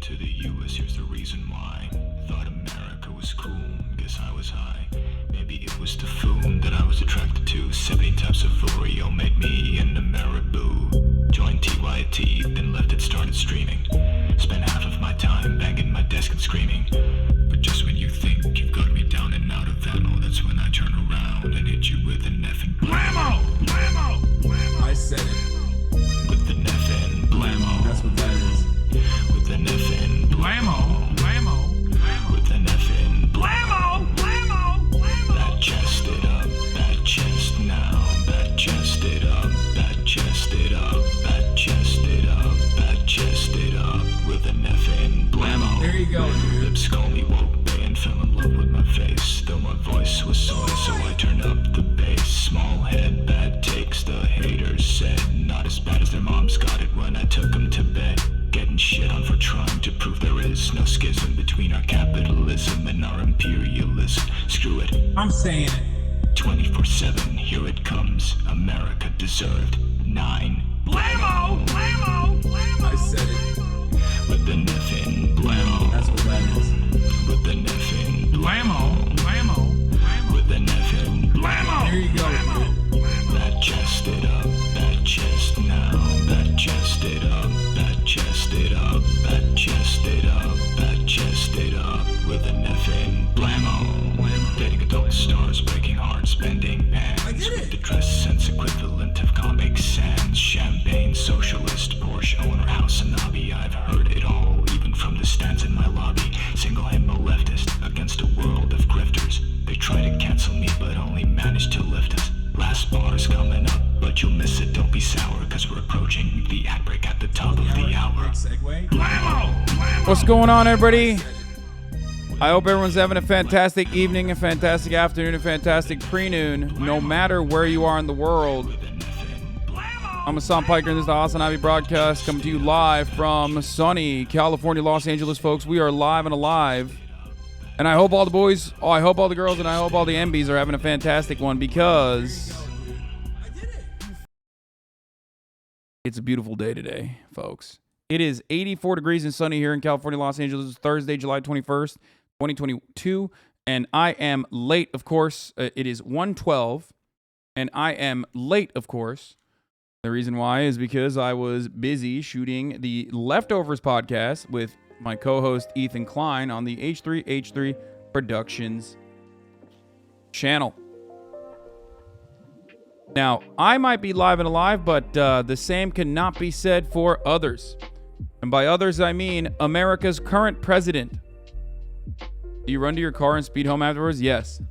to the US, here's the reason why. Thought America was cool, guess I was high. Maybe it was the food that I was attracted to. 70 types of Oreo made me into Marabou. Joined TYT, then left it, started streaming. Spent half of my time banging my desk and screaming. But just when you think you've got me down and out of ammo, that's when I turn around and hit you with an effing blammo! Blammo! Blammo! I said it. With an effing blammo. That's what that is. With an effing blammo. Blammo. With an effing blammo. Blammo. Blammo. That chest it up. That chest now. That chest it up. That chest it up. That chest it up. That chest it up. With an effing blammo. There you go, dude. Lips call me woke bay and fell in love with my face. Though my voice was soy, so I turned up the bass. Small head, bad takes, the haters said. Not as bad as their moms got it when I took them to bed. Getting shit on for trying to prove there is no schism between our capitalism and our imperialism. Screw it. I'm saying it. 24/7, here it comes. America deserved 9. Blammo! Blammo! Blammo! I said it. With the effing blammo. That's what that is. With the effing blammo. Blammo. With the effing blammo. There you go, dude. That chest it up. That chest now. That chest it up. That chest it up. That chest it up. That chest it up. With an effing blammo. Dating adult stars, breaking hearts, spending pants. I get it. With the dress sense equivalent of Comic Sans. Champagne, socialist, Porsche owner, HasanAbi. I've heard it all, even from the stands in my lobby. Single himbo leftist against a world of grifters. They try to cancel me, but only manage to lift us. Last bar's coming up, but you'll miss it. Don't be sour, cause we're approaching the ad break at the top of the hour. Segue. Blammo! Blammo! What's going on, everybody? I hope everyone's having a fantastic evening, a fantastic afternoon, a fantastic pre-noon, no matter where you are in the world. I'm Hasan Piker, and this is the HasanAbi broadcast coming to you live from sunny California, Los Angeles, folks. We are live and alive. And I hope all the boys, I hope all the girls, and I hope all the MBs are having a fantastic one because it's a beautiful day today, folks. It is 84 degrees and sunny here in California, Los Angeles. It's Thursday, July 21st, 2022. And I am late, of course. It is 1:12, and I am late, of course. The reason why is because I was busy shooting the Leftovers podcast with my co-host Ethan Klein on the H3H3 Productions channel. Now, I might be live and alive, but the same cannot be said for others. And by others, I mean America's current president. Do you run to your car and speed home afterwards? Yes.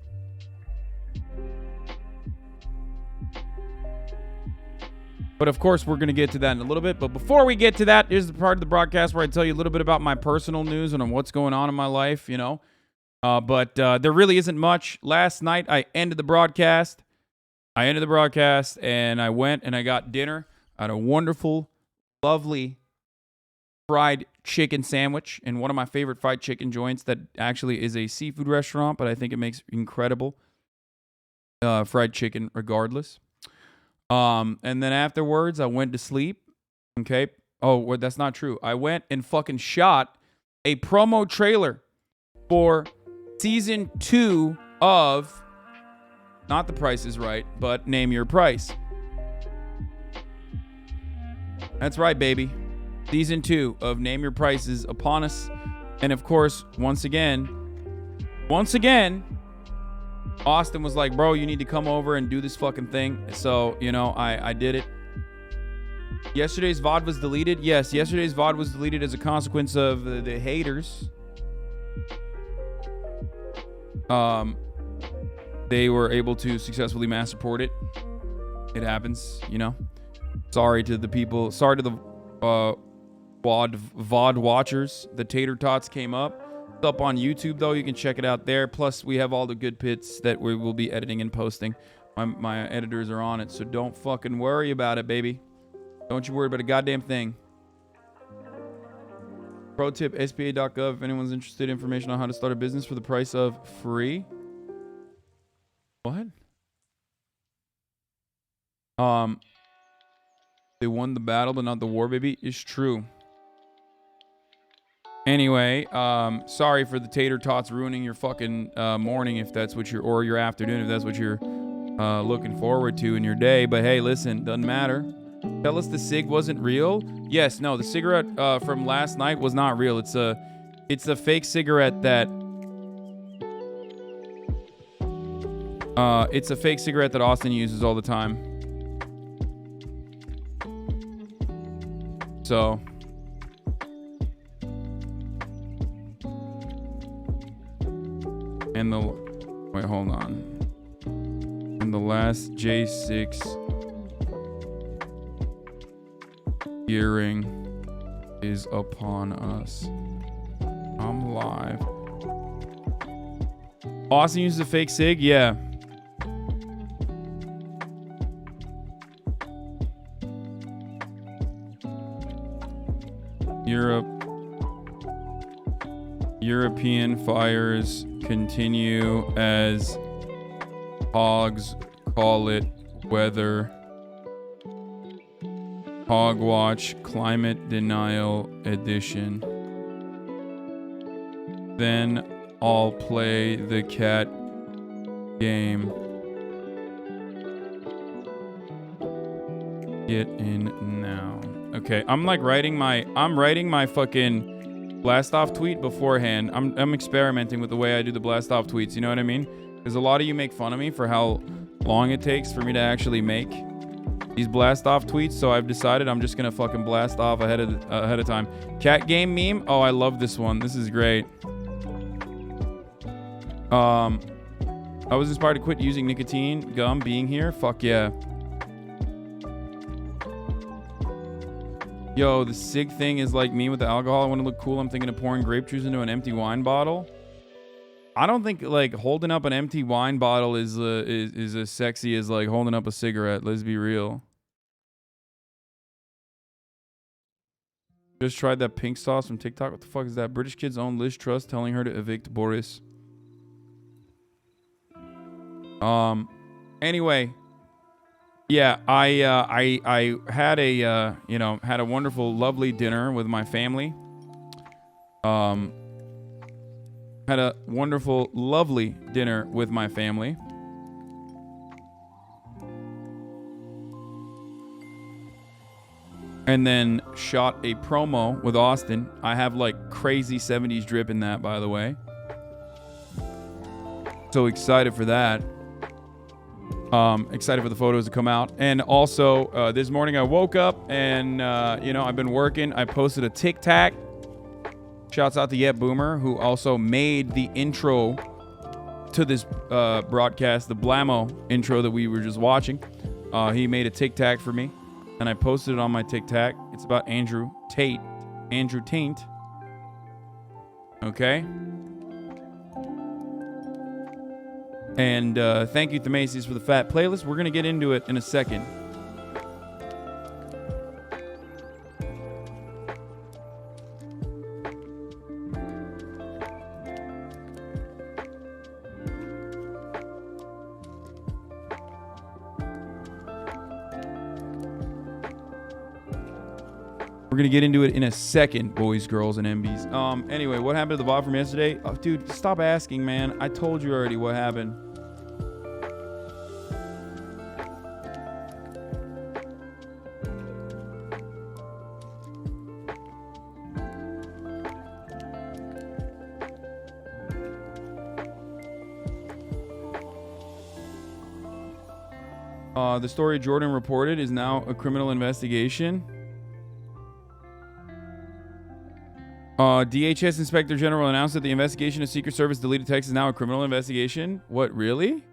But of course, we're going to get to that in a little bit. But before we get to that, here's the part of the broadcast where I tell you a little bit about my personal news and on what's going on in my life, you know. But there really isn't much. Last night, I ended the broadcast. And I went and I got dinner at a wonderful, lovely fried chicken sandwich in one of my favorite fried chicken joints that actually is a seafood restaurant, but I think it makes incredible fried chicken regardless. And then afterwards, I went to sleep. Okay. Oh, well, that's not true. I went and fucking shot a promo trailer for season 2 of not The Price is Right, but Name Your Price. That's right, baby. Season 2 of Name Your Price is upon us. And of course, once again, Austin was like, bro, you need to come over and do this fucking thing. So, you know, I did it. Yesterday's VOD was deleted. Yes, yesterday's VOD was deleted as a consequence of the haters. They were able to successfully mass report it. It happens, you know. Sorry to the people. Sorry to the VOD watchers. The tater tots came up. It's up on YouTube, though. You can check it out there. Plus, we have all the good bits that we will be editing and posting. My editors are on it, so don't fucking worry about it, baby. Don't you worry about a goddamn thing. Pro tip, SBA.gov. If anyone's interested in information on how to start a business for the price of free. What? They won the battle, but not the war, baby. It's true. Anyway, sorry for the tater tots ruining your fucking morning if that's what you're, or your afternoon if that's what you're looking forward to in your day. But hey, listen, doesn't matter. Tell us the cig wasn't real. Yes, no, the cigarette from last night was not real. It's a fake cigarette that it's a fake cigarette that Austin uses all the time. So and the wait, hold on. And the last J6 earring is upon us. I'm live. Austin uses a fake cig? Yeah. European fires continue as hogs call it weather. Hogwatch Climate Denial Edition. Then I'll play the cat game. Get in now. Okay, I'm writing my fucking blast off tweet beforehand. I'm experimenting with the way I do the blast off tweets, you know what I mean? Because a lot of you make fun of me for how long it takes for me to actually make these blast off tweets, so I've decided I'm just gonna fucking blast off ahead of time. Cat game meme? Oh, I love this one. This is great. I was inspired to quit using nicotine gum being here. Fuck yeah. Yo, the cig thing is like me with the alcohol. I want to look cool. I'm thinking of pouring grape juice into an empty wine bottle. I don't think like holding up an empty wine bottle is as sexy as like holding up a cigarette. Let's be real. Just tried that pink sauce from TikTok. What the fuck is that? British kid's own Liz Truss telling her to evict Boris. Anyway, yeah, I had a had a wonderful, lovely dinner with my family. Had a wonderful, lovely dinner with my family. And then shot a promo with Austin. I have like crazy 70s drip in that, by the way. So excited for that. Excited for the photos to come out. And also, this morning I woke up and, I've been working. I posted a TikTok. Shouts out to Yet Boomer, who also made the intro to this broadcast, the Blammo intro that we were just watching. He made a TikTok for me, and I posted it on my TikTok. It's about Andrew Taint. Okay? And thank you to Macy's for the fat playlist. We're going to get into it in a second. We're going to get into it in a second, boys, girls, and MBs. Anyway, what happened to the VOD from yesterday? Oh, dude, stop asking, man. I told you already what happened. The story Jordan reported is now a criminal investigation. DHS Inspector General announced that the investigation of Secret Service deleted text is now a criminal investigation. What, really?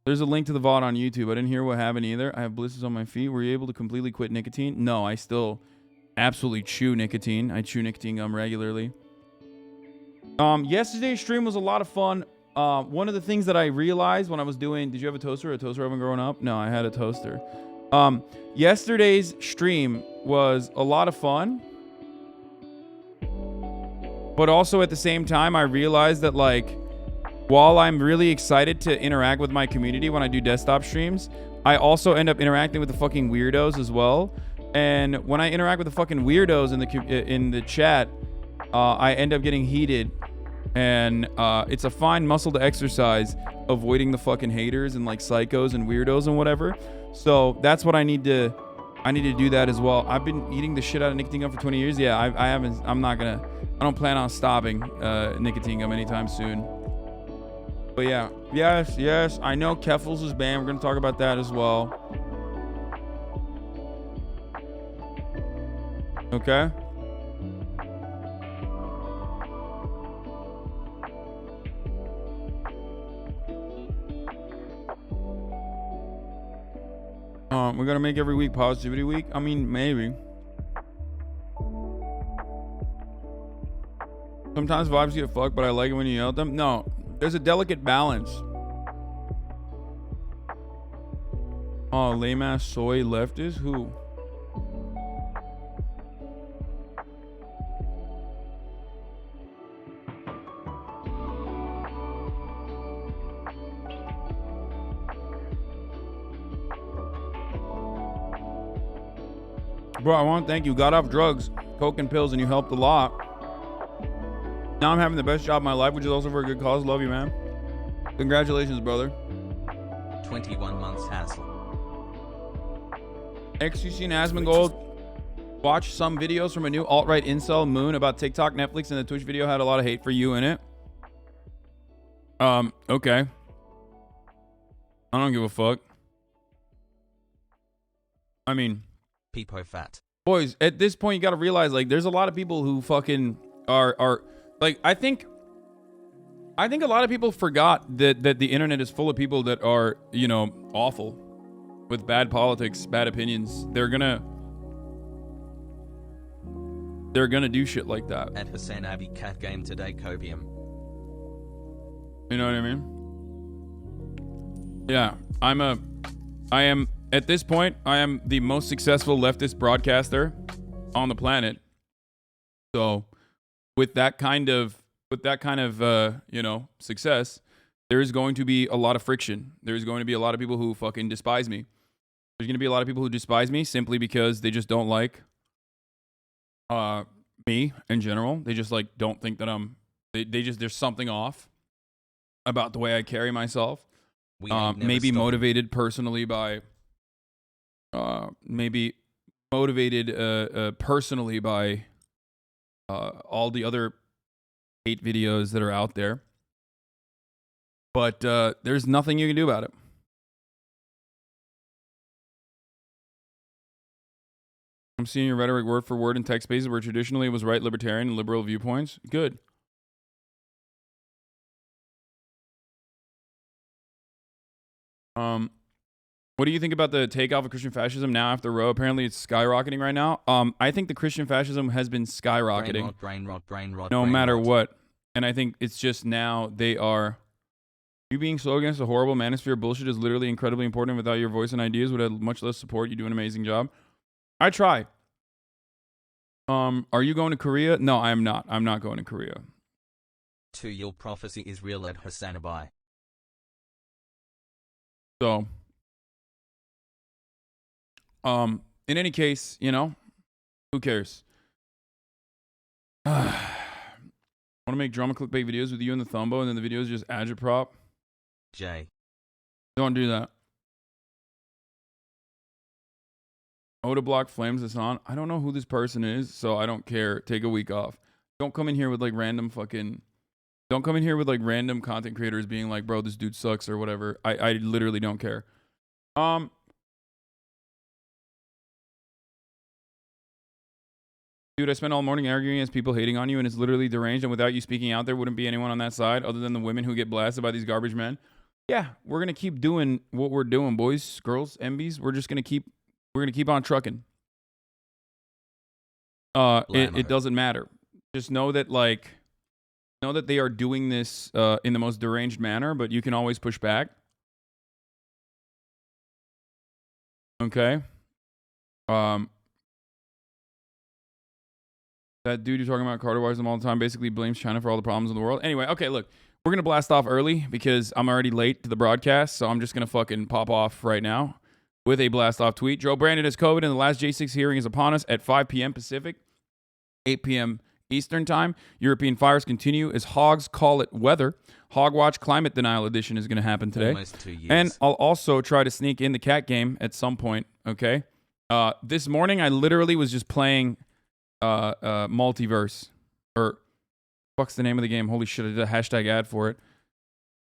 There's a link to the VOD on YouTube. I didn't hear what happened either. I have blisters on my feet. Were you able to completely quit nicotine? No, I still absolutely chew nicotine. I chew nicotine gum regularly. Yesterday's stream was a lot of fun. One of the things that I realized when I was doing... Did you have a toaster or a toaster oven growing up? No, I had a toaster. Yesterday's stream was a lot of fun. But also at the same time, I realized that like, while I'm really excited to interact with my community when I do desktop streams, I also end up interacting with the fucking weirdos as well. And when I interact with the fucking weirdos in the chat, I end up getting heated. And it's a fine muscle to exercise, avoiding the fucking haters and like psychos and weirdos and whatever. So that's what I need to do that as well. I've been eating the shit out of nicotine gum for 20 years. Yeah, I haven't. I don't plan on stopping nicotine gum anytime soon. But yeah, yes. I know Keffels is banned. We're gonna talk about that as well. Okay. We're gonna make every week positivity week. I mean, maybe. Sometimes vibes get fucked, but I like it when you yell at them. No, there's a delicate balance. Oh, lame ass soy leftist? Who? Bro, I want to thank you. Got off drugs, coke and pills, and you helped a lot. Now I'm having the best job of my life, which is also for a good cause. Love you, man. Congratulations, brother. 21 months hassle. XQC and Asmongold. Watch some videos from a new alt-right incel Moon about TikTok, Netflix, and the Twitch video had a lot of hate for you in it. Okay. I don't give a fuck. I mean, Peepo fat. boys, at this point you got to realize like there's a lot of people who fucking are like I think a lot of people forgot that the internet is full of people that are, you know, awful with bad politics, bad opinions. They're gonna do shit like that. At HasanAbi cat game today copium. You know what I mean? Yeah, I am at this point, I am the most successful leftist broadcaster on the planet. So, with that kind of you know, success, there is going to be a lot of friction. There's going to be a lot of people who fucking despise me. There's going to be a lot of people who despise me simply because they just don't like me in general. They just like don't think that they just there's something off about the way I carry myself. Maybe motivated personally by personally by all the other hate videos that are out there. But there's nothing you can do about it. I'm seeing your rhetoric word for word in text spaces where traditionally it was right libertarian and liberal viewpoints. Good. What do you think about the takeoff of Christian fascism now after Roe? Apparently it's skyrocketing right now. I think the Christian fascism has been skyrocketing Brain rot, no matter what. And I think it's just now they are... You being so against a horrible manosphere bullshit is literally incredibly important. Without your voice and ideas would have much less support. You do an amazing job. I try. Are you going to Korea? No, I am not. I'm not going to Korea. 2 Your prophecy is real at HasanAbi. So, in any case, you know, who cares? Want to make drama clickbait videos with you and the Thumbo, and then the videos just agitprop? J. Don't do that. Oda block flames this on. I don't know who this person is, so I don't care. Take a week off. Don't come in here with like random fucking... Don't come in here with like random content creators being like, bro, this dude sucks or whatever. I literally don't care. Dude, I spent all morning arguing against people hating on you, and it's literally deranged, and without you speaking out, there wouldn't be anyone on that side other than the women who get blasted by these garbage men. Yeah, we're gonna keep doing what we're doing, boys, girls, MBs. We're gonna keep on trucking. It doesn't matter. Just know that they are doing this in the most deranged manner, but you can always push back. Okay. That dude you're talking about, Carter watches them all the time, basically blames China for all the problems in the world. Anyway, okay, look, we're going to blast off early because I'm already late to the broadcast, so I'm just going to fucking pop off right now with a blast off tweet. Joe Brandon has COVID and the last J6 hearing is upon us at 5 p.m. Pacific, 8 p.m. Eastern time. European fires continue as hogs call it weather. Hogwatch Climate Denial Edition is going to happen today. Almost 2 years. And I'll also try to sneak in the cat game at some point, okay? This morning, I literally was just playing Multiverse. Or, what's the name of the game? Holy shit, I did a hashtag ad for it.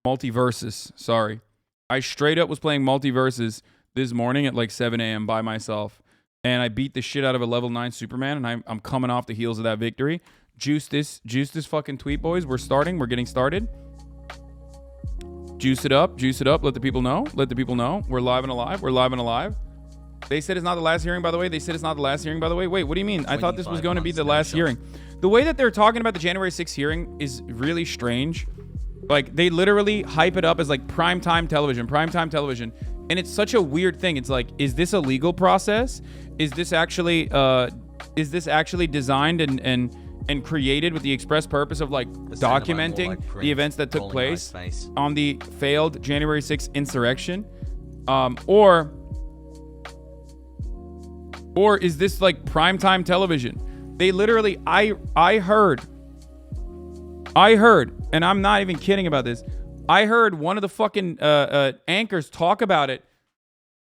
Multiverses, sorry. I straight up was playing Multiverses this morning at like 7 a.m. by myself. And I beat the shit out of a level 9 Superman, and I'm coming off the heels of that victory. Juice this fucking tweet, boys. We're starting. We're getting started. Juice it up. Let the people know. We're live and alive. They said it's not the last hearing, by the way. Wait, what do you mean? I thought this was going to be the last hearing. The way that they're talking about the January 6th hearing is really strange. Like, they literally hype it up as like primetime television. And it's such a weird thing. It's like, is this a legal process? Is this actually designed and created with the express purpose of like documenting the events that took place on the failed January 6th insurrection? Or is this like primetime television? They literally, I heard, and I'm not even kidding about this. I heard one of the fucking anchors talk about it,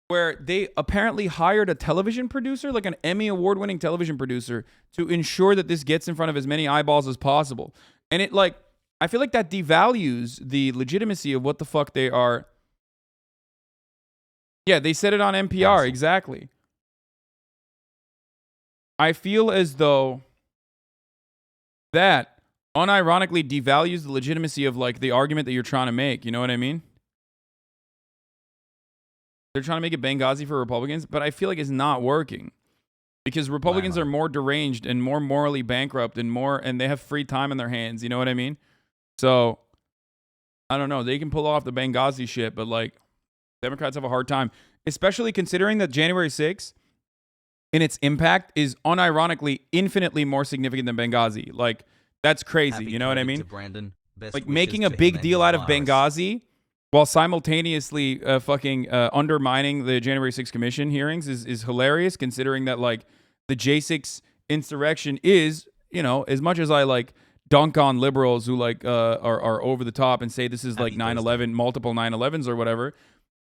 where they apparently hired a television producer, like an Emmy award-winning television producer, to ensure that this gets in front of as many eyeballs as possible. And it, like, I feel like that devalues the legitimacy of what the fuck they are. Yeah, they said it on NPR, exactly. I feel as though that unironically devalues the legitimacy of like the argument that you're trying to make. You know what I mean? They're trying to make it Benghazi for Republicans, but I feel like it's not working because Republicans are more deranged and more morally bankrupt and they have free time in their hands. You know what I mean? So I don't know. They can pull off the Benghazi shit, but like Democrats have a hard time, especially considering that January 6th in its impact is unironically infinitely more significant than Benghazi. Like, that's crazy. You know what I mean? Like making a big deal out of Benghazi while simultaneously undermining the January 6th Commission hearings is hilarious, considering that like the J6 insurrection is, you know, as much as I like dunk on liberals who like are over the top and say this is like 9/11, multiple 9/11s or whatever,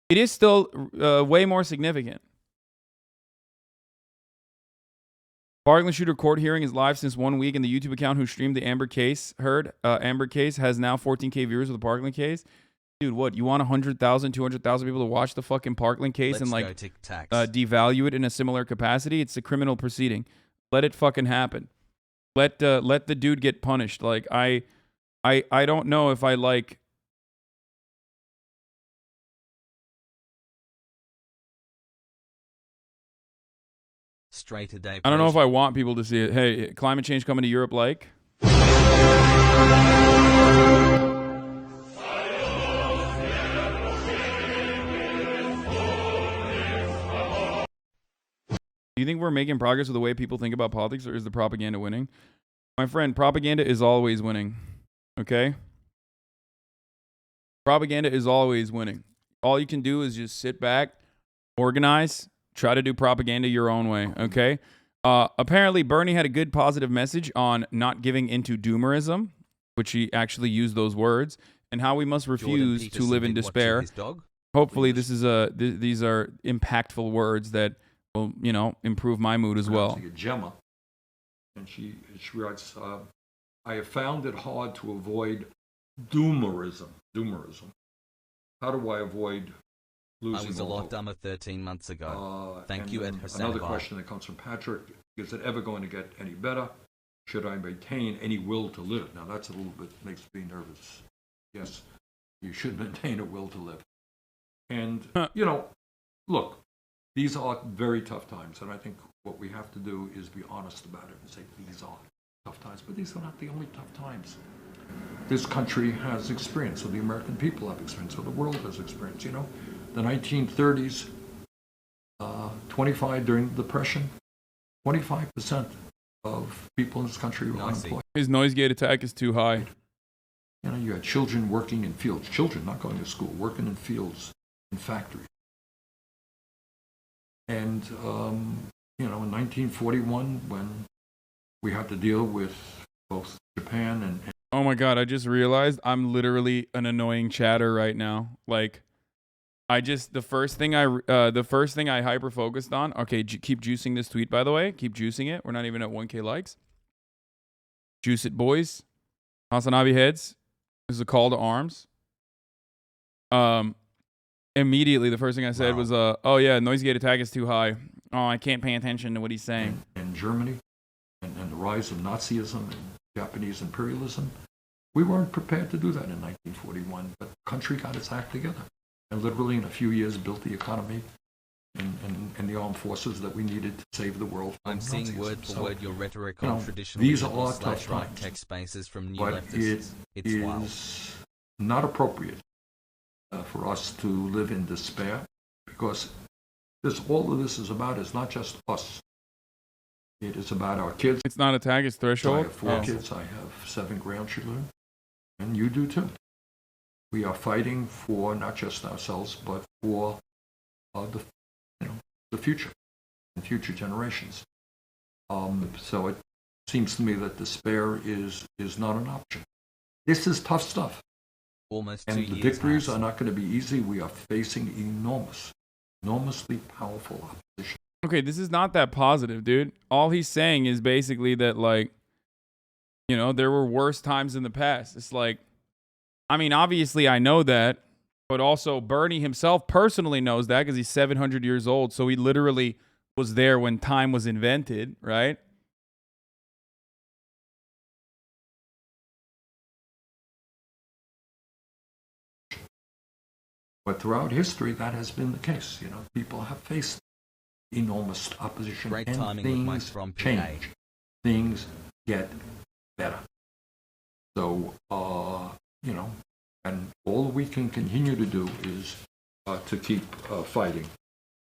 it is still way more significant. Parkland shooter court hearing is live since 1 week, and the YouTube account who streamed the Amber case Amber case has now 14K viewers with the Parkland case. Dude, what? You want 100,000, 200,000 people to watch the fucking Parkland case and like devalue it in a similar capacity? It's a criminal proceeding. Let it fucking happen. Let the dude get punished. Like I don't know if I like. Straight a day. I don't know if I want people to see it. Hey, climate change coming to Europe like? Do you think we're making progress with the way people think about politics, or is the propaganda winning? My friend, propaganda is always winning. Okay? Propaganda is always winning. All you can do is just sit back, organize, try to do propaganda your own way, okay? Apparently, Bernie had a good positive message on not giving into doomerism, which he actually used those words, and how we must refuse to live in despair. Hopefully, these are impactful words that will, you know, improve my mood as well. Gemma, and she writes, I have found it hard to avoid doomerism. How do I avoid losing? I was a lot dumber 13 months ago. Thank you, HasanAbi. Another question that comes from Patrick: is it ever going to get any better? Should I maintain any will to live? Now that's a little bit makes me nervous. Yes, you should maintain a will to live. And you know, look, these are very tough times, and I think what we have to do is be honest about it and say these are tough times, but these are not the only tough times this country has experienced, or the American people have experienced, or the world has experienced. You know, the 1930s, 25 during the Depression, 25% of people in this country were unemployed. His noise gate attack is too high. You know, you had children working in fields, children not going to school, working in fields, in factories. And, you know, in 1941, when we had to deal with both Japan and Oh my God, I just realized I'm literally an annoying chatter right now. Like, the first thing I hyper focused on. Okay, keep juicing this tweet, by the way. Keep juicing it. We're not even at 1K likes. Juice it, boys. HasanAbi heads. This is a call to arms. Immediately, the first thing I said was, oh yeah, noise gate attack is too high. Oh, I can't pay attention to what he's saying. and Germany and the rise of Nazism and Japanese imperialism. We weren't prepared to do that in 1941, but the country got its act together and literally in a few years built the economy and the armed forces that we needed to save the world from I'm seeing Nazism. word for So, word your rhetoric you know, on traditional these are liberal all tough / right times, tech spaces from new but leftists. It's wild. is not appropriate for us to live in despair because all of this is about is not just us. It is about our kids. It's not attack, it's I threshold. have 4 kids. I have 7 grandchildren, and you do too. We are fighting for not just ourselves, but for the future and future generations. So it seems to me that despair is not an option. This is tough stuff, Almost 2 and the years victories has. are not going to be easy. We are facing enormously powerful opposition. Okay, this is not that positive, dude. All he's saying is basically that, like, you know, there were worse times in the past. It's like, I mean, obviously I know that, but also Bernie himself personally knows that because he's 700 years old. So he literally was there when time was invented, right? But throughout history, that has been the case. You know, people have faced enormous opposition, Great and timing with Mike things from PA. change. Things get better. So, you know, and all we can continue to do is to keep fighting.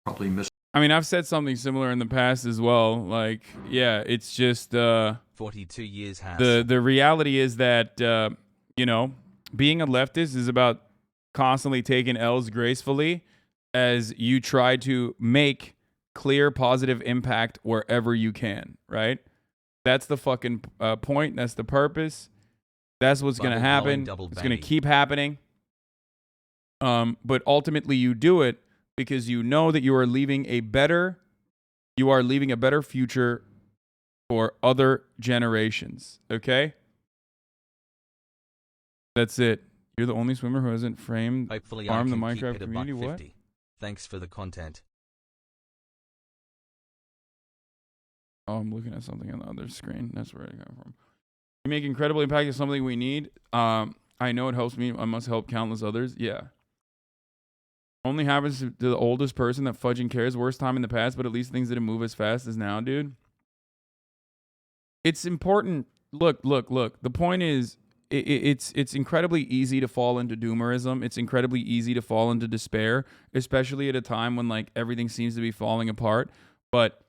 Probably miss. I mean, I've said something similar in the past as well. Like, yeah, it's just 42 years has. the reality is that you know, being a leftist is about constantly taking L's gracefully as you try to make clear positive impact wherever you can, right? That's the fucking point. That's the purpose. That's what's going to Bubble blowing happen. double It's going to baby. keep happening. But ultimately you do it because you know that you are leaving a better future for other generations, okay? That's it. You're the only swimmer who hasn't framed Hopefully farmed the I can keep Minecraft it a community. buck What? 50. Thanks for the content. Oh, I'm looking at something on the other screen. That's where I got from. You make incredible impact is something we need. I know it helps me. I must help countless others. Yeah. Only happens to the oldest person that fudging cares. Worst time in the past, but at least things didn't move as fast as now, dude. It's important. Look. The point is, it's incredibly easy to fall into doomerism. It's incredibly easy to fall into despair, especially at a time when like everything seems to be falling apart. But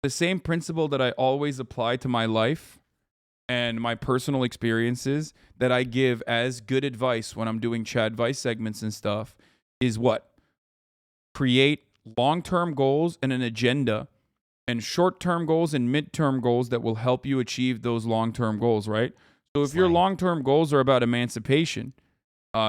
the same principle that I always apply to my life and my personal experiences that I give as good advice when I'm doing chat advice segments and stuff is what? Create long-term goals and an agenda and short-term goals and mid-term goals that will help you achieve those long-term goals, right? So if your Slang. long-term goals are about emancipation,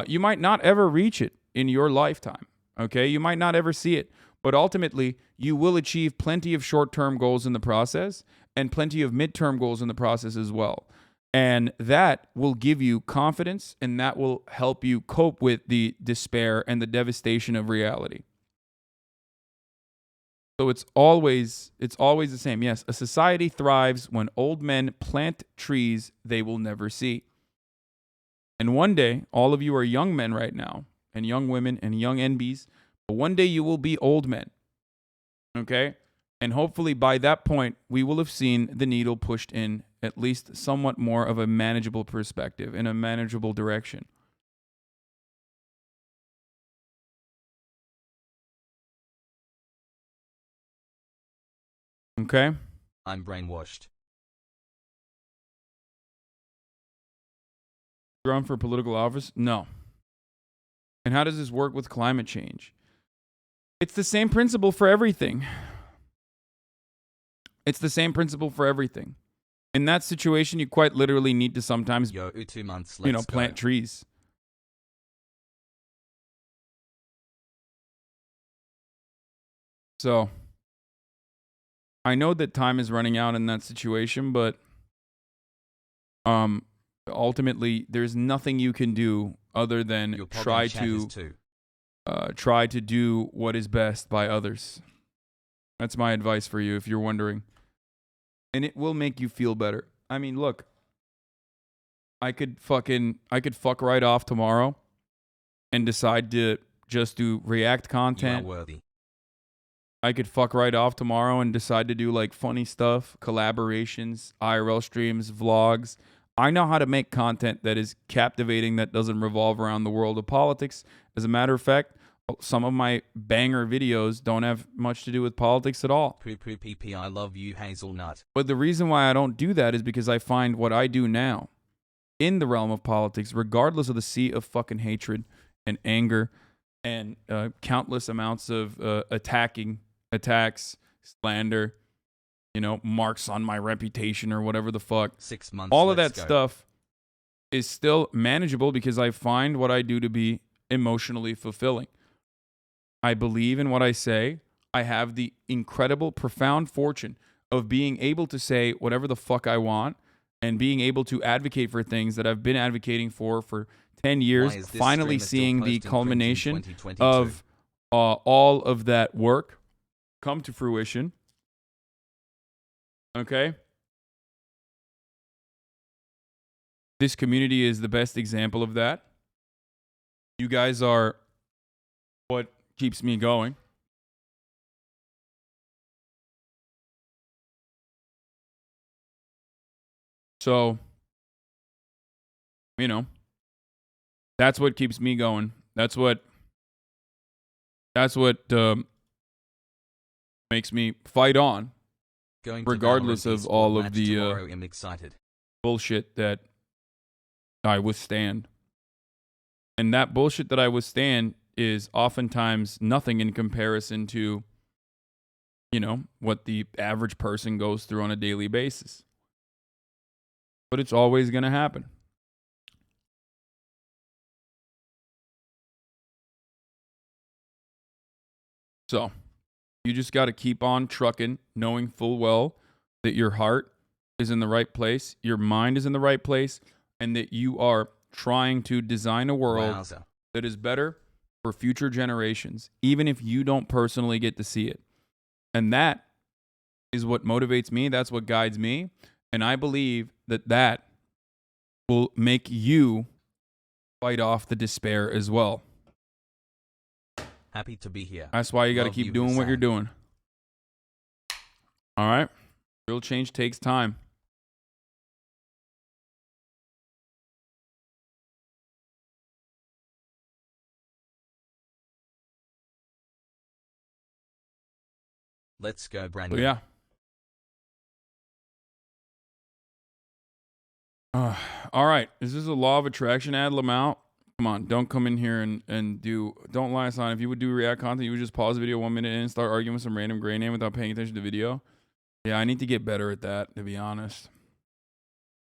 you might not ever reach it in your lifetime, okay? You might not ever see it, but ultimately you will achieve plenty of short-term goals in the process and plenty of mid-term goals in the process as well. And that will give you confidence and that will help you cope with the despair and the devastation of reality. So it's always the same. Yes, a society thrives when old men plant trees they will never see. And one day, all of you are young men right now, and young women and young NBs, but one day you will be old men. Okay? And hopefully by that point, we will have seen the needle pushed in at least somewhat more of a manageable perspective, in a manageable direction. Okay? I'm brainwashed. Run for political office? No. And how does this work with climate change? It's the same principle for everything. It's the same principle for everything. In that situation, you quite literally need to sometimes, 2 months, plant trees. So, I know that time is running out in that situation, but ultimately, there's nothing you can do other than try to do what is best by others. That's my advice for you if you're wondering. And it will make you feel better. I mean, look, I could fuck right off tomorrow and decide to just do React content. You are worthy. I could fuck right off tomorrow and decide to do like funny stuff, collaborations, IRL streams, vlogs. I know how to make content that is captivating, that doesn't revolve around the world of politics. As a matter of fact, some of my banger videos don't have much to do with politics at all. Poo poo pee pee, I love you, hazelnut. But the reason why I don't do that is because I find what I do now in the realm of politics, regardless of the sea of fucking hatred and anger and countless amounts of attacks, slander, marks on my reputation or whatever the fuck. 6 months. All of that stuff is still manageable because I find what I do to be emotionally fulfilling. I believe in what I say. I have the incredible, profound fortune of being able to say whatever the fuck I want and being able to advocate for things that I've been advocating for 10 years, finally seeing the culmination of all of that work come to fruition. Okay? This community is the best example of that. You guys are what keeps me going. So, that's what keeps me going. That's what makes me fight on, regardless of all of the I'm excited. bullshit that I withstand. And that bullshit that I withstand is oftentimes nothing in comparison to, what the average person goes through on a daily basis. But it's always going to happen. So, you just got to keep on trucking, knowing full well that your heart is in the right place, your mind is in the right place, and that you are trying to design a world that is better for future generations, even if you don't personally get to see it. And that is what motivates me. That's what guides me. And I believe that will make you fight off the despair as well. Happy to be here. That's why you got to keep doing what you're doing. All right? Real change takes time. Let's go, Brandon. But yeah. All right. Is this a law of attraction ad, Lamau? Come on. Don't come in here and don't lie, Hasan. If you would do React content, you would just pause the video 1 minute in and start arguing with some random gray name without paying attention to the video. Yeah, I need to get better at that, to be honest.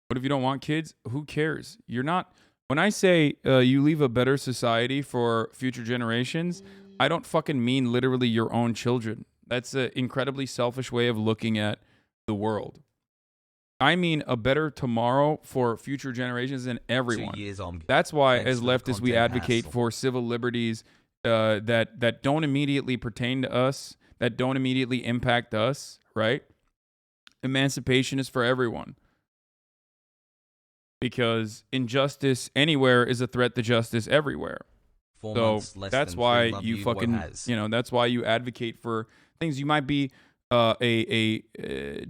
But if you don't want kids, who cares? You're not... When I say you leave a better society for future generations, I don't fucking mean literally your own children. That's an incredibly selfish way of looking at the world. I mean a better tomorrow for future generations and everyone. 2 years on. That's why, as Thanks for the leftists, we content advocate hassle. for civil liberties that don't immediately pertain to us, that don't immediately impact us, right? Emancipation is for everyone. Because injustice anywhere is a threat to justice everywhere. 4 So months, less that's than why 3, love you fucking, Wahaz. that's why you advocate for things. You might be a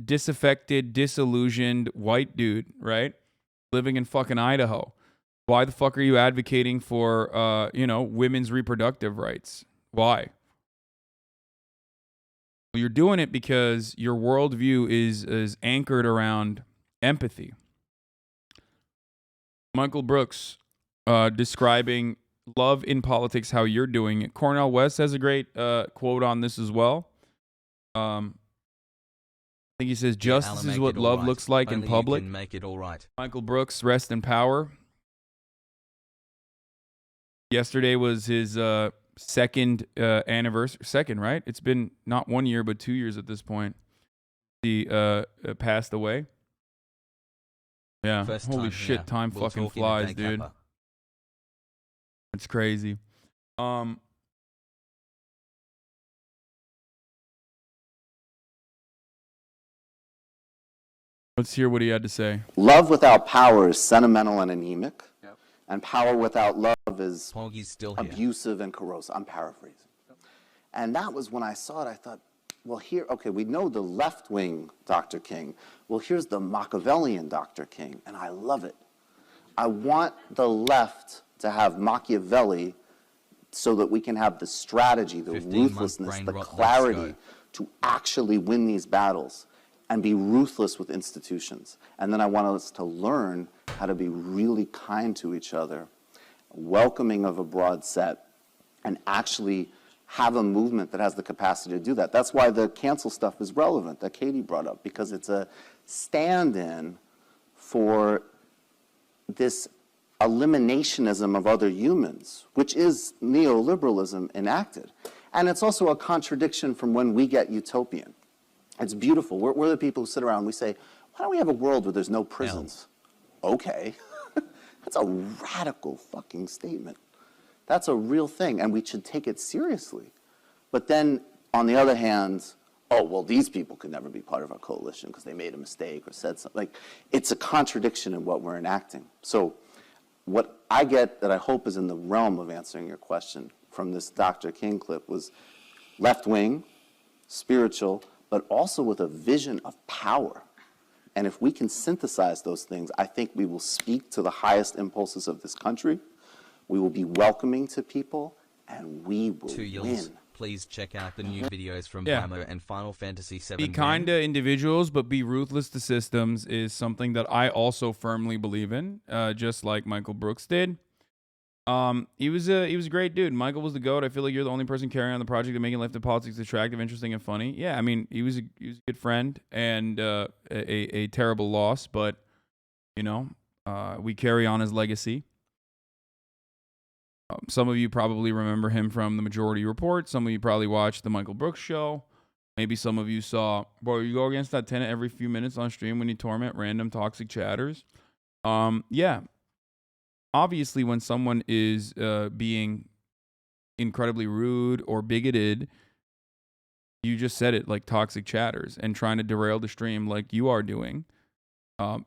disaffected, disillusioned white dude, right? Living in fucking Idaho. Why the fuck are you advocating for, women's reproductive rights? Why? Well, you're doing it because your worldview is anchored around empathy. Michael Brooks describing love in politics how you're doing it. Cornel West has a great quote on this as well. I think he says, "Justice is what love looks like in public." You can make it all right. Michael Brooks, rest in power. Yesterday was his second anniversary. Second, right? It's been not 1 year, but 2 years at this point. He passed away. Yeah. First Holy time shit, here. time We'll fucking talk in a flies, day, dude. Kappa. It's crazy. Let's hear what he had to say. Love without power is sentimental and anemic, and power without love is Poggy's still here. abusive and corrosive. I'm paraphrasing. And that was when I saw it, I thought, well, here, okay, we know the left-wing Dr. King. Well, here's the Machiavellian Dr. King, and I love it. I want the left to have Machiavelli so that we can have the strategy, the 15-month ruthlessness, brain the rot, let's clarity go. to actually win these battles and be ruthless with institutions. And then I want us to learn how to be really kind to each other, welcoming of a broad set, and actually have a movement that has the capacity to do that. That's why the cancel stuff is relevant, that Katie brought up, because it's a stand-in for this eliminationism of other humans, which is neoliberalism enacted. And it's also a contradiction from when we get utopian. It's beautiful. We're the people who sit around and we say, why don't we have a world where there's no prisons? Okay. That's a radical fucking statement. That's a real thing, and we should take it seriously. But then, on the other hand, oh, well, these people could never be part of our coalition because they made a mistake or said something. Like, it's a contradiction in what we're enacting. So what I get that I hope is in the realm of answering your question from this Dr. King clip was left-wing, spiritual, but also with a vision of power. And if we can synthesize those things, I think we will speak to the highest impulses of this country, we will be welcoming to people, and we will win. Please check out the new videos from Yeah. Primer and Final Fantasy VII. Be kind to individuals, but be ruthless to systems is something that I also firmly believe in, just like Michael Brooks did. He was a great dude. Michael was the GOAT. I feel like you're the only person carrying on the project and making left politics attractive, interesting, and funny. Yeah, I mean, he was a good friend and a terrible loss, but you know, we carry on his legacy. Some of you probably remember him from the Majority Report. Some of you probably watched the Michael Brooks show. Maybe some of you saw, bro, you go against that tenant every few minutes on stream when you torment random toxic chatters. Yeah. Obviously, when someone is being incredibly rude or bigoted, you just said it, like toxic chatters, and trying to derail the stream like you are doing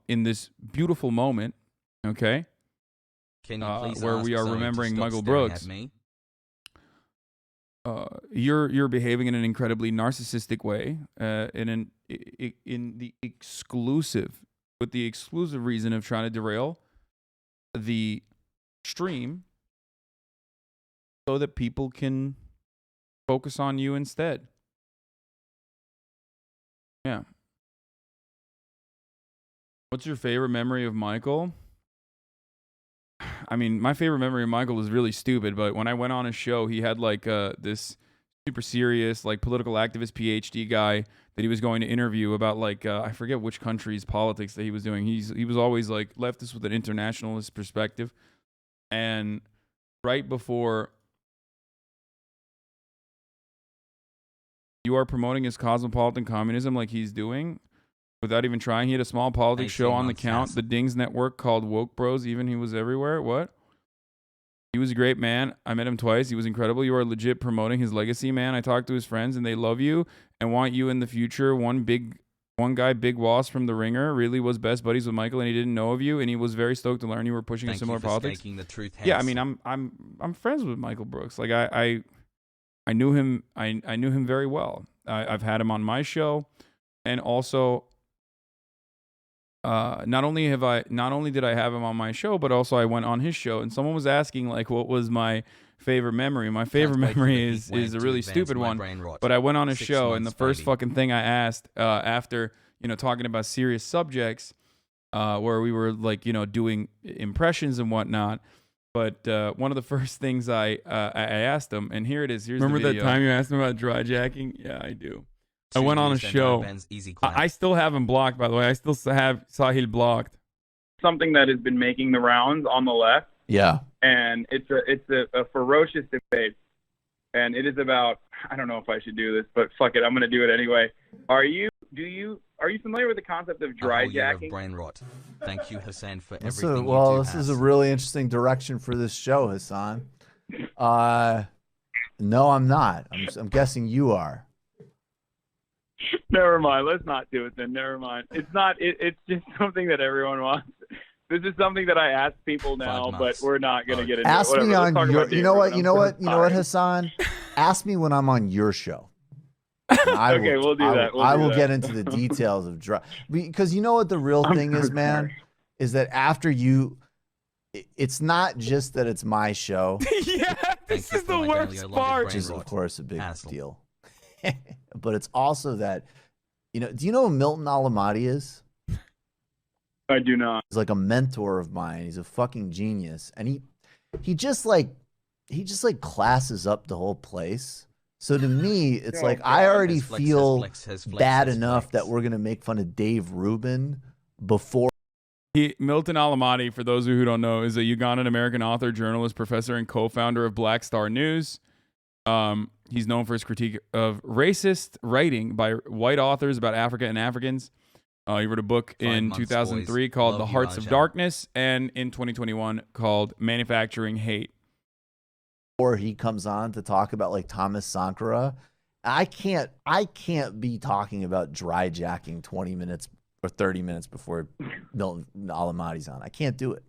in this beautiful moment, okay? Can you please where ask we are Zoe to remembering stop Michael staring Brooks. at me? You're behaving in an incredibly narcissistic way, in the exclusive reason of trying to derail the stream so that people can focus on you instead. Yeah. What's your favorite memory of Michael? I mean, my favorite memory of Michael is really stupid, but when I went on his show, he had like this super serious, like political activist PhD guy that he was going to interview about like, I forget which country's politics that he was doing. He was always like leftist with an internationalist perspective. And right before you are promoting his cosmopolitan communism like he's doing, without even trying, he had a small politics show on the count, the Dings Network, called Woke Bros. Even he was everywhere. What? He was a great man. I met him twice. He was incredible. You are legit promoting his legacy, man. I talked to his friends, and they love you and want you in the future. One guy, Big Wass from The Ringer, really was best buddies with Michael, and he didn't know of you, and he was very stoked to learn you were pushing a similar politics. The truth Yeah, I mean, I'm friends with Michael Brooks. Like I knew him. I knew him very well. I've had him on my show, and also. Not only did I have him on my show, but also I went on his show, and someone was asking like, what was my favorite memory? My favorite memory is a really stupid one, but I went on his show, and the first fucking thing I asked after talking about serious subjects, where we were like doing impressions and whatnot, But one of the first things I asked him, and here it is. Here's Remember the that video. time you asked me about dry jacking? Yeah, I do. I 2 went on a recent show. Ben's easy I clap. still have him blocked, by the way. I still have Sahil blocked. Something that has been making the rounds on the left, Yeah. and it's a ferocious debate, and it is about, I don't know if I should do this, but fuck it, I'm gonna do it anyway. Are you familiar with the concept of A dry whole year of jacking? brain rot. Thank you, Hasan, for This is, everything well, you do. this is a Has. really interesting direction for this show, Hasan. No, I'm not. I'm guessing you are. Never mind. Let's not do it then. Never mind. It's not. It's just something that everyone wants. This is something that I ask people now, 5 but months. we're not gonna get into Ask it. Whatever. me Let's on talk your. about You know David. what? You know what? You know what, Sorry. Hasan? Ask me when I'm on your show. I Okay, we'll do that. I will get into the details of dry, because you know what the real thing is, man, is that after you, it's not just that it's my show, Yeah, this you is for the my worst daily allotted part. which is brain of rot. course a big Asshole. deal, but it's also that, do you know who Milton Alamati is? I do not. He's like a mentor of mine. He's a fucking genius, and he just classes up the whole place. So to me, it's Oh, like God. I already His flex, feel his flex, his bad flex, his enough flex. that we're gonna make fun of Dave Rubin before. Milton Alamati, for those of you who don't know, is a Ugandan American author, journalist, professor, and co-founder of Black Star News. He's known for his critique of racist writing by white authors about Africa and Africans. He wrote a book 5 in months, 2003 boys. called Love The you, Hearts of Raja. Darkness, and in 2021 called Manufacturing Hate. Before he comes on to talk about like Thomas Sankara, I can't be talking about dry jacking 20 minutes or 30 minutes before Milton Alamati's on. I can't do it.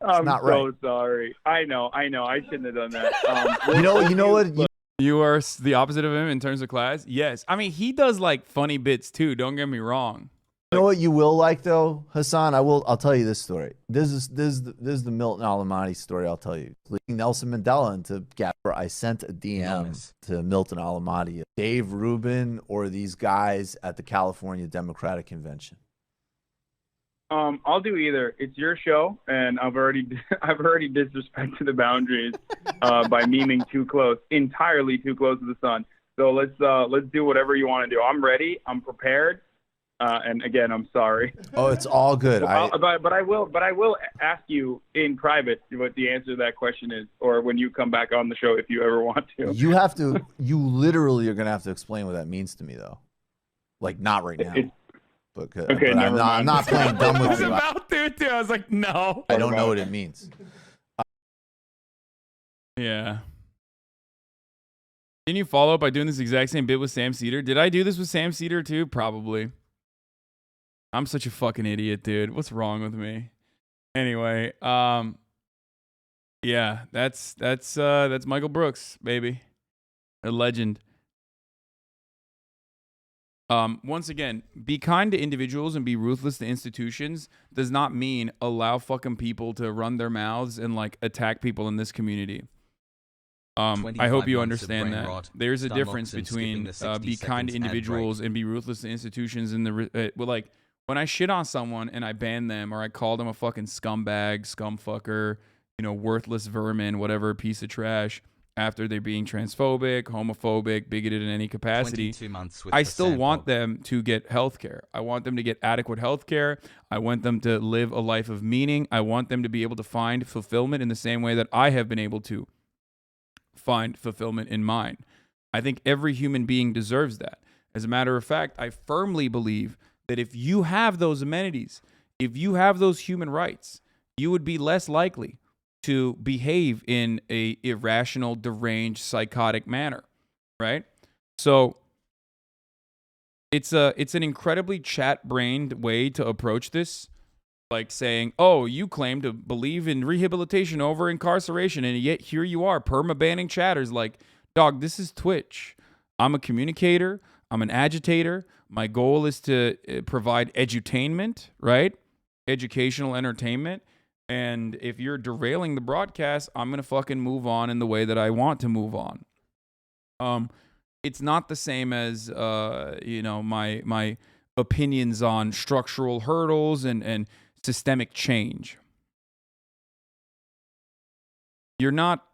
I'm not so right. sorry. I know. I shouldn't have done that. You know what? You are the opposite of him in terms of class? Yes. I mean, he does like funny bits too, don't get me wrong. You know what you will like though, Hasan? I'll tell you this story. This is the Milton Alamati story. I'll tell you. Leading Nelson Mandela into Gapper, I sent a DM Nice. to Milton Alamati, Dave Rubin, or these guys at the California Democratic Convention. I'll do either. It's your show, and I've already disrespected the boundaries by memeing too close, entirely too close to the sun. So let's do whatever you want to do. I'm ready. I'm prepared. And again, I'm sorry. Oh, it's all good. But I will ask you in private what the answer to that question is, or when you come back on the show if you ever want to. You literally are gonna have to explain what that means to me though. Like not right now. But Okay, I'm never not mind. playing dumb I with was you. about to too. I was like, no. I don't know what it means. Yeah. Can you follow up by doing this exact same bit with Sam Cedar? Did I do this with Sam Cedar too? Probably. I'm such a fucking idiot, dude. What's wrong with me? Anyway, yeah, that's Michael Brooks, baby. A legend. Once again, be kind to individuals and be ruthless to institutions does not mean allow fucking people to run their mouths and like attack people in this community. I 25 hope you months of understand brain that. rot. There's a Stomachs difference and skipping between the 60 be kind to seconds ad break. individuals and be ruthless to institutions. In the well, like when I shit on someone and I ban them or I call them a fucking scumbag, scumfucker, worthless vermin, whatever piece of trash, after they're being transphobic, homophobic, bigoted in any capacity, 22 months with I still Hasan want Bob. them to get health care. I want them to get adequate health care. I want them to live a life of meaning. I want them to be able to find fulfillment in the same way that I have been able to find fulfillment in mine. I think every human being deserves that. As a matter of fact, I firmly believe that if you have those amenities, if you have those human rights, you would be less likely to behave in a irrational, deranged, psychotic manner, right? So it's an incredibly chat-brained way to approach this, like saying, "Oh, you claim to believe in rehabilitation over incarceration, and yet here you are perma-banning chatters." Like, dog, this is Twitch. I'm a communicator. I'm an agitator. My goal is to provide edutainment, right? Educational entertainment. And if you're derailing the broadcast, I'm going to fucking move on in the way that I want to move on. It's not the same as, my opinions on structural hurdles and systemic change. you're not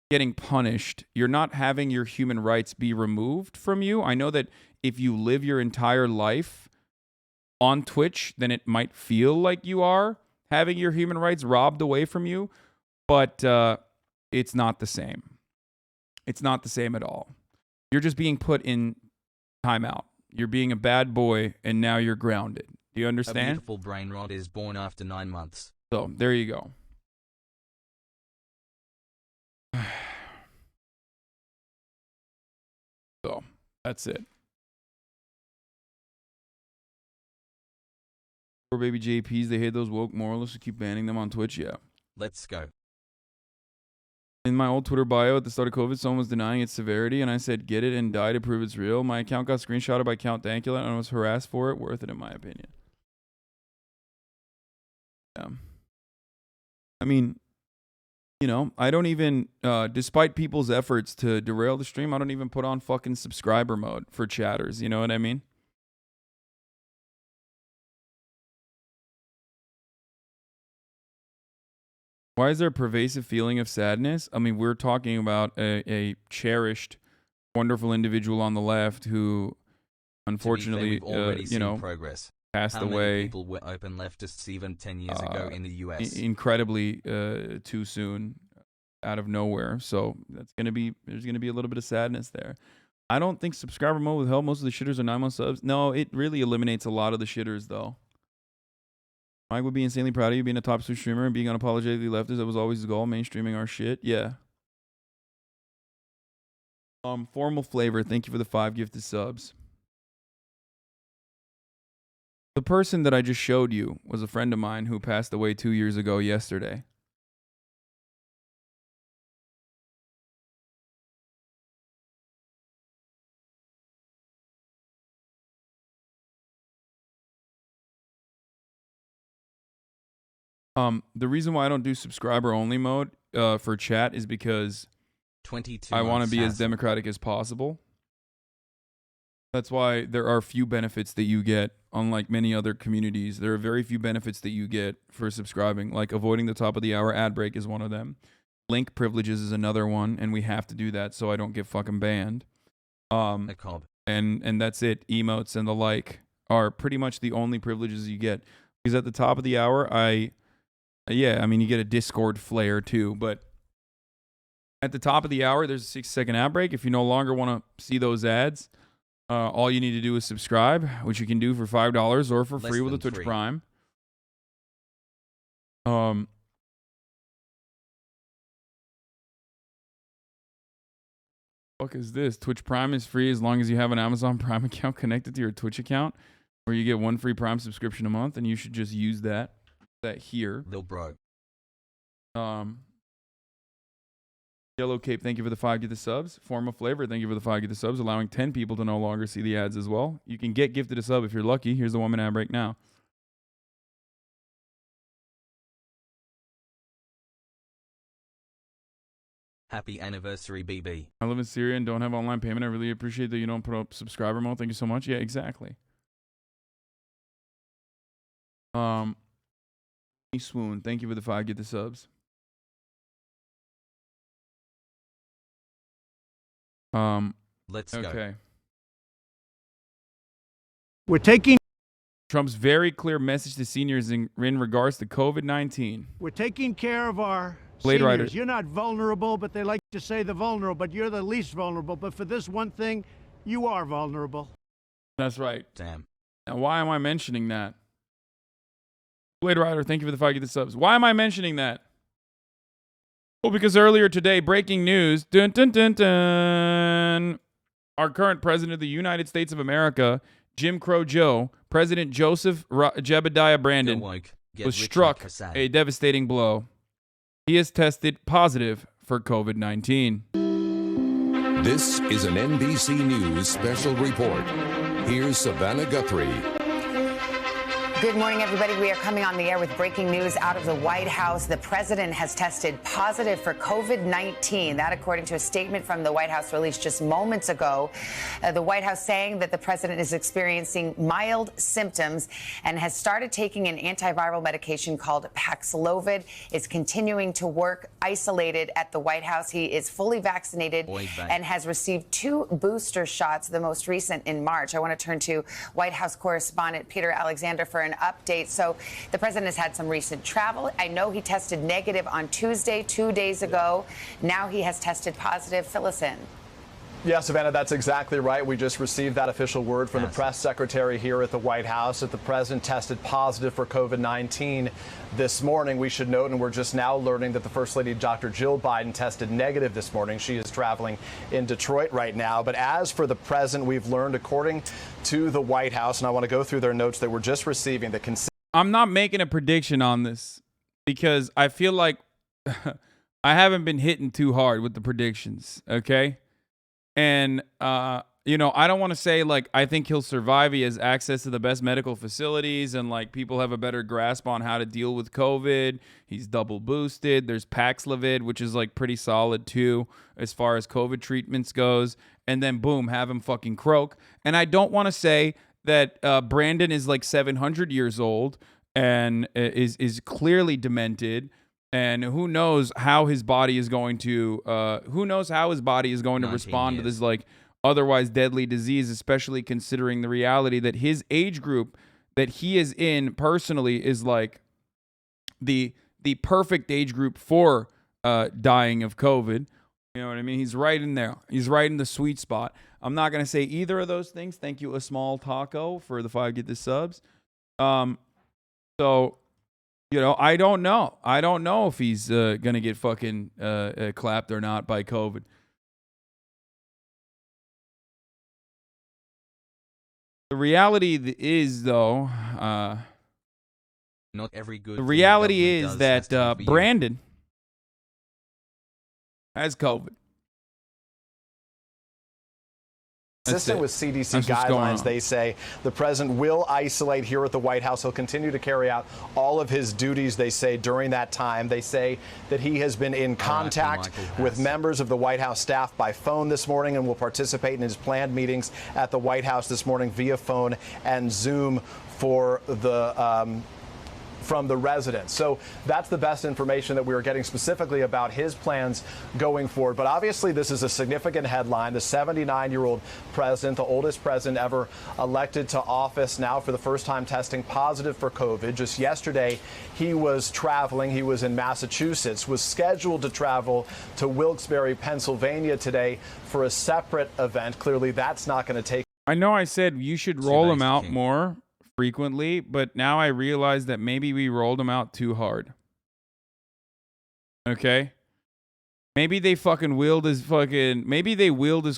getting punished. You're not having your human rights be removed from you. I know that if you live your entire life on Twitch, then it might feel like you are having your human rights robbed away from you, but it's not the same. It's not the same at all. You're just being put in timeout. You're being a bad boy, and now you're grounded. Do you A understand? beautiful brain rot is born after 9 months. So, there you go. So, that's it. Poor baby JPs, they hate those woke moralists who keep banning them on Twitch. Yeah. Let's go. In my old Twitter bio at the start of COVID, someone was denying its severity, and I said, get it and die to prove it's real. My account got screenshotted by Count Dankula, and I was harassed for it. Worth it, in my opinion. Yeah. I mean, you know, I don't even, despite people's efforts to derail the stream, I don't even put on fucking subscriber mode for chatters. You know what I mean? Why is there a pervasive feeling of sadness? I mean, we're talking about a cherished, wonderful individual on the left who, unfortunately, we've already you seen know, progress. passed How many away people were open leftists even 10 years ago in the US? incredibly too soon, out of nowhere. So there's gonna be a little bit of sadness there. I don't think subscriber mode would help. Most of the shitters are 9-month subs. No, it really eliminates a lot of the shitters though. Mike would be insanely proud of you being a top Twitch streamer and being unapologetically leftist. That was always his goal, mainstreaming our shit. Yeah. Formal flavor. Thank you for the 5 gifted subs. The person that I just showed you was a friend of mine who passed away 2 years ago yesterday. The reason why I don't do subscriber only mode for chat is because 22 I want to months be as Hasan. democratic as possible. That's why there are few benefits that you get, unlike many other communities. There are very few benefits that you get for subscribing, like avoiding the top of the hour ad break is one of them. Link privileges is another one, and we have to do that so I don't get fucking banned. A cob. And that's it. Emotes and the like are pretty much the only privileges you get. Because at the top of the hour, yeah, I mean, you get a Discord flare too, but at the top of the hour, there's a 6-second ad break. If you no longer want to see those ads, all you need to do is subscribe, which you can do for $5 or for Less free with a than Twitch free. Prime. Fuck is this? Twitch Prime is free as long as you have an Amazon Prime account connected to your Twitch account, where you get 1 free Prime subscription a month, and you should just use that here. Lil bro. Yellow Cape, thank you for the 5 gifted subs. Formal Flavor, thank you for the 5 gifted subs, allowing 10 people to no longer see the ads as well. You can get gifted a sub if you're lucky. Here's the 1-minute ad break now. Happy anniversary, BB. I live in Syria and don't have online payment. I really appreciate that you don't put up subscriber mode. Thank you so much. Yeah, exactly. Swoon, thank you for the 5 gifted subs. Let's go. Okay. We're taking Trump's very clear message to seniors in regards to COVID-19. care of our Blade seniors. Rider. You're not vulnerable, but they like to say the vulnerable, but you're the least vulnerable. But for this one thing, you are vulnerable. That's right. Damn. Now, why am I mentioning that? Blade Rider, thank you for the 5 gifted subs. Why am I mentioning that? Well, because earlier today, breaking news, dun, dun, dun, dun, our current president of the United States of America, Jim Crow Joe, President Joseph Jebediah Brandon, Go woke. Get was rich struck like Hasan. a devastating blow. He is tested positive for COVID-19. This is an NBC News special report. Here's Savannah Guthrie. Good morning, everybody. We are coming on the air with breaking news out of the White House. The president has tested positive for COVID-19. That, according to a statement from the White House released just moments ago. The White House saying that the president is experiencing mild symptoms and has started taking an antiviral medication called Paxlovid. Is continuing to work isolated at the White House. He is fully vaccinated and has received 2 booster shots, the most recent in March. I want to turn to White House correspondent Peter Alexander for an update. So the president has had some recent travel. I know he tested negative on Tuesday, 2 days ago. Now he has tested positive. Fill us in. Yeah, Savannah, that's exactly right. We just received that official word from the press secretary here at the White House that the president tested positive for COVID-19 this morning. We should note, and we're just now learning that the First Lady, Dr. Jill Biden, tested negative this morning. She is traveling in Detroit right now. But as for the president, we've learned, according to the White House, and I want to go through their notes that we're just receiving, the I'm not making a prediction on this because I feel like I haven't been hitting too hard with the predictions, okay? And, you know, I don't want to say, like, I think he'll survive. He has access to the best medical facilities and, like, people have a better grasp on how to deal with COVID. He's double boosted. There's Paxlovid, which is, like, pretty solid, too, as far as COVID treatments goes. And then, boom, have him fucking croak. And I don't want to say that Brandon is, like, 700 years old and is clearly demented. And who knows how his body is going to respond to this like otherwise deadly disease, especially considering the reality that his age group that he is in personally is like the perfect age group for dying of COVID. You know what I mean? He's right in there. He's right in the sweet spot. I'm not going to say either of those things. Thank you, A Small Taco, for the 5 Get the Subs. So, you know, I don't know. I don't know if he's going to get fucking clapped or not by COVID. The reality is, though, not every good. The reality is that Brandon has COVID. Consistent with CDC guidelines, they say the president will isolate here at the White House. He'll continue to carry out all of his duties, they say, during that time. They say that he has been in contact with members of the White House staff by phone this morning and will participate in his planned meetings at the White House this morning via phone and Zoom for the from the residents. So that's the best information that we were getting specifically about his plans going forward. But obviously this is a significant headline. The 79-year-old president, the oldest president ever elected to office, now for the first time testing positive for COVID. Just yesterday, he was traveling. He was in Massachusetts, was scheduled to travel to Wilkes-Barre, Pennsylvania today for a separate event. Clearly that's not going to take. I know I said you should roll him out more frequently, but now I realize that maybe we rolled him out too hard. Okay? Maybe they wheeled his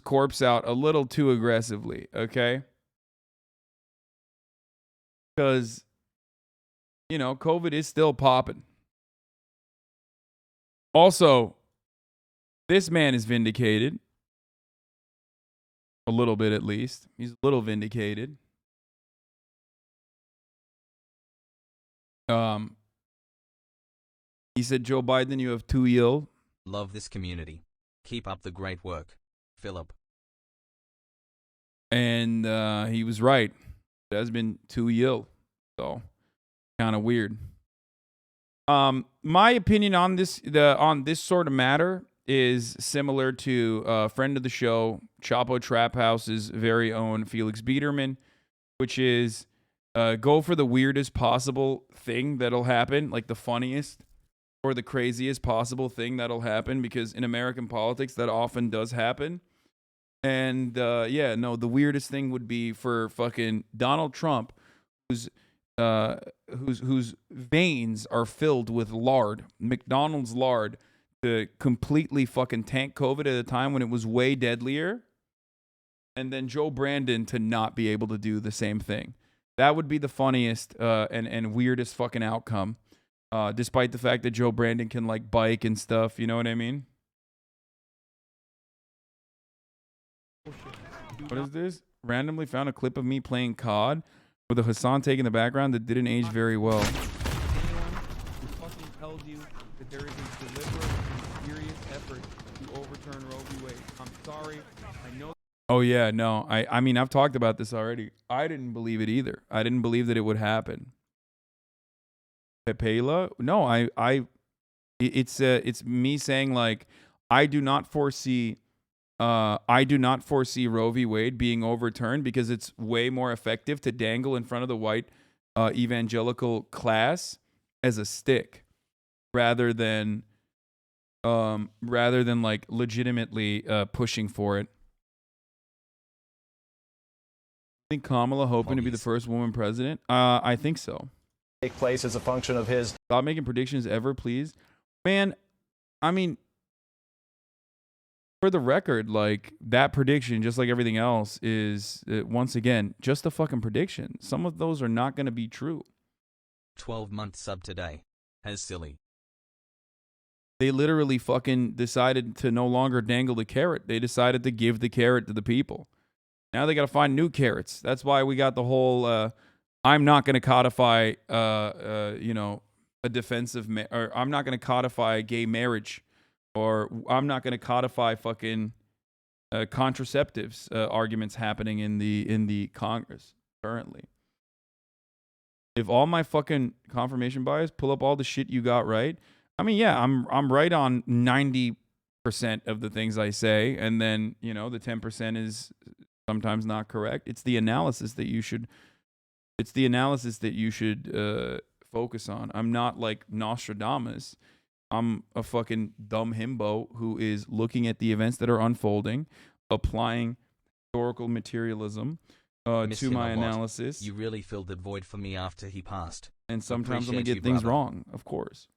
corpse out a little too aggressively, okay? Because, you know, COVID is still popping. Also, this man is vindicated. A little bit, at least. He's a little vindicated. He said, Joe Biden, you have 2 ill. Love this community. Keep up the great work. Philip. And he was right. It has been 2 ill. So, kind of weird. My opinion on this sort of matter is similar to a friend of the show, Chapo Trap House's very own Felix Biederman, which is go for the weirdest possible thing that'll happen, like the funniest or the craziest possible thing that'll happen, because in American politics that often does happen. And the weirdest thing would be for fucking Donald Trump, whose veins are filled with lard, McDonald's lard, to completely fucking tank COVID at a time when it was way deadlier, and then Joe Brandon to not be able to do the same thing. That would be the funniest and weirdest fucking outcome, despite the fact that Joe Brandon can like bike and stuff. You know what I mean? What is this? Randomly found a clip of me playing COD with a Hasan take in the background that didn't age very well. Anyone who fucking tells you that there is a deliberate and serious effort to overturn Roe v. Wade, I'm sorry. I know. Oh yeah, no. I mean, I've talked about this already. I didn't believe it either. I didn't believe that it would happen. Pepela? No, it's me saying like I do not foresee Roe v. Wade being overturned because it's way more effective to dangle in front of the white evangelical class as a stick rather than like legitimately pushing for it. I think Kamala hoping to be the first woman president? I think so. Take place as a function of his. Stop making predictions ever, please. Man, I mean, for the record, like that prediction, just like everything else, is once again just a fucking prediction. Some of those are not going to be true. 12-month sub today. As silly. They literally fucking decided to no longer dangle the carrot. They decided to give the carrot to the people. Now they got to find new carrots. That's why we got the whole I'm not going to codify, a defensive, or I'm not going to codify gay marriage, or I'm not going to codify fucking contraceptives arguments happening in the Congress currently. If all my fucking confirmation bias pull up all the shit you got right, I mean, yeah, I'm right on 90% of the things I say, and then the 10% is sometimes not correct. It's the analysis that you should. It's the analysis that you should focus on. I'm not like Nostradamus. I'm a fucking dumb himbo who is looking at the events that are unfolding, applying historical materialism to my analysis. You really filled that void for me after he passed. And sometimes I'm going to get things wrong, of course.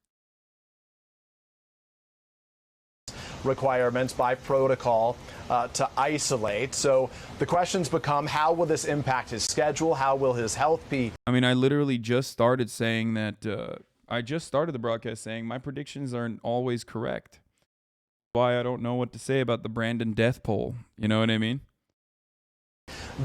Requirements by protocol to isolate. So the questions become, how will this impact his schedule? How will his health be? I mean, I literally just started saying that, I just started the broadcast saying my predictions aren't always correct. Why I don't know what to say about the Brandon death poll. You know what I mean?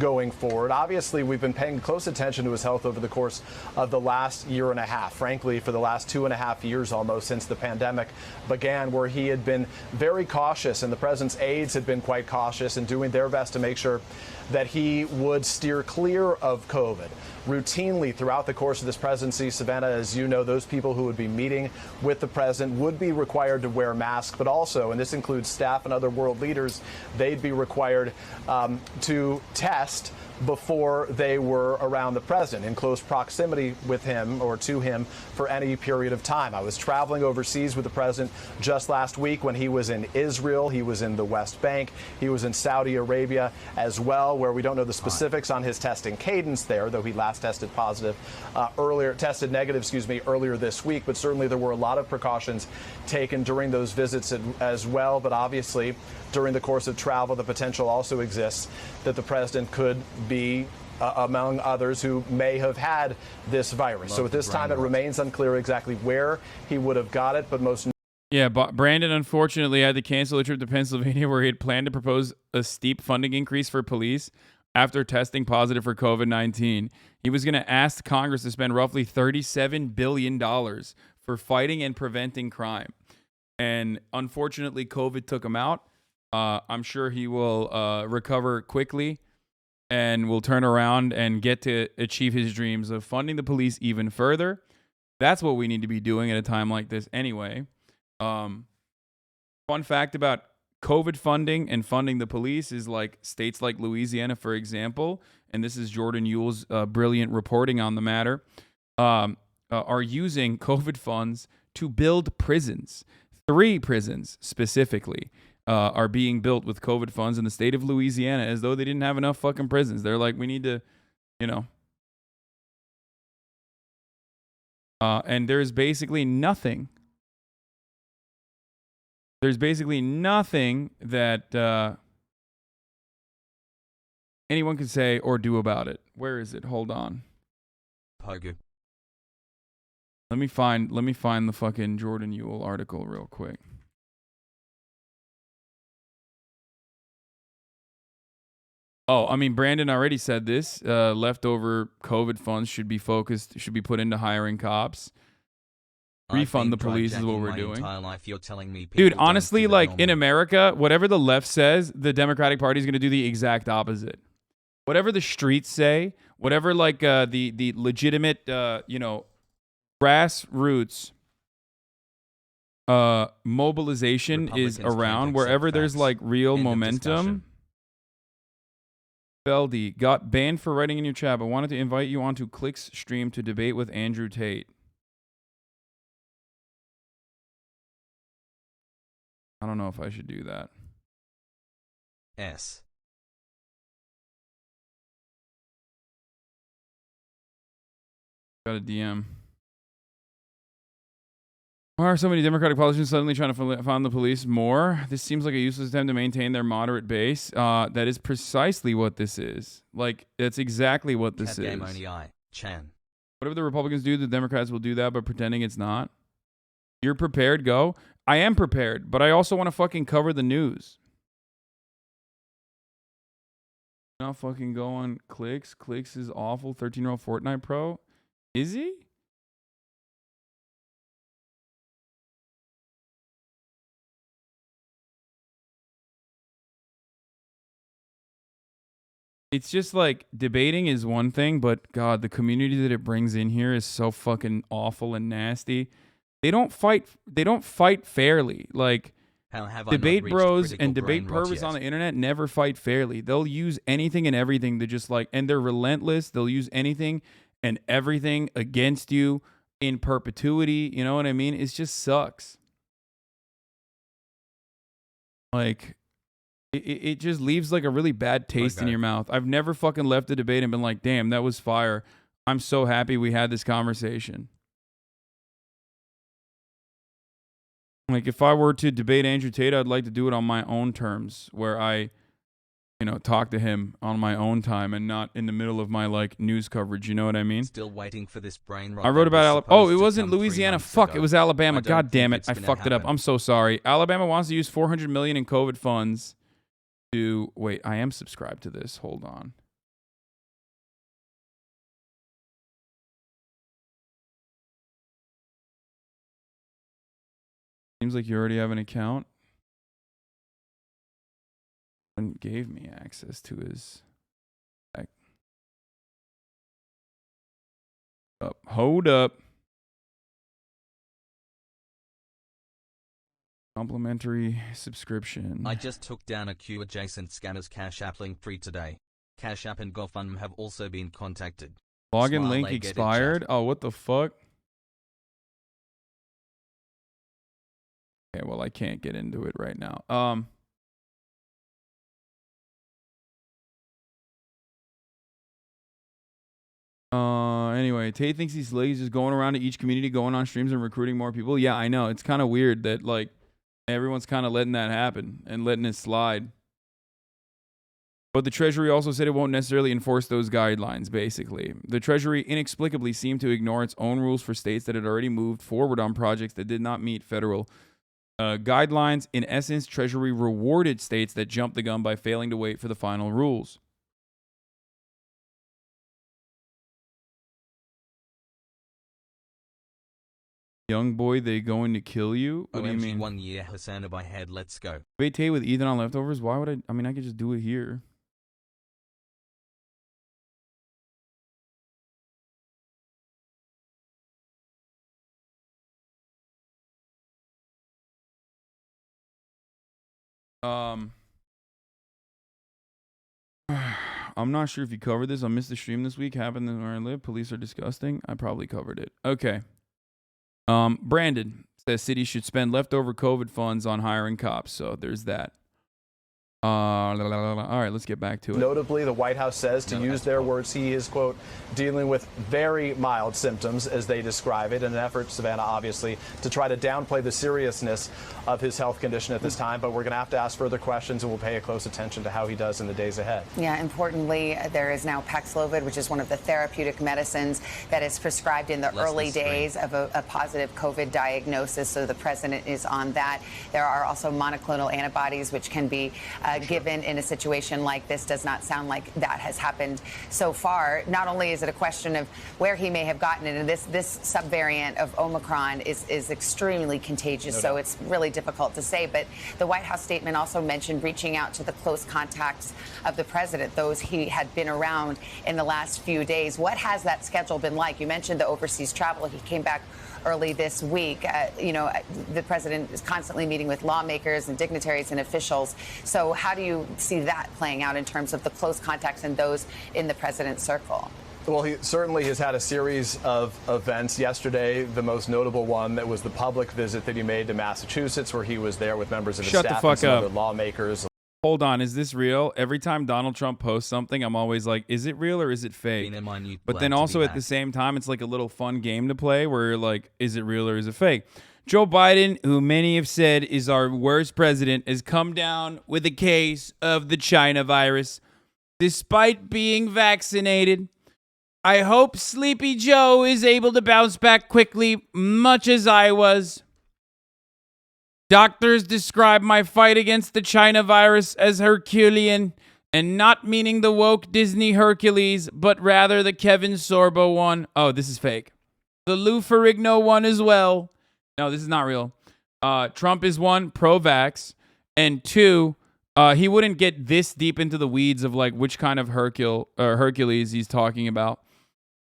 Going forward. Obviously, we've been paying close attention to his health over the course of the last year and a half, frankly, for the last 2.5 years almost since the pandemic began, where he had been very cautious and the president's aides had been quite cautious and doing their best to make sure that he would steer clear of COVID. Routinely throughout the course of this presidency, Savannah, as you know, those people who would be meeting with the president would be required to wear masks, but also, and this includes staff and other world leaders, they'd be required to test before they were around the president in close proximity with him or to him for any period of time. I was traveling overseas with the president just last week when he was in Israel. He was in the West Bank. He was in Saudi Arabia as well, where we don't know the specifics on his testing cadence there, though he last tested negative earlier this week. But certainly there were a lot of precautions taken during those visits as well. But obviously, during the course of travel, the potential also exists that the president could be among others who may have had this virus. So at this time, it remains unclear exactly where he would have got it, but most. Yeah, but Brandon unfortunately had to cancel a trip to Pennsylvania where he had planned to propose a steep funding increase for police after testing positive for COVID-19. He was going to ask Congress to spend roughly $37 billion for fighting and preventing crime. And unfortunately, COVID took him out. I'm sure he will recover quickly and will turn around and get to achieve his dreams of funding the police even further. That's what we need to be doing at a time like this anyway. Fun fact about COVID funding and funding the police is like states like Louisiana, for example, and this is Jordan Yule's brilliant reporting on the matter, are using COVID funds to build prisons. 3 prisons specifically are being built with COVID funds in the state of Louisiana, as though they didn't have enough fucking prisons. They're like, we need to, and there's basically nothing. There's basically nothing that anyone can say or do about it. Where is it? Hold on. Pogu. Let me find the fucking Jordan Yule article real quick. Oh, I mean, Brandon already said this. Leftover COVID funds should be put into hiring cops. Refund the police is what we're doing. Life, you're telling me dude, honestly, like in America, whatever the left says, the Democratic Party is going to do the exact opposite. Whatever the streets say, whatever like the legitimate, grassroots mobilization is around, wherever there's like real momentum. Beldy got banned for writing in your chat, but wanted to invite you onto Click's stream to debate with Andrew Tate. I don't know if I should do that. S. Got a DM. Why are so many Democratic politicians suddenly trying to fund the police more? This seems like a useless attempt to maintain their moderate base. That is precisely what this is. Like, that's exactly what this is. Whatever the Republicans do, the Democrats will do that, but pretending it's not. You're prepared, go. I am prepared, but I also want to fucking cover the news. Not fucking go on Clicks. Clicks is awful. 13-year-old Fortnite pro. Is he? It's just like debating is one thing, but God, the community that it brings in here is so fucking awful and nasty. They don't fight fairly. Like debate bros and debate pervs on the internet never fight fairly. They'll use anything and everything to just like, and they're relentless. They'll use anything and everything against you in perpetuity. You know what I mean? It just sucks. Like, it just leaves like a really bad taste in your mouth. I've never fucking left a debate and been like, damn, that was fire. I'm so happy we had this conversation. Like, if I were to debate Andrew Tate, I'd like to do it on my own terms, where I, talk to him on my own time and not in the middle of my, like, news coverage. You know what I mean? Still waiting for this brain rot. I wrote about Alabama. Oh, it wasn't Louisiana. Fuck, it was Alabama. God damn it. I fucked it up. I'm so sorry. Alabama wants to use $400 million in COVID funds to... Wait, I am subscribed to this. Hold on. Seems like you already have an account. And gave me access to his. Hold up. Complimentary subscription. I just took down a Q adjacent scammer's Cash App link free today. Cash App and GoFundMe have also been contacted. Login link expired. Oh, what the fuck? Okay, well, I can't get into it right now. Anyway, Tate thinks he's lazy, just going around to each community, going on streams and recruiting more people. Yeah, I know. It's kind of weird that, like, everyone's kind of letting that happen and letting it slide. But the Treasury also said it won't necessarily enforce those guidelines, basically. The Treasury inexplicably seemed to ignore its own rules for states that had already moved forward on projects that did not meet federal guidelines. In essence, Treasury rewarded states that jumped the gun by failing to wait for the final rules. Young boy, they going to kill you? What do you mean? 1 year, HasanAbi head, let's go. Wait, Tate with Ethan on leftovers? Why would I? I mean, I could just do it here. I'm not sure if you covered this. I missed the stream this week. Happened where I live. Police are disgusting. I probably covered it. Okay. Brandon says cities should spend leftover COVID funds on hiring cops. So there's that. All right, let's get back to it. Notably, the White House says, to use their words, he is, quote, dealing with very mild symptoms, as they describe it, in an effort, Savannah, obviously, to try to downplay the seriousness of his health condition at this time. But we're going to have to ask further questions, and we'll pay a close attention to how he does in the days ahead. Yeah, importantly, there is now Paxlovid, which is one of the therapeutic medicines that is prescribed in the early days of a positive COVID diagnosis. So the president is on that. There are also monoclonal antibodies, which can be given in a situation like this. Does not sound like that has happened so far. Not only is it a question of where he may have gotten it, and this subvariant of Omicron is extremely contagious, so it's really difficult to say. But the White House statement also mentioned reaching out to the close contacts of the president, those he had been around in the last few days. What has that schedule been like? You mentioned the overseas travel. He came back early this week. The president is constantly meeting with lawmakers and dignitaries and officials. So how do you see that playing out in terms of the close contacts and those in the president's circle? Well, he certainly has had a series of events. Yesterday, the most notable one that was the public visit that he made to Massachusetts, where he was there with members of his staff and some other lawmakers. Hold on, is this real? Every time Donald Trump posts something, I'm always like, is it real or is it fake? But then also at the same time, it's like a little fun game to play where you're like, is it real or is it fake? Joe Biden, who many have said is our worst president, has come down with a case of the China virus. Despite being vaccinated, I hope Sleepy Joe is able to bounce back quickly, much as I was. Doctors describe my fight against the China virus as Herculean, and not meaning the woke Disney Hercules, but rather the Kevin Sorbo one. Oh, this is fake. The Lou Ferrigno one as well. No, this is not real. Trump is one, pro-vax, and two, he wouldn't get this deep into the weeds of like which kind of Hercules he's talking about.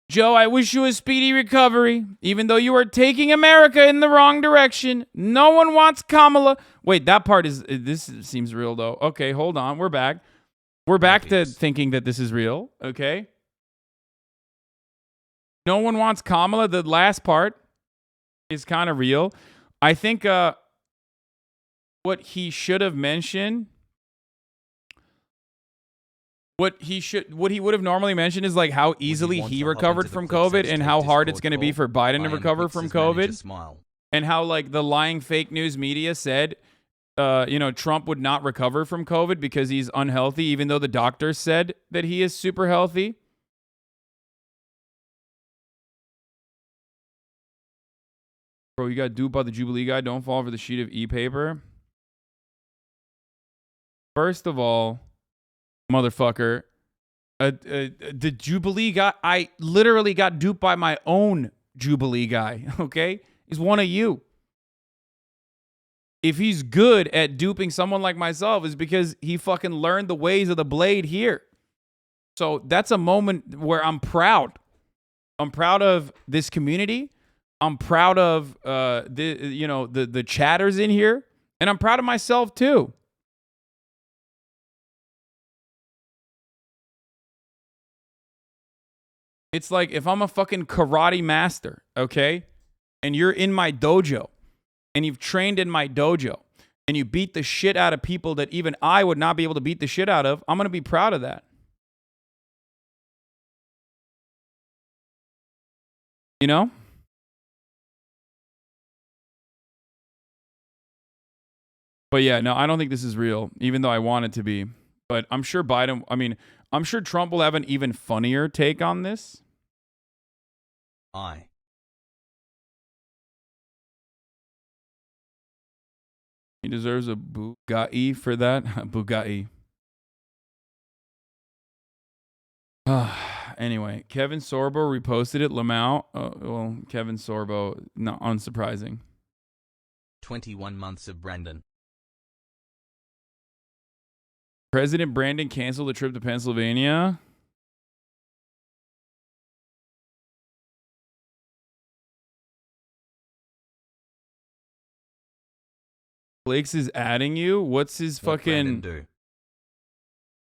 Joe, I wish you a speedy recovery, even though you are taking America in the wrong direction. No one wants Kamala. Wait, that part this seems real, though. Okay, hold on. We're back. We're back to thinking that this is real, okay? No one wants Kamala. The last part is kind of real. I think what he should have mentioned... What he would have normally mentioned is like how easily he recovered from COVID and how hard it's going to be for Biden to recover from COVID. And how like the lying fake news media said, Trump would not recover from COVID because he's unhealthy, even though the doctors said that he is super healthy. Bro, you got duped by the Jubilee guy. Don't fall for the sheet of e-paper. First of all, motherfucker, the Jubilee guy, I literally got duped by my own Jubilee guy, okay? He's one of you. If he's good at duping someone like myself, it's because he fucking learned the ways of the blade here. So that's a moment where I'm proud. I'm proud of this community. I'm proud of the chatters in here, and I'm proud of myself too. It's like if I'm a fucking karate master, okay, and you're in my dojo, and you've trained in my dojo, and you beat the shit out of people that even I would not be able to beat the shit out of, I'm going to be proud of that. You know? But yeah, no, I don't think this is real, even though I want it to be. But I'm sure I'm sure Trump will have an even funnier take on this. He deserves a Bugatti for that. Bugatti. Anyway, Kevin Sorbo reposted it. Lamau. Well, Kevin Sorbo, not unsurprising. 21 months of Brandon. President Brandon canceled a trip to Pennsylvania. Blake's is adding you? What's his fucking...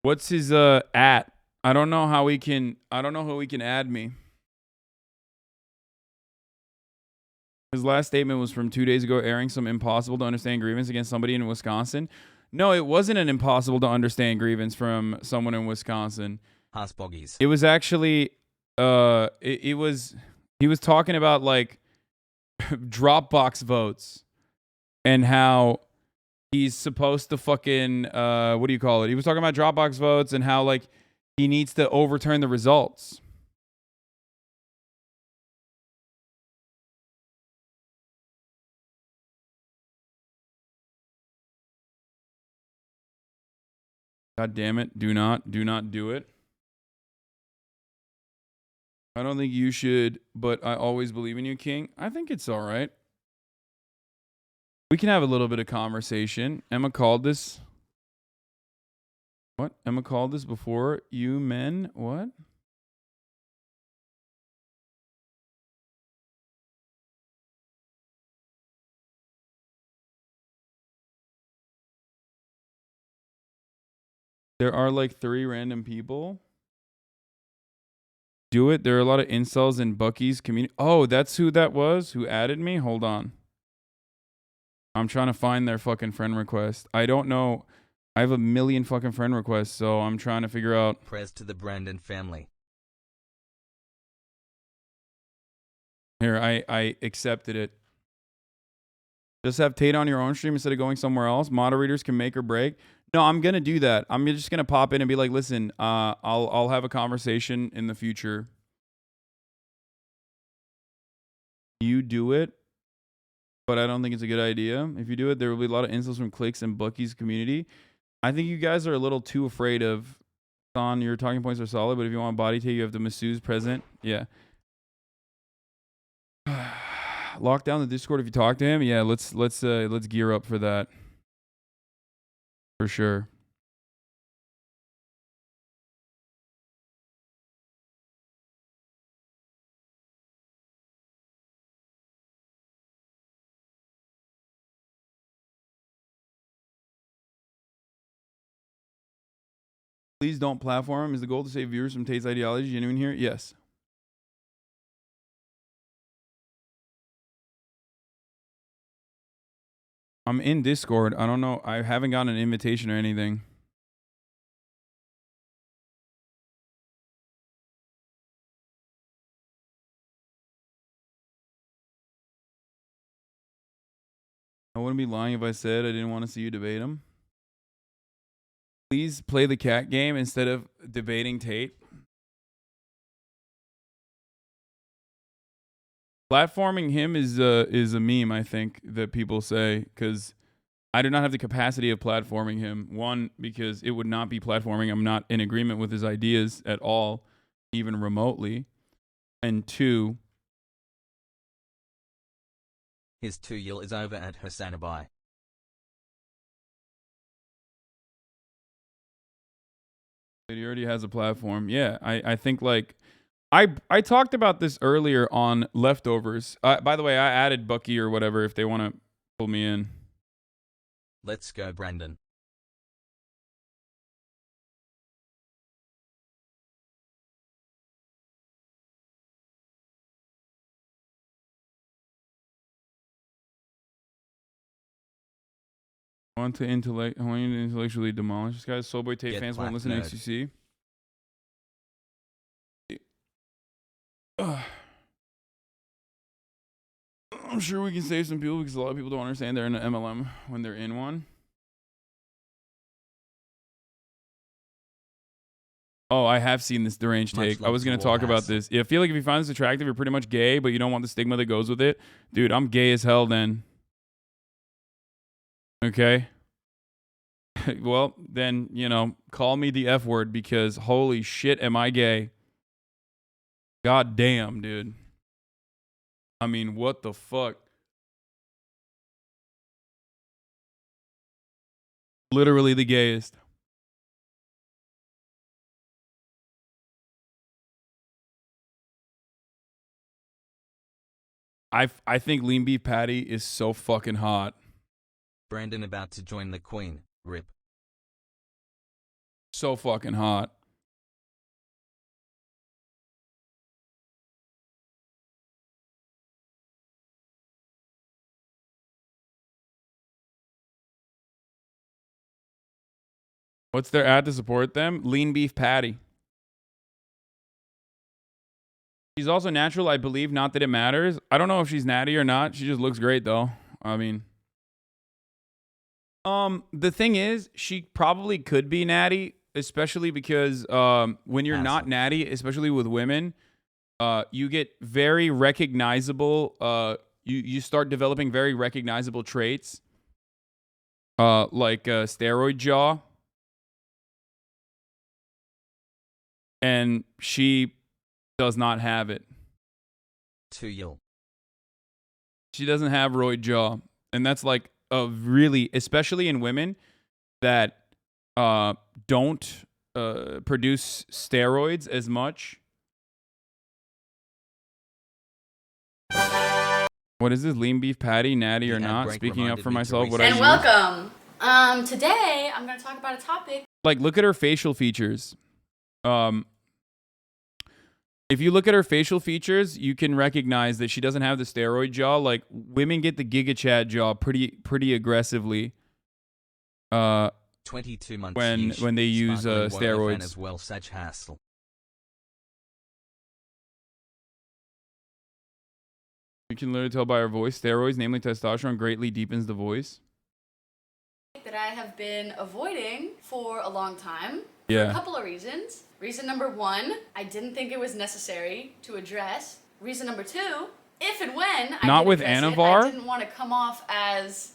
What's his at? I don't know how he can add me. His last statement was from 2 days ago, airing some impossible to understand grievance against somebody in Wisconsin. No, it wasn't an impossible to understand grievance from someone in Wisconsin. It was actually he was talking about like Dropbox votes and how he's supposed to fucking what do you call it? He was talking about Dropbox votes and how like he needs to overturn the results. God damn it. Do not do it. I don't think you should, but I always believe in you, King. I think it's all right. We can have a little bit of conversation. Emma called this. What? Emma called this before you men. What? There are like 3 random people. Do it. There are a lot of incels in Bucky's community. Oh, that's who that was who added me? Hold on. I'm trying to find their fucking friend request. I don't know. I have a million fucking friend requests, so I'm trying to figure out. Prayers to the Brandon family. Here, I accepted it. Just have Tate on your own stream instead of going somewhere else. Moderators can make or break. No, I'm gonna do that. I'm just gonna pop in and be like, listen, I'll have a conversation in the future. You do it, but I don't think it's a good idea. If you do it, there will be a lot of insults from Clicks and Bucky's community. I think you guys are a little too afraid of Hasan. Your talking points are solid, but if you want body take, you have the masseuse present. Yeah. Lock down the Discord if you talk to him. Yeah, let's gear up for that. For sure. Please don't platform him. Is the goal to save viewers from Tate's ideology genuine here? Yes. I'm in Discord. I don't know. I haven't gotten an invitation or anything. I wouldn't be lying if I said I didn't want to see you debate him. Please play the cat game instead of debating Tate. Platforming him is a meme, I think, that people say, because I do not have the capacity of platforming him. One, because it would not be platforming. I'm not in agreement with his ideas at all, even remotely. And 2, his 2-year is over at HasanAbi. He already has a platform. Yeah, I think like I talked about this earlier on Leftovers. By the way, I added Bucky or whatever if they want to pull me in. Let's go, Brandon. I want you to intellectually demolish this guy. Soulboy Tate fans won't listen to nerd. XCC. I'm sure we can save some people because a lot of people don't understand they're in an MLM when they're in one. Oh, I have seen this deranged take. I was going to talk about this. Yeah, I feel like if you find this attractive, you're pretty much gay, but you don't want the stigma that goes with it. Dude, I'm gay as hell then. Okay? Well, then, you know, call me the F word because holy shit, am I gay? God damn, dude. I mean, what the fuck? Literally the gayest. I think lean beef patty is so fucking hot. Brandon about to join the Queen. RIP. So fucking hot. What's their ad to support them? Lean beef patty. She's also natural, I believe. Not that it matters. I don't know if she's natty or not. She just looks great, though. I mean, the thing is, she probably could be natty, especially because when you're not natty, especially with women, you get very recognizable. You start developing very recognizable traits, like steroid jaw. and she does not have it. To you. She doesn't have roid jaw, and that's like a really, especially in women that don't produce steroids as much. What is this? Lean beef patty, natty or not? Speaking up for myself, what I And use. welcome. Today I'm going to talk about a topic. Like, look at her facial features. If you look at her facial features, you can recognize that she doesn't have the steroid jaw. Like, women get the Giga Chad jaw pretty aggressively. 22 months when they use steroids as well. Such hassle. You can literally tell by her voice. Steroids, namely testosterone, greatly deepens the voice. That I have been avoiding for a long time. Yeah. For a couple of reasons. Reason number one, I didn't think it was necessary to address. Reason number two, if and when I Not did with address it, Anavar? I didn't want to come off as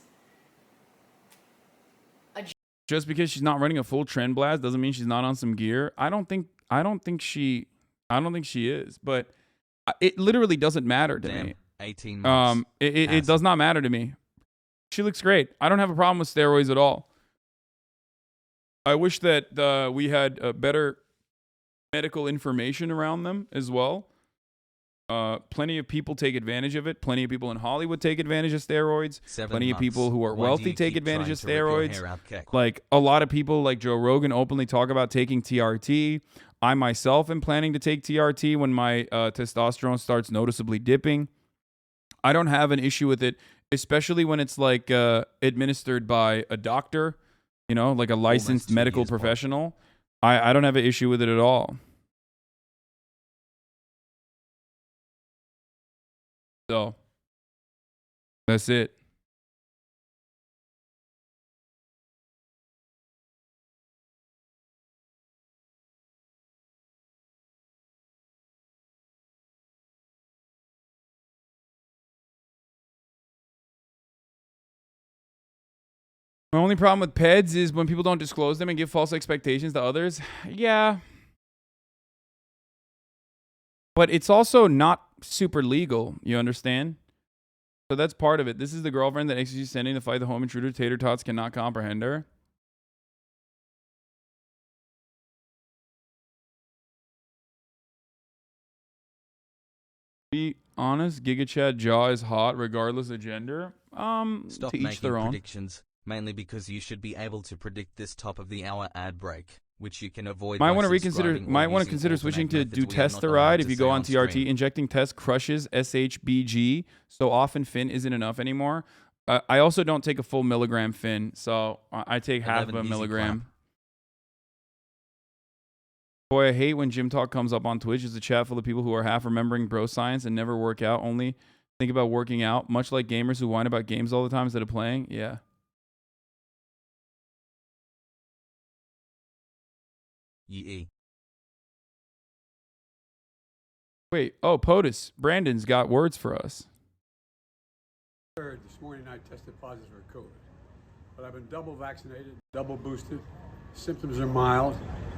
Just because she's not running a full trend blast doesn't mean she's not on some gear. I don't think she is, but it literally doesn't matter to me. 18 months. It does not matter to me. She looks great. I don't have a problem with steroids at all. I wish that we had better medical information around them as well. Plenty of people take advantage of it. Plenty of people in Hollywood take advantage of steroids. 7 Plenty of months. people who are Why do wealthy you take keep advantage of trying to rip your steroids. hair out, Keck? Like a lot of people, like Joe Rogan, openly talk about taking TRT. I myself am planning to take TRT when my testosterone starts noticeably dipping. I don't have an issue with it, especially when it's like administered by a doctor, you know, like a licensed medical professional. I don't have an issue with it at all. So that's it. My only problem with PEDs is when people don't disclose them and give false expectations to others. Yeah. But it's also not super legal, you understand? So that's part of it. This is the girlfriend that executes sending to fight the home intruder. Tater tots cannot comprehend her. Be honest, Giga Chad jaw is hot regardless of gender. Stop to each making their own. predictions, mainly because you should be able to predict this top of the hour ad break, which you can avoid. Might by want to reconsider. subscribing or Might want to using consider alternate switching to methods we are not allowed Dutasteride to if you say go on TRT. stream. Injecting test crushes SHBG, so often Fin isn't enough anymore. I also don't take a full milligram Fin, so I take half of 11 a easy milligram. clap. Boy, I hate when Gym Talk comes up on Twitch. It's a chat full of people who are half remembering bro science and never work out, only think about working out, much like gamers who whine about games all the time instead of playing. Yeah. Yee. Wait, oh, POTUS. Brandon's got words for us. This morning I tested positive for COVID, but I've been double vaccinated, double boosted. Symptoms are mild,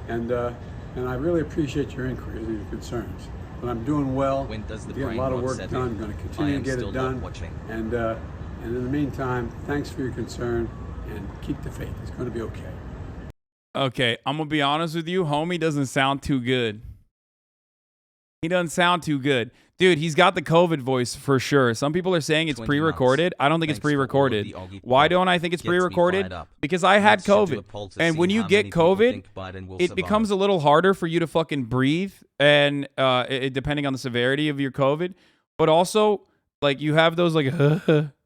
and I really appreciate your inquiries and your concerns. But I'm doing well. When does the Get a brain lot of rot work set done. in? Going to I continue to am get still it not done. watching. And in the meantime, thanks for your concern and keep the faith. It's going to be okay. Okay, I'm going to be honest with you. Homie doesn't sound too good. He doesn't sound too good. Dude, he's got the COVID voice for sure. Some people are saying it's 20 pre-recorded. I don't think it's Thanks for all of pre-recorded. the Augie Why pop. don't I think it's Gets me pre-recorded? fired up. Because I had Let's do a COVID. poll to And see when you how get many people COVID, think Biden will it survive. becomes a little harder for you to fucking breathe, and depending on the severity of your COVID. But also, like, you have those, like,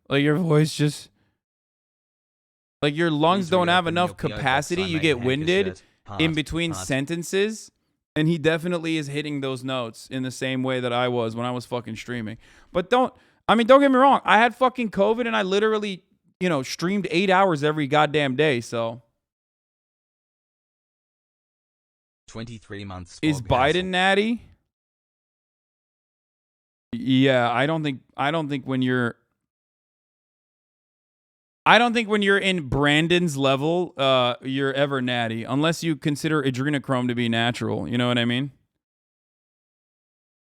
like your voice just... Like, your lungs Please don't have reopen enough your PO box. capacity. I You made get a winded shirt. in Heart, between heart. sentences. And he definitely is hitting those notes in the same way that I was when I was fucking streaming. But don't get me wrong. I had fucking COVID and I literally, streamed 8 hours every goddamn day. So 23 months. is Fog Biden hassle. natty? Yeah, I don't think when you're I don't think when you're in Brandon's level, you're ever natty, unless you consider adrenochrome to be natural. You know what I mean?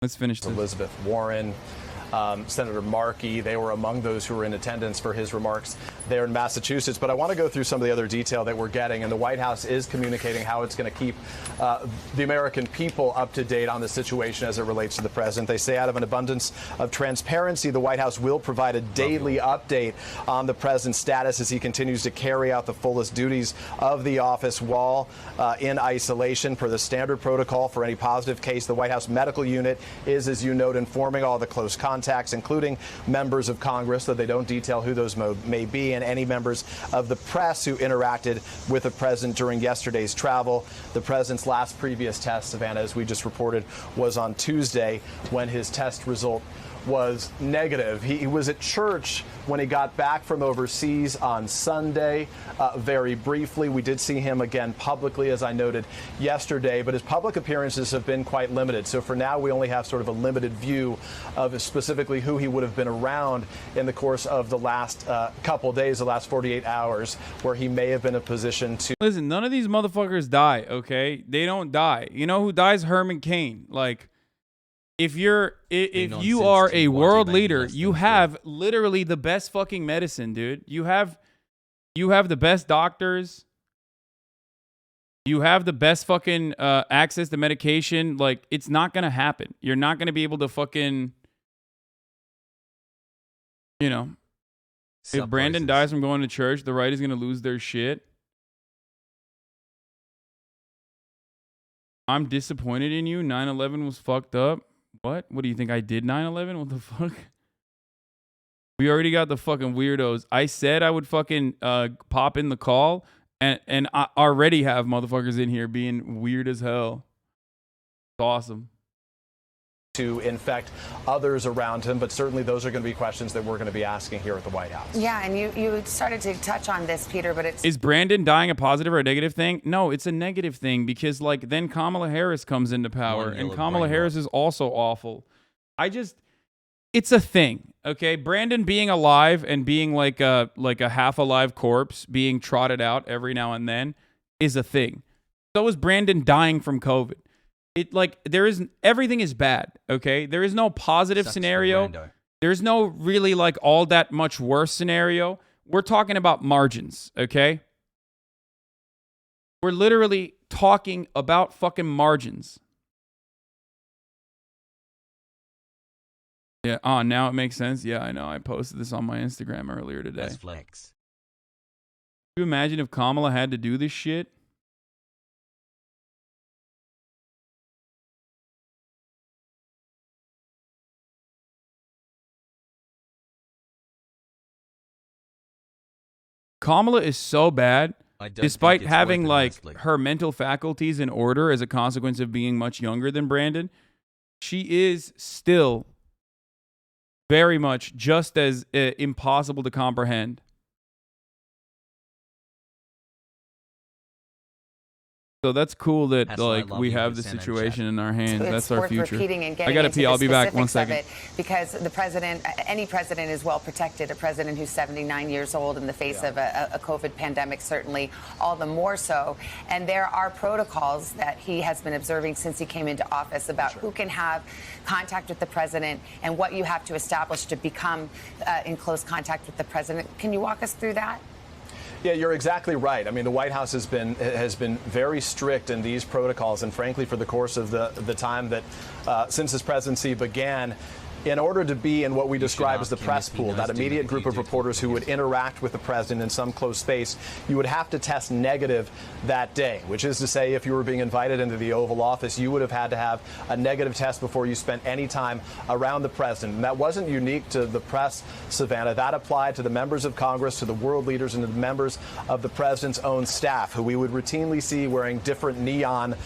Let's finish this. Elizabeth Warren, Senator Markey, they were among those who were in attendance for his remarks there in Massachusetts. But I want to go through some of the other detail that we're getting. And the White House is communicating how it's going to keep the American people up to date on the situation as it relates to the president. They say out of an abundance of transparency, the White House will provide a daily update on the president's status as he continues to carry out the fullest duties of the office while in isolation. Per the standard protocol for any positive case, the White House medical unit is, as you note, informing all the close contacts, including members of Congress, though they don't detail who those may be, and any members of the press who interacted with the president during yesterday's travel. The president's last previous test, Savannah, as we just reported, was on Tuesday when his test result was negative. He was at church when he got back from overseas on Sunday, very briefly. We did see him again publicly, as I noted yesterday, but his public appearances have been quite limited. So for now, we only have sort of a limited view of specifically who he would have been around in the course of the last couple days, the last 48 hours, where he may have been in a position to... Listen, none of these motherfuckers die, okay? They don't die. You know who dies? Herman Cain. Like, if you are a world leader, you have literally the best fucking medicine, dude. You have the best doctors. You have the best fucking access to medication. Like, it's not gonna happen. You're not gonna be able to fucking, you know, if Brandon dies from going to church, the right is gonna lose their shit. I'm disappointed in you. 9/11 was fucked up. What? What do you think I did 9/11? What the fuck? We already got the fucking weirdos. I said I would fucking pop in the call, and I already have motherfuckers in here being weird as hell. It's awesome. To infect others around him, but certainly those are going to be questions that we're going to be asking here at the White House. Yeah, and you started to touch on this, Peter, but it's... Is Brandon dying a positive or a negative thing? No, it's a negative thing because, like, then Kamala Harris comes into power, and Kamala Harris is also awful. It's a thing, okay? Brandon being alive and being like a half-alive corpse being trotted out every now and then is a thing. So is Brandon dying from COVID. Everything is bad, okay? There is no positive scenario. There's no really like all that much worse scenario. We're talking about margins, okay? We're literally talking about fucking margins. Yeah, now it makes sense. Yeah, I know. I posted this on my Instagram earlier today. That's flex. Can you imagine if Kamala had to do this shit? Kamala is so bad, despite having like her mental faculties in order as a consequence of being much younger than Brandon. She is still very much just as impossible to comprehend. So that's cool that we have the situation in our hands. That's our future. I gotta pee. I'll be back 1 second. Because the president, any president, is well protected. A president who's 79 years old in the face of a COVID pandemic, certainly all the more so. And there are protocols that he has been observing since he came into office about who can have contact with the president and what you have to establish to become in close contact with the president. Can you walk us through that? Yeah, you're exactly right. I mean, the White House has been very strict in these protocols, and frankly, for the course of the time that since his presidency began, in order to be in what we describe as the press pool, that immediate group of reporters who would interact with the president in some close space, you would have to test negative that day, which is to say, if you were being invited into the Oval Office, you would have had to have a negative test before you spent any time around the president. And that wasn't unique to the press, Savannah. That applied to the members of Congress, to the world leaders, and to the members of the president's own staff, who we would routinely see wearing different neon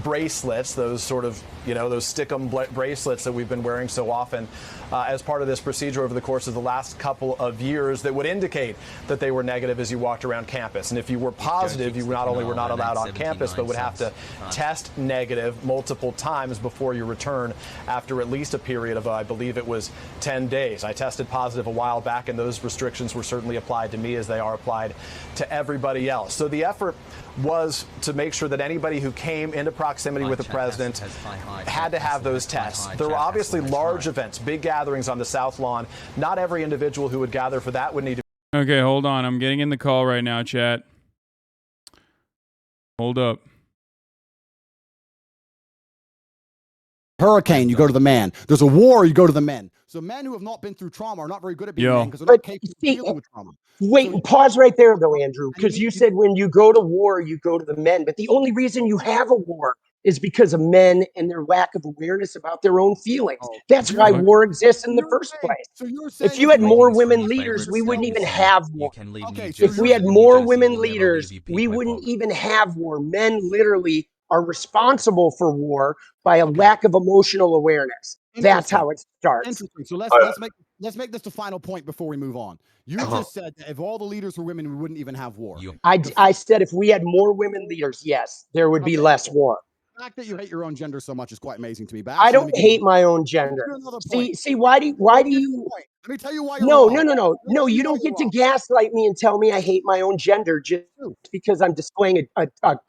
bracelets, those sort of, those stick-em bracelets that we've been wearing so so often as part of this procedure over the course of the last couple of years that would indicate that they were negative as you walked around campus. And if you were positive, you not only were not allowed on campus, but would have to test negative multiple times before you return after at least a period of, I believe it was 10 days. I tested positive a while back, and those restrictions were certainly applied to me as they are applied to everybody else. So the effort was to make sure that anybody who came into proximity with the president had to have those tests. There were obviously large events, big gatherings on the South Lawn. Not every individual who would gather for that would need to. Okay, hold on. I'm getting in the call right now, chat. Hold up. Hurricane, you go to the man. There's a war, you go to the men. So men who have not been through trauma are not very good at being men because they're not capable of dealing with trauma. Wait, pause right there, though, Andrew, because you said when you go to war, you go to the men. But the only reason you have a war is because of men and their lack of awareness about their own feelings. That's why war exists in the first place. If you had more women leaders, we wouldn't even have war. If we had more women leaders, we wouldn't even have war. Men literally are responsible for war by a lack of emotional awareness. That's how it starts. Interesting. So let's make this the final point before we move on. You just said that if all the leaders were women, we wouldn't even have war. I said if we had more women leaders, yes, there would be less war. The fact that you hate your own gender so much is quite amazing to me. But I don't hate my own gender. See, why do you? Let me tell you why. No. You don't get to gaslight me and tell me I hate my own gender just because I'm displaying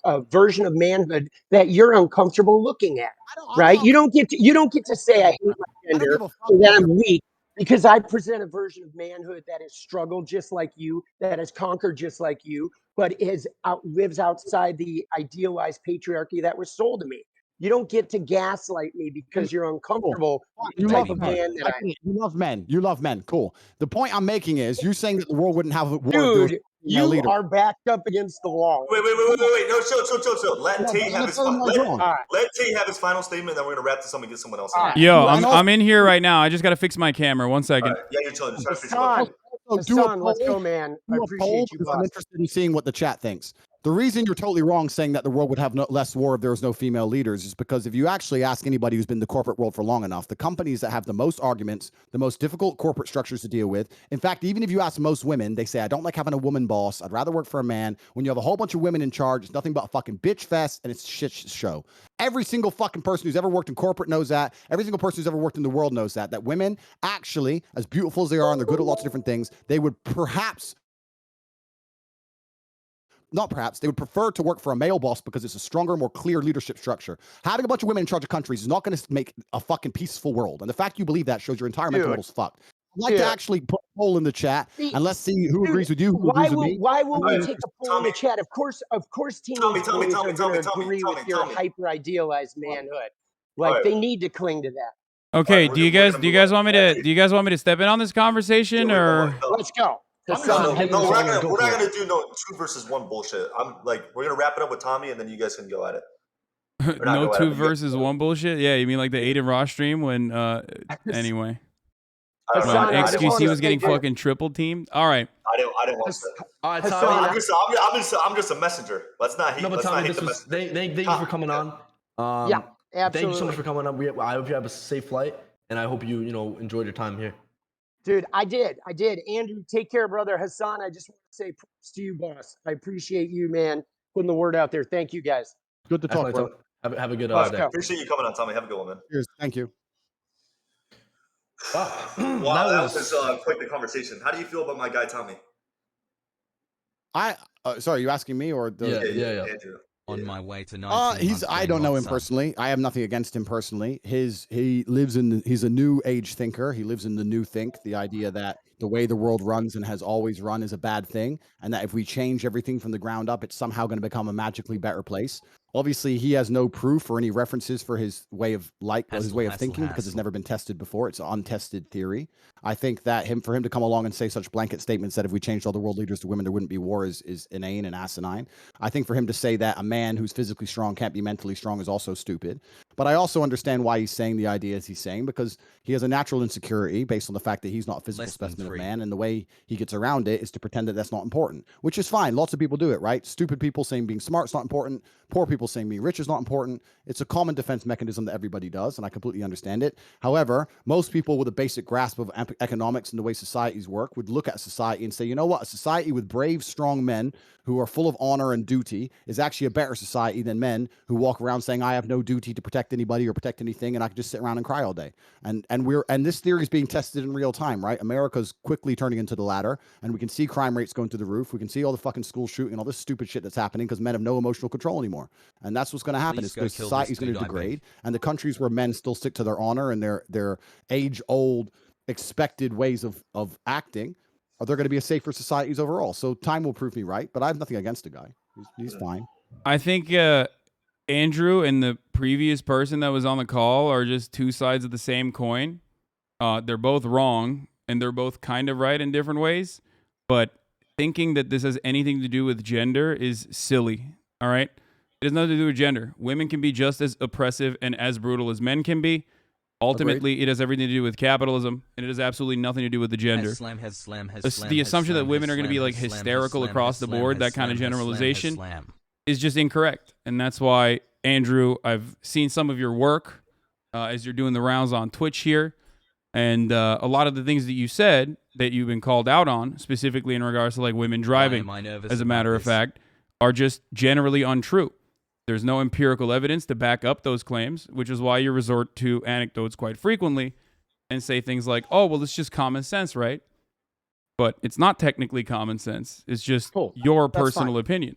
a version of manhood that you're uncomfortable looking at. Right? You don't get to say I hate my gender or that I'm weak because I present a version of manhood that has struggled just like you, that has conquered just like you, but lives outside the idealized patriarchy that was sold to me. You don't get to gaslight me because you're uncomfortable. You love men. You love men. You love men. Cool. The point I'm making is you're saying that the world wouldn't have a war. Dude, you are backed up against the wall. Wait. No, chill. Let Tate have his final statement, then we're going to wrap this up and get someone else in. Yo, I'm in here right now. I just got to fix my camera. 1 second. Yeah, you're chilling. Hasan, let's go, man. I appreciate you, boss. I'm interested in seeing what the chat thinks. The reason you're totally wrong saying that the world would have less war if there was no female leaders is because if you actually ask anybody who's been in the corporate world for long enough, the companies that have the most arguments, the most difficult corporate structures to deal with, in fact, even if you ask most women, they say, I don't like having a woman boss. I'd rather work for a man. When you have a whole bunch of women in charge, it's nothing but a fucking bitch fest and it's a shit show. Every single fucking person who's ever worked in corporate knows that. Every single person who's ever worked in the world knows that women actually, as beautiful as they are and they're good at lots of different things, they would they would prefer to work for a male boss because it's a stronger, more clear leadership structure. Having a bunch of women in charge of countries is not going to make a fucking peaceful world. And the fact you believe that shows your entire mental model's fucked. I'd like to actually put a poll in the chat and let's see who agrees with you, who agrees with me. Why will we take a poll in the chat? Of course, teenage boys are going to agree with your hyper-idealized manhood. Like they need to cling to that. Okay, do you guys want me to step in on this conversation or? Let's go. No, we're not gonna do no 2 versus 1 bullshit. We're gonna wrap it up with Tommy, and then you guys can go at it. No 2 versus 1 bullshit. Yeah, you mean like the Aiden Ross stream when? Anyway, XQC was getting fucking triple teamed. All right. I didn't want that. All right, Tommy. I'm just a messenger. Let's not hate. No, but Tommy, thank you for coming on. Yeah, absolutely. Thank you so much for coming on. I hope you have a safe flight, and I hope you enjoyed your time here. Dude, I did. Andrew, take care, brother. Hasan, I just want to say props to you, boss. I appreciate you, man, putting the word out there. Thank you, guys. Good to talk, bro. Have a good day. Appreciate you coming on, Tommy. Have a good one, man. Cheers. Thank you. Wow, that was quite the conversation. How do you feel about my guy, Tommy? Sorry, you asking me or the? Yeah. On my way to 19 I don't know him personally. I have nothing against him personally. He's a new age thinker. He lives in the new think, the idea that the way the world runs and has always run is a bad thing, and that if we change everything from the ground up, it's somehow going to become a magically better place. Obviously, he has no proof or any references for his way of thinking because it's never been tested before. It's an untested theory. I think that for him to come along and say such blanket statements that if we changed all the world leaders to women, there wouldn't be war is inane and asinine. I think for him to say that a man who's physically strong can't be mentally strong is also stupid. But I also understand why he's saying the ideas he's saying, because he has a natural insecurity based on the fact that he's not a physical specimen of man, and the way he gets around it is to pretend that that's not important, which is fine. Lots of people do it, right? Stupid people saying being smart is not important. Poor people people saying being rich is not important. It's a common defense mechanism that everybody does, and I completely understand it. However, most people with a basic grasp of economics and the way societies work would look at society and say, you know what? A society with brave, strong men who are full of honor and duty is actually a better society than men who walk around saying, I have no duty to protect anybody or protect anything, and I can just sit around and cry all day. And this theory is being tested in real time, right? America's quickly turning into the latter, and we can see crime rates going through the roof. We can see all the fucking school shooting and all this stupid shit that's happening because men have no emotional control anymore. And that's what's going to happen. Please Is go because kill society's this going dude, to I beg. degrade, and the countries where men still stick to their honor and their age-old expected ways of acting, are there going to be a safer societies overall? So time will prove me right, but I have nothing against the guy. He's fine. I think Andrew and the previous person that was on the call are just two sides of the same coin. They're both wrong, and they're both kind of right in different ways. But thinking that this has anything to do with gender is silly, all right? It has nothing to do with gender. Women can be just as oppressive and as brutal as men can be. Ultimately, it has everything to do with capitalism, and it has absolutely nothing to do with the gender. The assumption that women are going to be like hysterical across the board, that kind of generalization, is just incorrect. And that's why, Andrew, I've seen some of your work as you're doing the rounds on Twitch here. And a lot of the things that you said that you've been called out on, specifically in regards to like women driving, as a matter of fact, are just generally untrue. There's no empirical evidence to back up those claims, which is why you resort to anecdotes quite frequently and say things like, oh, well, it's just common sense, right? But it's not technically common sense. It's just your personal opinion.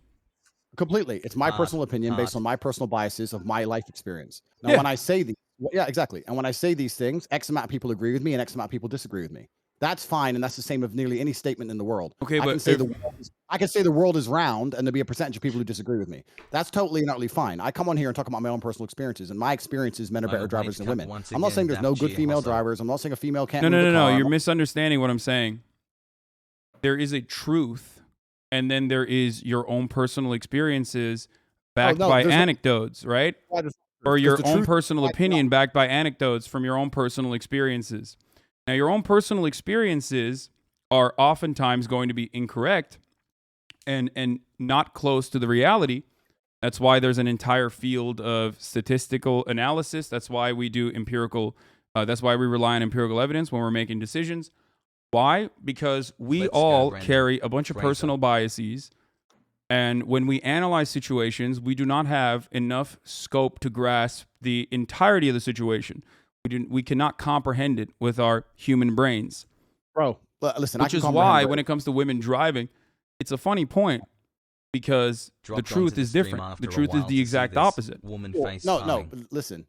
Completely. It's my personal opinion based on my personal biases of my life experience. Now, when I say these, yeah, exactly. And when I say these things, X amount of people agree with me and X amount of people disagree with me. That's fine, and that's the same of nearly any statement in the world. Okay, I can say the world is round, and there'll be a percentage of people who disagree with me. That's totally and utterly fine. I come on here and talk about my own personal experiences, and my experiences, men are better drivers than women. I'm not saying there's no good female drivers. I'm not saying a female can't. No. You're misunderstanding what I'm saying. There is a truth, and then there is your own personal experiences backed by anecdotes, right? Or your own personal opinion backed by anecdotes from your own personal experiences. Now, your own personal experiences are oftentimes going to be incorrect and not close to the reality. That's why there's an entire field of statistical analysis. That's why we do empirical. That's why we rely on empirical evidence when we're making decisions. Why? Because we all carry a bunch of personal biases. And when we analyze situations, we do not have enough scope to grasp the entirety of the situation. We cannot comprehend it with our human brains. Bro, listen, which is why when it comes to women driving, it's a funny point because the truth is different. The truth is the exact opposite. No, listen.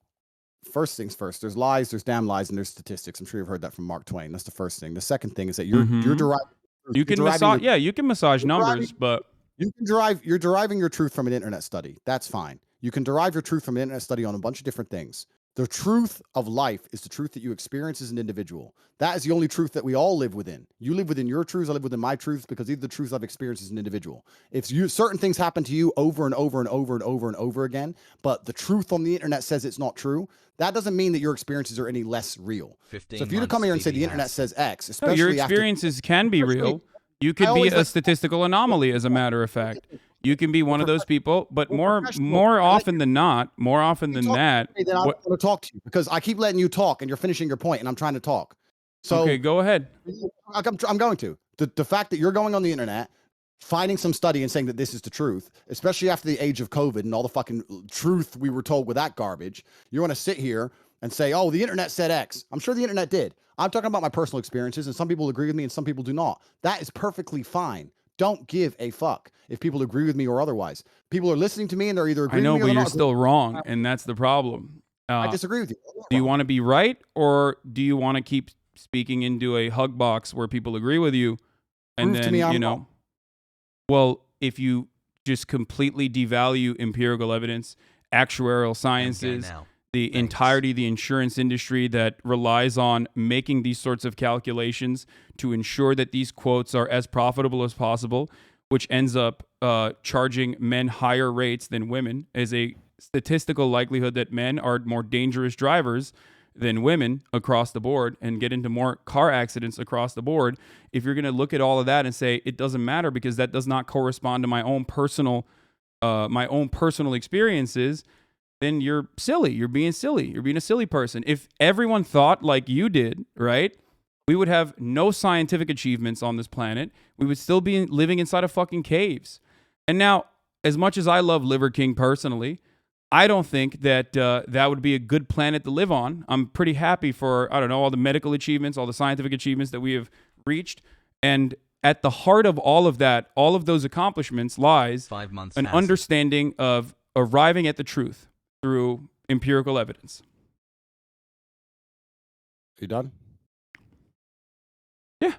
First things first, there's lies, there's damn lies, and there's statistics. I'm sure you've heard that from Mark Twain. That's the first thing. The second thing is that you're deriving. You can massage, you can massage numbers, but you're deriving your truth from an internet study. That's fine. You can derive your truth from an internet study on a bunch of different things. The truth of life is the truth that you experience as an individual. That is the only truth that we all live within. You live within your truths, I live within my truths, because these are the truths I've experienced as an individual. If certain things happen to you over and over and over and over and over again, but the truth on the internet says it's not true, that doesn't mean that your experiences are any less real. So if you to come here and say the internet says X, especially your experiences can be real. You could be a statistical anomaly, as a matter of fact. You can be one of those people, but more often than not, I don't want to talk to you because I keep letting you talk and you're finishing your point and I'm trying to talk. So okay, go ahead. I'm going to. The fact that you're going on the internet, finding some study and saying that this is the truth, especially after the age of COVID and all the fucking truth we were told with that garbage, you want to sit here and say, oh, the internet said X. I'm sure the internet did. I'm talking about my personal experiences and some people agree with me and some people do not. That is perfectly fine. Don't give a fuck if people agree with me or otherwise. People are listening to me and they're either agreeing with me or but not. You're still wrong, and that's the problem. I disagree with you. Do you want to be right, or do you want to keep speaking into a hug box where people agree with you? And Prove then, to me I'm wrong. Well, if you just completely devalue empirical evidence, actuarial sciences, the entirety of the insurance industry that relies on making these sorts of calculations to ensure that these quotes are as profitable as possible, which ends up charging men higher rates than women, is a statistical likelihood that men are more dangerous drivers than women across the board and get into more car accidents across the board. If you're going to look at all of that and say it doesn't matter because that does not correspond to my own personal my own personal experiences, then you're silly. You're being silly. You're being a silly person. If everyone thought like you did, right, we would have no scientific achievements on this planet. We would still be living inside of fucking caves. And now, as much as I love Liver King personally, I don't think that that would be a good planet to live on. I'm pretty happy for, I don't know, all the medical achievements, all the scientific achievements that we have reached. And at the heart of all of that, all of those accomplishments lies 5 months an has- understanding of arriving at the truth through empirical evidence. You done? Yeah.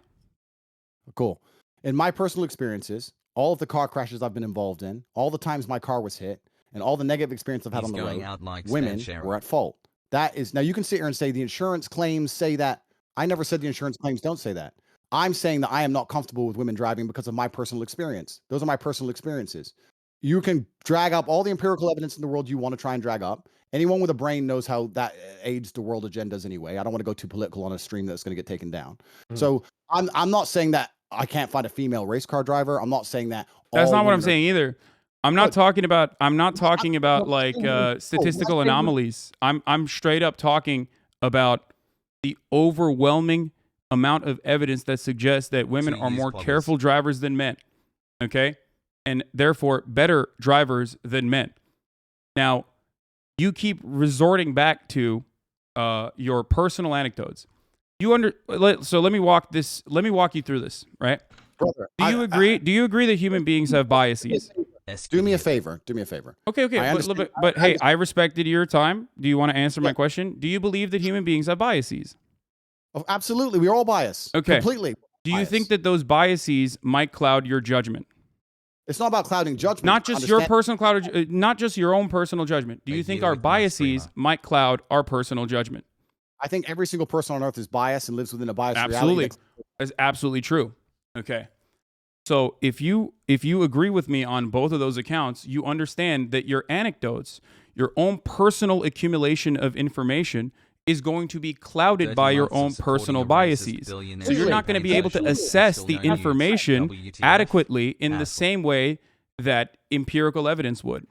Cool. In my personal experiences, all of the car crashes I've been involved in, all the times my car was hit, and all the negative experience I've had He's on the going road, out like women Spare Sharon. were at fault. That is, now you can sit here and say the insurance claims say that. I never said the insurance claims don't say that. I'm saying that I am not comfortable with women driving because of my personal experience. Those are my personal experiences. You can drag up all the empirical evidence in the world you want to try and drag up. Anyone with a brain knows how that aids the world agendas anyway. I don't want to go too political on a stream that's going to get taken down. So I'm not saying that I can't find a female race car driver. I'm not saying that. That's all not what I'm women are- saying either. I'm not talking about like statistical anomalies. I'm straight up talking about the overwhelming amount of evidence that suggests that women are more careful drivers than men. Okay? And therefore better drivers than men. Now, you keep resorting back to your personal anecdotes. So let me walk you through this, right? Brother, do you agree? Do you agree that human beings have biases? Do me a favor. Do me a favor. Okay. But hey, I respected your time. Do you want to answer my question? Do you believe that human beings have biases? Oh, absolutely. We're all biased. Okay. Completely. Do you think that those biases might cloud your judgment? It's not about clouding judgment. Not just your personal not just your own personal judgment. Do you think our biases might cloud our personal judgment? I think every single person on earth is biased and lives within a biased Absolutely. reality. That's absolutely true. Okay. So if you agree with me on both of those accounts, you understand that your anecdotes, your own personal accumulation of information is going to be clouded by your own personal biases. So you're not going to be able to assess the information adequately in the same way that empirical evidence would.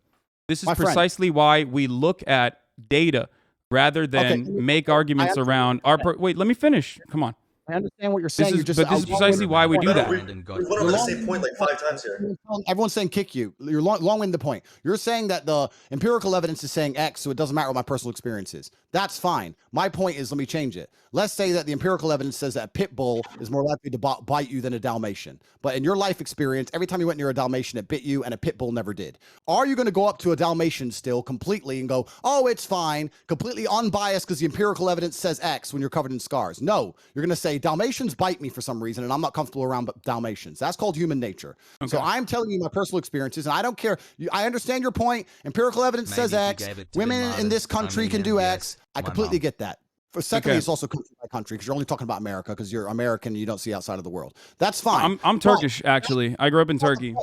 This is precisely why we look at data rather than make arguments around our... Wait, let me finish. Come on. I understand what you're saying. This is precisely why we do that. We went over the same point like 5 times here. Everyone's saying kick you. You're long-winded the point. You're saying that the empirical evidence is saying X, so it doesn't matter what my personal experience is. That's fine. My point is, let me change it. Let's say that the empirical evidence says that a pit bull is more likely to bite you than a Dalmatian. But in your life experience, every time you went near a Dalmatian, it bit you, and a pit bull never did. Are you going to go up to a Dalmatian still completely and go, oh, it's fine, completely unbiased because the empirical evidence says X when you're covered in scars? No. You're going to say Dalmatians bite me for some reason, and I'm not comfortable around Dalmatians. That's called human nature. Okay. So I'm telling you my personal experiences, and I don't care. I understand your point. Empirical evidence says X. Women in this country can do X. I completely get that. Secondly, it's also country by country because you're only talking about America because you're American and you don't see outside of the world. That's fine. I'm Turkish, actually. I grew up in Turkey.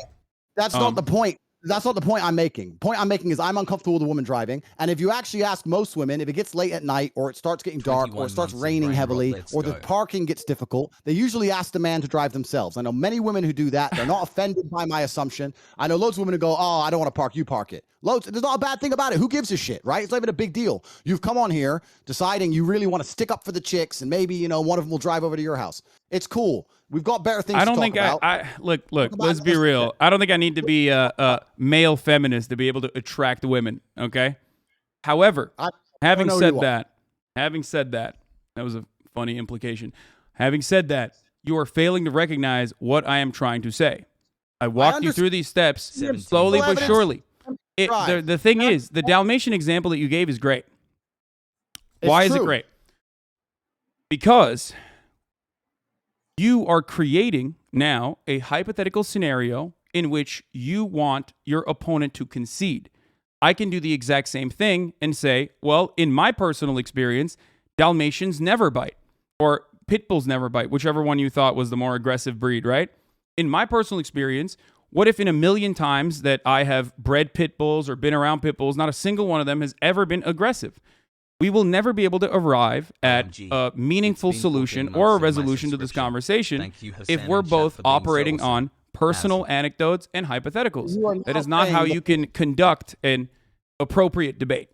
That's not the point. That's not the point I'm making. The point I'm making is I'm uncomfortable with a woman driving. And if you actually ask most women, if it gets late at night or it starts getting dark or it starts raining heavily or the parking gets difficult, they usually ask the man to drive themselves. I know many women who do that. They're not offended by my assumption. I know loads of women who go, oh, I don't want to park. You park it. Loads. There's not a bad thing about it. Who gives a shit, right? It's not even a big deal. You've come on here deciding you really want to stick up for the chicks and maybe, one of them will drive over to your house. It's cool. We've got better things to talk about. I look, let's be real. I don't think I need to be a male feminist to be able to attract women, okay? However, having said that, that was a funny implication. Having said that, you are failing to recognize what I am trying to say. I walked you through these steps slowly but surely. The thing is, the Dalmatian example that you gave is great. Why is it great? Because you are creating now a hypothetical scenario in which you want your opponent to concede. I can do the exact same thing and say, well, in my personal experience, Dalmatians never bite, or pit bulls never bite, whichever one you thought was the more aggressive breed, right? In my personal experience, what if in 1,000,000 times that I have bred pit bulls or been around pit bulls, not a single one of them has ever been aggressive? We will never be able to arrive at a meaningful solution or a resolution to this conversation if we're both operating on personal anecdotes and hypotheticals. You are That now is not saying how the- you can conduct an appropriate debate.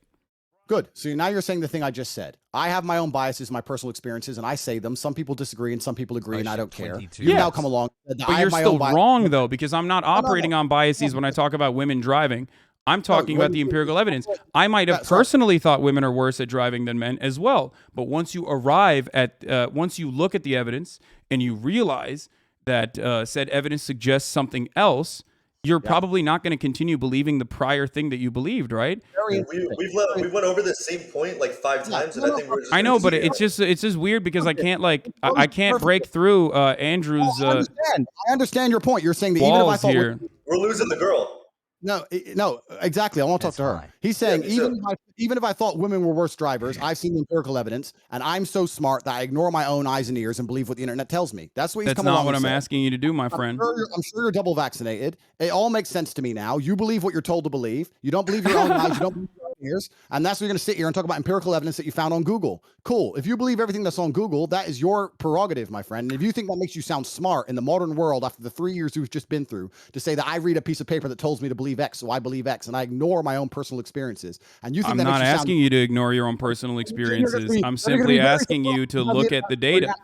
Good. So now you're saying the thing I just said. I have my own biases, my personal experiences, and I say them. Some people disagree and some people agree, and I don't care. You've now come along. But you're still wrong, though, because I'm not operating on biases when I talk about women driving. I'm talking about the empirical evidence. I might have personally thought women are worse at driving than men as well. But once you arrive at, once you look at the evidence and you realize that said evidence suggests something else, you're probably not going to continue believing the prior thing that you believed, right? We went over the same point like 5 times, and I think we're just. I know, but it's just weird because I can't I can't break through Andrew's. I understand your point. You're saying that even if I walls thought here. We're losing the girl. No, exactly. I want to talk to her. He's saying even if I thought women were worse drivers, I've seen the empirical evidence, and I'm so smart that I ignore my own eyes and ears and believe what the internet tells me. That's what he's That's coming not along what and I'm saying. asking you to do, my friend. I'm sure you're double vaccinated. It all makes sense to me now. You believe what you're told to believe. You don't believe your own eyes. You don't believe your own ears. And that's why you're going to sit here and talk about empirical evidence that you found on Google. Cool. If you believe everything that's on Google, that is your prerogative, my friend. And if you think that makes you sound smart in the modern world after the 3 years we've just been through, to say that I read a piece of paper that tells me to believe X, so I believe X, and I ignore my own personal experiences, and you think I'm that not makes you asking you to ignore your own personal experiences. I'm simply asking you to look at the data.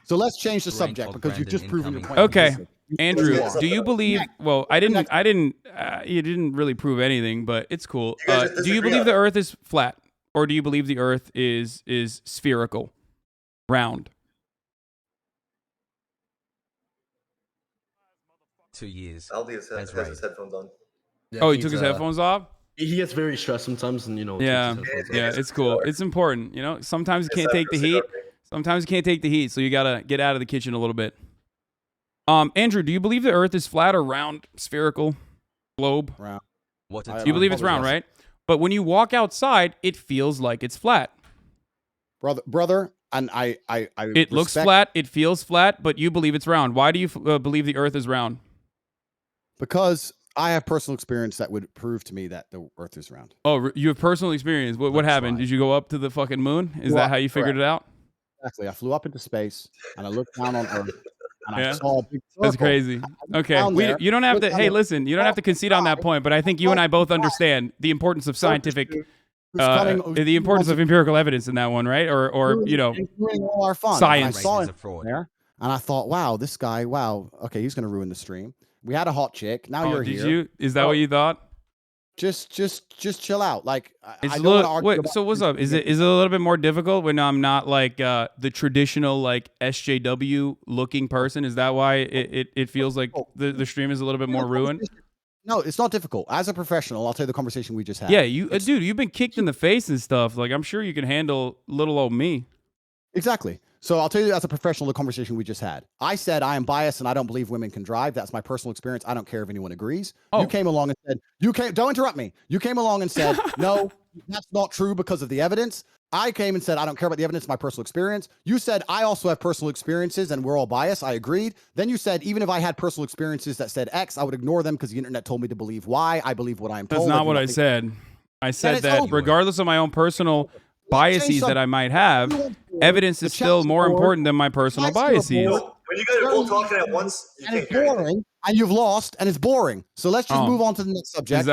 So let's change the subject because you've just proven your point. Okay, Andrew, do you believe? Well, I didn't. You didn't really prove anything, but it's cool. Do you believe the Earth is flat, or do you believe the Earth is spherical, round? 2 years. Aldi has his headphones on. Oh, he took his headphones off? He gets very stressed sometimes, and Yeah, it's cool. It's important. Sometimes you can't take the heat. Sometimes you can't take the heat, so you gotta get out of the kitchen a little bit. Andrew, do you believe the Earth is flat or round, spherical, globe? Round. You believe it's round, right? But when you walk outside, it feels like it's flat. Brother, and I It looks flat. It feels flat, but you believe it's round. Why do you believe the Earth is round? Because I have personal experience that would prove to me that the Earth is round. Oh, you have personal experience. What happened? Did you go up to the fucking moon? Is that how you figured it out? Exactly. I flew up into space and I looked down on Earth and I saw a big circle. That's crazy. Okay, you don't have to. Hey, listen, you don't have to concede on that point. But I think you and I both understand the importance of scientific, the importance of empirical evidence in that one, right? Or all our fun. science. And I saw him there, and I thought, wow, this guy, okay, he's going to ruin the stream. We had a hot chick. Now you're here. Did you? Is that what you thought? Just chill out. Like, It's I a don't want little, to argue wait, about so what's up? Is it a little bit more difficult when I'm not like the traditional like SJW looking person? Is that why it feels like the stream is a little bit more ruined? No, it's not difficult. As a professional, I'll tell you the conversation we just had. Yeah, dude, you've been kicked in the face and stuff. Like, I'm sure you can handle little old me. Exactly. So I'll tell you as a professional the conversation we just had. I said I am biased and I don't believe women can drive. That's my personal experience. I don't care if anyone agrees. You came along and said, don't interrupt me. You came along and said, no, that's not true because of the evidence. I came and said, I don't care about the evidence, my personal experience. You said, I also have personal experiences and we're all biased. I agreed. Then you said, even if I had personal experiences that said X, I would ignore them because the internet told me to believe Y. I believe what I am told. That's not what I said. I said that regardless of my own personal biases that I might have, evidence is still more important than my personal biases. When you guys are both talking at once, you can't hear anything. And you've lost, and it's boring. So let's just move on to the next subject.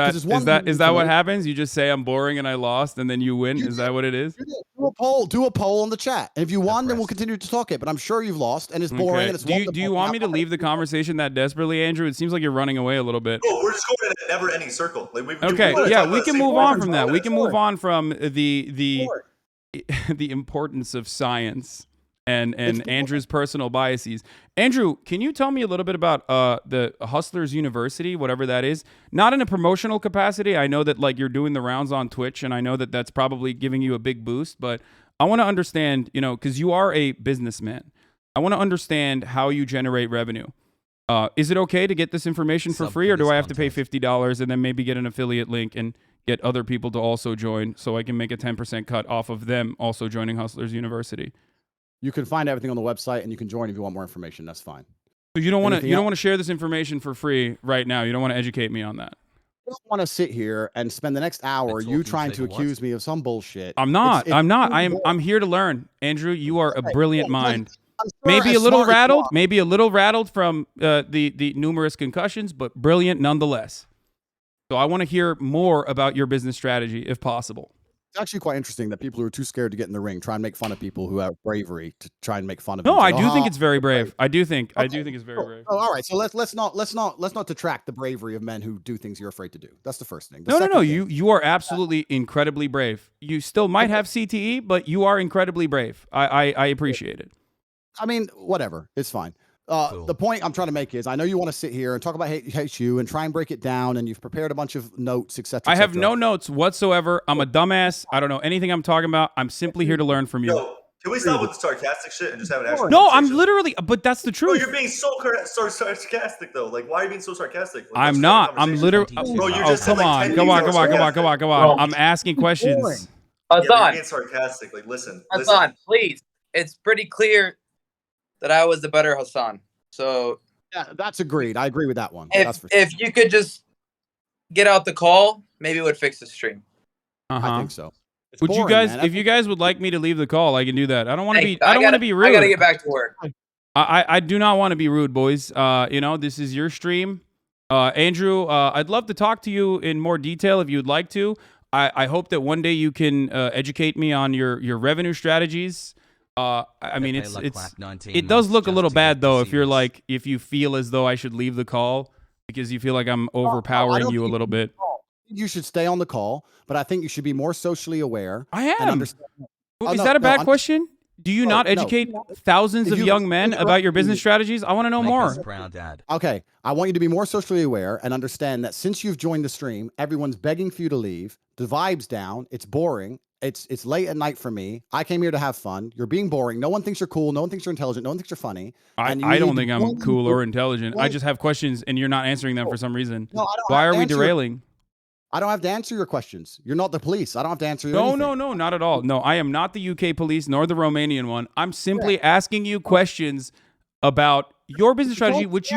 Is that what happens? You just say I'm boring and I lost, and then you win? Is that what it is? Do a poll on the chat. And if you won, then we'll continue to talk it. But I'm sure you've lost, and it's boring. And it's do you want me to leave the conversation that desperately, Andrew? It seems like you're running away a little bit. Oh, we're just going in a never-ending circle. Like, we can move on from that. We can move on from the importance of science and Andrew's personal biases. Andrew, can you tell me a little bit about the Hustlers University, whatever that is? Not in a promotional capacity. I know that like you're doing the rounds on Twitch, and I know that that's probably giving you a big boost. But I want to understand, because you are a businessman. I want to understand how you generate revenue. Is it okay to get this information for free, or do I have to pay $50 and then maybe get an affiliate link and get other people to also join so I can make a 10% cut off of them also joining Hustlers University? You can find everything on the website, and you can join if you want more information. That's fine. So you don't want to share this information for free right now. You don't want to educate me on that. I don't want to sit here and spend the next hour you trying to accuse me of some bullshit. I'm not. I'm here to learn. Andrew, you are a brilliant mind. Maybe a little rattled. Maybe a little rattled from the numerous concussions, but brilliant nonetheless. So I want to hear more about your business strategy, if possible. It's actually quite interesting that people who are too scared to get in the ring try and make fun of people who have bravery to try and make fun of. No, them. I do think it's very brave. I do think it's very brave. Oh, all right. So let's not detract the bravery of men who do things you're afraid to do. That's the first thing. The No. second thing- You are absolutely incredibly brave. You still might have CTE, but you are incredibly brave. I appreciate it. I mean, whatever. It's fine. The point I'm trying to make is, I know you want to sit here and talk about hate you and try and break it down, and you've prepared a bunch of notes, etc. I have no notes whatsoever. I'm a dumbass. I don't know anything I'm talking about. I'm simply here to learn from you. Yo, can we stop with the sarcastic shit and just have an actual No, conversation? I'm literally, but that's the truth. Bro, you're being so sarcastic though. Like, why are you being so sarcastic? Like, I'm not. I'm literally. Bro, you just said, come like, on, 10 come on, things come on, that come were on, come on, come on. sarcastic. I'm asking questions. Yeah, but you're Hasan, being sarcastic. Like, listen. Hasan, please. It's pretty clear that I was the better Hasan. So yeah, that's agreed. I agree with that one. That's for sure. if you could just get out the call, maybe it would fix the stream. I think so. It's Would you boring, guys, man. if you guys would like me to leave the call, I can do that. I don't want to Hey, be. I don't want to be rude. I gotta get back to work. I do not want to be rude, boys. You know, this is your stream. Andrew, I'd love to talk to you in more detail if you'd like to. I hope that one day you can educate me on your revenue strategies. I mean, it does look a little bad though if you feel as though I should leave the call because you feel like I'm overpowering you a little bit. You should stay on the call, but I think you should be more socially aware. I and am. understand- Is that a bad question? Do you not educate thousands If of you- young men about your business strategies? I want to know more. Okay, I want you to be more socially aware and understand that since you've joined the stream, everyone's begging for you to leave. The vibe's down. It's boring. It's late at night for me. I came here to have fun. You're being boring. No one thinks you're cool. No one thinks you're intelligent. No one thinks you're funny. I don't think I'm cool or intelligent. I just have questions and you're not answering them for some reason. No, I don't Why have are to we answer your- derailing? I don't have to answer your questions. You're not the police. I don't have to answer your No, anything. no, not at all. No, I am not the UK police nor the Romanian one. I'm simply asking you questions about your business strategy, which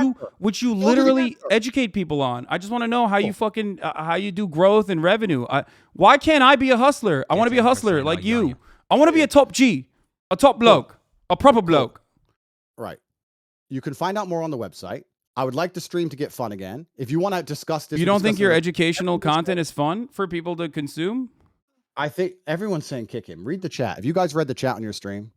you literally educate people on. I just want to know how you fucking how you do growth and revenue. Why can't I be a hustler? I want to be a hustler like you. I want to be a top G, a top bloke, a proper bloke. Right. You can find out more on the website. I would like the stream to get fun again. If you want to discuss this, You don't think your educational content is fun for people to consume? I think everyone's saying kick him. Read the chat. Have you guys read the chat on your stream?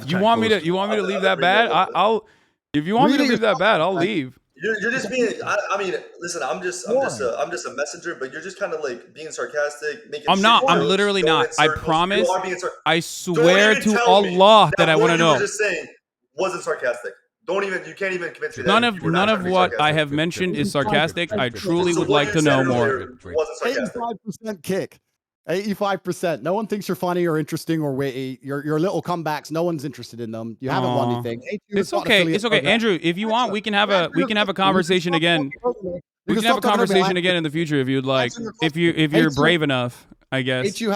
You want me to leave that bad? I'll if you want me to leave that bad, I'll leave. You're just being. I mean, listen. I'm just a messenger. But you're just kind of like being sarcastic. Making I'm not. shit I'm jokes, literally going not. in I circles. promise. You are being I swear Don't even to tell me Allah that I what want to you were know. just saying wasn't sarcastic. Don't even. You can't even convince me. None that of you were not none trying of to be what I sarcastic. have mentioned is sarcastic. I truly So would what like you to know said more. earlier wasn't sarcastic. 85% kick. 85%. No one thinks you're funny or interesting or witty. Your little comebacks, no one's interested in them. You haven't won Aw. anything. It's okay. It's okay, Andrew. If you want, we can have a conversation again. We can have a conversation again in the future if you'd like. If you're brave enough, I guess. HU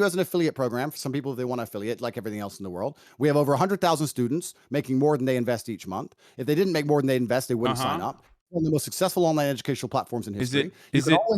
has an affiliate program for some people if they want to affiliate, like everything else in the world. We have over 100,000 students making more than they invest each month. If they didn't make more than they invest, they wouldn't sign up. One of the most successful online educational platforms in history.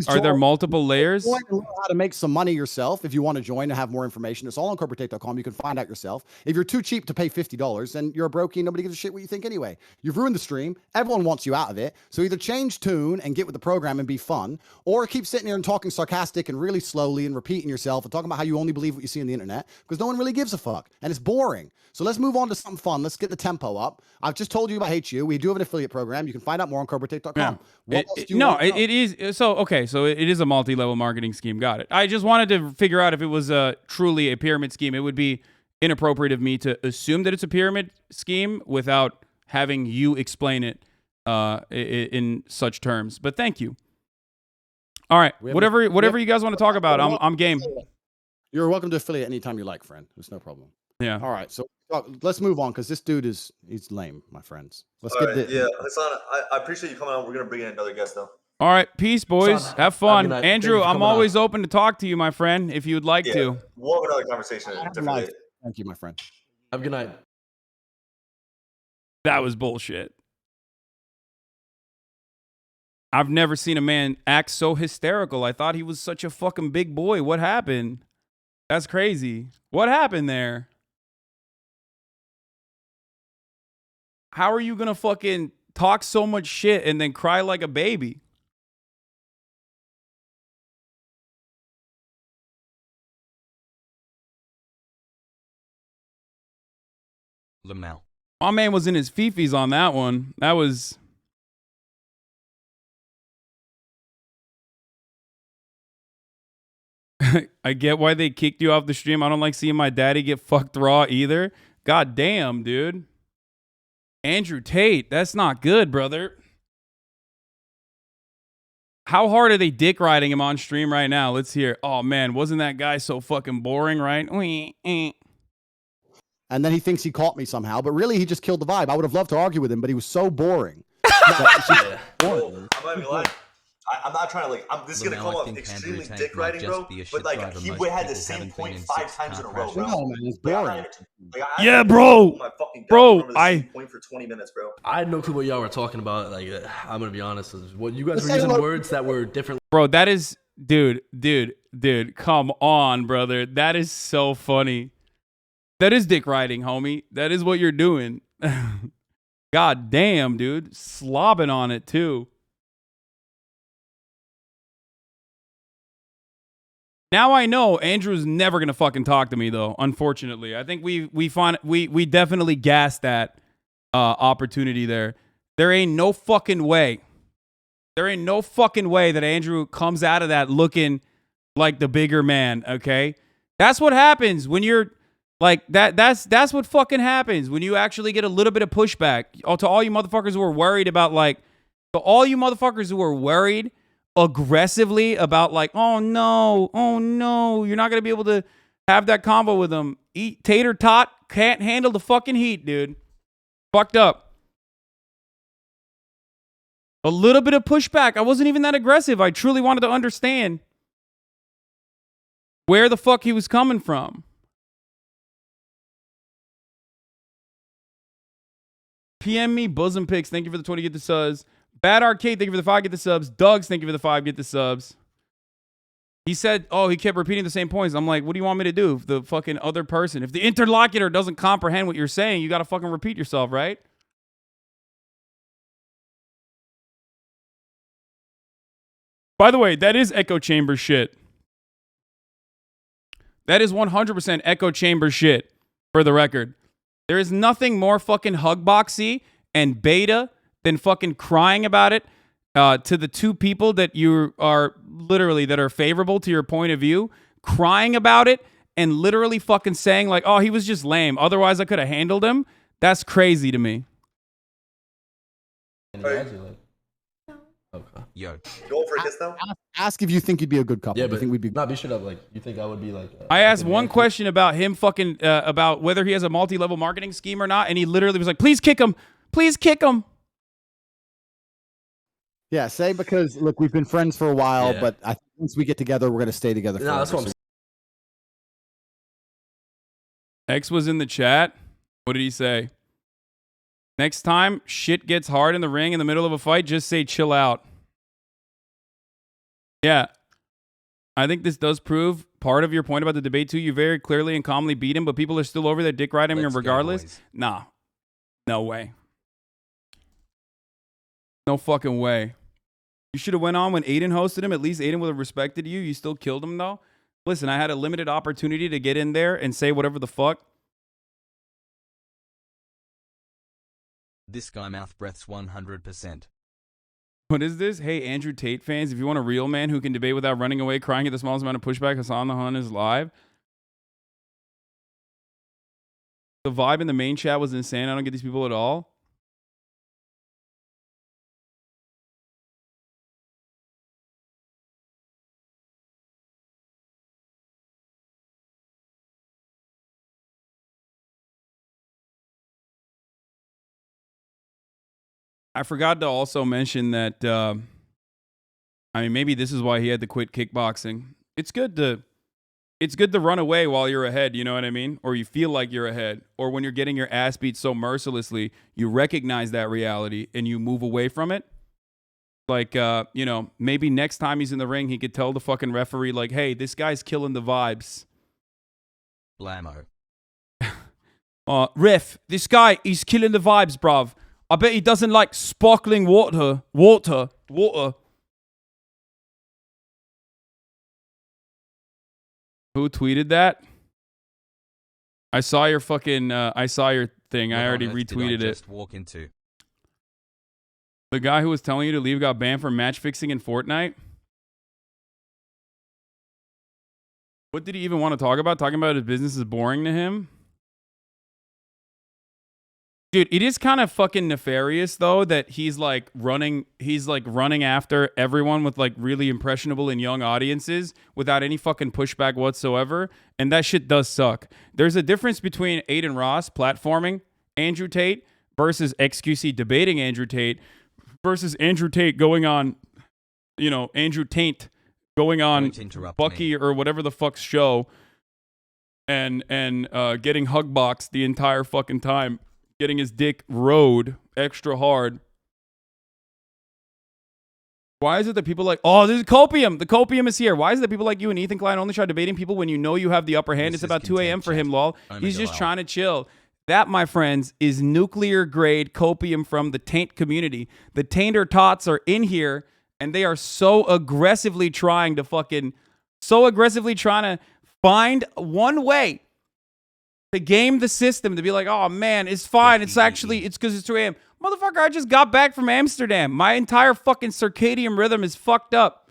Are there multiple layers? Join and learn how to make some money yourself. If you want to join and have more information, it's all on corporatetape.com. You can find out yourself. If you're too cheap to pay $50, then you're a brokey. Nobody gives a shit what you think anyway. You've ruined the stream. Everyone wants you out of it. So either change tune and get with the program and be fun, or keep sitting here and talking sarcastic and really slowly and repeating yourself and talking about how you only believe what you see on the internet because no one really gives a fuck and it's boring. So let's move on to something fun. Let's get the tempo up. I've just told you about HU. We do have an affiliate program. You can find out more on corporatetape.com. It is so okay. So it is a multi-level marketing scheme. Got it. I just wanted to figure out if it was truly a pyramid scheme. It would be inappropriate of me to assume that it's a pyramid scheme without having you explain it in such terms. But thank you. All right, whatever you guys want to talk about, I'm game. You're welcome to affiliate anytime you like, friend. There's no problem. Yeah. All right. So let's move on because this dude he's lame, my friends. Let's All get right, the yeah, Hasan, I appreciate you coming on. We're gonna bring in another guest though. All right, peace, boys. Hasan, have fun. good night. Andrew, Thank you for I'm coming always open to talk to you, my friend, if you would like to. We'll have another conversation differently. Thank you, my friend. Have a good night. That was bullshit. I've never seen a man act so hysterical. I thought he was such a fucking big boy. What happened? That's crazy. What happened there? How are you gonna fucking talk so much shit and then cry like a baby? Lamau. My man was in his fifis on that one. That was. I get why they kicked you off the stream. I don't like seeing my daddy get fucked raw either. God damn, dude. Andrew Tate, that's not good, brother. How hard are they dick riding him on stream right now? Let's hear. Oh man, wasn't that guy so fucking boring, right? And then he thinks he caught me somehow, but really he just killed the vibe. I would have loved to argue with him, but he was so boring. I'm not even gonna lie. I'm not trying to this is gonna come off extremely dick riding, bro. But he had the same point 5 times in a row, bro. No, man, it's boring. Yeah, bro. I point for 20 minutes, bro. I had no clue what y'all were talking about. I'm gonna be honest. What you guys were using words that were different. Bro, that is, dude. Come on, brother. That is so funny. That is dick riding, homie. That is what you're doing. God damn, dude. Slobbing on it too. Now I know Andrew's never gonna fucking talk to me though. Unfortunately, I think we definitely gassed that opportunity there. There ain't no fucking way. There ain't no fucking way that Andrew comes out of that looking like the bigger man. Okay, that's what happens when you're like that. That's what fucking happens when you actually get a little bit of pushback. To all you motherfuckers who are worried about to all you motherfuckers who are worried aggressively about oh no, you're not gonna be able to have that convo with him. Eat tater tot can't handle the fucking heat, dude. Fucked up. A little bit of pushback. I wasn't even that aggressive. I truly wanted to understand where the fuck he was coming from. PM me bosom pics. Thank you for the 20 get the subs. Bad Arcade, thank you for the 5 get the subs. Doug's, thank you for the 5 get the subs. He said, he kept repeating the same points. I'm like, what do you want me to do? If the fucking other person, if the interlocutor doesn't comprehend what you're saying, you got to fucking repeat yourself, right? By the way, that is echo chamber shit. That is 100% echo chamber shit, for the record. There is nothing more fucking hugboxy and beta than fucking crying about it to the two people that you are literally that are favorable to your point of view, crying about it and literally fucking saying he was just lame. Otherwise, I could have handled him. That's crazy to me. Okay. Yo. Going for a kiss now? Ask if you think you'd be a good couple. Yeah, but you think we'd be. Not be straight up. You think I would be I asked one question about him fucking about whether he has a multi-level marketing scheme or not, and he literally was like, "Please kick him, please kick him." Yeah, say because look, we've been friends for a while, but I think once we get together, we're gonna stay together. No, that's what I'm saying. X was in the chat. What did he say? Next time shit gets hard in the ring in the middle of a fight, just say chill out. Yeah. I think this does prove part of your point about the debate too. You very clearly and calmly beat him, but people are still over there dick riding him regardless. Nah. No way. No fucking way. You should have went on when Aiden hosted him. At least Aiden would have respected you. You still killed him though. Listen, I had a limited opportunity to get in there and say whatever the fuck. This guy mouth breaths 100%. What is this? Hey, Andrew Tate fans, if you want a real man who can debate without running away, crying at the smallest amount of pushback, Hasan the Hun is live. The vibe in the main chat was insane. I don't get these people at all. I forgot to also mention that, maybe this is why he had to quit kickboxing. It's good to run away while you're ahead, you know what I mean? Or you feel like you're ahead. Or when you're getting your ass beat so mercilessly, you recognize that reality and you move away from it. Maybe next time he's in the ring, he could tell the fucking referee, hey, this guy's killing the vibes. Blammo. Riff, this guy, he's killing the vibes, bruv. I bet he doesn't like sparkling water. Water. Who tweeted that? I saw your fucking, I saw your thing. I already retweeted it. Walk into? The guy who was telling you to leave got banned for match fixing in Fortnite? What did he even want to talk about? Talking about his business is boring to him? Dude, it is kind of fucking nefarious though that he's like running after everyone with like really impressionable and young audiences without any fucking pushback whatsoever, and that shit does suck. There's a difference between Aiden Ross platforming Andrew Tate versus XQC debating Andrew Tate versus Andrew Tate going on, you know, Andrew Taint going on Bucky or whatever the fuck's show and getting hugboxed the entire fucking time. Getting his dick rode extra hard. Why is it that people like, oh, this is copium. The copium is here. Why is it that people like you and Ethan Klein only try debating people when you know you have the upper hand? It's about 2 a.m. for him, lol. He's just trying to chill. That, my friends, is nuclear grade copium from the taint community. The tainter tots are in here and they are so aggressively trying to find one way to game the system, to be like, oh man, it's fine. It's because it's 2 a.m. Motherfucker, I just got back from Amsterdam. My entire fucking circadian rhythm is fucked up.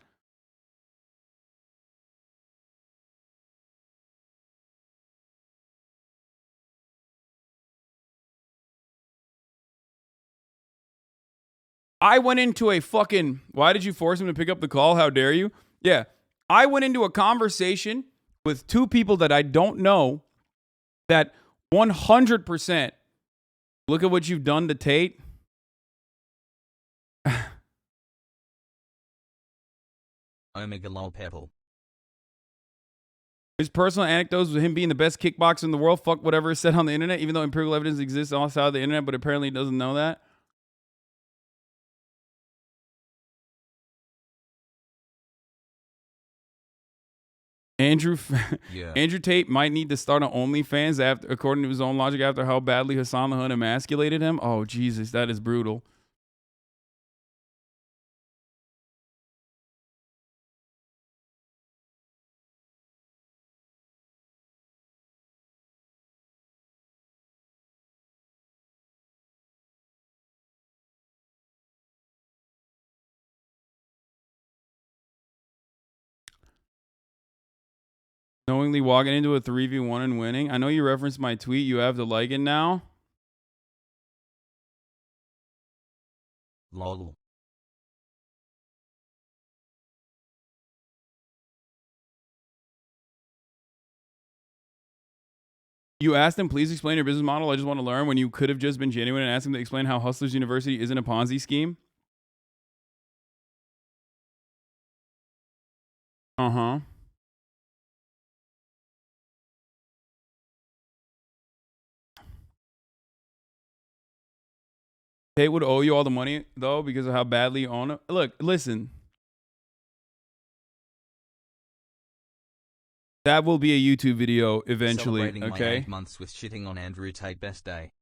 I went into a fucking, why did you force him to pick up the call? How dare you? Yeah. I went into a conversation with two people that I don't know that 100% look at what you've done to Tate. Omega lol pebble. His personal anecdotes with him being the best kickboxer in the world. Fuck whatever is said on the internet, even though empirical evidence exists outside of the internet, but apparently he doesn't know that. Andrew Tate might need to start an OnlyFans after, according to his own logic, after how badly Hasan the Hun emasculated him. Oh Jesus, that is brutal. Knowingly walking into a 3v1 and winning. I know you referenced my tweet. You have to like it now. Lol. You asked him, please explain your business model. I just want to learn, when you could have just been genuine and asked him to explain how Hustlers University isn't a Ponzi scheme. Uh-huh. Tate would owe you all the money, though, because of how badly you own it. Look, listen. That will be a YouTube video eventually, Celebrating my okay? 8 months with shitting on Andrew Tate best day.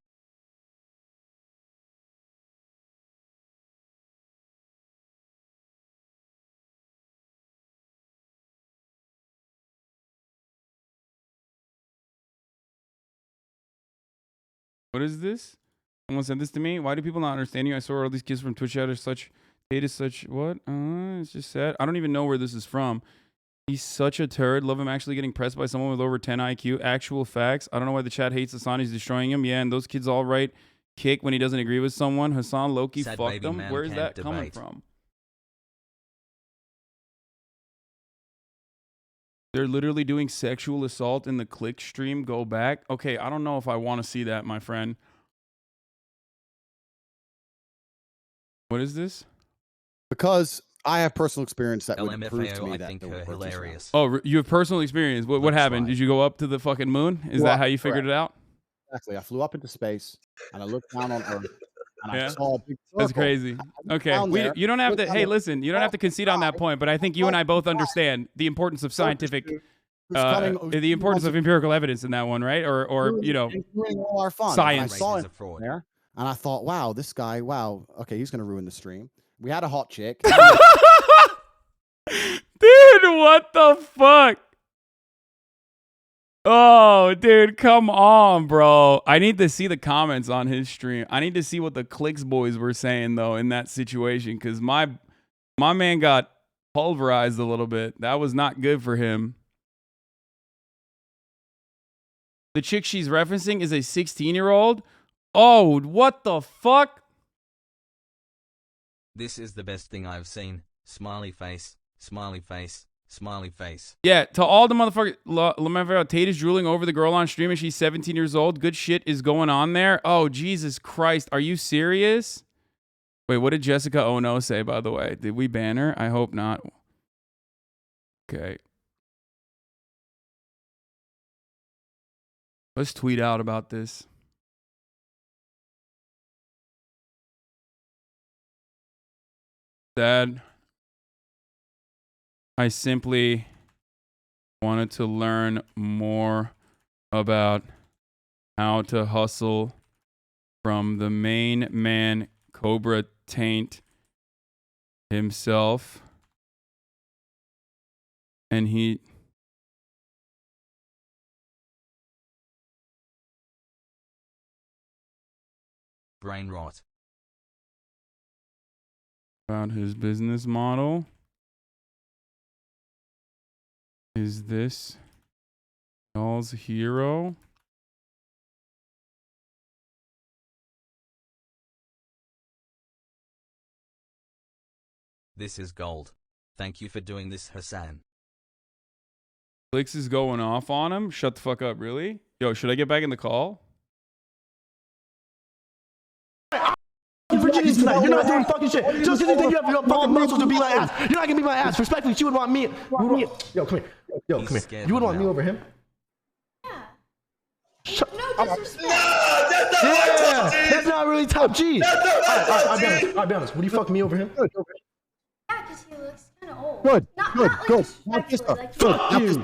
What is this? Someone sent this to me. Why do people not understand you? I saw all these kids from Twitch out are such, Tate is such, what? It's just sad. I don't even know where this is from. He's such a turd. Love him actually getting pressed by someone with over 10 IQ. Actual facts. I don't know why the chat hates Hasan. He's destroying him. Yeah, and those kids all right kick when he doesn't agree with someone. Hasan Loki fucked him. Where is that coming from? They're literally doing sexual assault in the click stream. Go back. Okay, I don't know if I want to see that, my friend. What is this? Because I have personal experience that would LMFAO, prove to me I that think the her work is hilarious. Oh, you have personal experience. What happened? Did you go up to the fucking moon? Is that how you figured it out? Exactly. I flew up into space and I looked down on Earth and I saw a big circle. That's crazy. Okay, you don't have to. Hey, listen, you don't have to concede on that point. But I think you and I both understand the importance of scientific the importance of empirical evidence in that one, right? Or you know, all our fun. science. I saw him there, and I thought, wow, this guy, wow, okay, he's gonna ruin the stream. We had a hot chick. Dude, what the fuck? Oh, dude, come on, bro. I need to see the comments on his stream. I need to see what the Clicks boys were saying though in that situation, because my man got pulverized a little bit. That was not good for him. The chick she's referencing is a 16-year-old. Oh, what the fuck? This is the best thing I've seen. Smiley face, smiley face, smiley face. Yeah, to all the motherfuckers, LaMavera Tate is drooling over the girl on stream and she's 17 years old. Good shit is going on there. Oh, Jesus Christ. Are you serious? Wait, what did Jessica Ono say, by the way? Did we ban her? I hope not. Okay. Let's tweet out about this. Dad, I simply wanted to learn more about how to hustle from the main man, Cobra Taint himself. And he... Brain rot. About his business model. Is this y'all's hero? This is gold. Thank you for doing this, Hasan. Clicks is going off on him. Shut the fuck up, really? Yo, should I get back in the call? Virginia tonight. You're not doing fucking shit. Just because you think you have your fucking muscles to beat my ass. You're not gonna beat my ass. Respectfully, she would want me. Yo, come here. Yo, come here. You would want me over him? Shut up. Yeah, that's not really top G. I'll be honest. Would you fuck me over him? Yeah, because he looks kind of old. Good, Not good. Like Now kiss her. like, Good.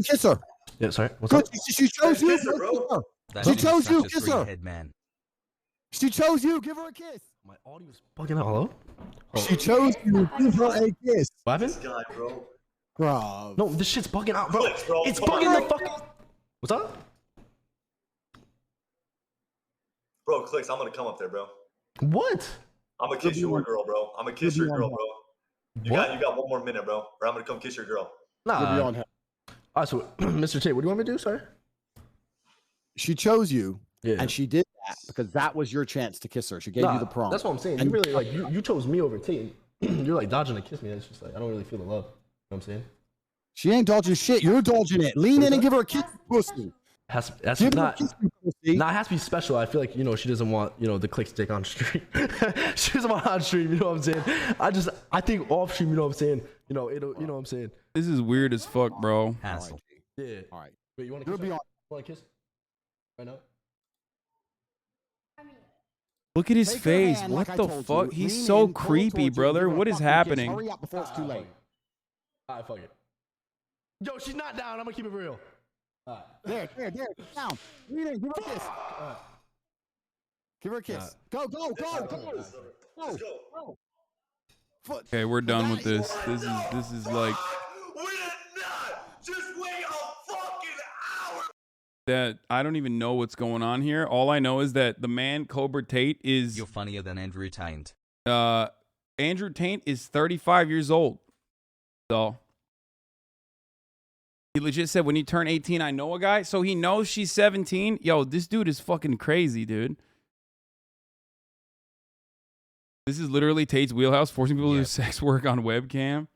Kiss her. Yeah, sorry. What's Good. up? She chose you. She chose you. Kiss her. Man. She chose you. Give her a kiss. My audio's bugging out. Hello? She chose you. Give her a kiss. What happened? This guy, bro. Bro. No, this shit's bugging out, bro. Clicks, bro. It's Come bugging on. the fuck. What's up? Bro, Clicks, I'm gonna come up there, bro. What? I'm gonna kiss your girl, bro. I'm gonna kiss your girl, bro. You What? got 1 more minute, bro. Or I'm gonna come kiss your girl. Nah. All right, so Mr. Tate, what do you want me to do, sir? She chose you, Yeah. and she did that because that was your chance to kiss her. She gave you the prom. That's what I'm saying. And You really like you chose me over Tate. You're like dodging to kiss me. It's just like I don't really feel the love. You know what I'm saying? She ain't dodging shit. You're dodging it. Lean in and give her a kiss, pussy. That's Give her a not. kiss, pussy. Nah, it has to be special. I feel like she doesn't want the click stick on stream. She doesn't want on stream. You know what I'm saying? I think off stream. You know what I'm saying? It'll. You know what I'm saying? This is weird as fuck, bro. Hassle. Yeah. All right. Wait, you want to kiss? You want to kiss? Right now? Look at his Take her face. hand What like I the told fuck? you. He's Lean so in, pull creepy, towards you, brother. give her a What is fucking kiss. happening? Hurry up before it's too late. Alright, fuck it. Yo, she's not down. I'm gonna keep it real. There, down. Lean in, give her a kiss. Give her a kiss. Go. Let's go. Okay, we're done with this. This is like We did not just wait a fucking hour. that. I don't even know what's going on here. All I know is that the man Cobra Tate is You're funnier than Andrew Taint. Andrew Taint is 35 years old. So he legit said when he turned 18, I know a guy. So he knows she's 17. Yo, this dude is fucking crazy, dude. This is literally Tate's wheelhouse, forcing people to do sex work on webcam.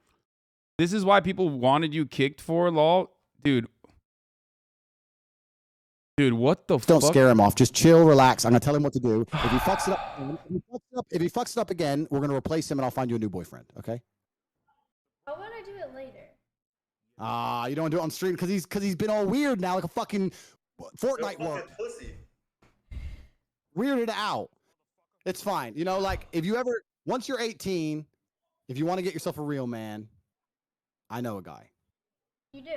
This is why people wanted you kicked for, lol. Dude, what the fuck? Don't scare him off. Just chill, relax. I'm gonna tell him what to do. If he fucks it up again, we're gonna replace him, and I'll find you a new boyfriend. Okay? How about I do it later? You don't wanna do it on stream because he's been all weird now, like a fucking Fortnite work. Weirded out. It's fine. Like if you ever, once you're 18, if you want to get yourself a real man, I know a guy. You do?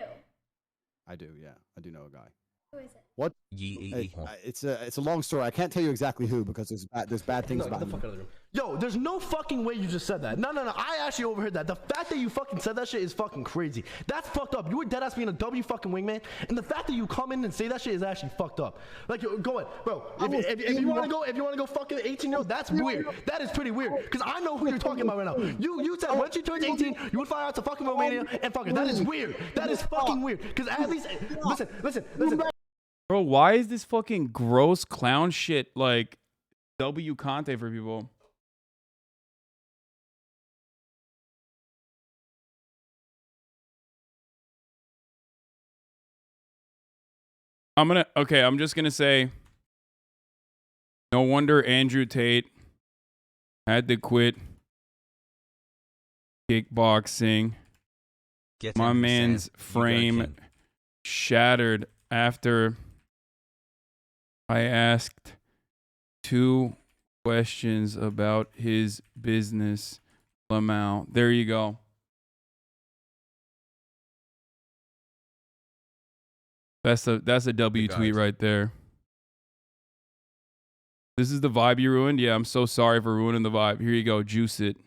I do. Yeah, I do know a guy. Who is it? What? It's a long story. I can't tell you exactly who because there's bad things No, about get the him. fuck out of the room. Yo, there's no fucking way you just said that. No. I actually overheard that. The fact that you fucking said that shit is fucking crazy. That's fucked up. You were dead ass being a W fucking wingman, and the fact that you come in and say that shit is actually fucked up. Like, yo, go ahead, bro. If you want to go fucking 18-year-old, that's weird. That is pretty weird. Because I know who you're talking about right now. You said once you turned 18, you would fly out to fucking Romania and fuck it. That is weird. That is fucking weird. Because at least listen. Bro, why is this fucking gross clown shit like W content for people? I'm just gonna say, no wonder Andrew Tate had to quit kickboxing. My man's frame shattered after I asked 2 questions about his business. Lamau. There you go. That's a W tweet right there. This is the vibe you ruined? Yeah, I'm so sorry for ruining the vibe. Here you go. Juice it.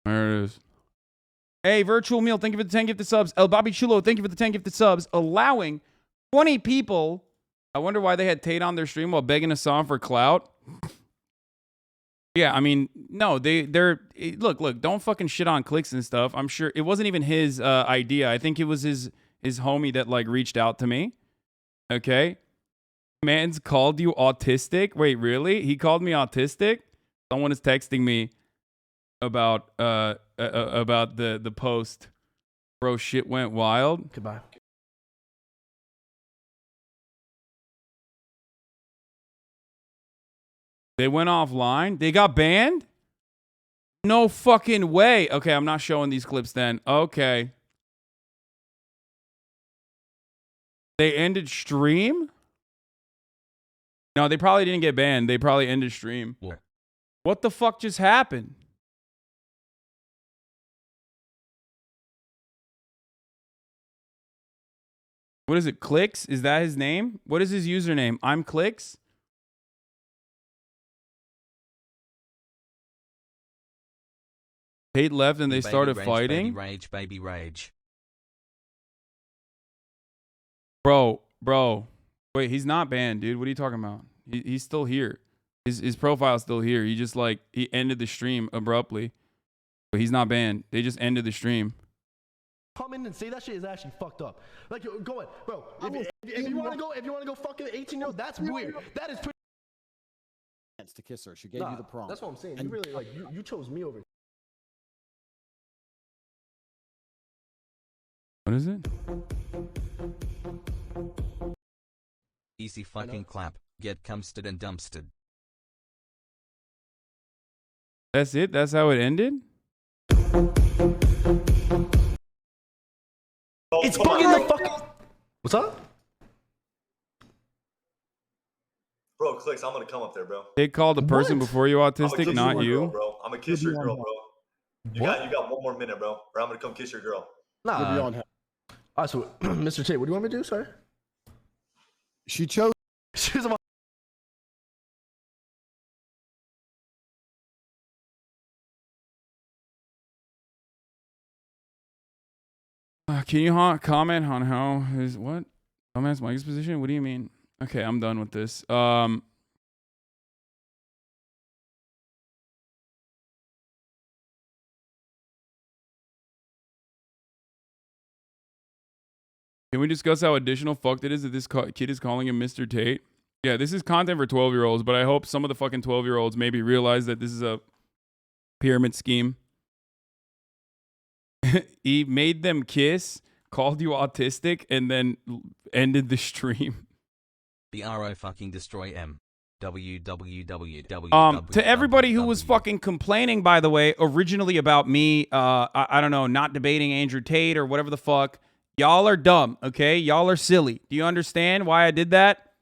There it is. Hey, Virtual Meal, thank you for the 10 gifted subs. El Bobby Chulo, thank you for the 10 gifted subs. Allowing 20 people. I wonder why they had Tate on their stream while begging Hasan for clout. Yeah, I mean, no, they're look, don't fucking shit on clicks and stuff. I'm sure it wasn't even his idea. I think it was his homie that like reached out to me. Okay. Man's called you autistic. Wait, really? He called me autistic? Someone is texting me about the post. Bro, shit went wild. Goodbye. They went offline? They got banned? No fucking way. Okay, I'm not showing these clips then. Okay. They ended stream? No, they probably didn't get banned. They probably ended stream. Yeah. What the fuck just happened? What is it? Clicks? Is that his name? What is his username? I'm Clicks? Tate left and they started fighting? Baby rage. Bro. Wait, he's not banned, dude. What are you talking about? He's still here. His profile's still here. He just like, he ended the stream abruptly. But he's not banned. They just ended the stream. Come in and say that shit is actually fucked up. Like, yo, go ahead, bro. If you want to go fucking 18-year-old, that's weird. That is pretty. To kiss her, she gave you the prom. That's what I'm saying. You really like you chose me over. What is it? Easy fucking clap. Get cumsted and dumpsted. That's it? That's how it ended? It's fucking the fuck. What's up? Bro, Clicks, I'm gonna come up there, bro. They called the person before you autistic, not you. Girl, bro. I'm gonna kiss your girl, bro. You got 1 more minute, bro. Or I'm gonna come kiss your girl. Nah. All right, so Mr. Tate, what do you want me to do, sir? She chose. She's about. Can you comment on how his what? Dumbass Mike's position? What do you mean? Okay, I'm done with this. Can we discuss how additional fucked it is that this kid is calling him Mr. Tate? Yeah, this is content for 12-year-olds, but I hope some of the fucking 12-year-olds maybe realize that this is a pyramid scheme. He made them kiss, called you autistic, and then ended the stream. BRO fucking destroy M. www. To everybody who was fucking complaining, by the way, originally about me, I don't know, not debating Andrew Tate or whatever the fuck. Y'all are dumb, okay? Y'all are silly. Do you understand why I did that?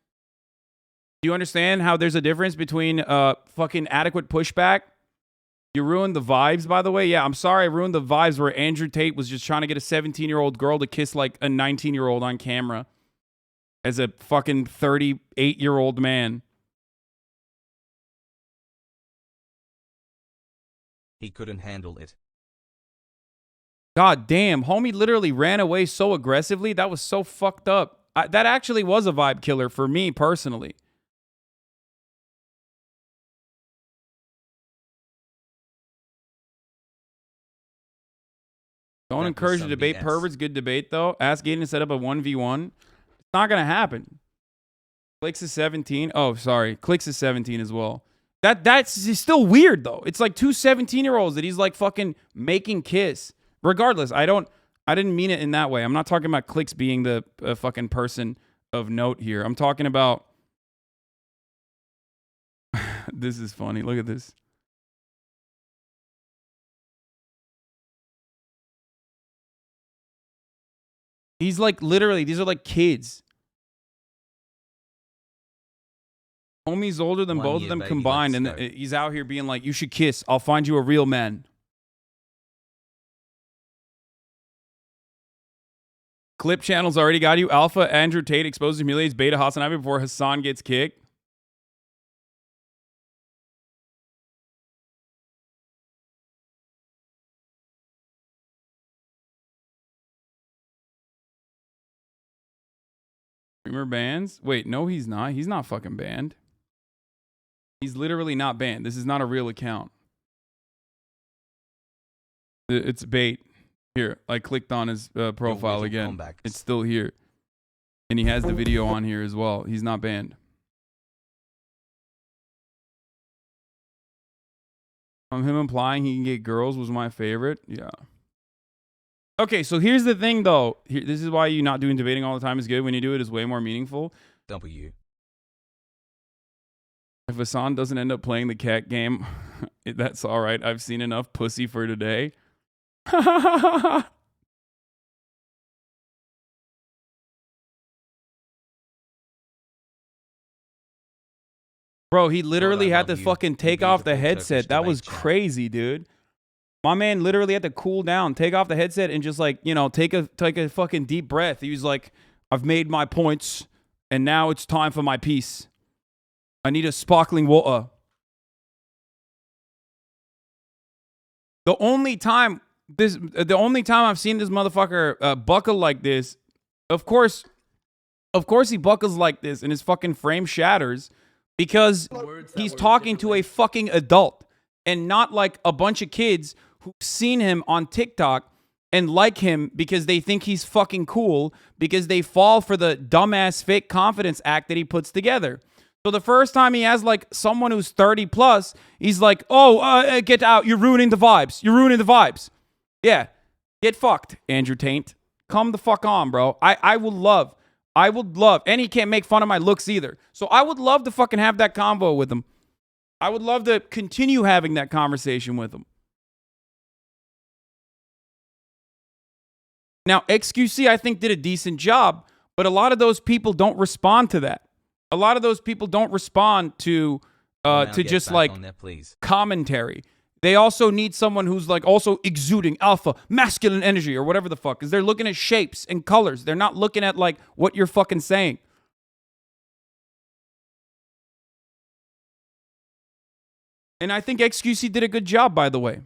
Do you understand how there's a difference between fucking adequate pushback? You ruined the vibes, by the way. Yeah, I'm sorry I ruined the vibes where Andrew Tate was just trying to get a 17-year-old girl to kiss like a 19-year-old on camera as a fucking 38-year-old man. He couldn't handle it. God damn, homie literally ran away so aggressively. That was so fucked up. That actually was a vibe killer for me personally. Don't encourage the debate. Perverts, good debate, though. Ask Gaten to set up a 1v1. It's not going to happen. Clicks is 17. Oh, sorry. Clicks is 17 as well. That's still weird, though. It's like two 17-year-olds that he's like fucking making kiss. Regardless, I didn't mean it in that way. I'm not talking about Clicks being the fucking person of note here. I'm talking about... This is funny. Look at this. He's like, literally, these are like kids. Homie's older than both of them combined, and he's out here being like, you should kiss. I'll find you a real man. Clip channels already got you. Alpha, Andrew Tate exposes humiliates Beta HasanAbi before Hasan gets kicked. Streamer bans? Wait, no, he's not. He's not fucking banned. He's literally not banned. This is not a real account. It's bait. Here, I clicked on his profile again. It's still here. And he has the video on here as well. He's not banned. Him implying he can get girls was my favorite. Yeah. Okay, so here's the thing, though. This is why you not doing debating all the time is good. When you do it, it's way more meaningful. W. If Hasan doesn't end up playing the cat game, that's all right. I've seen enough pussy for today. Bro, he literally had to fucking take off the headset. That was crazy, dude. My man literally had to cool down, take off the headset, and just like, you know, take a fucking deep breath. He was like, I've made my points, and now it's time for my piece. I need a sparkling water. The only time I've seen this motherfucker buckle like this, of course he buckles like this and his fucking frame shatters because he's talking to a fucking adult and not like a bunch of kids who've seen him on TikTok and like him because they think he's fucking cool because they fall for the dumbass fake confidence act that he puts together. So the first time he has like someone who's 30 plus, he's like, oh, get out. You're ruining the vibes. You're ruining the vibes. Yeah. Get fucked, Andrew Tate. Come the fuck on, bro. I would love, and he can't make fun of my looks either. So I would love to fucking have that convo with him. I would love to continue having that conversation with him. Now, XQC, I think, did a decent job, but a lot of those people don't respond to that. A lot of those people don't respond to just like commentary. They also need someone who's like also exuding alpha, masculine energy or whatever the fuck. Because they're looking at shapes and colors. They're not looking at like what you're fucking saying. And I think XQC did a good job, by the way.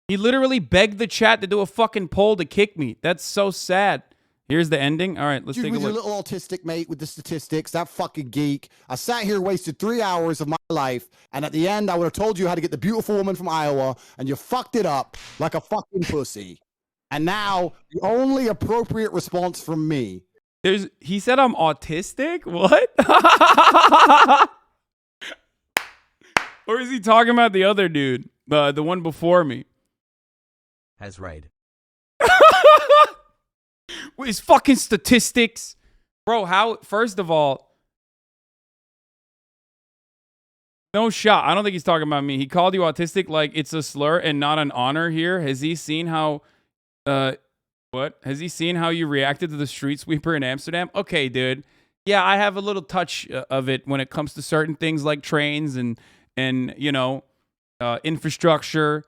He literally begged the chat to do a fucking poll to kick me. That's so sad. Here's the ending. All right, let's take a look. Your little autistic mate with the statistics, that fucking geek. I sat here, wasted 3 hours of my life, and at the end, I would have told you how to get the beautiful woman from Iowa, and you fucked it up like a fucking pussy. And now, the only appropriate response from me. He said I'm autistic? What? Or is he talking about the other dude? The one before me? Has raid. With his fucking statistics. Bro, how, first of all, no shot. I don't think he's talking about me. He called you autistic like it's a slur and not an honor here. Has he seen how, what What? Has he seen how you reacted to the street sweeper in Amsterdam? Okay, dude. Yeah, I have a little touch of it when it comes to certain things like trains and you know, infrastructure.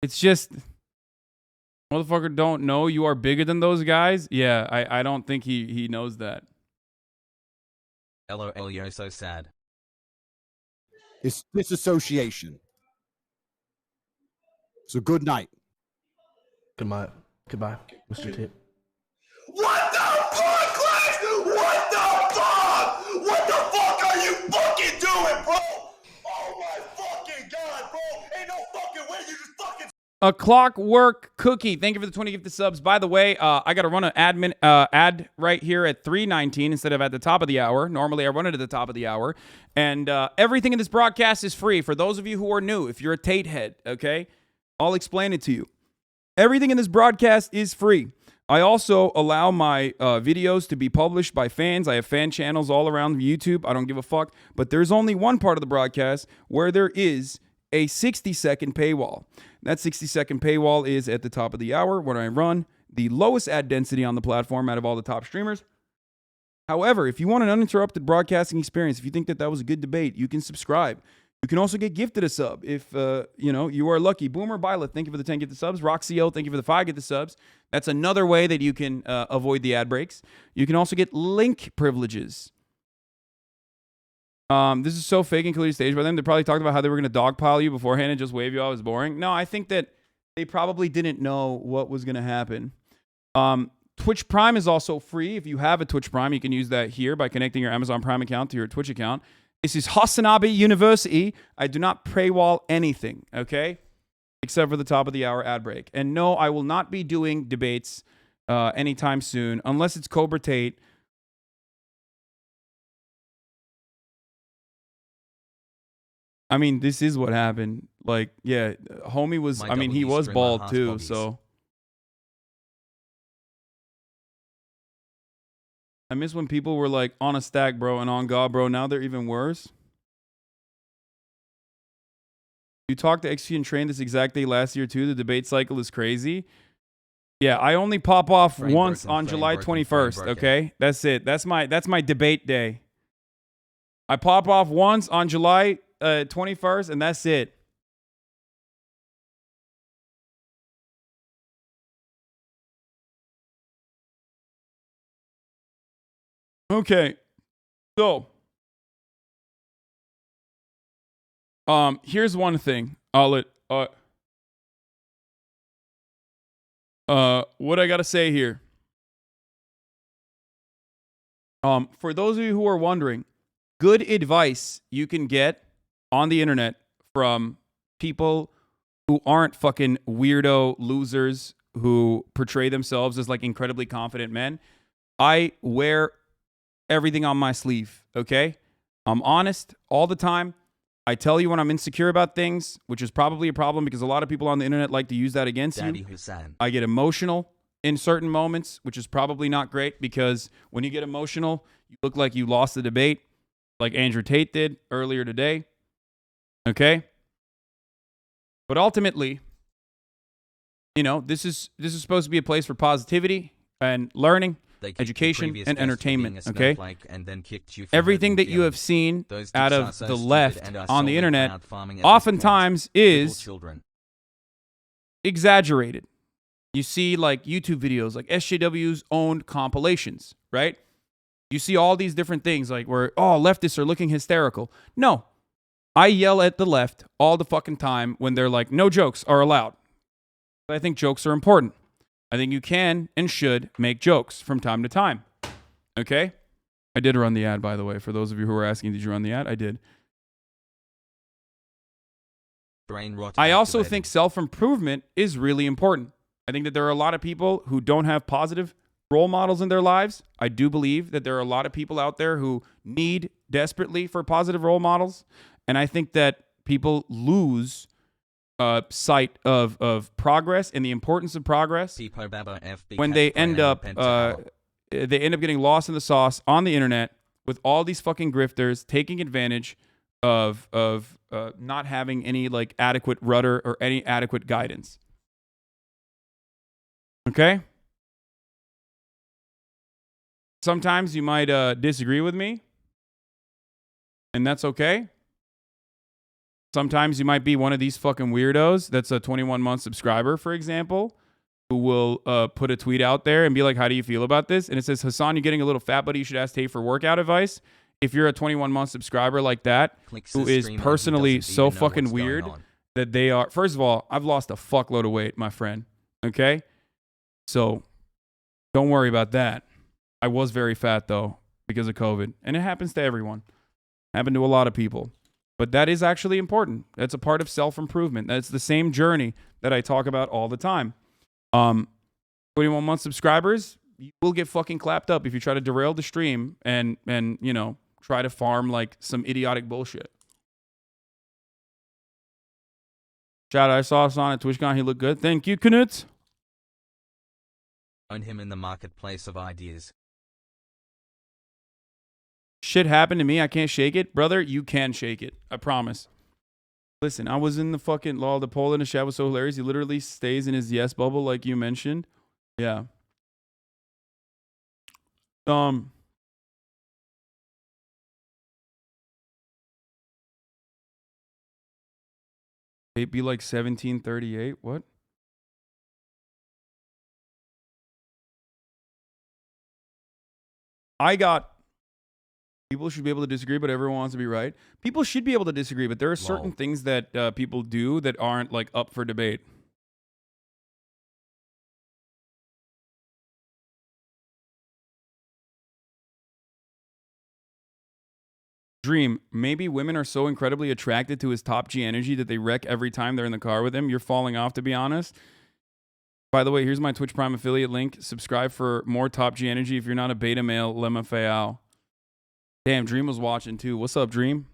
It's just, motherfucker don't know you are bigger than those guys. Yeah, I don't think he knows that. LOL, you're so sad. It's disassociation. So good night. Goodbye, Mr. Tip. What the fuck, Clash? What the fuck? What the fuck are you fucking doing, bro? Oh my fucking god, bro! Ain't no fucking way you just fucking. A Clockwork Cookie. Thank you for the 20 gifted subs. By the way, I got to run an ad right here at 3:19 instead of at the top of the hour. Normally, I run it at the top of the hour. And everything in this broadcast is free. For those of you who are new, if you're a Tate head, okay, I'll explain it to you. Everything in this broadcast is free. I also allow my videos to be published by fans. I have fan channels all around YouTube. I don't give a fuck. But there's only one part of the broadcast where there is a 60-second paywall. That 60-second paywall is at the top of the hour when I run the lowest ad density on the platform out of all the top streamers. However, if you want an uninterrupted broadcasting experience, if you think that that was a good debate, you can subscribe. You can also get gifted a sub if, you are lucky. Boomer Violet, thank you for the 10 gifted subs. Roxio, thank you for the 5 gifted subs. That's another way that you can avoid the ad breaks. You can also get link privileges. This is so fake and clearly staged by them. They probably talked about how they were going to dogpile you beforehand and just wave you out as boring. No, I think that they probably didn't know what was going to happen. Twitch Prime is also free. If you have a Twitch Prime, you can use that here by connecting your Amazon Prime account to your Twitch account. This is HasanAbi University. I do not paywall anything, okay? Except for the top of the hour ad break. And no, I will not be doing debates anytime soon, unless it's Cobra Tate. I mean, this is what happened. Like, yeah, homie was, he was bald too, so. I miss when people were like, on a stack, bro, and on God, bro. Now they're even worse. You talked to XG and Train this exact day last year, too. The debate cycle is crazy. Yeah, I only pop off once on July 21st, okay? That's it. That's my debate day. I pop off once on July 21st, and that's it. Okay, so here's one thing. What I gotta say here. For those of you who are wondering, good advice you can get on the internet from people who aren't fucking weirdo losers who portray themselves as like incredibly confident men. I wear everything on my sleeve, okay? I'm honest all the time. I tell you when I'm insecure about things, which is probably a problem because a lot of people on the internet like to use that against Daddy you. Hasan. I get emotional in certain moments, which is probably not great because when you get emotional, you look like you lost the debate, like Andrew Tate did earlier today. Okay? But ultimately, this is supposed to be a place for positivity and learning, education, and entertainment, okay? And then kicked you for everything that you have seen out of the left on the internet oftentimes is exaggerated. You see like YouTube videos, like SJW's own compilations, right? You see all these different things like where, leftists are looking hysterical. No, I yell at the left all the fucking time when they're like, no jokes are allowed. I think jokes are important. I think you can and should make jokes from time to time. Okay? I did run the ad, by the way. For those of you who are asking, did you run the ad? I did. I also think self-improvement is really important. I think that there are a lot of people who don't have positive role models in their lives. I do believe that there are a lot of people out there who need desperately for positive role models. And I think that people lose sight of progress and the importance of progress when they end up getting lost in the sauce on the internet with all these fucking grifters taking advantage of not having any like adequate rudder or any adequate guidance. Okay? Sometimes you might disagree with me, and that's okay. Sometimes you might be one of these fucking weirdos that's a 21-month subscriber, for example, who will put a tweet out there and be like, how do you feel about this? And it says, Hasan, you're getting a little fat, buddy. You should ask Tate for workout advice. If you're a 21-month subscriber like that, who is personally so fucking weird that they are... First of all, I've lost a fuckload of weight, my friend. Okay? So don't worry about that. I was very fat, though, because of COVID. And it happens to everyone. Happened to a lot of people. But that is actually important. That's a part of self-improvement. That's the same journey that I talk about all the time. 21-month subscribers, you will get fucking clapped up if you try to derail the stream and you know, try to farm like some idiotic bullshit. Shout out, I saw Hasan at TwitchCon. He looked good. Thank you, Knut. Own him in the marketplace of ideas. Shit happened to me. I can't shake it. Brother, you can shake it. I promise. Listen, I was in the fucking law. The poll in the chat was so hilarious. He literally stays in his yes bubble like you mentioned. Yeah. It'd be like 1738. What? People should be able to disagree, but everyone wants to be right. People should be able to disagree, but there are certain things that people do that aren't like up for debate. Dream, maybe women are so incredibly attracted to his top G energy that they wreck every time they're in the car with him. You're falling off, to be honest. By the way, here's my Twitch Prime affiliate link. Subscribe for more top G energy if you're not a beta male. Lemma Fayao. Damn, Dream was watching too. What's up, Dream?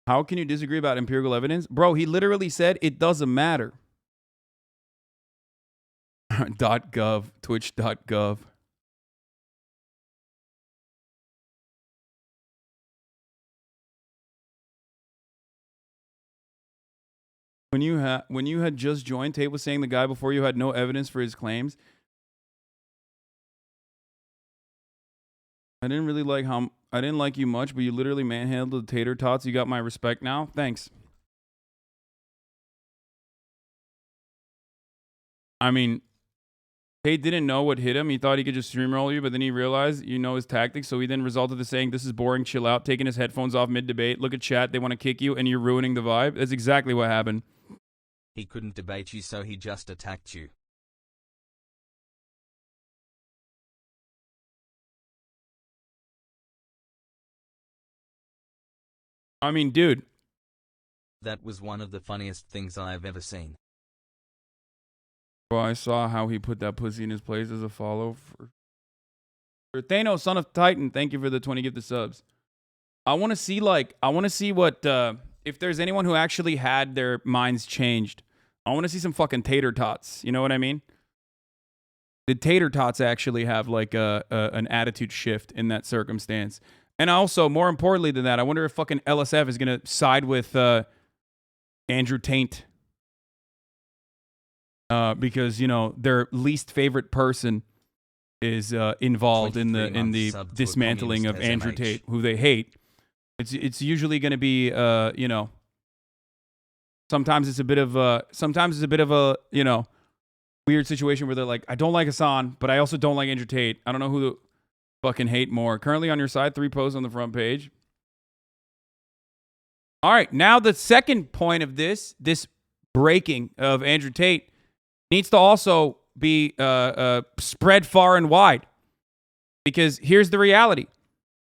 How can you disagree about empirical evidence? Bro, he literally said it doesn't matter. .gov, twitch.gov. When you had just joined, Tate was saying the guy before you had no evidence for his claims. I didn't like you much, but you literally manhandled the tater tots. You got my respect now. Thanks. I mean, Tate didn't know what hit him. He thought he could just streamroll you, but then he realized you know his tactics. So he then resorted to saying, "This is boring. Chill out." Taking his headphones off mid-debate. Look at chat. They want to kick you, and you're ruining the vibe. That's exactly what happened. He couldn't debate you, so he just attacked you. I mean, dude. That was one of the funniest things I've ever seen. Bro, I saw how he put that pussy in his place as a follow for Thanos, son of Titan. Thank you for the 20 gifted subs. I want to see what, if there's anyone who actually had their minds changed. I want to see some fucking tater tots. You know what I mean? Did tater tots actually have like an attitude shift in that circumstance? And also, more importantly than that, I wonder if fucking LSF is going to side with Andrew Tate. Because, you know, their least favorite person is involved in the dismantling of Andrew Tate, who they hate. It's usually going to be, you know, sometimes it's a bit of a, you know, weird situation where they're like, I don't like Hasan, but I also don't like Andrew Tate. I don't know who to fucking hate more. Currently on your side, 3 posts on the front page. All right, now the second point of this breaking of Andrew Tate needs to also be spread far and wide. Because here's the reality,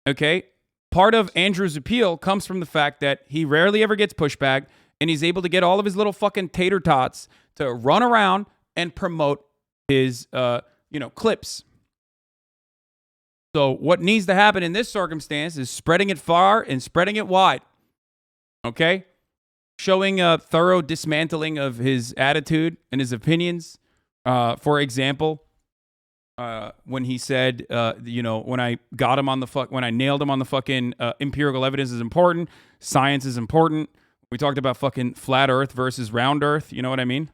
okay? Part of Andrew's appeal comes from the fact that he rarely ever gets pushback, and he's able to get all of his little fucking tater tots to run around and promote his, you know, clips. So what needs to happen in this circumstance is spreading it far and spreading it wide, okay? Showing a thorough dismantling of his attitude and his opinions. For example, when he said, you know, when I nailed him on the fucking empirical evidence is important, science is important. We talked about fucking flat Earth versus round Earth. You know what I mean?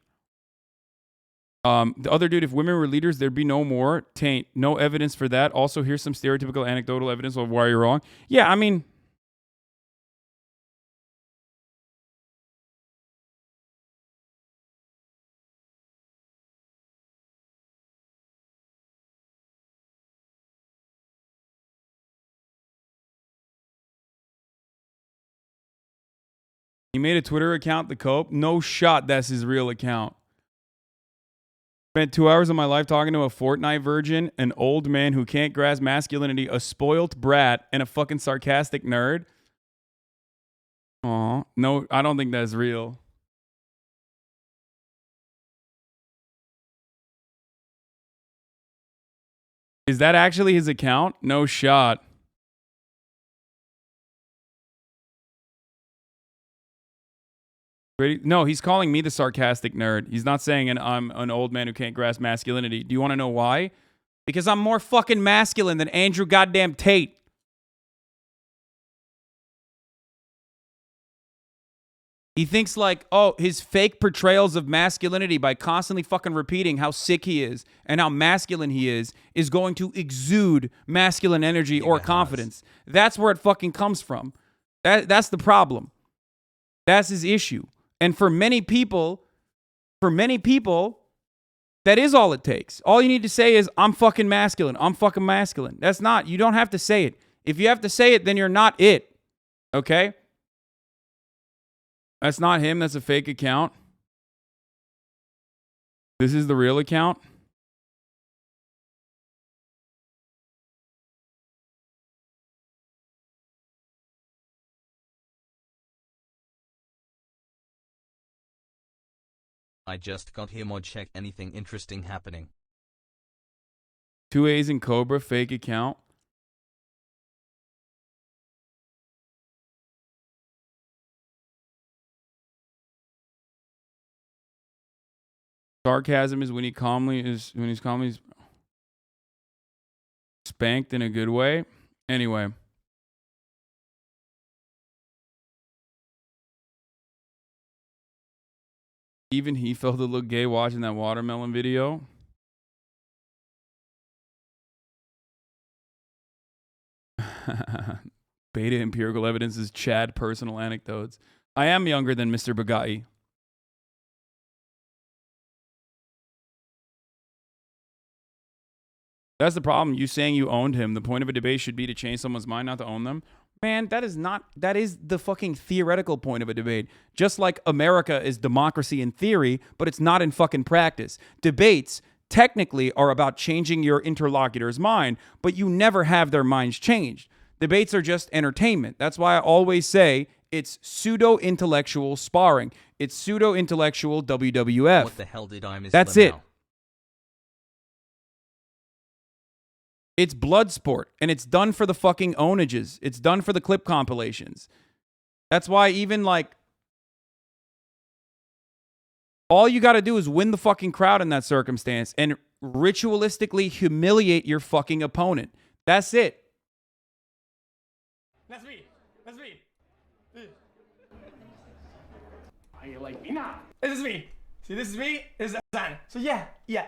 The other dude, if women were leaders, there'd be no more. Taint. No evidence for that. Also, here's some stereotypical anecdotal evidence of why you're wrong. Yeah, I mean, he made a Twitter account, the Cope. No shot that's his real account. Spent 2 hours of my life talking to a Fortnite virgin, an old man who can't grasp masculinity, a spoilt brat, and a fucking sarcastic nerd. Aw, no, I don't think that's real. Is that actually his account? No shot. No, he's calling me the sarcastic nerd. He's not saying I'm an old man who can't grasp masculinity. Do you want to know why? Because I'm more fucking masculine than Andrew goddamn Tate. He thinks like, oh, his fake portrayals of masculinity by constantly fucking repeating how sick he is and how masculine he is going to exude masculine energy or confidence. That's where it fucking comes from. That's the problem. That's his issue. And for many people, that is all it takes. All you need to say is, I'm fucking masculine. I'm fucking masculine. That's not, you don't have to say it. If you have to say it, then you're not it. Okay? That's not him. That's a fake account. This is the real account. I just got here, mod check anything interesting happening. 2 A's in Cobra, fake account. Sarcasm is when he's calmly spanked in a good way. Anyway. Even he felt a little gay watching that watermelon video. Beta empirical evidence is Chad personal anecdotes. I am younger than Mr. Bugatti. That's the problem. You saying you owned him. The point of a debate should be to change someone's mind, not to own them. Man, that is the fucking theoretical point of a debate. Just like America is democracy in theory, but it's not in fucking practice. Debates technically are about changing your interlocutor's mind, but you never have their minds changed. Debates are just entertainment. That's why I always say it's pseudo-intellectual sparring. It's pseudo-intellectual WWF. What the hell did I miss? That's it. It's blood sport, and it's done for the fucking onages. It's done for the clip compilations. That's why even like, all you got to do is win the fucking crowd in that circumstance and ritualistically humiliate your fucking opponent. That's it. That's me. That's me. Are you like me now? This is me. See, this is me. This is Hasan. So yeah,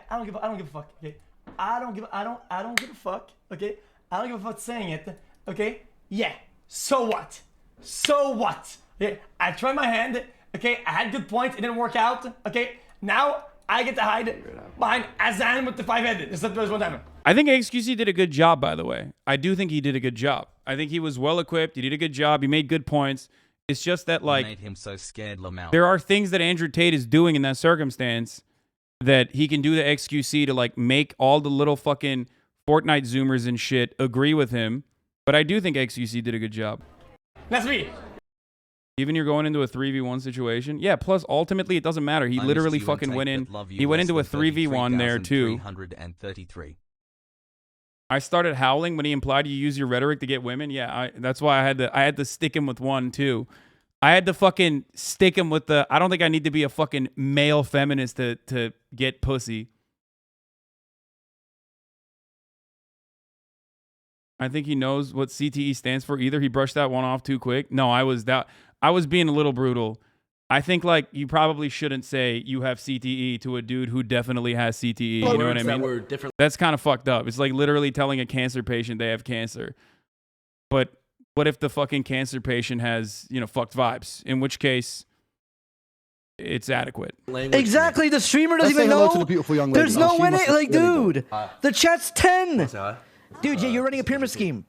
I don't give a fuck. Okay. I don't give a fuck, okay? I don't give a fuck saying it, okay? Yeah, so what? So what? Yeah, I tried my hand, okay? I had good points, it didn't work out, okay? Now I get to hide behind Hasan with the 5-headed. Except there was one time. I think XQC did a good job, by the way. I do think he did a good job. I think he was well equipped. He did a good job. He made good points. It's just that, like, made him so scared, Lamau. There are things that Andrew Tate is doing in that circumstance that he can do the XQC to like make all the little fucking Fortnite Zoomers and shit agree with him. But I do think XQC did a good job. That's me. Even you're going into a 3v1 situation. Yeah, plus ultimately it doesn't matter. He literally fucking went in. He went into a 3v1 there too. I started howling when he implied you use your rhetoric to get women. Yeah, that's why I had to stick him with one too. I had to fucking stick him with the, I don't think I need to be a fucking male feminist to get pussy. I think he knows what CTE stands for. Either he brushed that one off too quick. No, I was being a little brutal. I think like you probably shouldn't say you have CTE to a dude who definitely has CTE. You know what I mean? That's kind of fucked up. It's like literally telling a cancer patient they have cancer. But what if the fucking cancer patient has, you know, fucked vibes? In which case, it's adequate. Exactly. The streamer doesn't Let's say even hello know. to the beautiful young lady. There's Oh, no she way. must have Like, really dude, the chat's 10. Dude, yeah, you're running a pyramid scheme.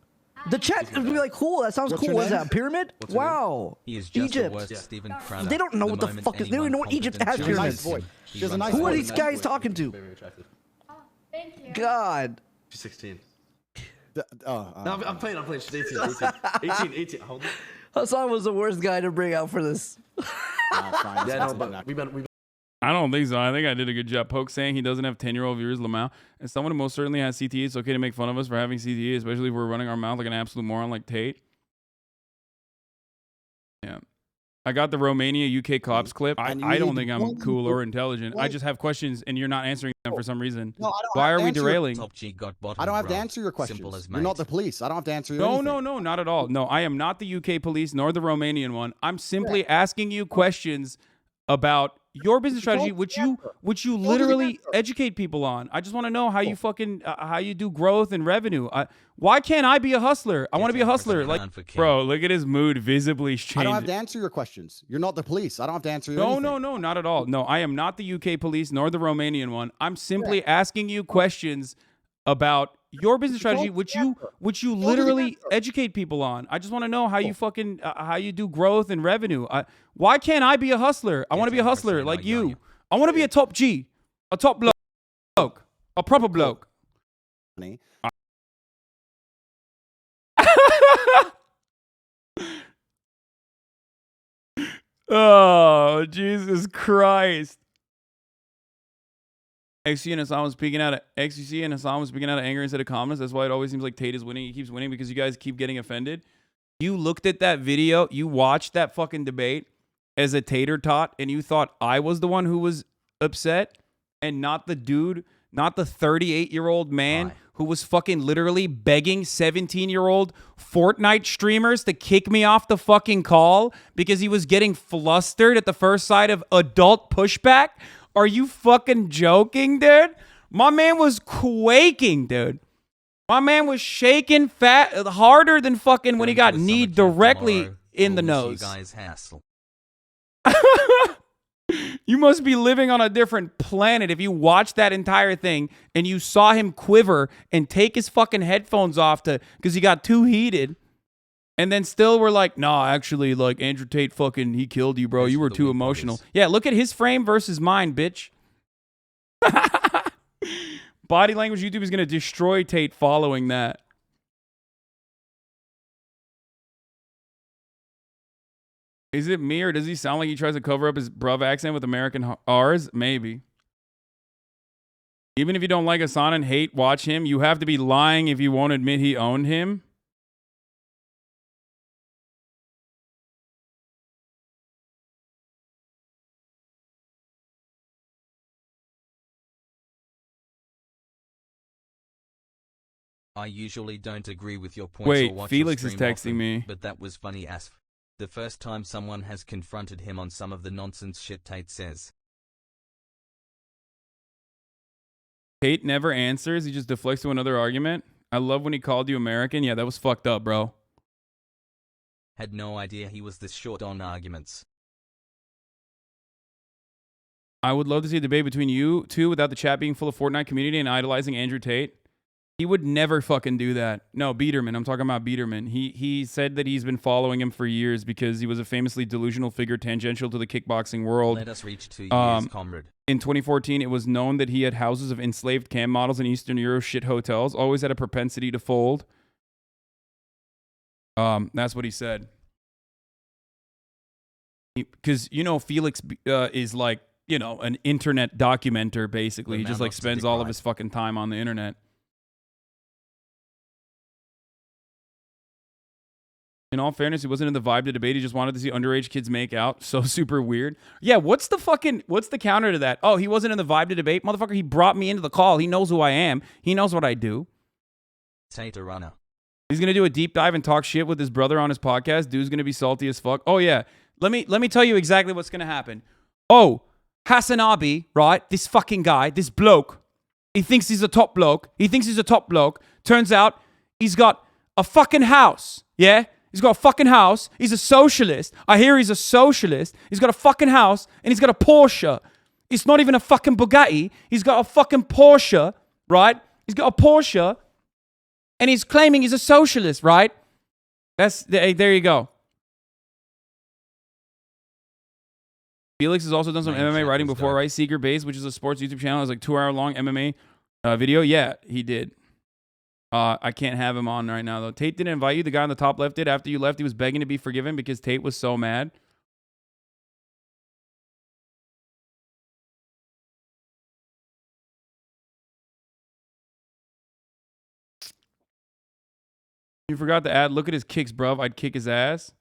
The chat would be like, cool. That sounds What's cool. your What is name? that? A pyramid? Wow. He is just Egypt. the worst Steven Crowder. They don't know The what the moment fuck is. They don't even know what anyone Egypt has competent pyramids. challenges him, She has a nice Who are voice. these guys talking to? Thank you. God. She's 16. No, I'm playing. She's 18. Hold on. Hasan was the worst guy to bring out for this. Yeah, no, but we've been I don't think so. I think I did a good job. Poke saying he doesn't have 10-year-old viewers, Lamau. As someone who most certainly has CTE, it's okay to make fun of us for having CTE, especially if we're running our mouth like an absolute moron like Tate. Yeah. I got the Romania UK cops clip. I don't think I'm cool or intelligent. I just have questions and you're not answering them for some reason. No, I don't Why have are to we answer your- derailing? I don't have to answer your questions. You're not the police. I don't have to answer your No, not at all. No, I am not the UK police nor the Romanian one. I'm simply asking you questions about your business strategy, which you literally educate people on. I just want to know how you fucking how you do growth and revenue. Why can't I be a hustler? I want to be a hustler. Like, bro, look at his mood visibly changing. I don't have to answer your questions. You're not the police. I don't have to answer your anything. No, not at all. No, I am not the UK police nor the Romanian one. I'm simply asking you questions about your business strategy, which you literally educate people on. I just want to know how you fucking how you do growth and revenue. Why can't I be a hustler? I want to be a hustler like you. I want to be a top G, a top bloke, a proper bloke. Oh, Jesus Christ. XC and Hasan was speaking out of XC and Hasan was speaking out of anger instead of calmness. That's why it always seems like Tate is winning. He keeps winning because you guys keep getting offended. You looked at that video, you watched that fucking debate as a tater tot, and you thought I was the one who was upset and not the dude, not the 38-year-old man who was fucking literally begging 17-year-old Fortnite streamers to kick me off the fucking call because he was getting flustered at the first sight of adult pushback. Are you fucking joking, dude? My man was quaking, dude. My man was shaking harder than fucking when he got kneed directly in the nose. You must be living on a different planet if you watched that entire thing and you saw him quiver and take his fucking headphones off because he got too heated. And then still we're like, nah, actually, like, Andrew Tate fucking, he killed you, bro. You were too emotional. Yeah, look at his frame versus mine, bitch. Body language YouTube is going to destroy Tate following that. Is it me or does he sound like he tries to cover up his bruv accent with American R's? Maybe. Even if you don't like Hasan and hate watch him, you have to be lying if you won't admit he owned him. I usually don't agree with your points Wait, or watch Felix your is stream texting often, me. But that was funny as the first time someone has confronted him on some of the nonsense shit Tate says. Tate never answers. He just deflects to another argument. I love when he called you American. Yeah, that was fucked up, bro. Had no idea he was this short on arguments. I would love to see a debate between you two without the chat being full of Fortnite community and idolizing Andrew Tate. He would never fucking do that. No, Biederman. I'm talking about Biederman. He said that he's been following him for years because he was a famously delusional figure tangential to the kickboxing world. Let us reach 2 years, comrade. In 2014, it was known that he had houses of enslaved cam models in Eastern Europe shit hotels. Always had a propensity to fold. That's what he said. Because, you know, Felix is like, you know, an internet documenter, basically. He just like spends all of his fucking time on the internet. In all fairness, he wasn't in the vibe to debate. He just wanted to see underage kids make out. So super weird. Yeah, what's the counter to that? Oh, he wasn't in the vibe to debate? Motherfucker, he brought me into the call. He knows who I am. He knows what I do. Tate a runner. He's going to do a deep dive and talk shit with his brother on his podcast. Dude's going to be salty as fuck. Oh, yeah. Let me tell you exactly what's gonna happen. Oh, HasanAbi, right? This fucking guy, this bloke, he thinks he's a top bloke. Turns out he's got a fucking house. Yeah? He's got a fucking house. He's a socialist. I hear he's a socialist. He's got a fucking house and he's got a Porsche. It's not even a fucking Bugatti. He's got a fucking Porsche, right? He's got a Porsche and he's claiming he's a socialist, right? There you go. Felix has also done some MMA writing before, right? Seeker Base, which is a sports YouTube channel, has like 2-hour-long MMA video. Yeah, he did. I can't have him on right now, though. Tate didn't invite you. The guy on the top left did. After you left, he was begging to be forgiven because Tate was so mad. You forgot to add, look at his kicks, bruv. I'd kick his ass.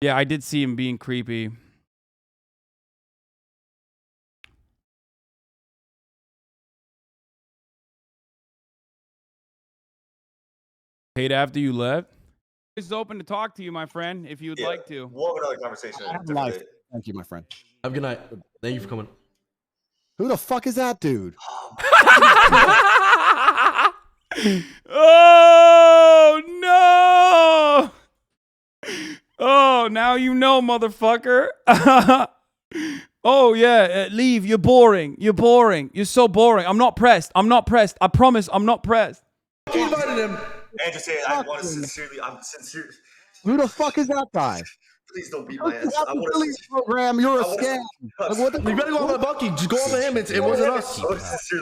Yeah, I did see him being creepy. Tate, after you left? It's open to talk to you, my friend, if you would like to. We'll have another conversation. Thank you, my friend. Have a good night. Thank you for coming. Who the fuck is that dude? Oh, no! Oh, now you know, motherfucker. Oh, yeah, leave. You're boring. You're so boring. I'm not pressed. I promise I'm not pressed. You invited him. Andrew, say I want to sincerely. I'm sincere. Who the fuck is that guy? Please don't beat my ass. I want to program. You're a scam. You better go over Bucky. Just go over him. It wasn't us.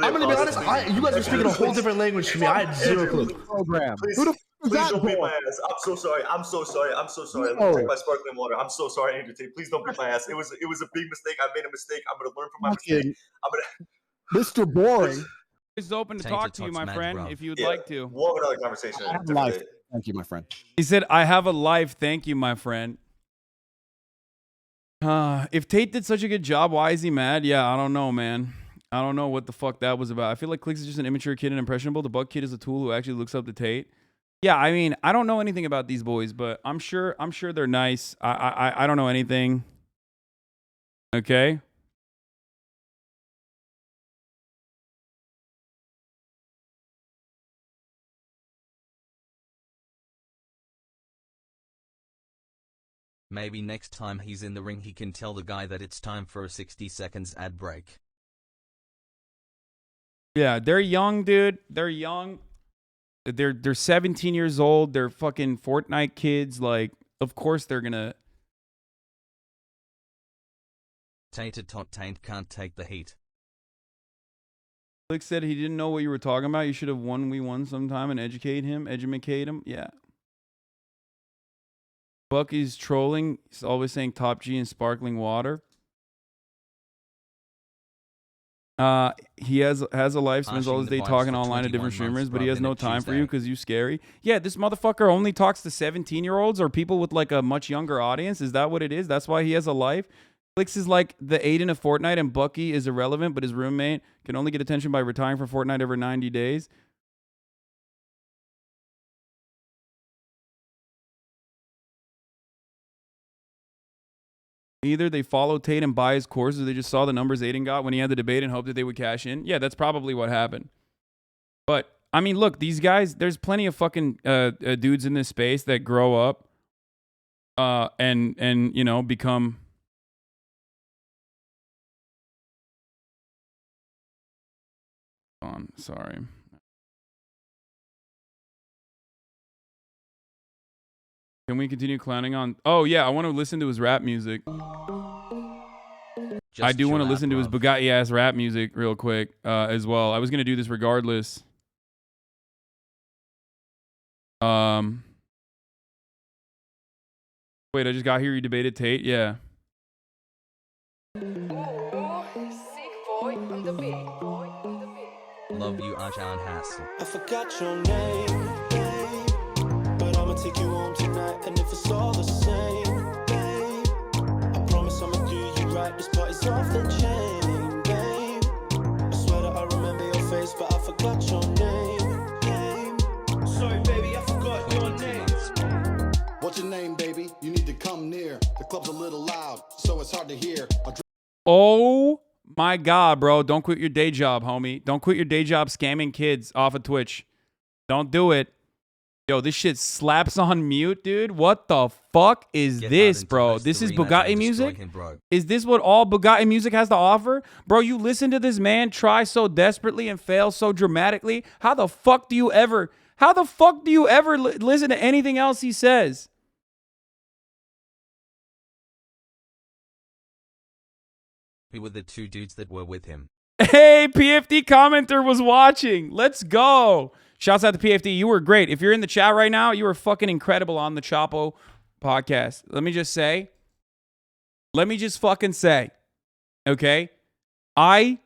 I'm gonna be honest. You guys are speaking a whole different language to me. I had zero clue. Program. Who the fuck is that? Please don't beat my ass. I'm so sorry. I'm so sorry. Let me drink my sparkling water. I'm so sorry, Andrew Tate. Please don't beat my ass. It was a big mistake. I made a mistake. I'm gonna learn from my mistake. Mr. Boring. It's open to talk to you, my friend, if you would like to. We'll have another conversation. Thank you, my friend. He said, I have a life. Thank you, my friend. If Tate did such a good job, why is he mad? Yeah, I don't know, man. I don't know what the fuck that was about. I feel like Clicks is just an immature kid and impressionable. The Buck kid is a tool who actually looks up to Tate. Yeah, I mean, I don't know anything about these boys, but I'm sure they're nice. I don't know anything. Okay? Maybe next time he's in the ring he can tell the guy that it's time for a 60 seconds ad break. Yeah, they're young, dude. They're young. They're 17 years old. They're fucking Fortnite kids. Like, of course they're gonna... Tainted tot taint can't take the heat. Click said he didn't know what you were talking about. You should have 1v1 sometime and educate him. Yeah. Bucky's trolling. He's always saying top G and sparkling water. He has a life, spends all his day talking online to different streamers, but he has no time for you because you scary. Yeah, this motherfucker only talks to 17-year-olds or people with like a much younger audience. Is that what it is? That's why he has a life? Clicks is like the Aiden of Fortnite, and Bucky is irrelevant, but his roommate can only get attention by retiring from Fortnite every 90 days. Either they follow Tate and buy his courses, or they just saw the numbers Aiden got when he had the debate and hoped that they would cash in. Yeah, that's probably what happened. But, I mean, look, these guys, there's plenty of fucking dudes in this space that grow up and you know, become... Sorry. Can we continue clowning on? Oh, yeah, I want to listen to his rap music. I do want to listen to his Bugatti-ass rap music real quick as well. I was going to do this regardless. Wait, I just got here. You debated Tate? Yeah. Love you, Hasan and Hasan. I forgot your name, babe, but I'ma take you home tonight, and if it's all the same, babe, I promise I'ma do you right. This party's off the chain, babe. I swear that I remember your face, but I forgot your name, babe. Sorry, baby, I forgot your name. What's your name, babe? baby, you need to come near. The club's a little loud, so it's hard to hear. Oh my God, bro. Don't quit your day job, homie. Don't quit your day job scamming kids off of Twitch. Don't do it. Yo, this shit slaps on mute, dude. What the fuck is this, bro? This is Bugatti music? Is this what all Bugatti music has to offer? Bro, you listen to this man try so desperately and fail so dramatically. How the fuck do you ever listen to anything else he says? We were the two dudes that were with him. Hey, PFD commenter was watching. Let's go. Shouts out to PFD. You were great. If you're in the chat right now, you were fucking incredible on the Chapo podcast. Let me just fucking say, okay? I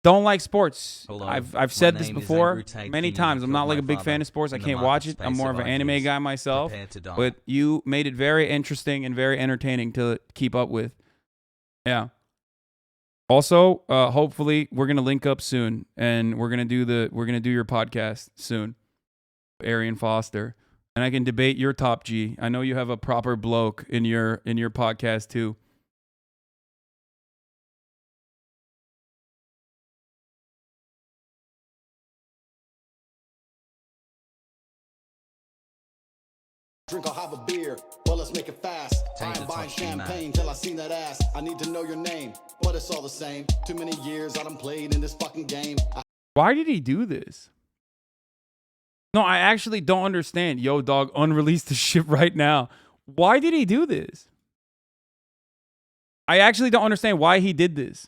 don't like sports. Hello, I've said my this name is before Andrew Tate. many Can you times. I'm kill not like my a big fan father of sports. I in the can't watch it. market I'm more of space an of anime ideas? guy myself. Prepare to die. But you made it very interesting and very entertaining to keep up with. Yeah. Also, hopefully we're gonna link up soon, and we're gonna do your podcast soon, Arian Foster, and I can debate your top G. I know you have a proper bloke in your podcast too. Drink or have a beer, well let's make it fast. I ain't buying champagne till I seen that ass. I need to know your name, but it's all the same. Too many years I done played in this fucking game. Why did he do this? No, I actually don't understand. Yo, dog, unreleased the shit right now. Why did he do this? I actually don't understand why he did this.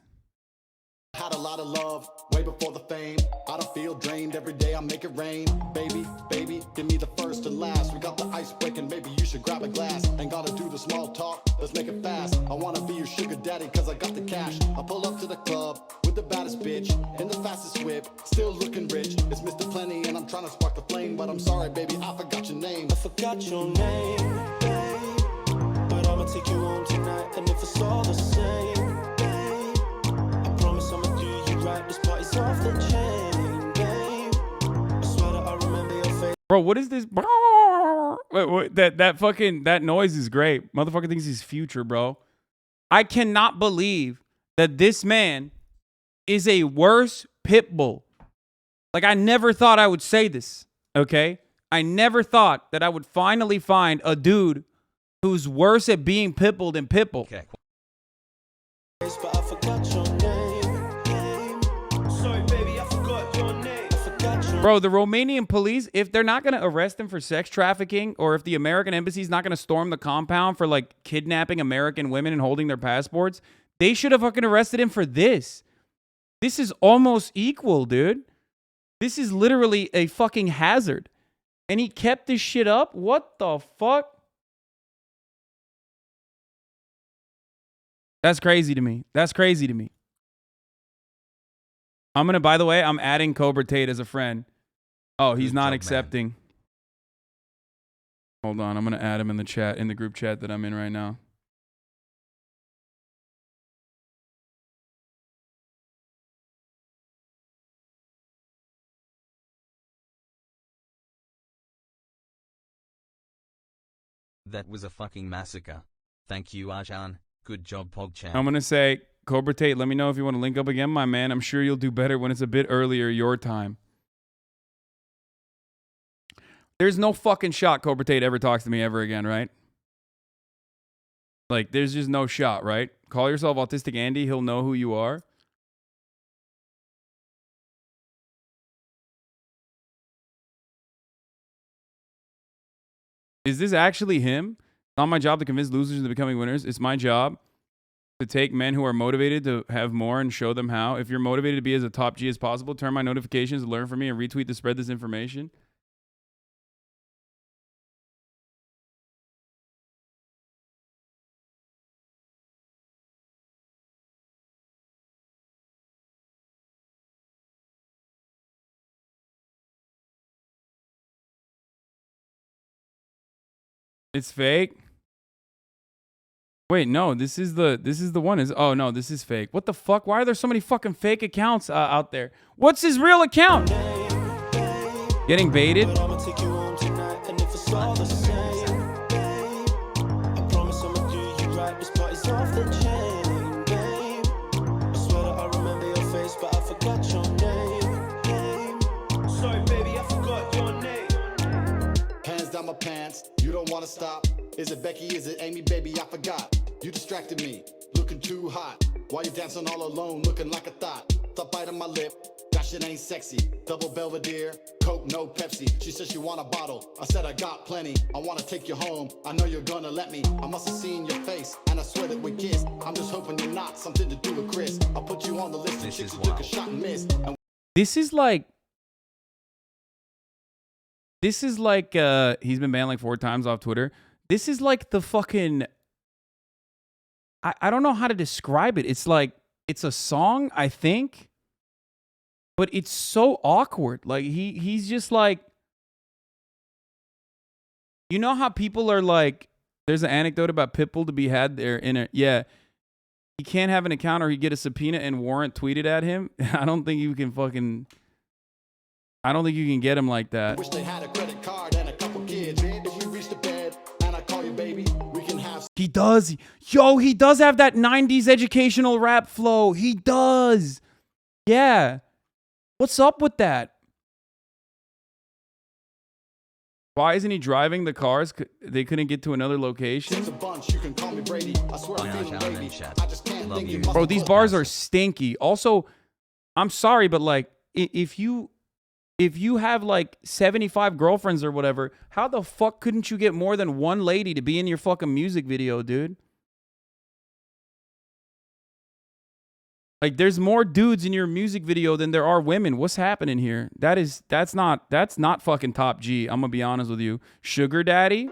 Had a lot of love way before the fame. I don't feel drained every day. I make it rain. Baby, baby, give me the first and last. We got the ice breaking. Maybe you should grab a glass. Ain't gotta do the small talk. Let's make it fast. I wanna be your sugar daddy cause I got the cash. I pull up to the club with the baddest bitch in the fastest whip. Still looking rich. It's Mr. Plenty and I'm trying to spark the flame. But I'm sorry, baby, I forgot your name. I forgot your name, babe. But I'ma take you home tonight. And if it's all the same, babe, I promise I'ma do you right. This party's off the chain, babe. I swear that I remember your face. Bro, what is this? Wait, that noise is great. Motherfucker thinks he's Future, bro. I cannot believe that this man is a worse pit bull. Like, I never thought I would say this, okay? I never thought that I would finally find a dude who's worse at being pitbull than pitbull. Okay. But I forgot your name. Sorry, baby, I forgot your name. I forgot your Bro, the Romanian police, if they're not going to arrest him for sex trafficking, or if the American embassy's not going to storm the compound for, like, kidnapping American women and holding their passports, they should have fucking arrested him for this. This is almost equal, dude. This is literally a fucking hazard. And he kept this shit up? What the fuck? That's crazy to me. That's crazy to me. I'm going to, by the way, I'm adding Cobra Tate as a friend. Oh, he's not accepting. Hold on. I'm going to add him in the chat, in the group chat that I'm in right now. That was a fucking massacre. Thank you, Arjan. Good job, PogChamp. I'm going to say, Cobra Tate, let me know if you want to link up again, my man. I'm sure you'll do better when it's a bit earlier your time. There's no fucking shot Cobra Tate ever talks to me ever again, right? Like, there's just no shot, right? Call yourself Autistic Andy. He'll know who you are. Is this actually him? It's not my job to convince losers into becoming winners. It's my job to take men who are motivated to have more and show them how. If you're motivated to be as a top G as possible, turn my notifications, learn from me, and retweet to spread this information. It's fake. Wait, no, this is the one. Oh no, this is fake. What the fuck? Why are there so many fucking fake accounts out there? What's his real account? Getting baited? Is it Becky? Is it Amy? Baby, I forgot. You distracted me, looking too hot. While you dancing all alone, looking like a thought. Thought bite on my lip, that shit ain't sexy. Double Belvedere, Coke, no Pepsi. She said she want a bottle. I said I got plenty. I wanna take you home. I know you're gonna let me. I must have seen your face, and I swear that we kissed. I'm just hoping you're not something to do with Chris. I'll put you on the list of chicks who took a shot and missed. This is like he's been banned like 4 times off Twitter. This is like the fucking I don't know how to describe it. It's like it's a song, I think, but it's so awkward. Like he's just like, you know how people are like, there's an anecdote about Pitbull to be had there in a, yeah, he can't have an account or he get a subpoena and warrant tweeted at him. I don't think you can get him like that. Wish they had a credit card and a couple kids. If we reach the bed and I call you baby, we can have. He does. Yo, he does have that 90s educational rap flow. He does. Yeah. What's up with that? Why isn't he driving the cars? They couldn't get to another location. Bro, these bars are stinky. Also, I'm sorry, but like, if you have like 75 girlfriends or whatever, how the fuck couldn't you get more than one lady to be in your fucking music video, dude? Like, there's more dudes in your music video than there are women. What's happening here? That's not fucking top G. I'm gonna be honest with you. Sugar daddy?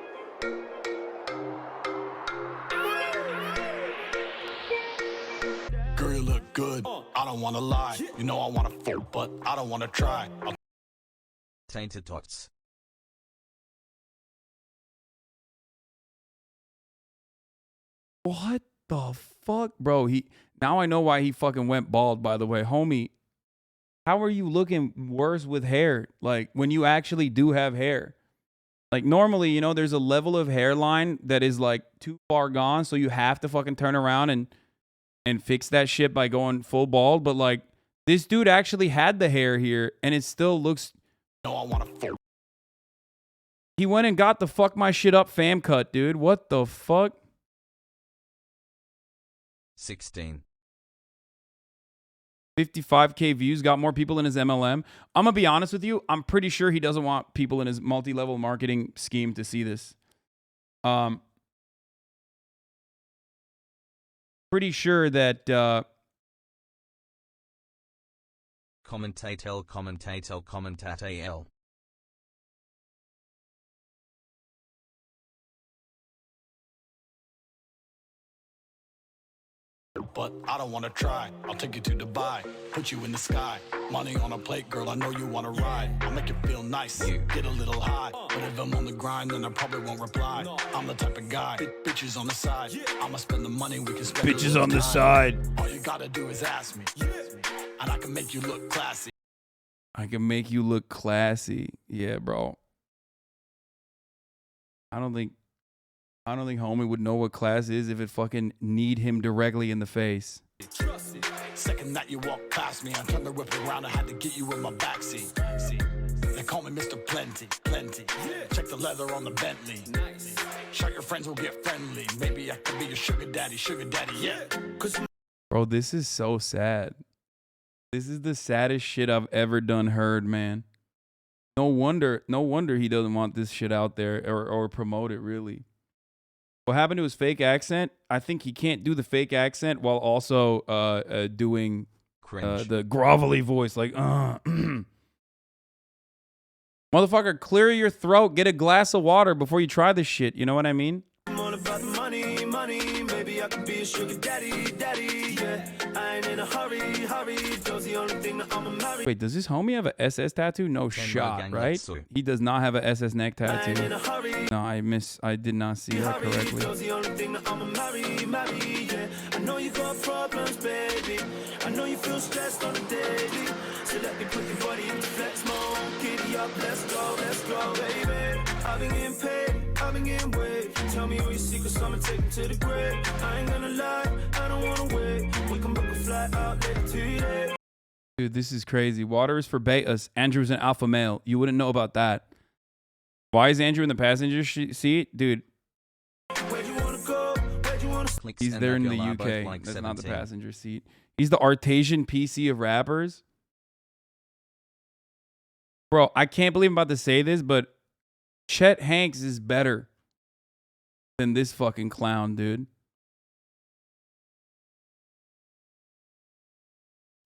Girl, you look good. I don't wanna lie. You know I wanna fuck, but I don't wanna try. Tainted tots. What the fuck? Bro, now I know why he fucking went bald, by the way. Homie, how are you looking worse with hair? Like, when you actually do have hair. Like, normally, you know, there's a level of hairline that is, like, too far gone, so you have to fucking turn around and fix that shit by going full bald. But, like, this dude actually had the hair here, and it still looks... No, I wanna fuck. He went and got the fuck my shit up fam cut, dude. What the fuck? 16. 55K views, got more people in his MLM. I'm going to be honest with you. I'm pretty sure he doesn't want people in his multi-level marketing scheme to see this. Pretty sure that... Commentatel. But I don't wanna try. I'll take you to Dubai, put you in the sky. Money on a plate, girl, I know you wanna ride. I'll make you feel nice, get a little high. But if I'm on the grind, then I probably won't reply. I'm the type of guy, bitches on the side. I'ma spend the money, we can spend bitches on the side. All you gotta do is ask me, and I can make you look classy. I can make you look classy. Yeah, bro. I don't think homie would know what class is if it fucking need him directly in the face. Second that you walk past me, I'm trying to whip around. I had to get you in my backseat. They call me Mr. Plenty. Check the leather on the Bentley. Shout your friends will get friendly. Maybe I could be your sugar daddy, yeah. Bro, this is so sad. This is the saddest shit I've ever heard, man. No wonder he doesn't want this shit out there or promote it, really. What happened to his fake accent? I think he can't do the fake accent while also doing the grovelly voice, like, Motherfucker, clear your throat, get a glass of water before you try this shit. You know what I mean? I'm all about the money, baby, I could be a sugar daddy, yeah. I ain't in a hurry, those the only thing that I'ma marry. Wait, does this homie have a SS tattoo? No shot, right? He does not have a SS neck tattoo. No, I did not see that correctly. Those the only thing that I'ma marry, yeah. I know you got problems, baby. I know you feel stressed on the daily. So let me put your body into flex mode. Giddy up, let's go, baby. I've been getting paid, I've been getting waved. Tell me all your secrets, I'ma take them to the grave. I ain't gonna lie, I don't wanna wait. We can book a flight out later today. Dude, this is crazy. Water is for betas. Andrew's an alpha male. You wouldn't know about that. Why is Andrew in the passenger seat? Dude, Clicks He's and there that in the girl are both UK. like That's not the 17. passenger seat. He's the Artesian PC of rappers. Bro, I can't believe I'm about to say this, but Chet Hanks is better than this fucking clown, dude.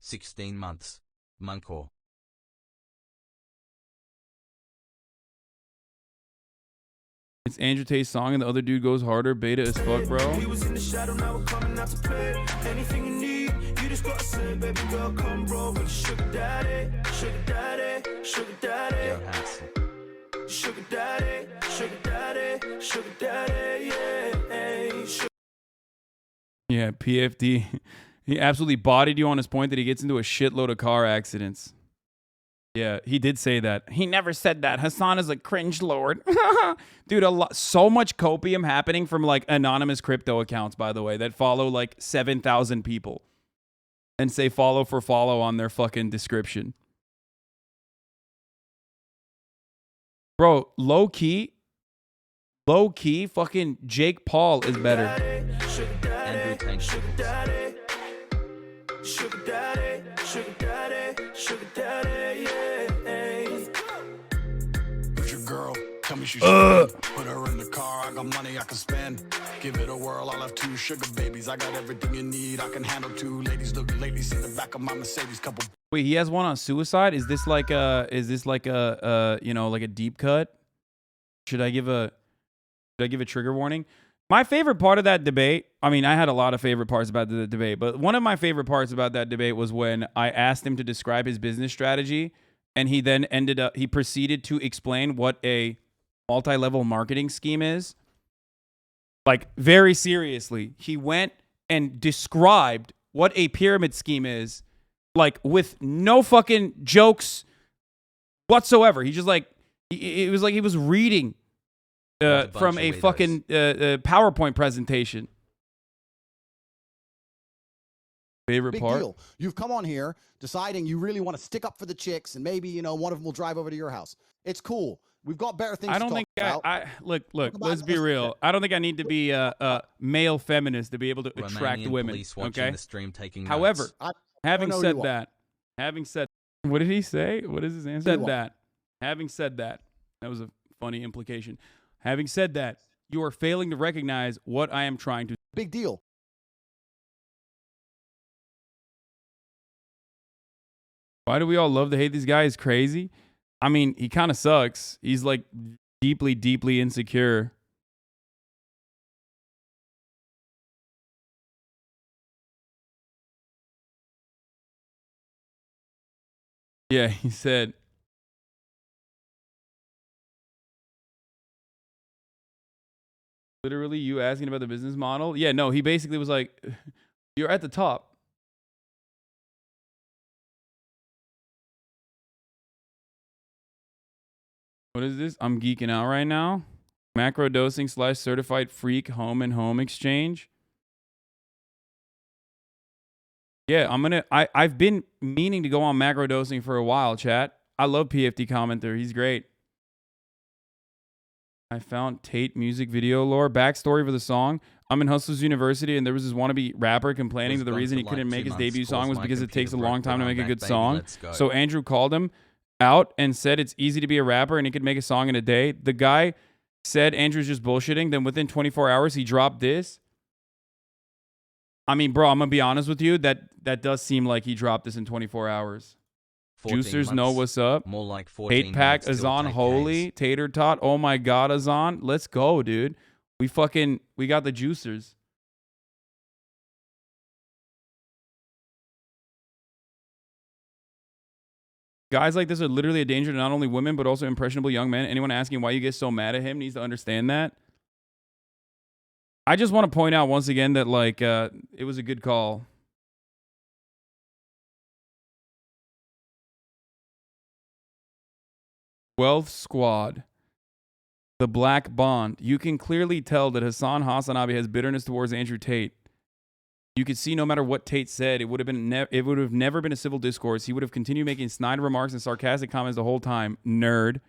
16 months. Munkor. It's Andrew Tate's song and the other dude goes harder. Beta as fuck, bro. We was in the shadow, now we're coming out to play. Anything you need, you just gotta say, baby girl, come roll with your sugar daddy, sugar daddy, sugar daddy, sugar daddy, sugar daddy, sugar daddy, yeah. Yeah, PFD. He absolutely bodied you on his point that he gets into a shitload of car accidents. Yeah, he did say that. He never said that. Hasan is a cringe lord. Dude, so much copium happening from like anonymous crypto accounts, by the way, that follow like 7,000 people and say follow for follow on their fucking description. Bro, low key, fucking Jake Paul is better. Andrew Tate. Sugar daddy, sugar daddy, sugar daddy, sugar daddy, yeah. Who's your girl? Tell me she's put her in the car. I got money I can spend. Give it a whirl. I'll have 2 sugar babies. I got everything you need. I can handle 2 ladies. Look lately, see the back of my Mercedes. Couple. Wait, he has one on suicide? Is this like a you know, like a deep cut? Should I give a trigger warning? My favorite part of that debate, I mean, I had a lot of favorite parts about the debate, but one of my favorite parts about that debate was when I asked him to describe his business strategy, and he then he proceeded to explain what a multi-level marketing scheme is. Like, very seriously, he went and described what a pyramid scheme is, like, with no fucking jokes whatsoever. He just, like, it was like he was reading from a fucking PowerPoint presentation. Favorite Big part? deal. You've come on here deciding you really want to stick up for the chicks, and maybe, you know, one of them will drive over to your house. It's cool. We've got better things I don't to think talk about. look, let's be real. I don't think I need to be a male feminist to be able to attract Romanian women. police watching Okay. the stream taking However, notes. having know said you that, what did he say? What is his answer? Said that. Having said that, that was a funny implication. Having said that, you are failing to recognize what I am trying to. Big deal. Why do we all love to hate this guy? He's crazy. I mean, he kind of sucks. He's like deeply, deeply insecure. Yeah, he said. Literally, you asking about the business model? Yeah, no, he basically was like, you're at the top. What is this? I'm geeking out right now. Macro dosing / certified freak home and home exchange. Yeah, I've been meaning to go on macro dosing for a while, chat. I love PFD commenter. He's great. I found Tate music video lore. Backstory for the song. I'm in Hustlers University, and there was this wannabe rapper complaining that the reason he couldn't make his debut song was because it takes a long time to make a good song. So Andrew called him out and said it's easy to be a rapper and he could make a song in a day. The guy said Andrew's just bullshitting. Then within 24 hours, he dropped this. I mean, bro, I'm going to be honest with you. That does seem like he dropped this in 24 hours. Juicers know what's up. More like 14 Hate pack, minutes till Azan take Holy, case. Tater Tot. Oh my God, Azan. Let's go, dude. We got the juicers. Guys like this are literally a danger to not only women, but also impressionable young men. Anyone asking why you get so mad at him needs to understand that. I just want to point out once again that, like, it was a good call. Wealth Squad. The Black Bond. You can clearly tell that HasanAbi has bitterness towards Andrew Tate. You could see no matter what Tate said, it would have never been a civil discourse. He would have continued making snide remarks and sarcastic comments the whole time. Nerd.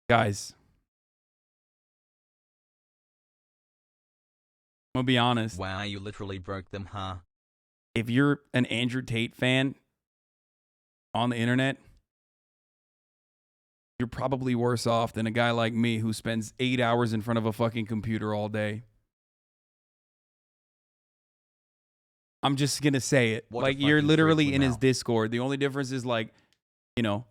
Guys. I'm gonna be honest. Wow, you literally broke them, huh? If you're an Andrew Tate fan on the internet, you're probably worse off than a guy like me who spends 8 hours in front of a fucking computer all day. I'm just gonna say it. What a Like, you're fucking literally freak in his now. Discord. The only difference is, like, you know,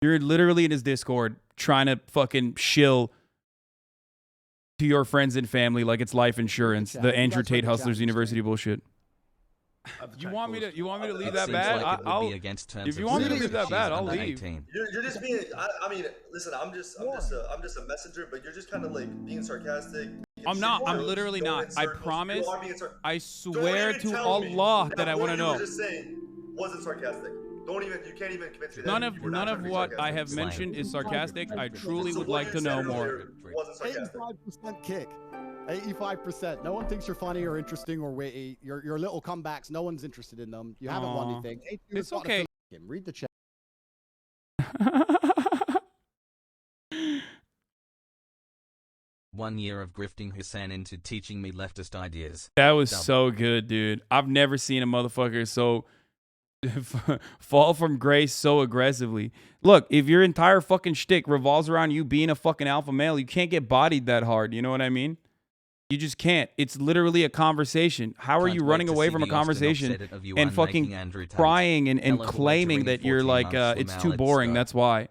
you're literally in his Discord trying to fucking shill to your friends and family like it's life insurance. The Andrew Tate Hustlers University bullshit. You want me to leave It that seems bad? like it would I'll, be against terms if you of want me to service leave that if bad, she's I'll under leave. 18. You're just being. I mean, listen. I'm just a messenger, but you're just kind of like being sarcastic. I'm not. I'm literally not. I promise. I swear to Allah that I want to What you know. were just saying wasn't sarcastic. Don't even. You can't even convince me. None that of you were none not of trying to be what I sarcastic. have mentioned is sarcastic. I truly So would what like you to know said more. earlier wasn't sarcastic. 85% kick. 85%. No one thinks you're funny or interesting or witty. Your little comebacks, no one's interested in them. You haven't won Aw. anything. It's okay. Read the chat. One year of grifting Hasan into teaching me leftist ideas. That was Double. so good, dude. I've never seen a motherfucker so fall from grace so aggressively. Look, if your entire fucking shtick revolves around you being a fucking alpha male, you can't get bodied that hard. You know what I mean? You just can't. It's literally a conversation. How are Can't you wait running to away see from a the Austin conversation offset of you and unmaking fucking Andrew Tate? crying and Ellen claiming Walter that in you're 14 like, months from it's now, too let's boring. go. That's why.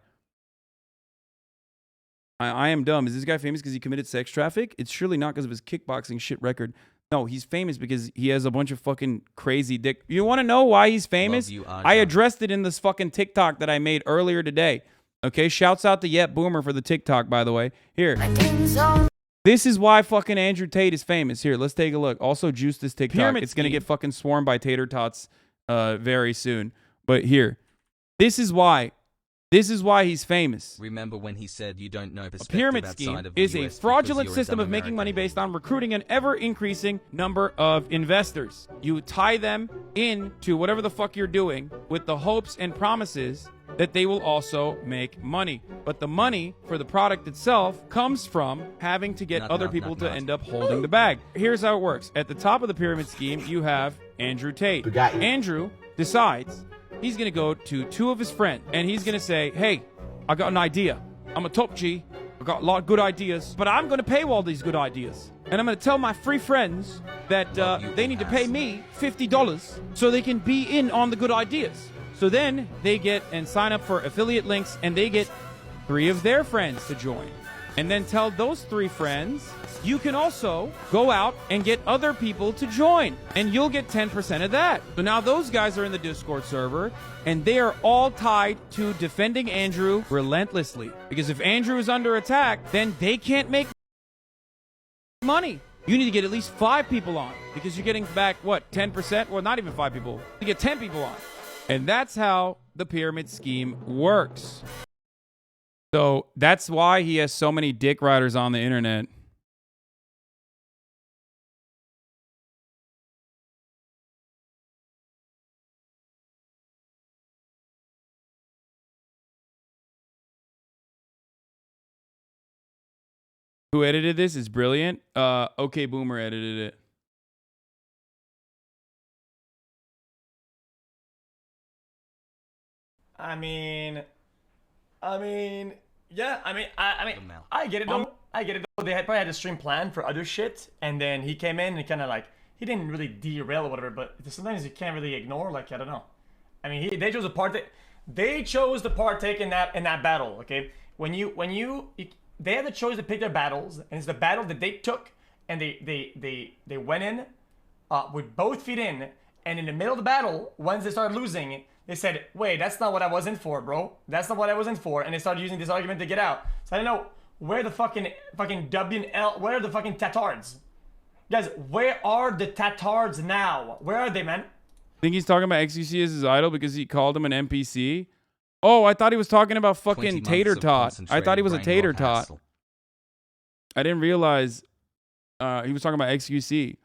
I am dumb. Is this guy famous because he committed sex traffic? It's surely not because of his kickboxing shit record. No, he's famous because he has a bunch of fucking crazy dick. You want to know why he's famous? you, I addressed it in this fucking TikTok that I made earlier today. Okay, shouts out to Yet Boomer for the TikTok, by the way. Here. This is why fucking Andrew Tate is famous. Here, let's take a look. Also, juice this TikTok. Pyramid It's going to scheme. get fucking swarmed by tater tots very soon. But here. This is why. This is why he's famous. Remember when he said you don't know A perspective pyramid outside scheme of the is a US fraudulent because you're a system dumb of making money American. based on recruiting an ever-increasing number of investors. You tie them into whatever the fuck you're doing with the hopes and promises that they will also make money. But the money for the product itself comes from having to get other people to end up holding the bag. Here's how it works. At the top of the pyramid scheme, you have Andrew Tate. Andrew decides he's going to go to two of his friends and he's going to say, hey, I got an idea. I'm a top G. I got a lot of good ideas, but I'm going to paywall these good ideas. And I'm going to tell my free friends that they need to pay me $50 so they can be in on the good ideas. So then they get and sign up for affiliate links and they get 3 of their friends to join. And then tell those 3 friends, you can also go out and get other people to join and you'll get 10% of that. So now those guys are in the Discord server and they are all tied to defending Andrew relentlessly. Because if Andrew is under attack, then they can't make money. You need to get at least 5 people on because you're getting back, what, 10%? Well, not even 5 people. You get 10 people on. And that's how the pyramid scheme works. So that's why he has so many dick riders on the internet. Who edited this is brilliant. Okay, Boomer edited it. I mean, yeah. I get it though. I get it though. They probably had a stream plan for other shit, and then he came in and kind of like he didn't really derail or whatever. But sometimes you can't really ignore. Like I don't know. I mean, they chose to partake. They chose to partake in that battle. Okay, they had the choice to pick their battles, and it's the battle that they took, and they went in with both feet in, and in the middle of the battle, once they started losing, they said, wait, that's not what I was in for, bro. That's not what I was in for. And they started using this argument to get out. So I don't know, where the fucking W and L, where are the fucking tatards? Guys, where are the tatards now? Where are they, man? Think he's talking about XQC as his idol because he called him an NPC? Oh, I thought he was talking about fucking tater tot. I thought he was a tater tot. I didn't realize he was talking about XQC.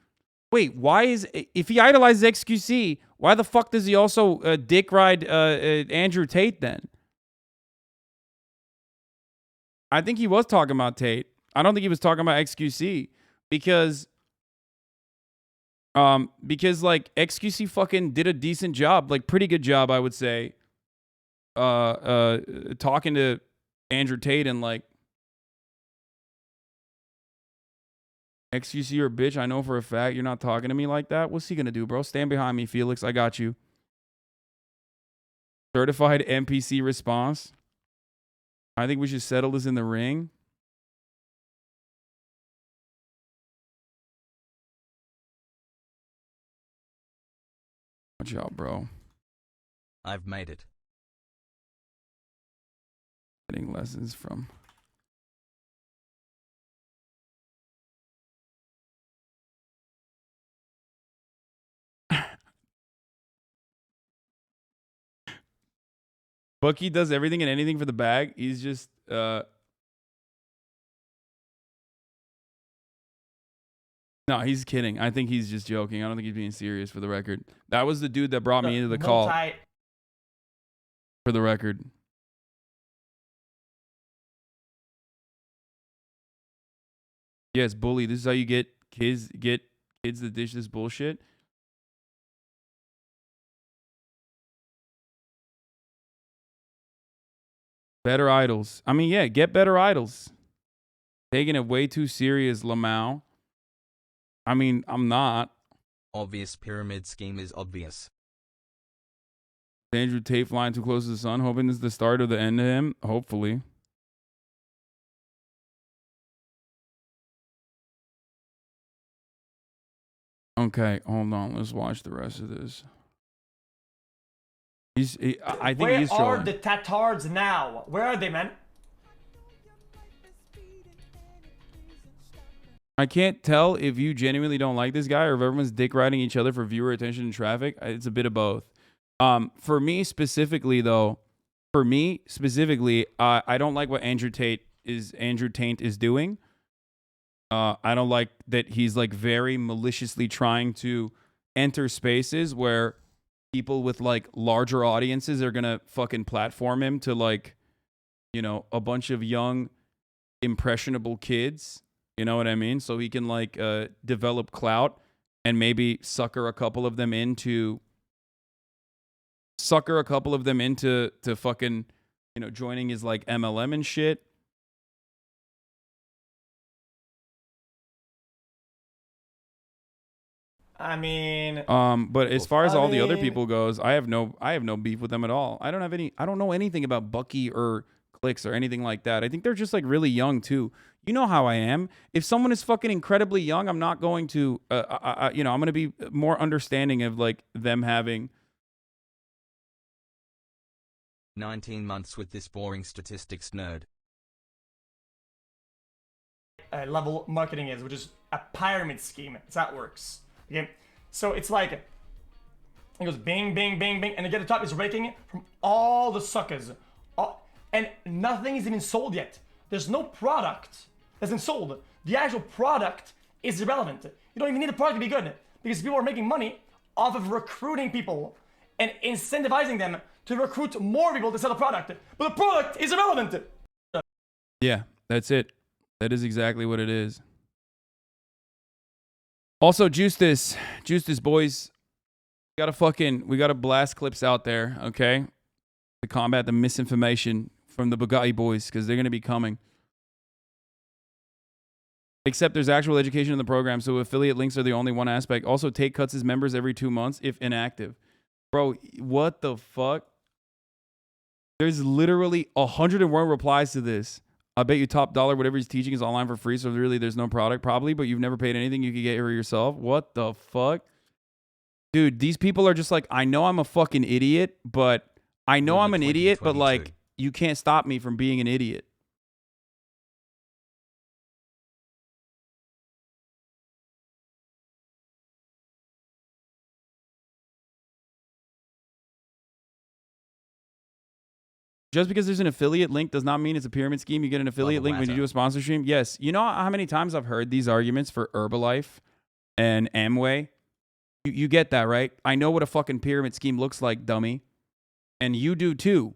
Wait, why is, if he idolizes XQC, why the fuck does he also dick ride Andrew Tate then? I think he was talking about Tate. I don't think he was talking about XQC because like XQC fucking did a decent job, like pretty good job, I would say. Talking to Andrew Tate and like, XQC, you're a bitch. I know for a fact you're not talking to me like that. What's he gonna do, bro? Stand behind me, Felix. I got you. Certified NPC response. I think we should settle this in the ring. Watch out, bro. I've made it. Getting lessons from. Bucky does everything and anything for the bag. He's just no, he's kidding. I think he's just joking. I don't think he's being serious, for the record. That was the dude that brought me into the call. For the record. Yes, bully. This is how you get kids to dish this bullshit. Better idols. I mean, yeah, get better idols. Taking it way too serious, Lamau. I mean, I'm not. Obvious pyramid scheme is obvious. Andrew Tate flying too close to the sun, hoping this is the start of the end of him. Hopefully. Okay, hold on. Let's watch the rest of this. I think he's trolling. Where are the Tatars now? Where are they, man? I can't tell if you genuinely don't like this guy or if everyone's dick riding each other for viewer attention and traffic. It's a bit of both. For me specifically, though, I don't like what Andrew Tate is doing. I don't like that he's like very maliciously trying to enter spaces where people with like larger audiences are gonna fucking platform him to like, you know, a bunch of young, impressionable kids. You know what I mean? So he can like develop clout and maybe sucker a couple of them into fucking, you know, joining his like MLM and shit. I mean, but as far as all the other people goes, I have no beef with them at all. I don't know anything about Bucky or Clicks or anything like that. I think they're just like really young too. You know how I am. If someone is fucking incredibly young, I'm not going to, you know, I'm going to be more understanding of like them having 19 months with this boring statistics nerd. Level marketing is, which is a pyramid scheme. It's how it works. Okay, so it's like it goes bing, bing, bing, bing, and again the top is raking it from all the suckers, and nothing is even sold yet. There's no product that's been sold. The actual product is irrelevant. You don't even need the product to be good because people are making money off of recruiting people and incentivizing them to recruit more people to sell the product. But the product is irrelevant. Yeah, that's it. That is exactly what it is. Also, juice this, boys. We gotta blast clips out there, okay? To combat the misinformation from the Bugatti boys, because they're gonna be coming. Except there's actual education in the program, so affiliate links are the only one aspect. Also, Tate cuts his members every 2 months if inactive. Bro, what the fuck? There's literally 101 replies to this. I bet you top dollar whatever he's teaching is online for free, so really there's no product probably, but you've never paid anything you could get here yourself. What the fuck? Dude, these people are just like, I know I'm a fucking idiot, but I know I'm an idiot, but like, you can't stop me from being an idiot. Just because there's an affiliate link does not mean it's a pyramid scheme. You get an affiliate link when you do a sponsor stream. Yes. You know how many times I've heard these arguments for Herbalife and Amway? You get that, right? I know what a fucking pyramid scheme looks like, dummy. And you do too.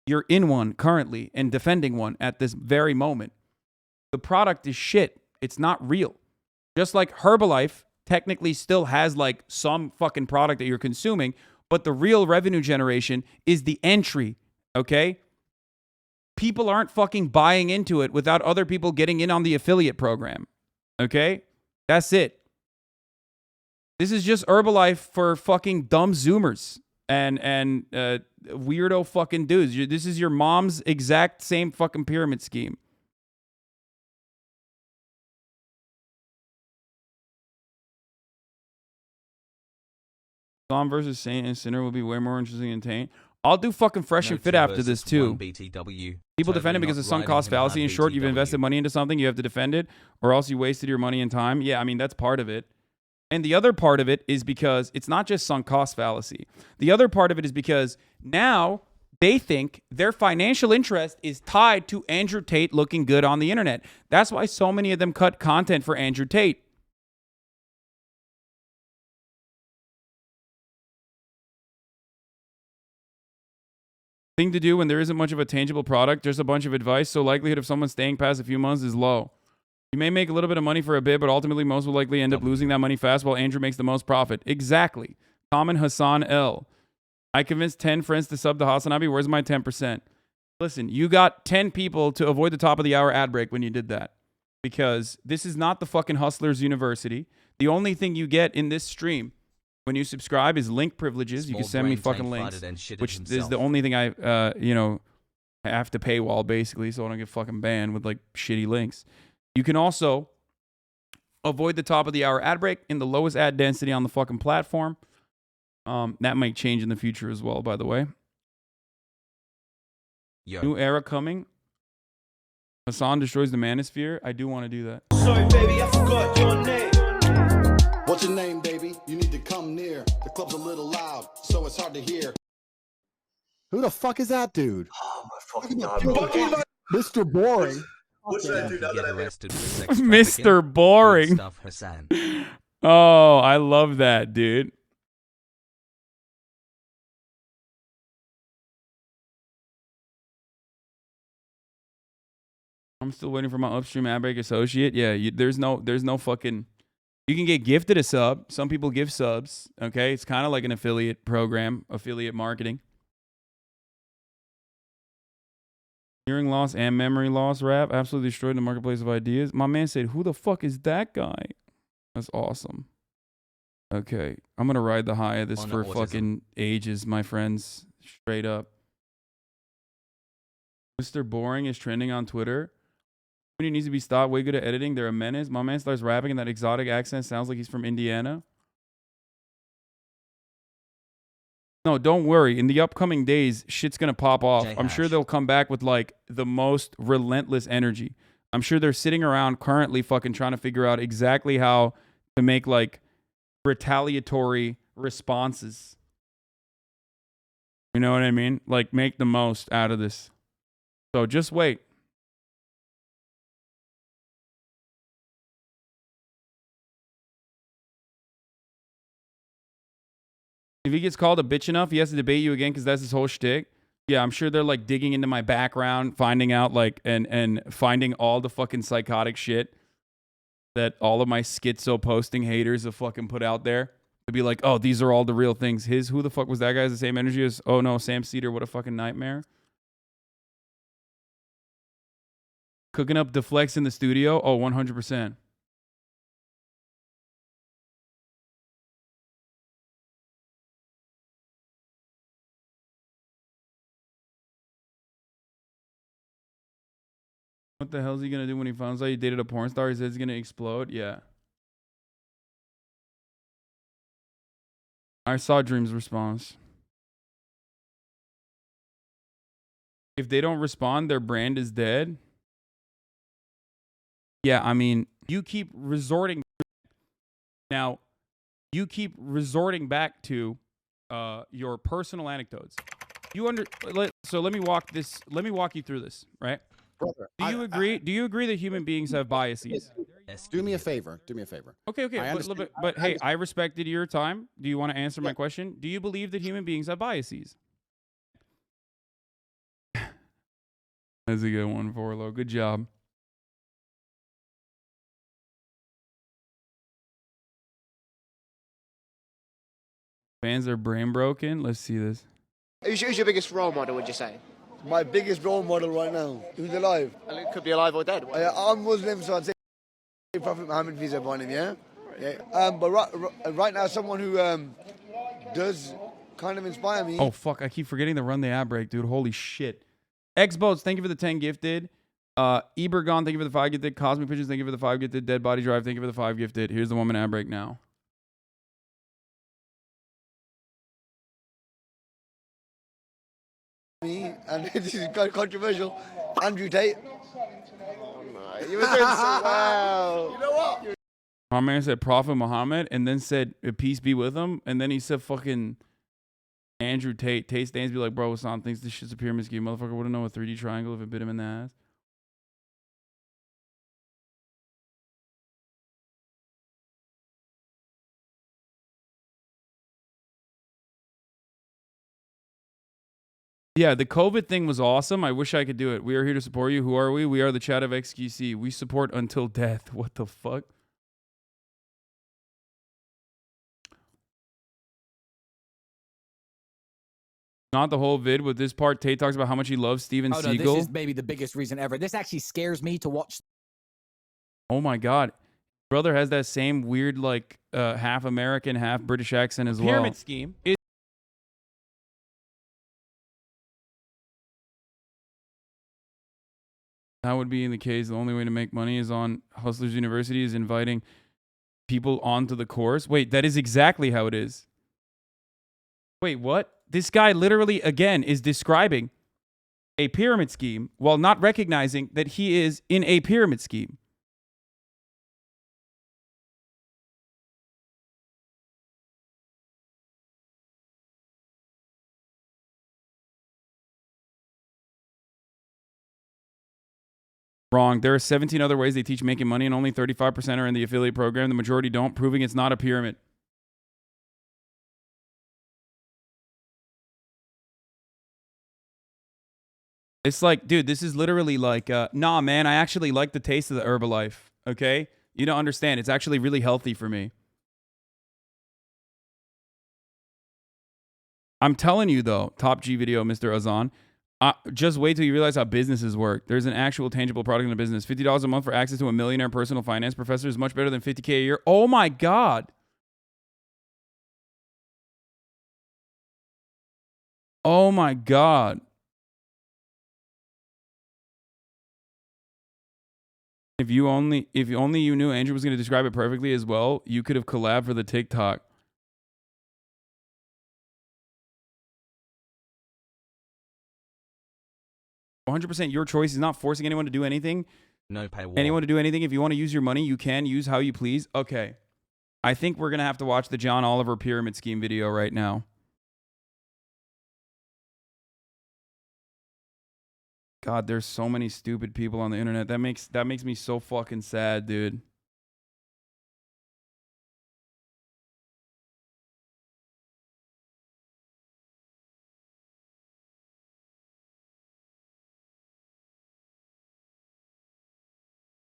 You're in one currently and defending one at this very moment. the product is shit. It's not real. Just like Herbalife technically still has like some fucking product that you're consuming, but the real revenue generation is the entry, okay? People aren't fucking buying into it without other people getting in on the affiliate program, okay? That's it. This is just Herbalife for fucking dumb Zoomers and weirdo fucking dudes. This is your mom's exact same fucking pyramid scheme. Islam versus Saint and Sinner will be way more interesting than Taint. I'll do fucking Fresh and Fit after this too. People defend it because of sunk cost fallacy. In short, you've invested money into something, you have to defend it, or else you wasted your money and time. Yeah, I mean, that's part of it. And the other part of it is because it's not just sunk cost fallacy. The other part of it is because now they think their financial interest is tied to Andrew Tate looking good on the internet. That's why so many of them cut content for Andrew Tate. Thing to do when there isn't much of a tangible product, just a bunch of advice, so likelihood of someone staying past a few months is low. You may make a little bit of money for a bit, but ultimately most will likely end up losing that money fast while Andrew makes the most profit. Exactly. Common Hasan L. I convinced 10 friends to sub to HasanAbi. Where's my 10%? Listen, you got 10 people to avoid the top of the hour ad break when you did that. Because this is not the fucking Hustlers University. The only thing you get in this stream when you subscribe is link privileges. You can send me fucking links, which is the only thing I, have to paywall basically, so I don't get fucking banned with like shitty links. You can also avoid the top of the hour ad break in the lowest ad density on the fucking platform. That might change in the future as well, by the way. New era coming. Hasan destroys the manosphere. I do want to do that. Sorry, baby, I forgot your name. What's your name, baby? You need to come near. The club's a little loud, so it's hard to hear. Who the fuck is that dude? Oh my fucking god. Mr. Boring. What's that dude now that I met? Mr. Boring. Oh, I love that, dude. I'm still waiting for my upstream ad break associate. Yeah, there's no fucking. You can get gifted a sub. Some people give subs. Okay, it's kind of like an affiliate program, affiliate marketing. Hearing loss and memory loss rap absolutely destroyed the marketplace of ideas. My man said, "Who the fuck is that guy?" That's awesome. Okay, I'm gonna ride the high of this for fucking ages, my friends. Straight up. Mr. Boring is trending on Twitter. He needs to be stopped. Way good at editing. They're a menace. My man starts rapping in that exotic accent. Sounds like he's from Indiana. No, don't worry. In the upcoming days, shit's going to pop off. I'm sure they'll come back with like the most relentless energy. I'm sure they're sitting around currently fucking trying to figure out exactly how to make like retaliatory responses. You know what I mean? Like make the most out of this. So just wait. If he gets called a bitch enough, he has to debate you again because that's his whole shtick. Yeah, I'm sure they're like digging into my background, finding out like and finding all the fucking psychotic shit that all of my schizo posting haters have fucking put out there to be like, oh, these are all the real things. Who the fuck was that guy? Has the same energy as, oh no, Sam Cedar, what a fucking nightmare. Cooking up Deflex in the studio? Oh, 100%. What the hell is he going to do when he finds out he dated a porn star? He says he's going to explode? Yeah. I saw Dream's response. If they don't respond, their brand is dead. Yeah, I mean, you keep resorting. Now, you keep resorting back to your personal anecdotes. So let me walk you through this, right? Brother, do you agree that human beings have biases? Do me a favor. Okay. But hey, I respected your time. Do you want to answer my question? Do you believe that human beings have biases? That's a good one, Forlo. Good job. Fans are brain broken. Let's see this. Who's your biggest role model, would you say? My biggest role model right now. Who's alive? It could be alive or dead. I'm Muslim, so I'd say Prophet Muhammad, peace be upon him, yeah? But right now, someone who does kind of inspire me. Oh, fuck. I keep forgetting to run the ad break, dude. Holy shit. X-Boats, thank you for the 10 gifted. Ebergon, thank you for the 5 gifted. Cosmic Pigeons, thank you for the 5 gifted. Dead Body Drive, thank you for the 5 gifted. Here's the 1 minute ad break now. Me, and this is quite controversial. Andrew Tate. Oh, no. You were doing so well. You know what? My man said Prophet Muhammad and then said peace be with him. And then he said fucking Andrew Tate. Tate stands be like, bro, Hassan thinks this shit's a pyramid scheme. Motherfucker wouldn't know a 3D triangle if it bit him in the ass. Yeah, the COVID thing was awesome. I wish I could do it. We are here to support you. Who are we? We are the chat of XQC. We support until death. What the fuck? Not the whole vid, but this part, Tate talks about how much he loves Steven Seagal. No, this is maybe the biggest reason ever. This actually scares me to watch. Oh my God. Brother has that same weird, like, half American, half British accent as well. Pyramid scheme. That would be in the case. The only way to make money is on Hustlers University is inviting people onto the course. Wait, that is exactly how it is. Wait, what? This guy literally, again, is describing a pyramid scheme while not recognizing that he is in a pyramid scheme. Wrong. There are 17 other ways they teach making money, and only 35% are in the affiliate program. The majority don't, proving it's not a pyramid. It's like, dude, this is literally like, nah, man, I actually like the taste of the Herbalife, okay? You don't understand. It's actually really healthy for me. I'm telling you, though, top G video, Mr. Azan. Just wait till you realize how businesses work. There's an actual tangible product in the business. $50 a month for access to a millionaire personal finance professor is much better than $50K a year. Oh my God. Oh my God. If you only you knew Andrew was going to describe it perfectly as well, you could have collabed for the TikTok. %, your choice. Is not forcing anyone to do anything. No paywall. Anyone to do anything. If you want to use your money, you can use how you please. Okay. I think we're going to have to watch the John Oliver pyramid scheme video right now. God, there's so many stupid people on the internet. That makes me so fucking sad, dude.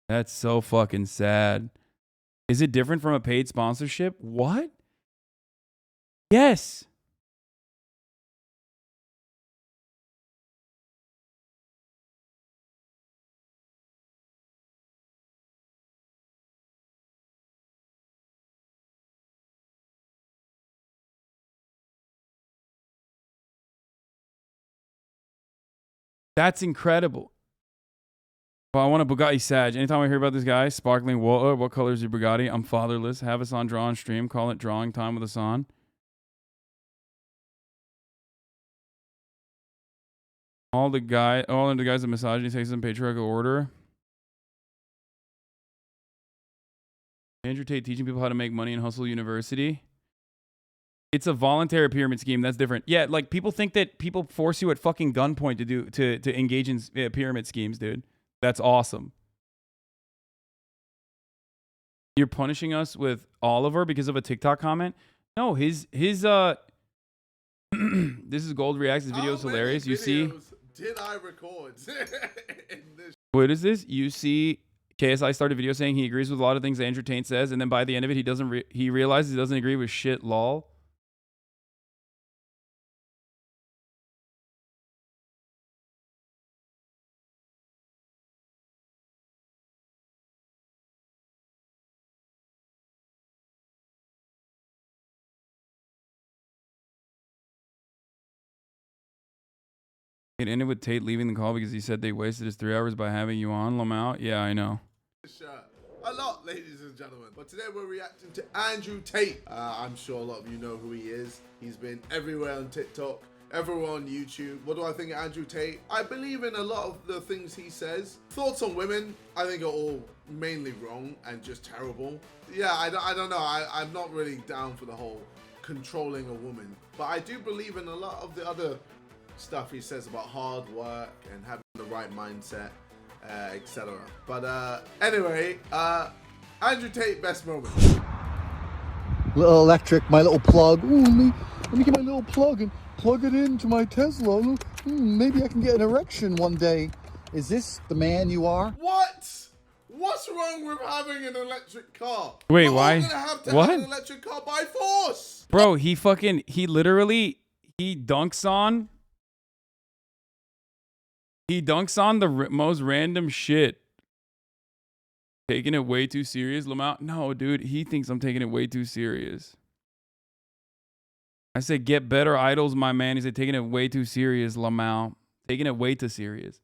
That's so fucking sad. Is it different from a paid sponsorship? What? Yes. That's incredible. Well, I want a Bugatti Sag. Anytime I hear about this guy, sparkling water, what color is your Bugatti? I'm fatherless. Have us on draw on stream. Call it drawing time with Hasan. All the guys at misogyny takes in patriarchal order. Andrew Tate teaching people how to make money in Hustle University. It's a voluntary pyramid scheme. That's different. Yeah, like people think that people force you at fucking gunpoint to engage in pyramid schemes, dude. That's awesome. You're punishing us with Oliver because of a TikTok comment? No, his this is Gold Reacts. This video is hilarious. You see, did I record? what is this? You see, KSI started a video saying he agrees with a lot of things Andrew Tate says, and then by the end of it, he realizes he doesn't agree with shit. Lol. It ended with Tate leaving the call because he said they wasted his 3 hours by having you on, Lamau. Yeah, I know. A lot, ladies and gentlemen. But today we're reacting to Andrew Tate. I'm sure a lot of you know who he is. He's been everywhere on TikTok, everywhere on YouTube. What do I think of Andrew Tate? I believe in a lot of the things he says. Thoughts on women, I think, are all mainly wrong and just terrible. Yeah, I don't know. I'm not really down for the whole controlling a woman. But I do believe in a lot of the other stuff he says about hard work and having the right mindset, etc. But anyway, Andrew Tate, best moment. Little electric, my little plug. Ooh, let me get my little plug and plug it into my Tesla. Maybe I can get an erection one day. Is this the man you are? What? What's wrong with having an electric car? Wait, We're why? all gonna have to What? have an electric car by force. Bro, he dunks on the most random shit. Taking it way too serious, Lamau? No, dude, he thinks I'm taking it way too serious. I said, get better idols, my man. He said, taking it way too serious, Lamau. Taking it way too serious.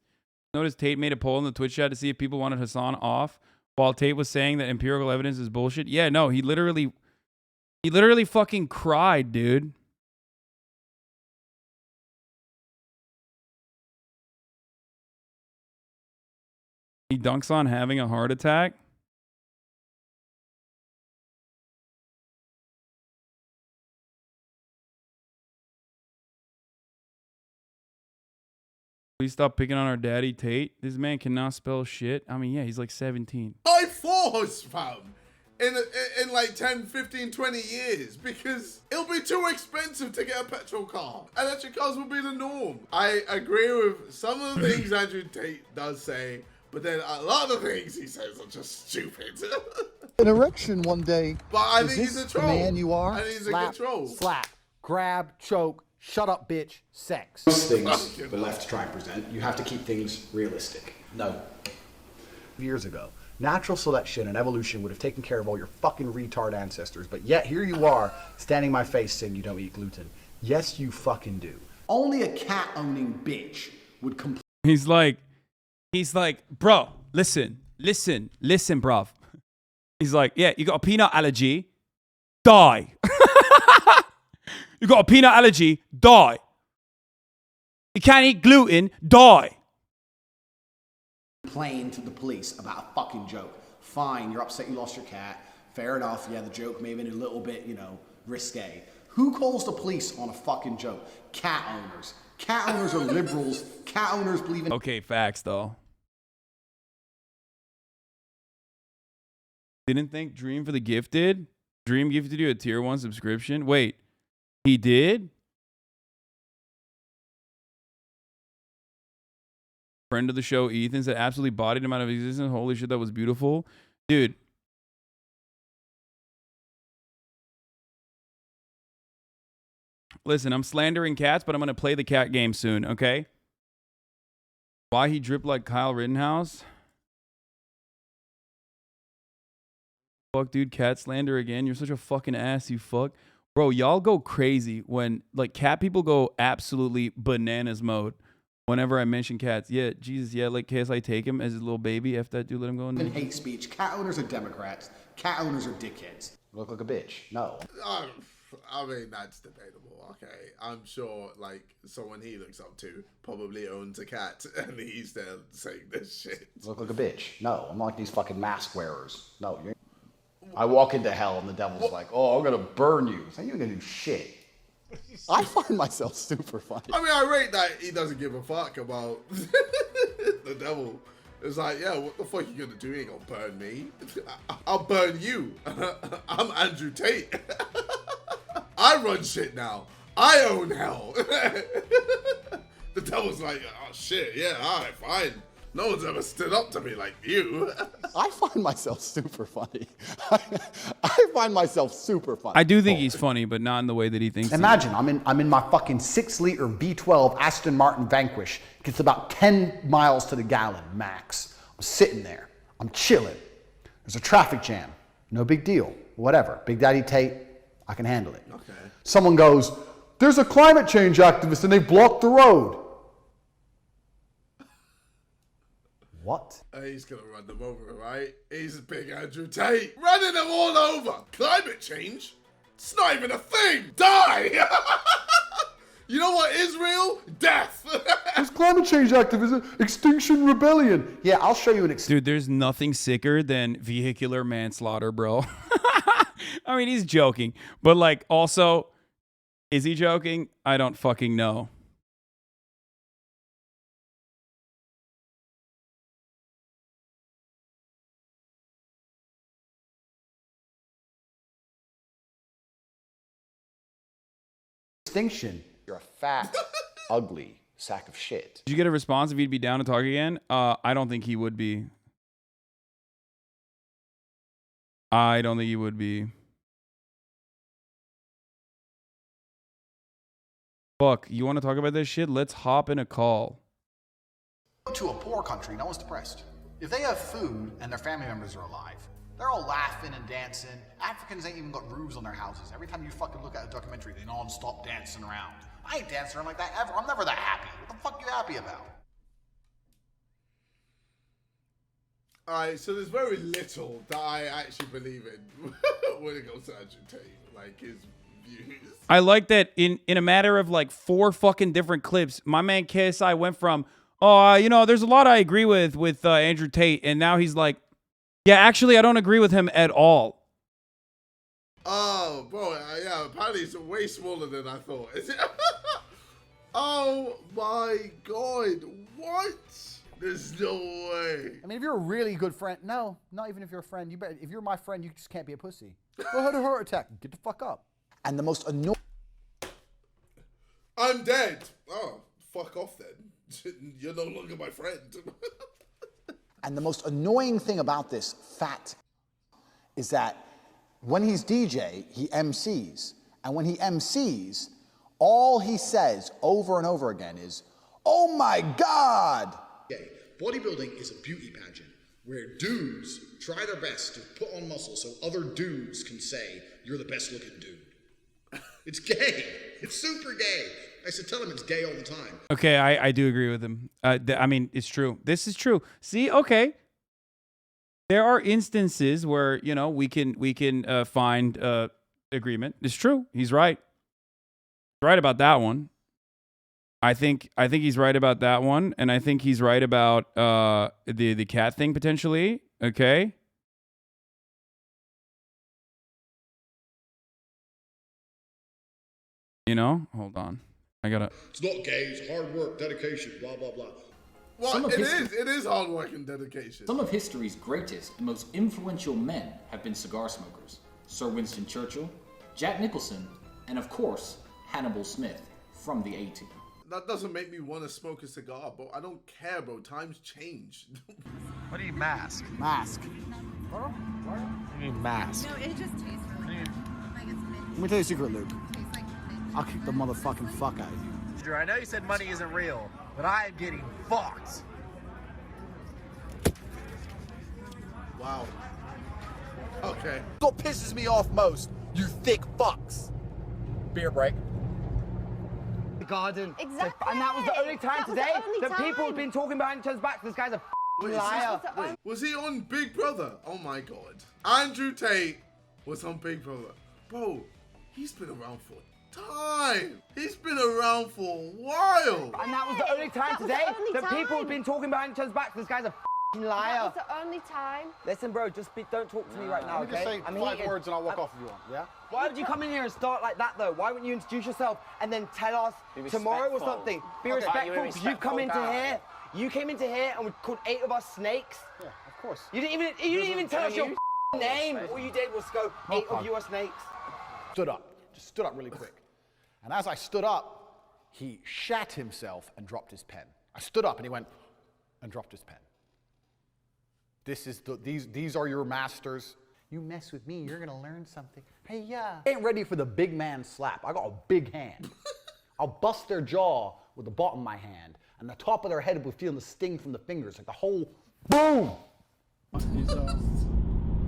Notice Tate made a poll in the Twitch chat to see if people wanted Hasan off, while Tate was saying that empirical evidence is bullshit. Yeah, no, he literally fucking cried, dude. He dunks on having a heart attack. Please stop picking on our daddy, Tate. This man cannot spell shit. I mean, yeah, he's like 17. By force, fam. In like 10, 15, 20 years, because it'll be too expensive to get a petrol car. Electric cars will be the norm. I agree with some of the things Andrew Tate does say, but then a lot of the things he says are just stupid. An erection one day. But I Is think he's this a the troll. man you are? I think he's Slap, a control. slap, grab, choke, shut up, bitch, sex. Most things the left try and present, you have to keep things realistic. No. Years ago, natural selection and evolution would have taken care of all your fucking retard ancestors, but yet here you are, standing in my face saying you don't eat gluten. Yes, you fucking do. Only a cat-owning bitch would complain. He's like, bro, listen, bruv. He's like, yeah, you got a peanut allergy, die. You got a peanut allergy, die. You can't eat gluten, die. Complain to the police about a fucking joke. Fine, you're upset you lost your cat. Fair enough, yeah, the joke may have been a little bit, risque. Who calls the police on a fucking joke? Cat owners. Cat owners are liberals. Cat owners believe in... Okay, facts, though. Didn't think Dream for the Gifted? Dream gifted you a tier 1 subscription? Wait, he did? Friend of the show, Ethan, said absolutely bodied him out of existence. Holy shit, that was beautiful. Dude. Listen, I'm slandering cats, but I'm going to play the cat game soon, okay? Why he dripped like Kyle Rittenhouse? Fuck, dude, cat slander again. You're such a fucking ass, you fuck. Bro, y'all go crazy when, like, cat people go absolutely bananas mode whenever I mention cats. Yeah, Jesus, yeah, like, KSI take him as his little baby. F that dude, let him go in there. hate speech. Cat owners are Democrats. Cat owners are dickheads. Look like a bitch. No. I mean, that's debatable. Okay, I'm sure, like, someone he looks up to probably owns a cat, and he's there saying this shit. Look like a bitch. No, I'm not like these fucking mask wearers. No, you're... I walk into hell and the devil's like, oh, I'm gonna burn you. So you ain't gonna do shit. I find myself super funny. I mean, I rate that he doesn't give a fuck about the devil. It's like, yeah, what the fuck you gonna do? You ain't gonna burn me. I'll burn you. I'm Andrew Tate. I run shit now. I own hell. The devil's like, oh shit, yeah, all right, fine. No one's ever stood up to me like you. I find myself super funny. I find myself super funny. I do think he's funny, but not in the way that he thinks. Imagine I'm in my fucking 6-liter V12 Aston Martin Vanquish. It gets about 10 miles to the gallon max. I'm sitting there. I'm chilling. There's a traffic jam. No big deal. Whatever. Big Daddy Tate, I can handle it. Okay. Someone goes, there's a climate change activist and they blocked the road. What? He's gonna run them over, right? He's big Andrew Tate. Running them all over. Climate change? It's not even a thing. Die! You know what is real? Death. It's climate change activism, Extinction Rebellion. Yeah, I'll show you an Dude, there's nothing sicker than vehicular manslaughter, bro. I mean, he's joking, but like, also, is he joking? I don't fucking know. Extinction. You're a fat, ugly sack of shit. Did you get a response if he'd be down to talk again? I don't think he would be. I don't think he would be. Fuck, you want to talk about this shit? Let's hop in a call. To a poor country, no one's depressed. If they have food and their family members are alive, they're all laughing and dancing. Africans ain't even got roofs on their houses. Every time you fucking look at a documentary, they non-stop dancing around. I ain't dancing around like that ever. I'm never that happy. What the fuck are you happy about? Alright, so there's very little that I actually believe in when it comes to Andrew Tate, like his views. I like that in a matter of like 4 fucking different clips, my man KSI went from, you know, there's a lot I agree with Andrew Tate, and now he's like, yeah, actually, I don't agree with him at all. Oh, bro, yeah, apparently it's way smaller than I thought. Is it? Oh my god, what? There's no way. I mean, if you're a really good friend, no, not even if you're a friend. You better. If you're my friend, you just can't be a pussy. Go had a heart attack. Get the fuck up. And the most annoying. I'm dead. Oh, fuck off then. You're no longer my friend. And the most annoying thing about this fat is that when he's DJ, he MCs. And when he MCs, all he says over and over again is, oh my God! Bodybuilding is a beauty pageant where dudes try their best to put on muscle so other dudes can say, you're the best looking dude. It's gay. It's super gay. I said, tell him it's gay all the time. Okay, I do agree with him. I mean, it's true. This is true. See, okay. There are instances where, you know, we can find agreement. It's true. He's right. He's right about that one. I think he's right about that one, and I think he's right about the cat thing potentially. Okay. You know, hold on. I gotta. It's not gay. It's hard work, dedication, blah blah blah. Well, it is hard work and dedication. Some of history's greatest and most influential men have been cigar smokers. Sir Winston Churchill, Jack Nicholson, and of course, Hannibal Smith from the A-Team. That doesn't make me want to smoke a cigar, bro. I don't care, bro. Times change. What do you mask? Mask. What do you mean mask? No, it just tastes really good. Like it's mint. Let me tell you a secret, Luke. Tastes like mint. I'll kick the motherfucking fuck out of you. Drew, I know you said money isn't real, but I am getting fucked. Wow. Okay. What pisses me off most, you thick fucks. Beer break. The garden. Exactly. And that was the only time today that time. people have been talking behind each other's backs. This guy's a liar. Wait, was he on Big Brother? Oh my god. Andrew Tate was on Big Brother. Bro, he's been around for time. He's been around for a while. And that was the only time today that people have been talking behind each other's backs. This guy's a liar. That was the only time. Listen, bro, don't talk to me right now, Let me okay? just say I'm 5 heated. words and I'll walk off if you want, yeah? Why would you come in here and start like that, though? Why wouldn't you introduce yourself and then tell us tomorrow or something? Be respectful, because you've come into here. You came into here and we called 8 of us snakes. Yeah, of course. You didn't even tell us your name. All you did was go, 8 of you are snakes. Stood up. Just stood up really quick. And as I stood up, he shat himself and dropped his pen. I stood up and he went and dropped his pen. These are your masters. You mess with me, you're gonna learn something. Hey, yeah. Ain't ready for the big man slap. I got a big hand. I'll bust their jaw with the bottom of my hand, and the top of their head will feel the sting from the fingers, like the whole boom.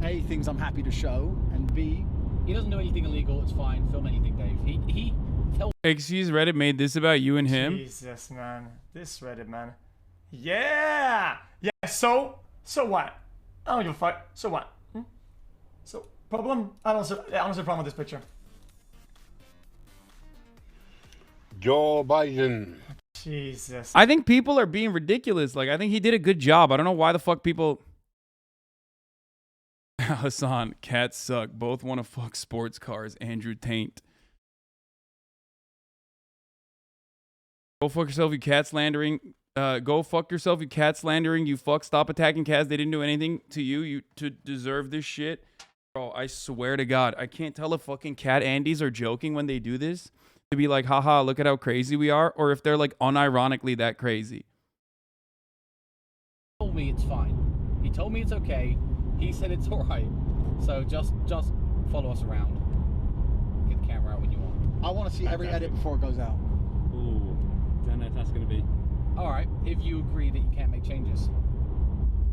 A, things I'm happy to show, and B, He doesn't do anything illegal. It's fine. Film anything, Dave. He Excuse Reddit made this about you and him. Jesus, man. This Reddit, man. Yeah. Yeah. So what? I don't give a fuck. So what? So problem? I don't see a problem with this picture. Joe Biden. Jesus. I think people are being ridiculous. Like, I think he did a good job. I don't know why the fuck people. Hasan, cats suck. Both want to fuck sports cars. Andrew Taint. Go fuck yourself, you cat slandering. Go fuck yourself, you cat slandering. You fuck. Stop attacking cats. They didn't do anything to you to deserve this shit. Bro, I swear to God, I can't tell if fucking cat Andys are joking when they do this. To be like, haha, look at how crazy we are. Or if they're like unironically that crazy. He told me it's fine. He told me it's okay. He said it's alright. So just follow us around. Get the camera out when you want. I want to see every edit before it goes out. Ooh, don't know if that's going to be. Alright, if you agree that you can't make changes.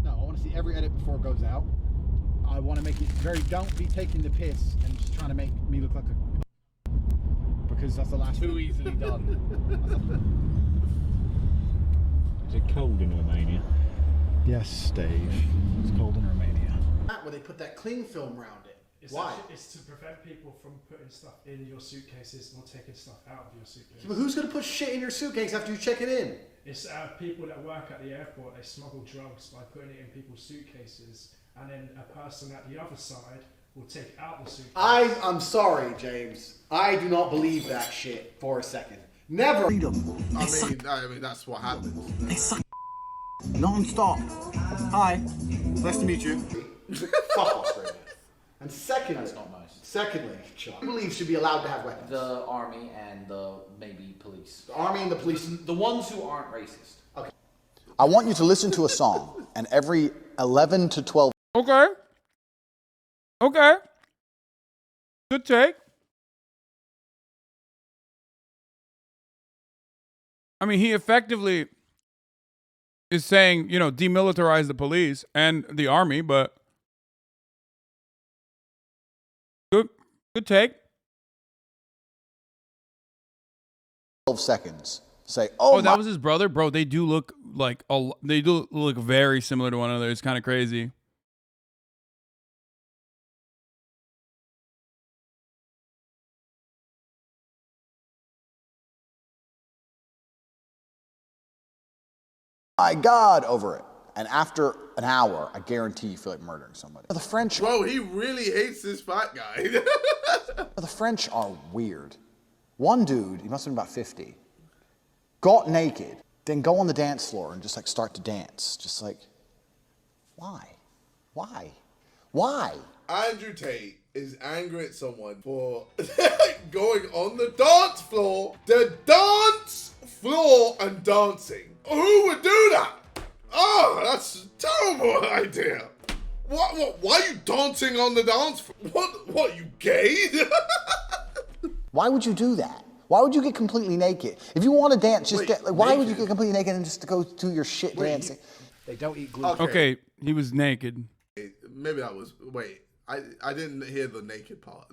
No, I want to see every edit before it goes out. I want to make it very, don't be taking the piss and just trying to make me look like a... Because that's the last Too easily done. Is it cold in Romania? Yes, Dave. It's cold in Romania. Where they put that cling film around it. Why? It's to prevent people from putting stuff in your suitcases or taking stuff out of your suitcases. But who's going to put shit in your suitcase after you check it in? It's people that work at the airport. They smuggle drugs by putting it in people's suitcases, and then a person at the other side will take out the suitcase. I'm sorry, James. I do not believe that shit for a second. Never. I mean, that's what happens. They suck non-stop. Hi. Nice to meet you. Fuck Australia. And secondly, That's not nice. Secondly, Chuck, who believes should be allowed to have weapons? The army and the maybe police. The army and the police. The ones who aren't racist. Okay. I want you to listen to a song, and every 11 to 12. Okay. Okay. Good take. I mean, he effectively is saying, you know, demilitarize the police and the army, but good take. 12 seconds. Say, oh, that was his brother, bro. They do look like they do look very similar to one another. It's kind of crazy. My God, over it. And after an hour, I guarantee you feel like murdering somebody. The French. Bro, he really hates this fat guy. The French are weird. One dude, he must have been about 50, got naked, then go on the dance floor and just like start to dance. Just like, why? Why? Why? Andrew Tate is angry at someone for going on the dance floor and dancing. Who would do that? Oh, that's a terrible idea. What? Why are you dancing on the dance floor? What, you gay? Why would you do that? Why would you get completely naked? If you want to dance, just why would you get completely naked and just go do your shit dancing? They don't eat gluten. Okay, he was naked. Maybe that was, I didn't hear the naked part.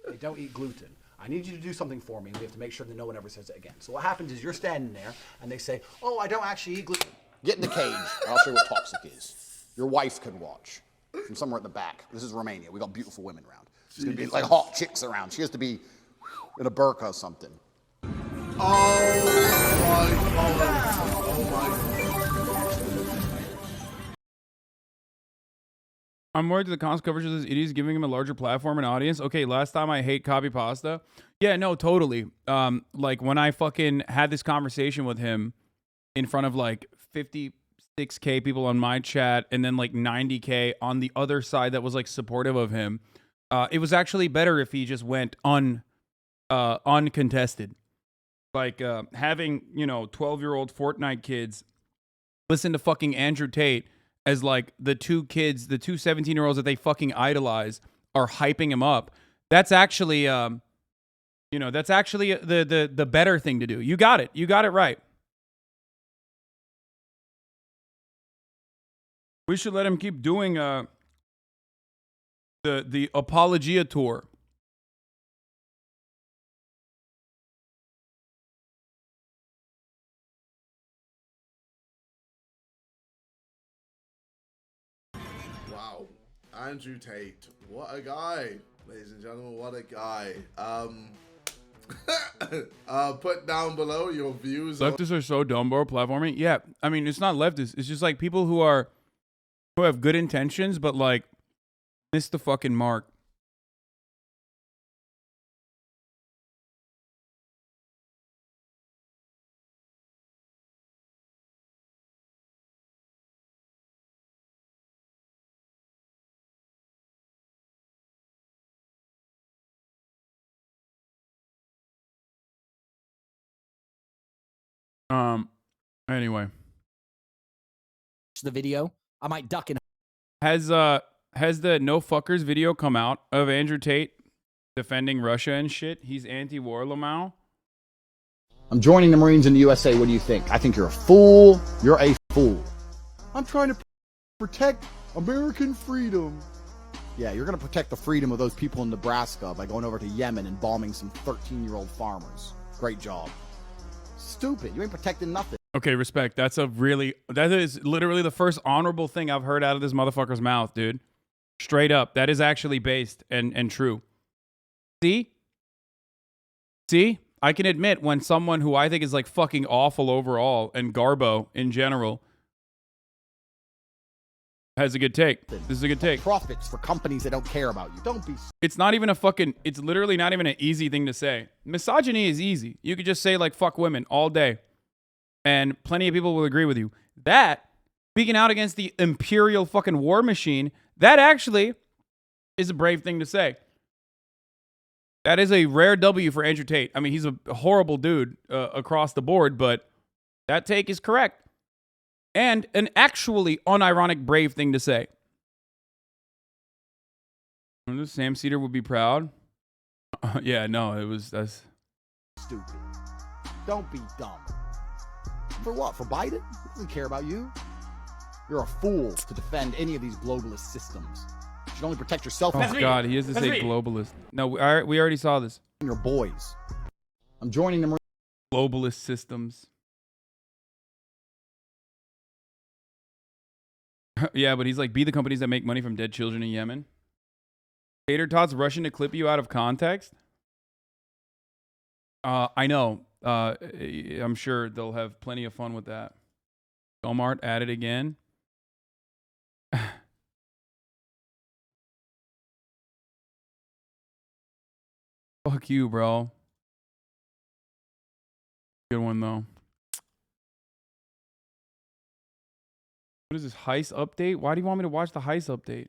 They don't eat gluten. I need you to do something for me. We have to make sure that no one ever says it again. So what happens is you're standing there and they say, oh, I don't actually eat gluten. Get in the cage, and I'll show you what toxic is. Your wife could watch from somewhere at the back. This is Romania. We got beautiful women around. She's gonna be like hot chicks around. She has to be in a burqa or something. I'm worried that the cons coverage of this idiot is giving him a larger platform and audience. Okay, last time I hate copy pasta. Yeah, no, totally. Like when I fucking had this conversation with him in front of like 56K people on my chat and then like 90K on the other side that was like supportive of him. It was actually better if he just went uncontested. Like having, 12-year-old Fortnite kids listen to fucking Andrew Tate as like the two 17-year-olds that they fucking idolize are hyping him up. That's actually, that's actually the better thing to do. You got it. You got it right. We should let him keep doing the Apologia tour. Wow. Andrew Tate. What a guy. Ladies and gentlemen, what a guy. Put down below your views. Leftists are so dumb, bro. Platforming. Yeah. I mean, it's not leftists. It's just like people who have good intentions, but like miss the fucking mark. Anyway. The video. I might duck in. Has the no fuckers video come out of Andrew Tate defending Russia and shit? He's anti-war, Lamau. I'm joining the Marines in the USA. What do you think? I think you're a fool. You're a fool. I'm trying to protect American freedom. Yeah, you're going to protect the freedom of those people in Nebraska by going over to Yemen and bombing some 13-year-old farmers. Great job. Stupid. You ain't protecting nothing. Okay, respect. That is literally the first honorable thing I've heard out of this motherfucker's mouth, dude. Straight up. That is actually based and true. See? I can admit when someone who I think is like fucking awful overall and Garbo in general has a good take. This is a good take. Profits for companies that don't care about you. Don't be. It's literally not even an easy thing to say. Misogyny is easy. You could just say like fuck women all day. And plenty of people will agree with you. That, speaking out against the imperial fucking war machine, that actually is a brave thing to say. That is a rare W for Andrew Tate. I mean, he's a horrible dude across the board, but that take is correct. And an actually unironic brave thing to say. Sam Cedar would be proud. Yeah, no, that's stupid. Don't be dumb. For what? For Biden? He doesn't care about you. You're a fool to defend any of these globalist systems. You should only protect yourself. Oh, God, he is to say globalist. No, we already saw this. Your boys. I'm joining them. Globalist systems. Yeah, but he's like, be the companies that make money from dead children in Yemen. Tater Tots rushing to clip you out of context. I know. I'm sure they'll have plenty of fun with that. Walmart at it again. Fuck you, bro. Good one, though. What is this, heist update? Why do you want me to watch the heist update?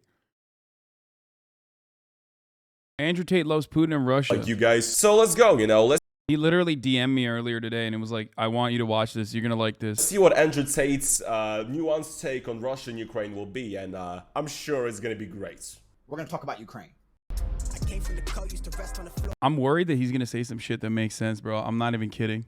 Andrew Tate loves Putin and Russia. Like you guys. So let's go, let's He literally DM'd me earlier today and it was like, I want you to watch this. You're going to like this. see what Andrew Tate's nuanced take on Russia and Ukraine will be. And I'm sure it's going to be great. We're going to talk about Ukraine. I'm worried that he's going to say some shit that makes sense, bro. I'm not even kidding.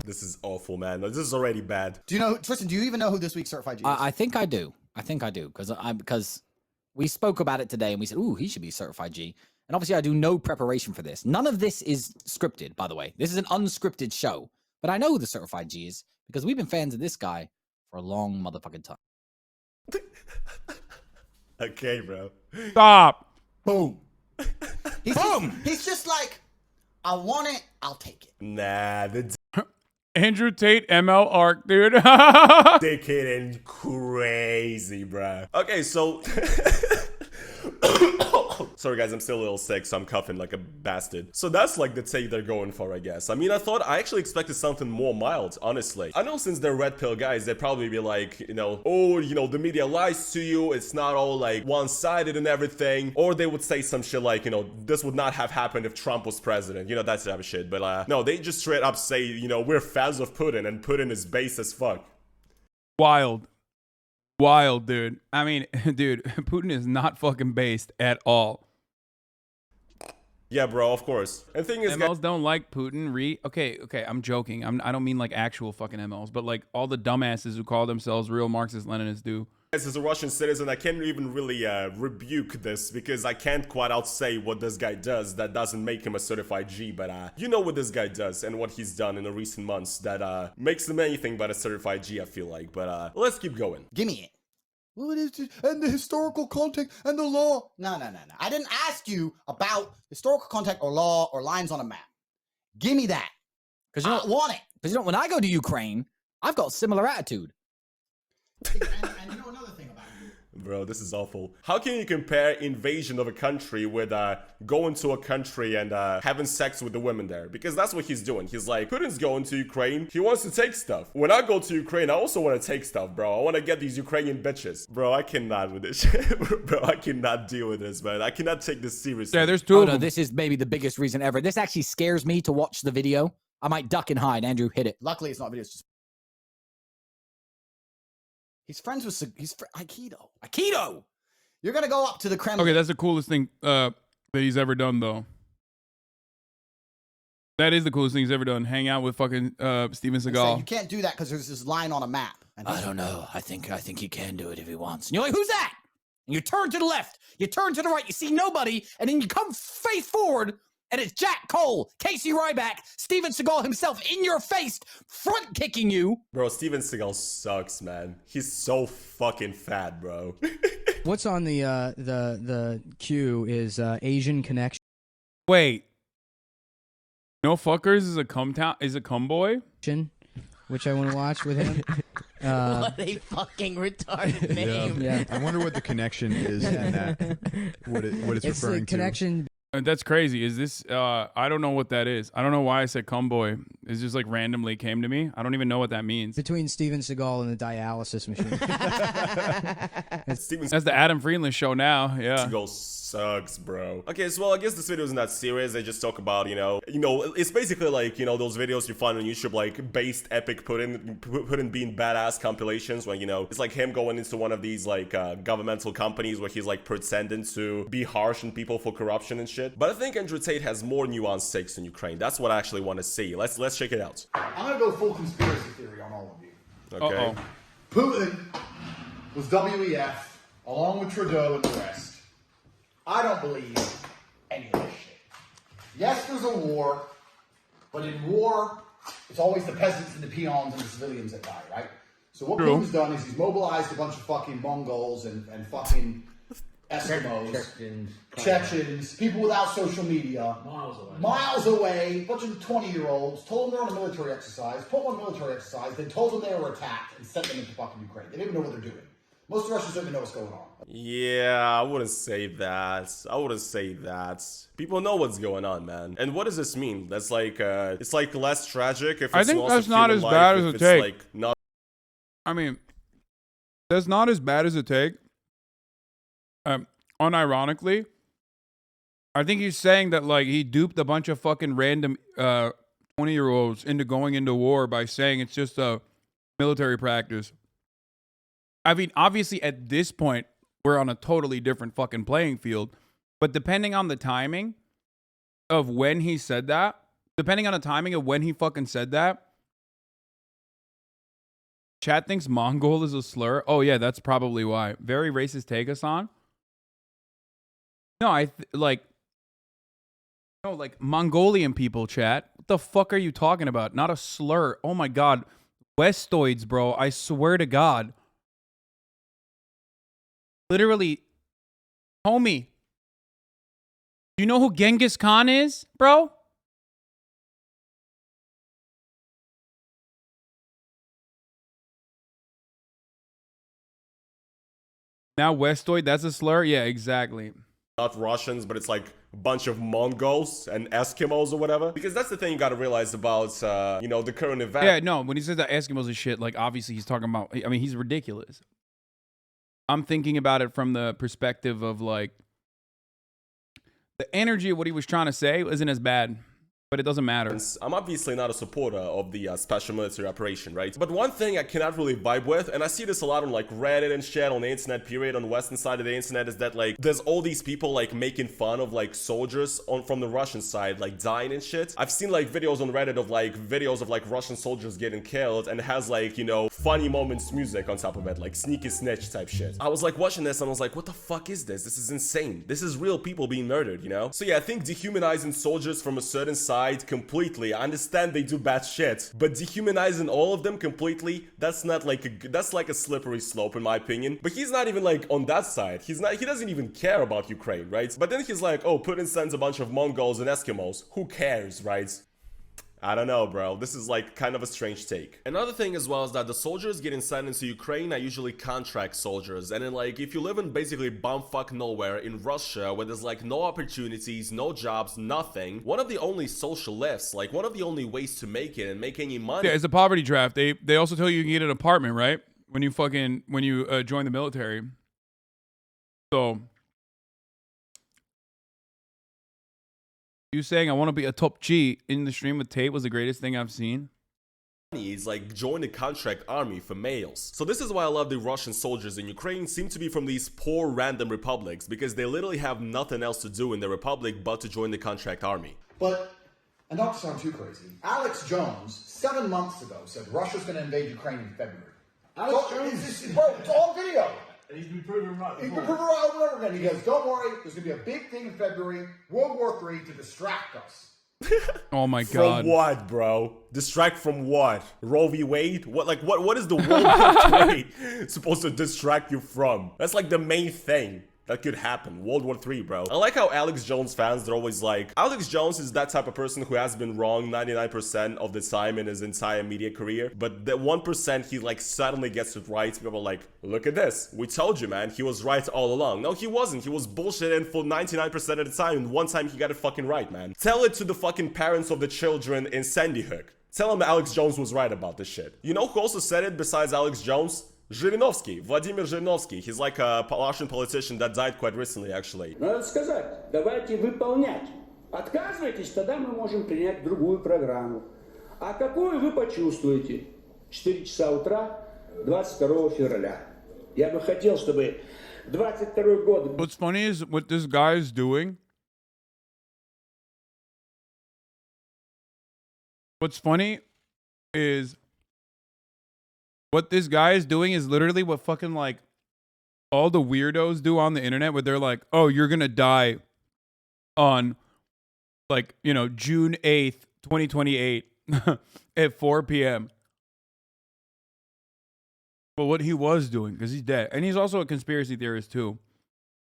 This is awful, man. This is already bad. Do you know, Tristan, do you even know who this week's certified G is? I think I do. Because we spoke about it today and we said, ooh, he should be certified G. And obviously I do no preparation for this. None of this is scripted, by the way. This is an unscripted show. But I know who the certified G is because we've been fans of this guy for a long motherfucking time. Okay, bro. Stop. Boom. He's just like, I want it, I'll take it. Nah, the Andrew Tate ML arc, dude. dickhead and crazy, bro. Okay, so sorry guys, I'm still a little sick, so I'm coughing like a bastard. So that's like the take they're going for, I guess. I mean, I actually expected something more mild, honestly. I know since they're red pill guys, they'd probably be like, the media lies to you, it's not all like one-sided and everything. Or they would say some shit like, this would not have happened if Trump was president, that type of shit. But no, they just straight up say, we're fans of Putin and Putin is base as fuck. Wild, dude. I mean, dude, Putin is not fucking based at all. Yeah, bro, of course. And the thing is, MLs don't like Putin. Okay, I'm joking. I don't mean like actual fucking MLs, but like all the dumbasses who call themselves real Marxist Leninists do. As a Russian citizen, I can't even really rebuke this because I can't quite out say what this guy does that doesn't make him a certified G, but you know what this guy does and what he's done in the recent months that makes him anything but a certified G, I feel like. But let's keep going. Give me it. Well, it is, and the historical context and the law. No. I didn't ask you about historical context or law or lines on a map. Give me that. Because you don't want it. Because when I go to Ukraine, I've got a similar attitude. And you know another thing about you. Bro, this is awful. How can you compare invasion of a country with going to a country and having sex with the women there? Because that's what he's doing. He's like, Putin's going to Ukraine. He wants to take stuff. When I go to Ukraine, I also want to take stuff, bro. I want to get these Ukrainian bitches. Bro, I cannot with this shit. Bro, I cannot deal with this, man. I cannot take this seriously. Yeah, there's two of them. This is maybe the biggest reason ever. This actually scares me to watch the video. I might duck and hide. Andrew, hit it. Luckily, it's not video. It's just... He's friends with... Aikido. Aikido! You're going to go up to the Kremlin. Okay, that's the coolest thing that he's ever done, though. That is the coolest thing he's ever done. Hang out with fucking Steven Seagal. You can't do that because there's this line on a map. And I don't know. I think he can do it if he wants. And you're like, who's that? And you turn to the left. You turn to the right. You see nobody. And then you come face forward. And it's Jack Cole, Casey Ryback, Steven Seagal himself in your face, front kicking you. Bro, Steven Seagal sucks, man. He's so fucking fat, bro. What's on the queue is Asian Connection. Wait. No Fuckers is a cum boy? Which I want to watch with him. What a fucking retarded name. Yeah. I wonder what the connection is in that. What it's referring the connection. That's crazy. Is this, I don't know what that is. I don't know why I said cumboy. It just like randomly came to me. I don't even know what that means. Between Steven Seagal and the dialysis machine. That's the Adam Friedland show now. Yeah. Seagal sucks, bro. Okay, so well, I guess this video isn't that serious. They just talk about, you know, it's basically like, you know, those videos you find on YouTube, like based epic Putin being badass compilations when, you know, it's like him going into one of these like governmental companies where he's like pretending to be harsh on people for corruption and shit. But I think Andrew Tate has more nuanced takes in Ukraine. That's what I actually want to see. Let's check it out. I'm gonna go full conspiracy theory on all of you. Okay. Putin was WEF along with Trudeau and the rest. I don't believe any of this shit. Yes, there's a war, but in war, it's always the peasants and the peons and the civilians that die, right? So what Putin's done is he's mobilized a bunch of fucking Mongols and fucking Eskimos, Chechens, people without social media, miles away, bunch of 20-year-olds, told them they're on a military exercise, put them on a military exercise, then told them they were attacked and sent them into fucking Ukraine. They didn't even know what they're doing. Most Russians don't even know what's going on. Yeah, I wouldn't say that. People know what's going on, man. And what does this mean? That's like, it's like less tragic if it's I think that's not as bad as a take. Like not. I mean, that's not as bad as a take. Unironically, I think he's saying that like he duped a bunch of fucking random 20-year-olds into going into war by saying it's just a military practice. I mean, obviously at this point, we're on a totally different fucking playing field. But depending on the timing of when he said that, chat thinks Mongol is a slur. Oh yeah, that's probably why. Very racist take, Hasan. No, like Mongolian people, chat. What the fuck are you talking about? Not a slur. Oh my God. Westoids, bro. I swear to God. Literally, homie. Do you know who Genghis Khan is, bro? Now Westoid, that's a slur? Yeah, exactly. Not Russians, but it's like a bunch of Mongols and Eskimos or whatever. Because that's the thing you gotta realize about, you know, the current event. Yeah, no, when he says that Eskimos and shit, like, obviously he's talking about, I mean, he's ridiculous. I'm thinking about it from the perspective of, like, the energy of what he was trying to say isn't as bad. but it doesn't matter. I'm obviously not a supporter of the special military operation, right? But one thing I cannot really vibe with, and I see this a lot on like Reddit and shit, on the internet period, on the western side of the internet, is that like there's all these people like making fun of like soldiers from the Russian side, like dying and shit. I've seen like videos on Reddit of like Russian soldiers getting killed, and it has like, you know, funny moments music on top of it, like sneaky snitch type shit. I was like watching this and I was like, what the fuck is this? This is insane. This is real people being murdered, you know? So yeah, I think dehumanizing soldiers from a certain side completely, I understand they do bad shit, but dehumanizing all of them completely, that's not like that's like a slippery slope in my opinion. But he's not even like on that side. He doesn't even care about Ukraine, right? But then he's like, oh, Putin sends a bunch of Mongols and Eskimos. Who cares, right? I don't know, bro. This is like kind of a strange take. Another thing as well is that the soldiers getting sent into Ukraine are usually contract soldiers. And then like if you live in basically bumfuck nowhere in Russia where there's like no opportunities, no jobs, nothing, one of the only social lifts, like one of the only ways to make it and make any money. Yeah, it's a poverty draft. They also tell you can get an apartment, right? When you join the military. So you saying I want to be a top G in the stream with Tate was the greatest thing I've seen. Is like join the contract army for males. So this is why I love the Russian soldiers in Ukraine seem to be from these poor random republics, because they literally have nothing else to do in the republic but to join the contract army. But, and not to sound too crazy, Alex Jones 7 months ago said Russia's going to invade Ukraine in February. Alex Jones? Bro, it's on video. And he's been proven right. He's been proven right over and over again. He goes, don't worry, there's going to be a big thing in February, World War III, to distract us. Oh my God. From what, bro? Distract from what? Roe v. Wade? What is the World War III supposed to distract you from? That's like the main thing that could happen. World War III, bro. I like how Alex Jones fans, they're always like, Alex Jones is that type of person who has been wrong 99% of the time in his entire media career, but the 1% he like suddenly gets it right. People are like, look at this. We told you, man. He was right all along. No, he wasn't. He was bullshitting for 99% of the time, and one time he got it fucking right, man. Tell it to the fucking parents of the children in Sandy Hook. Tell them Alex Jones was right about this shit. You know who also said it besides Alex Jones? Жириновский, Vladimir Zhirinovsky. He's like a Russian politician that died quite recently, actually. Надо сказать, давайте выполнять. Отказывайтесь, тогда мы можем принять другую программу. А какую вы почувствуете? 4 часа утра, 22 февраля. Я бы хотел, чтобы 22 год... What's funny is what this guy is doing. What's funny is what this guy is doing is literally what fucking like all the weirdos do on the internet, where they're like, oh, you're gonna die on like, you know, June 8th, 2028 at 4 p.m. But what he was doing, because he's dead. And he's also a conspiracy theorist too,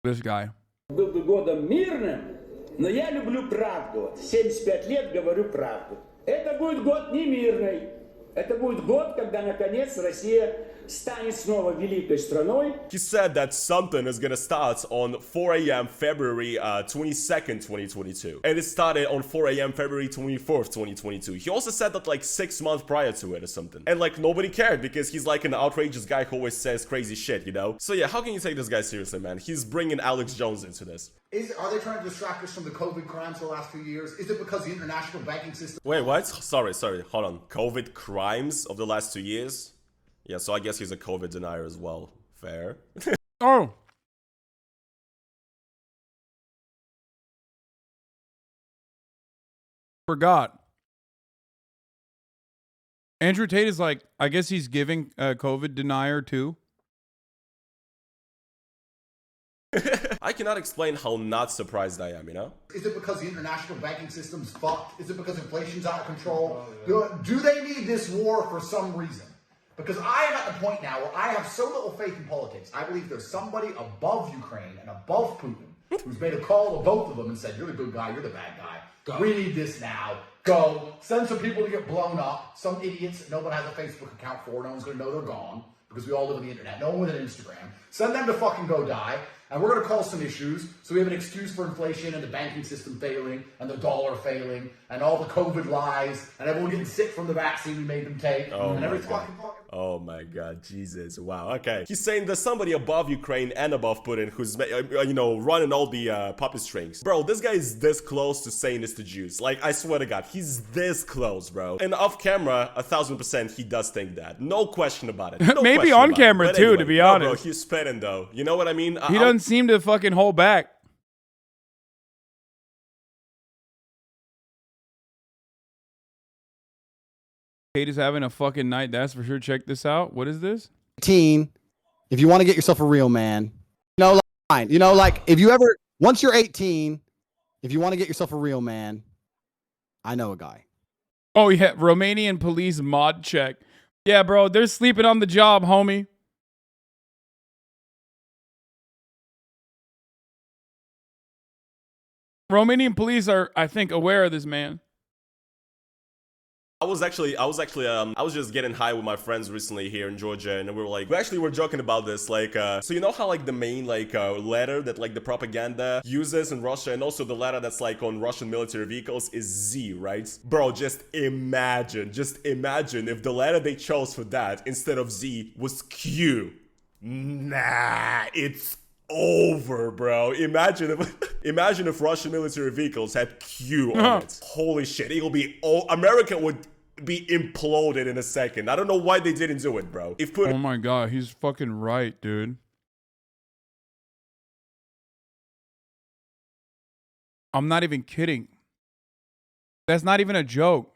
this guy. Был бы годом мирным, но я люблю правду. 75 лет говорю правду. Это будет год не мирный. Это будет год, когда наконец Россия станет снова великой страной. He said that something is gonna start on 4 a.m. February 22nd, 2022. And it started on 4 a.m. February 24th, 2022. He also said that like 6 months prior to it or something. And like nobody cared because he's like an outrageous guy who always says crazy shit, you know? So yeah, how can you take this guy seriously, man? He's bringing Alex Jones into this. Are they trying to distract us from the COVID crimes the last few years? Is it because the international banking system... Wait, what? Sorry, hold on. COVID crimes of the last 2 years? Yeah, so I guess he's a COVID denier as well. Fair. Oh. Forgot. Andrew Tate is like, I guess he's giving a COVID denier too. I cannot explain how not surprised I am, you know? Is it because the international banking system's fucked? Is it because inflation's out of control? Do they need this war for some reason? Because I am at the point now where I have so little faith in politics. I believe there's somebody above Ukraine and above Putin who's made a call to both of them and said, you're the good guy, you're the bad guy. Go. We need this now. Go. Send some people to get blown up. Some idiots that no one has a Facebook account for. No one's going to know they're gone because we all live on the internet. No one with an Instagram. Send them to fucking go die. And we're going to cause some issues. So we have an excuse for inflation and the banking system failing and the dollar failing and all the COVID lies and everyone getting sick from the vaccine we made them take. Oh, and my God. Oh my God, Jesus, wow, okay. He's saying there's somebody above Ukraine and above Putin who's, you know, running all the puppet strings. Bro, this guy is this close to saying this to Jews. Like, I swear to God, he's this close, bro. And off camera, 1000% he does think that. No question about it. No Maybe question on about camera it. But too, anyway, to be no, honest. bro, he's spitting though. You know what I mean? He doesn't seem to fucking hold back. Kate is having a fucking night, that's for sure. Check this out. What is this? 18, if you want to get yourself a real man, fine. Like if you ever, once you're 18, if you want to get yourself a real man, I know a guy. Oh yeah, Romanian police mod check. Yeah, bro, they're sleeping on the job, homie. Romanian police are, I think, aware of this man. I was just getting high with my friends recently here in Georgia, and we were joking about this, like, so you know how, like, the main, like, letter that, like, the propaganda uses in Russia, and also the letter that's, like, on Russian military vehicles is Z, right? Bro, just imagine if the letter they chose for that, instead of Z, was Q. Nah, it's over, bro. Imagine if Russian military vehicles had Q on it. Holy shit, it'll be America would be imploded in a second. I don't know why they didn't do it, bro. Oh my God, he's fucking right, dude. I'm not even kidding. That's not even a joke.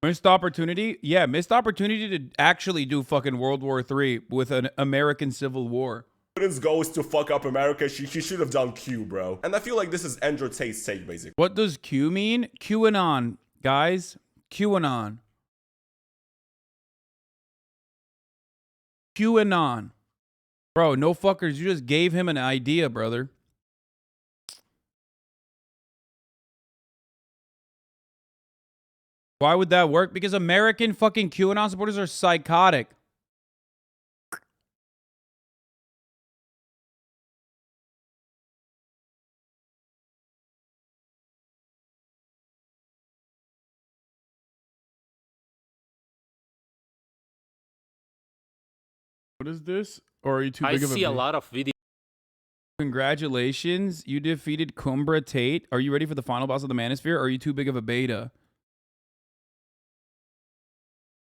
Missed opportunity? Yeah, missed opportunity to actually do fucking World War III with an American Civil War. Putin's goal is to fuck up America. He should have done Q, bro. And I feel like this is Andrew Tate's take, basically. What does Q mean? QAnon, guys. QAnon. QAnon. Bro, no fuckers. You just gave him an idea, brother. Why would that work? Because American fucking QAnon supporters are psychotic. What is this? Or are you too big of a... I see a lot of videos. Congratulations. You defeated Kumbra Tate. Are you ready for the final boss of the Manosphere? Or are you too big of a beta?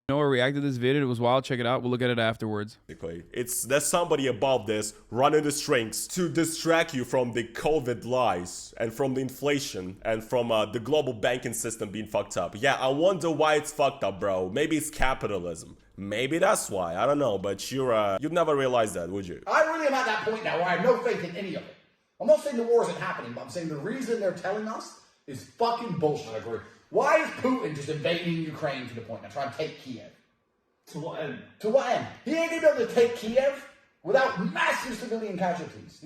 Noah reacted to this video. It was wild. Check it out. We'll look at it afterwards. There's somebody above this running the strings to distract you from the COVID lies and from the inflation and from the global banking system being fucked up. Yeah, I wonder why it's fucked up, bro. Maybe it's capitalism. Maybe that's why. I don't know, but you'd never realize that, would you? I really am at that point now where I have no faith in any of it. I'm not saying the war isn't happening, but I'm saying the reason they're telling us is fucking bullshit. I agree. Why is Putin just invading Ukraine to the point now, trying to take Kiev? To what end? To what end? He ain't gonna be able to take Kiev without massive civilian casualties.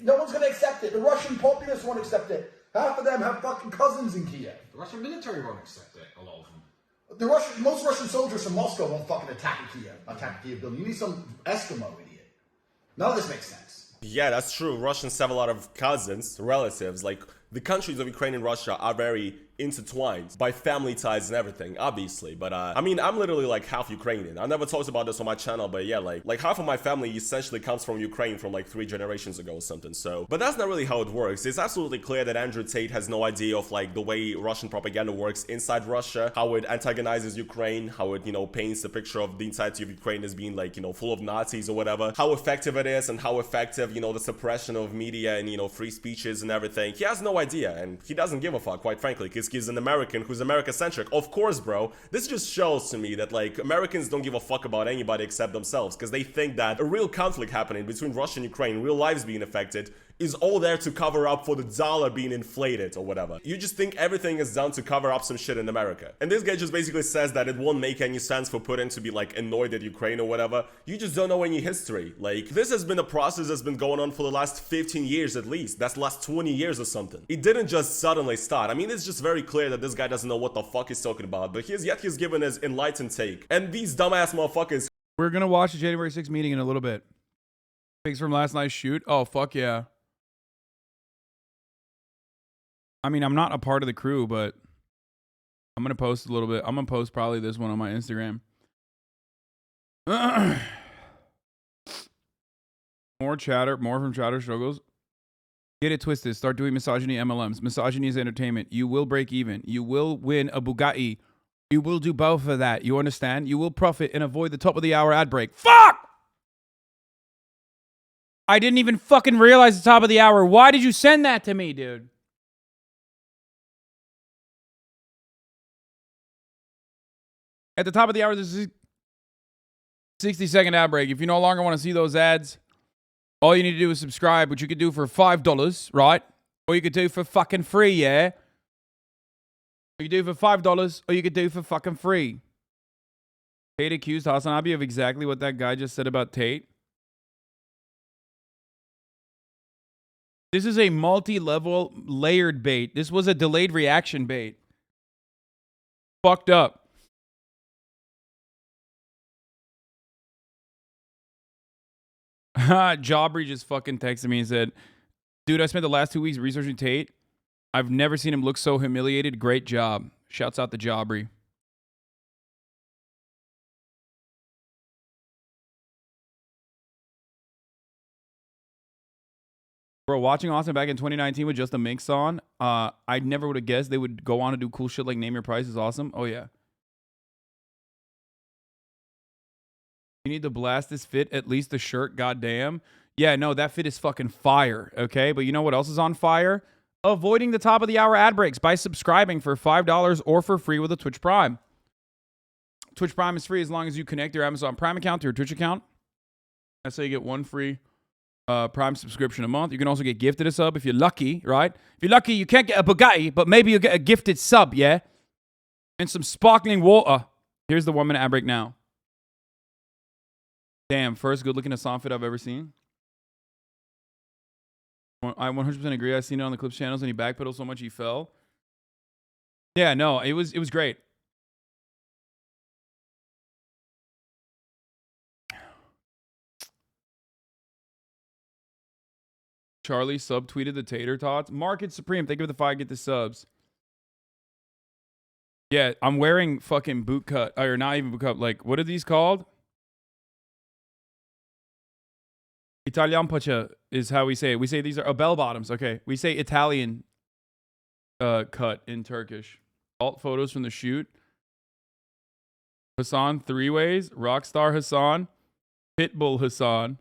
No one's gonna accept it. The Russian populace won't accept it. Half of them have fucking cousins in Kiev. The Russian military won't accept it, a lot of them. Most Russian soldiers from Moscow won't fucking attack a Kiev building. You need some Eskimo idiot. None of this makes sense. Yeah, that's true. Russians have a lot of cousins, relatives. Like, the countries of Ukraine and Russia are very intertwined by family ties and everything, obviously. But I mean, I'm literally like half Ukrainian. I never talked about this on my channel, but yeah, like half of my family essentially comes from Ukraine from like 3 generations ago or something. So, but that's not really how it works. It's absolutely clear that Andrew Tate has no idea of like the way Russian propaganda works inside Russia, how it antagonizes Ukraine, how it, you know, paints the picture of the entirety of Ukraine as being like, you know, full of Nazis or whatever, how effective it is and how effective, you know, the suppression of media and, you know, free speeches and everything. He has no idea, and he doesn't give a fuck, quite frankly, because he's an American who's America-centric. Of course, bro. This just shows to me that, like, Americans don't give a fuck about anybody except themselves, because they think that a real conflict happening between Russia and Ukraine, real lives being affected, is all there to cover up for the dollar being inflated or whatever. You just think everything is done to cover up some shit in America. And this guy just basically says that it won't make any sense for Putin to be like annoyed at Ukraine or whatever. You just don't know any history. Like, this has been a process that's been going on for the last 15 years at least. That's the last 20 years or something. It didn't just suddenly start. I mean, it's just very clear that this guy doesn't know what the fuck he's talking about, but he's given his enlightened take. And these dumbass motherfuckers. We're gonna watch the January 6th meeting in a little bit. Pics from last night's shoot. Oh, fuck yeah. I mean, I'm not a part of the crew, but I'm going to post a little bit. I'm going to post probably this one on my Instagram. More chatter, more from Chatter Struggles. Get it twisted. Start doing misogyny MLMs. Misogyny is entertainment. You will break even. You will win a Bugatti. You will do both of that. You understand? You will profit and avoid the top of the hour ad break. Fuck! I didn't even fucking realize the top of the hour. Why did you send that to me, dude? At the top of the hour, there's a 60-second ad break. If you no longer want to see those ads, all you need to do is subscribe, which you could do for $5, right? Or you could do for fucking free, yeah? You could do for $5, or you could do for fucking free. Tate accused HasanAbi of exactly what that guy just said about Tate. This is a multi-level layered bait. This was a delayed reaction bait. Fucked up. Jawbreach just fucking texted me and said, dude, I spent the last 2 weeks researching Tate. I've never seen him look so humiliated. Great job. Shouts out to Jawbreach. Bro, watching Austin back in 2019 with just a mix on, I never would have guessed they would go on to do cool shit like Name Your Price is awesome. Oh, yeah. You need to blast this fit, at least the shirt, goddamn. Yeah, no, that fit is fucking fire, okay? But you know what else is on fire? Avoiding the top of the hour ad breaks by subscribing for $5 or for free with a Twitch Prime. Twitch Prime is free as long as you connect your Amazon Prime account to your Twitch account. That's how you get one free Prime subscription a month. You can also get gifted a sub if you're lucky, right? If you're lucky, you can't get a Bugatti, but maybe you'll get a gifted sub, yeah? And some sparkling water. Here's the 1 minute ad break now. Damn, first good-looking Hasan fit I've ever seen. I 100% agree. I've seen it on the Clips channels, and he backpedaled so much he fell. Yeah, no, it was great. Charlie subtweeted the tater tots. Market Supreme, thank you for the 5, get the subs. Yeah, I'm wearing fucking boot cut, or not even boot cut, like, what are these called? Italian pacha is how we say it. We say these are bell bottoms. Okay, we say Italian cut in Turkish. Alt photos from the shoot. Hasan 3 ways. Rockstar Hasan. Pitbull Hasan.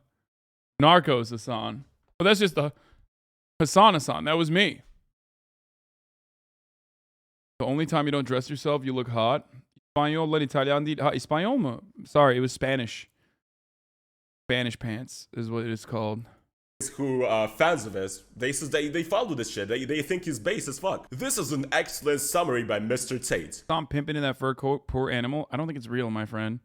Narcos Hasan. Well, that's just the Hasan. That was me. The only time you don't dress yourself, you look hot. Español, l'Italian dit Español. Sorry, it was Spanish. Spanish pants is what it is called. Who are fans of his, they follow this shit. They think he's base as fuck. This is an excellent summary by Mr. Tate. Stop pimping in that fur coat, poor animal. I don't think it's real, my friend.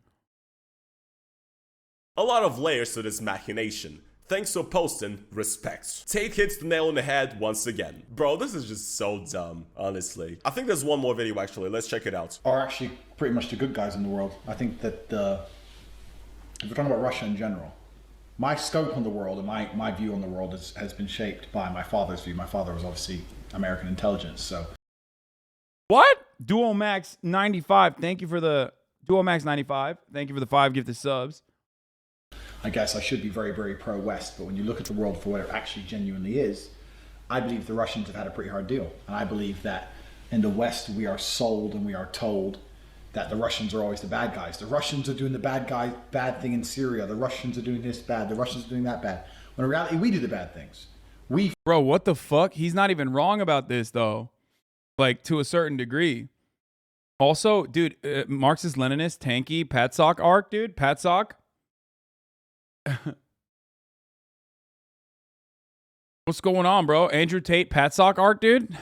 A lot of layers to this machination. Thanks for posting, respect. Tate hits the nail on the head once again. Bro, this is just so dumb, honestly. I think there's one more video actually, let's check it out. Are actually pretty much the good guys in the world. I think that if we're talking about Russia in general, my scope on the world and my view on the world has been shaped by my father's view. My father was obviously American intelligence, so. What? Duo Max 95. Thank you for the Duo Max 95. Thank you for the 5 gifted subs. I guess I should be very, very pro-West, but when you look at the world for what it actually genuinely is, I believe the Russians have had a pretty hard deal. And I believe that in the West, we are sold and we are told that the Russians are always the bad guys. The Russians are doing the bad thing in Syria. The Russians are doing this bad. The Russians are doing that bad. When in reality, we do the bad things. Bro, what the fuck? He's not even wrong about this, though. Like, to a certain degree. Also, dude, Marxist-Leninist, tanky, Patsock arc, dude. Patsock. What's going on, bro? Andrew Tate, Pat Sock art, dude?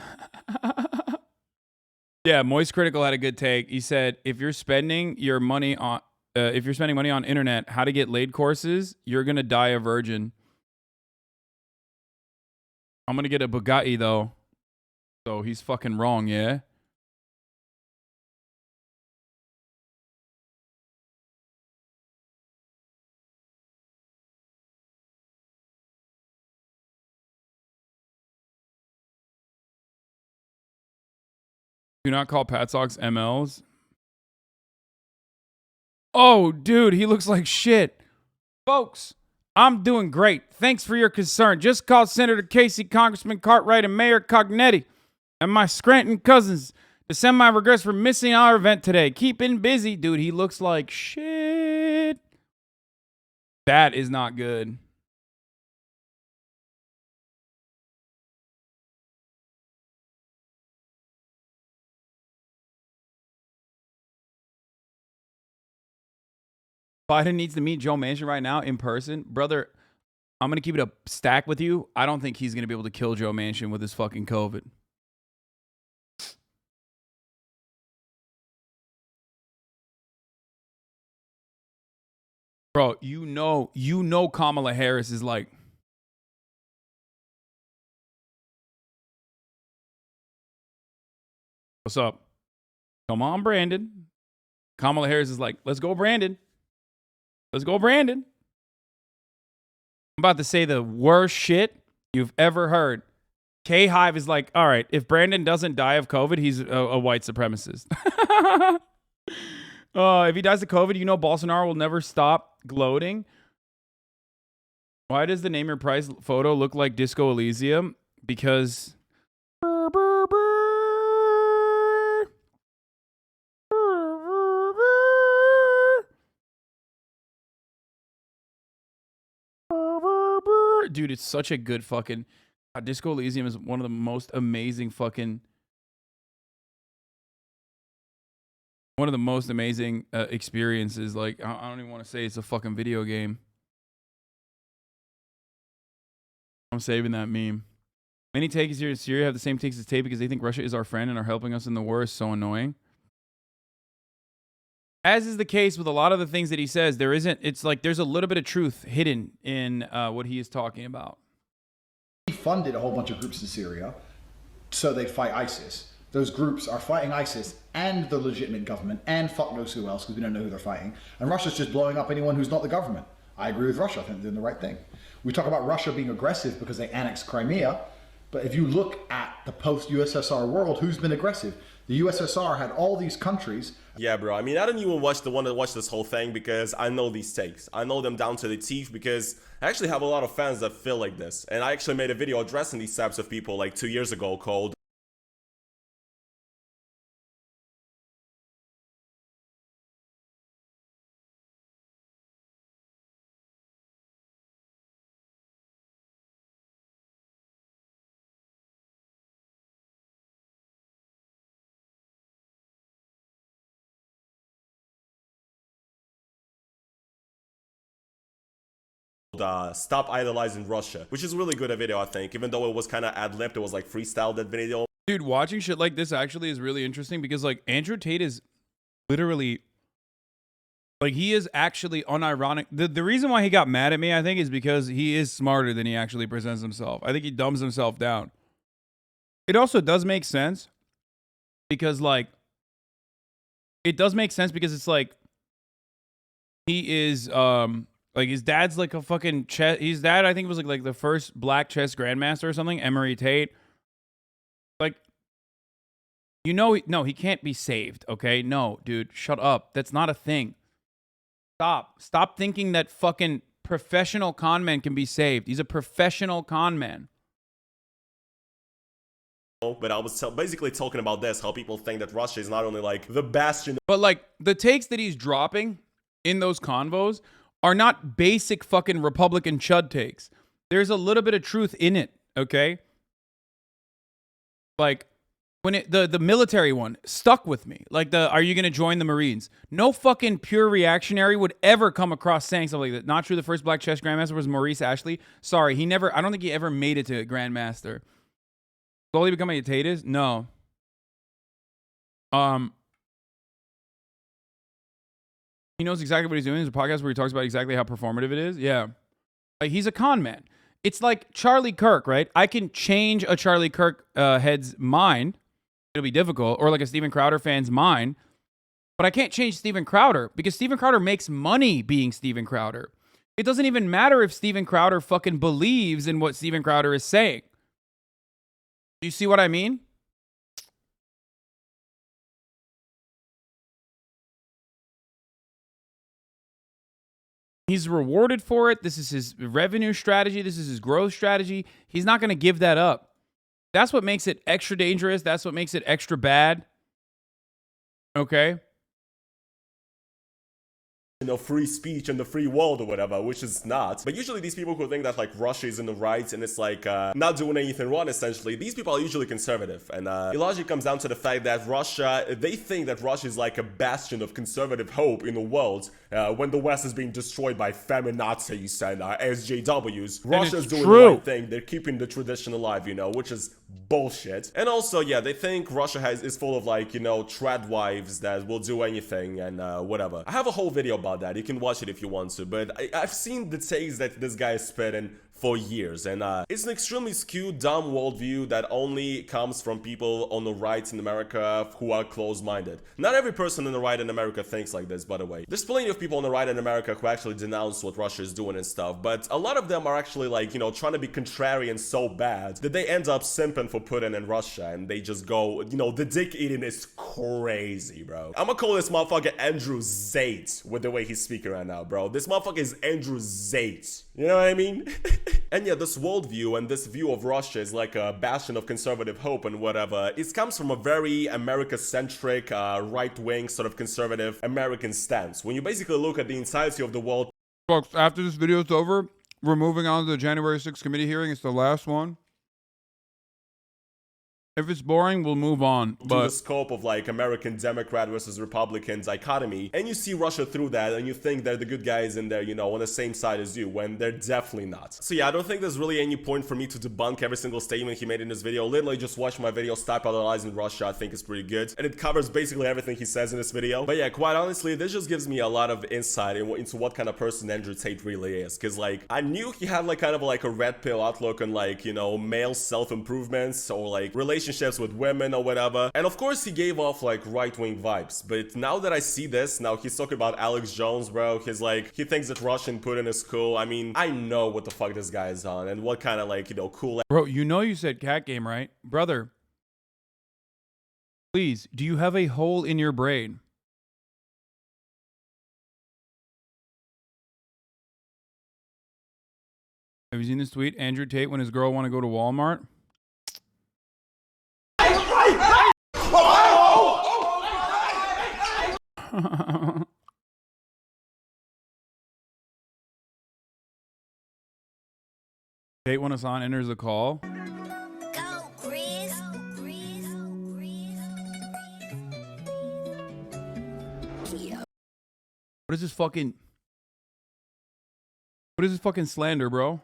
Yeah, Moist Critical had a good take. He said, if you're spending money on internet, how to get laid courses, you're going to die a virgin. I'm going to get a Bugatti, though. So he's fucking wrong, yeah? Do not call Pat Sox MLs. Oh, dude, he looks like shit. Folks, I'm doing great. Thanks for your concern. Just called Senator Casey, Congressman Cartwright, and Mayor Cognetti, and my Scranton cousins to send my regrets for missing our event today. Keeping busy. Dude, he looks like shit. That is not good. Biden needs to meet Joe Manchin right now in person. Brother, I'm going to keep it a stack with you. I don't think he's going to be able to kill Joe Manchin with his fucking COVID. Bro, you know Kamala Harris is like... What's up? Come on, Brandon. Kamala Harris is like, let's go, Brandon. Let's go, Brandon. I'm about to say the worst shit you've ever heard. K-Hive is like, all right, if Brandon doesn't die of COVID, he's a white supremacist. If he dies of COVID, you know Bolsonaro will never stop gloating. Why does the Name Your Price photo look like Disco Elysium? Because... Dude, it's such a good fucking... Disco Elysium is one of the most amazing fucking... One of the most amazing experiences. Like, I don't even want to say it's a fucking video game. I'm saving that meme. Many takes here in Syria have the same takes as Tate because they think Russia is our friend and are helping us in the war. Is so annoying. As is the case with a lot of the things that he says, there isn't... It's like there's a little bit of truth hidden in what he is talking about. He funded a whole bunch of groups in Syria so they'd fight ISIS. Those groups are fighting ISIS and the legitimate government and fuck knows who else because we don't know who they're fighting. And Russia's just blowing up anyone who's not the government. I agree with Russia. I think they're doing the right thing. We talk about Russia being aggressive because they annexed Crimea. But if you look at the post-USSR world, who's been aggressive? The USSR had all these countries. Yeah, bro. I mean, I don't even want to watch this whole thing because I know these takes. I know them down to the teeth because I actually have a lot of fans that feel like this. And I actually made a video addressing these types of people like 2 years ago called Stop Idolizing Russia, which is really good a video, I think, even though it was kind of ad-libbed. It was like freestyle, that video. Dude, watching shit like this actually is really interesting because like Andrew Tate is literally like, he is actually unironic. The reason why he got mad at me, I think, is because he is smarter than he actually presents himself. I think he dumbs himself down. It also does make sense because like it's like he is like his dad's like a fucking chess. His dad, I think, was like the first black chess grandmaster or something. Emery Tate. Like, you know, no, he can't be saved. Okay, no, dude, shut up. That's not a thing. Stop thinking that fucking professional con man can be saved. He's a professional con man. But I was basically talking about this, how people think that Russia is not only like the bastion, but like the takes that he's dropping in those convos are not basic fucking Republican chud takes. There's a little bit of truth in it, okay? Like, when the military one stuck with me. Like are you gonna join the Marines? No fucking pure reactionary would ever come across saying something like that. Not true. The first black chess grandmaster was Maurice Ashley. Sorry, he never. I don't think he ever made it to grandmaster. Slowly becoming a Tate is no. He knows exactly what he's doing. There's a podcast where he talks about exactly how performative it is. Yeah. Like, he's a con man. It's like Charlie Kirk, right? I can change a Charlie Kirk head's mind. It'll be difficult. Or like a Steven Crowder fan's mind. But I can't change Steven Crowder because Steven Crowder makes money being Steven Crowder. It doesn't even matter if Steven Crowder fucking believes in what Steven Crowder is saying. Do you see what I mean? He's rewarded for it. This is his revenue strategy. This is his growth strategy. He's not going to give that up. That's what makes it extra dangerous. That's what makes it extra bad. Okay? You know, free speech and the free world or whatever, which is not. But usually these people who think that like Russia is in the right and it's like not doing anything wrong, essentially, these people are usually conservative. And it largely comes down to the fact that Russia, they think that Russia is like a bastion of conservative hope in the world when the West is being destroyed by feminazis and SJWs. Russia's doing the right thing. They're keeping the tradition alive, you know, which is bullshit. And also, yeah, they think Russia is full of like, you know, trad wives that will do anything and whatever. I have a whole video about that. You can watch it if you want to, but I've seen the takes that this guy is spitting for years, and it's an extremely skewed, dumb worldview that only comes from people on the right in America who are closed-minded. Not every person on the right in America thinks like this, by the way. There's plenty of people on the right in America who actually denounce what Russia is doing and stuff, but a lot of them are actually like, you know, trying to be contrarian so bad that they end up simping for Putin and Russia, and they just go, you know, the dick eating is crazy, bro. I'm gonna call this motherfucker Andrew Zate with the way he's speaking right now, bro. This motherfucker is Andrew Zate. You know what I mean? And yeah, this worldview and this view of Russia is like a bastion of conservative hope and whatever. It comes from a very America-centric, right-wing, sort of conservative American stance. When you basically look at the entirety of the world. Folks, after this video is over, we're moving on to the January 6th committee hearing. It's the last one. If it's boring, we'll move on. But the scope of like American Democrat versus Republican dichotomy, and you see Russia through that, and you think they're the good guys in there, you know, on the same side as you, when they're definitely not. So yeah, I don't think there's really any point for me to debunk every single statement he made in this video. Literally just watch my video, Stop Idolizing Russia. I think it's pretty good, and it covers basically everything he says in this video. But yeah, quite honestly, this just gives me a lot of insight into what kind of person Andrew Tate really is, because like, I knew he had like kind of like a red pill outlook on like, you know, male self-improvements or like relationships with women or whatever, and of course he gave off like right-wing vibes. But now that I see this, now he's talking about Alex Jones, bro. He's like, he thinks that Russian Putin is cool. I mean, I know what the fuck this guy is on and what kind of like, you know, cool. Bro, you know you said cat game, right? Brother, please, do you have a hole in your brain? Have you seen this tweet? Andrew Tate when his girl want to go to Walmart. Tate when Hasan enters the call. What is this fucking slander, bro?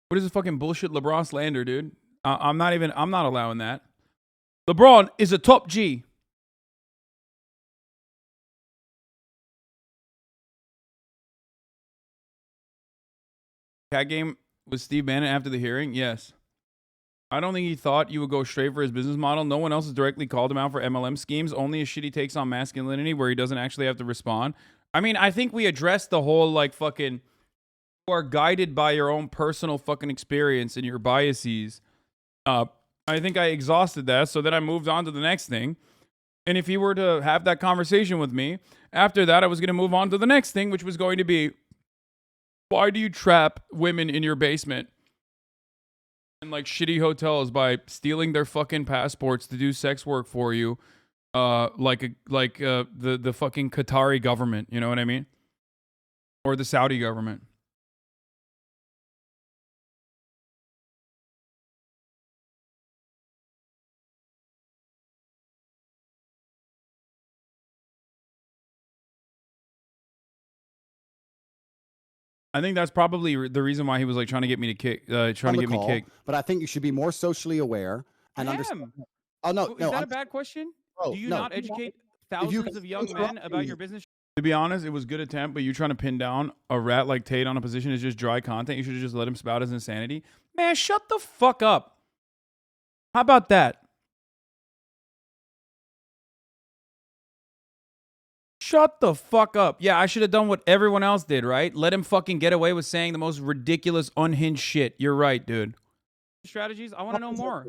What is this fucking bullshit LeBron slander, dude? I'm not allowing that. LeBron is a top G. Cat game with Steve Bannon after the hearing? Yes. I don't think he thought you would go straight for his business model. No one else has directly called him out for MLM schemes. Only a shitty takes on masculinity where he doesn't actually have to respond. I mean, I think we addressed the whole like fucking you are guided by your own personal fucking experience and your biases. I think I exhausted that. So then I moved on to the next thing. And if he were to have that conversation with me, after that, I was going to move on to the next thing, which was going to be, why do you trap women in your basement in like shitty hotels by stealing their fucking passports to do sex work for you? Like the fucking Qatari government, you know what I mean? Or the Saudi government. I think that's probably the reason why he was like trying to get me to kick, trying to get me kicked. But I think you should be more socially aware and understand. Oh no, Is that a bad question? Bro, Do you no. not educate If you thousands of young men interrupt about me- your business? To be honest, it was a good attempt, but you trying to pin down a rat like Tate on a position is just dry content. You should have just let him spout his insanity. Man, shut the fuck up. How about that? Shut the fuck up. Yeah, I should have done what everyone else did, right? Let him fucking get away with saying the most ridiculous, unhinged shit. You're right, dude. Strategies? I want to know more.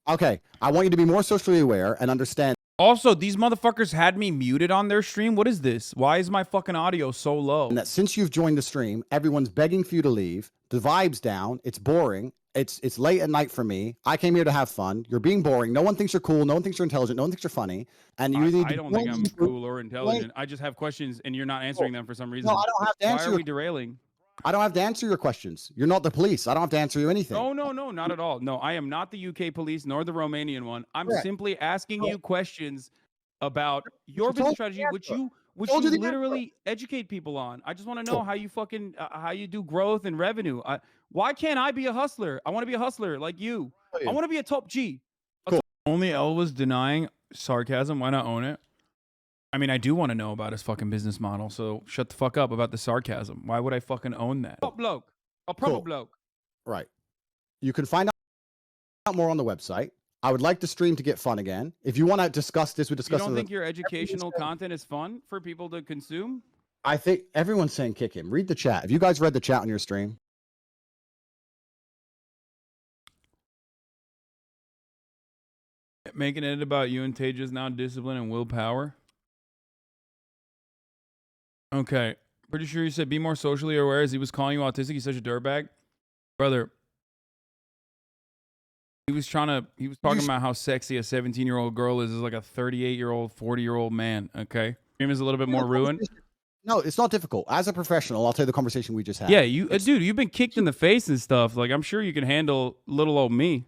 Okay, I want you to be more socially aware and understand. Also, these motherfuckers had me muted on their stream. What is this? Why is my fucking audio so low? And that since you've joined the stream, everyone's begging for you to leave. The vibe's down. It's boring. It's late at night for me. I came here to have fun. You're being boring. No one thinks you're cool. No one thinks you're intelligent. No one thinks you're funny. And you I don't think I'm cool or intelligent. I just have questions and you're not answering them for some reason. No, I don't have to answer. Why are we derailing? I don't have to answer your questions. You're not the police. I don't have to answer you anything. No, not at all. No, I am not the UK police nor the Romanian one. I'm simply asking you questions about your business strategy, which you literally educate people on. I just want to know how you fucking how you do growth and revenue. Why can't I be a hustler? I want to be a hustler like you. I want to be a top G. Only L was denying sarcasm. Why not own it? I mean, I do want to know about his fucking business model, so shut the fuck up about the sarcasm. Why would I fucking own that? Top bloke. A proper bloke. Right. You can find out more on the website. I would like the stream to get fun again. If you want to discuss this, we discuss it. You don't think your educational content is fun for people to consume? I think everyone's saying kick him. Read the chat. Have you guys read the chat on your stream? Making it about you and Tage is now discipline and willpower. Okay. Pretty sure you said be more socially aware as he was calling you autistic. He's such a dirtbag. Brother. He was talking about how sexy a 17-year-old girl is like a 38-year-old, 40-year-old man. Okay. Stream is a little bit more ruined. No, it's not difficult. As a professional, I'll tell you the conversation we just had. Yeah, dude, you've been kicked in the face and stuff. Like, I'm sure you can handle little old me.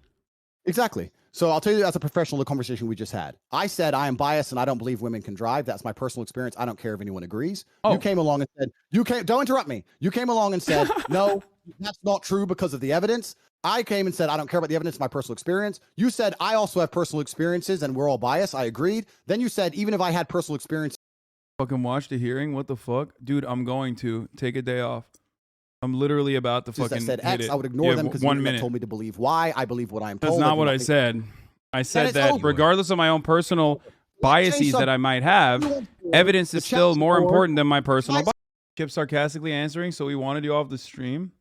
Exactly. So I'll tell you as a professional the conversation we just had. I said I am biased and I don't believe women can drive. That's my personal experience. I don't care if anyone agrees. You came along and said, don't interrupt me. You came along and said, no, that's not true because of the evidence. I came and said, I don't care about the evidence, my personal experience. You said, I also have personal experiences and we're all biased. I agreed. Then you said, even if I had personal experience. Fucking watch the hearing? What the fuck? Dude, I'm going to take a day off. I'm literally about to fucking said hit X, it. I would ignore them because you told me to believe Y. I believe what I'm told. That's not what I said. I said that regardless of my own personal biases that I might have, evidence is still more important than my personal bias. Kept sarcastically answering, so we wanted you off the stream.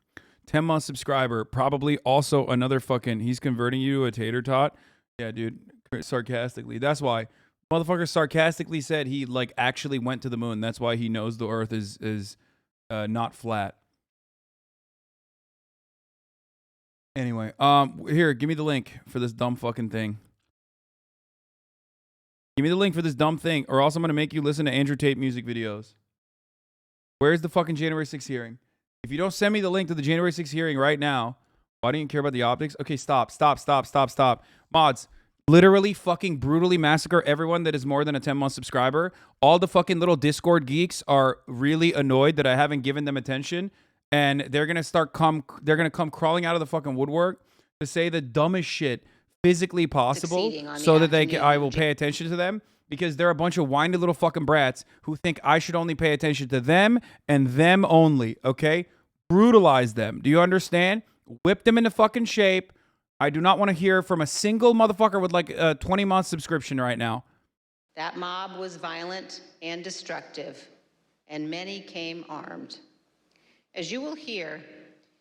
10-month subscriber, probably also another fucking, he's converting you to a tater tot. Yeah, dude, sarcastically. That's why. Motherfucker sarcastically said he like actually went to the moon. That's why he knows the earth is not flat. Anyway, here, give me the link for this dumb fucking thing. Give me the link for this dumb thing, or else I'm gonna make you listen to Andrew Tate music videos. Where's the fucking January 6th hearing? If you don't send me the link to the January 6th hearing right now, why do you care about the optics? Okay, stop. Mods, literally fucking brutally massacre everyone that is more than a 10-month subscriber. All the fucking little Discord geeks are really annoyed that I haven't given them attention. And they're gonna come crawling out of the fucking woodwork to say the dumbest shit physically possible so that I will pay attention to them, because they're a bunch of whiny little fucking brats who think I should only pay attention to them and them only, okay? Brutalize them. Do you understand? Whip them into fucking shape. I do not want to hear from a single motherfucker with like a 20-month subscription right now. That mob was violent and destructive, and many came armed. As you will hear,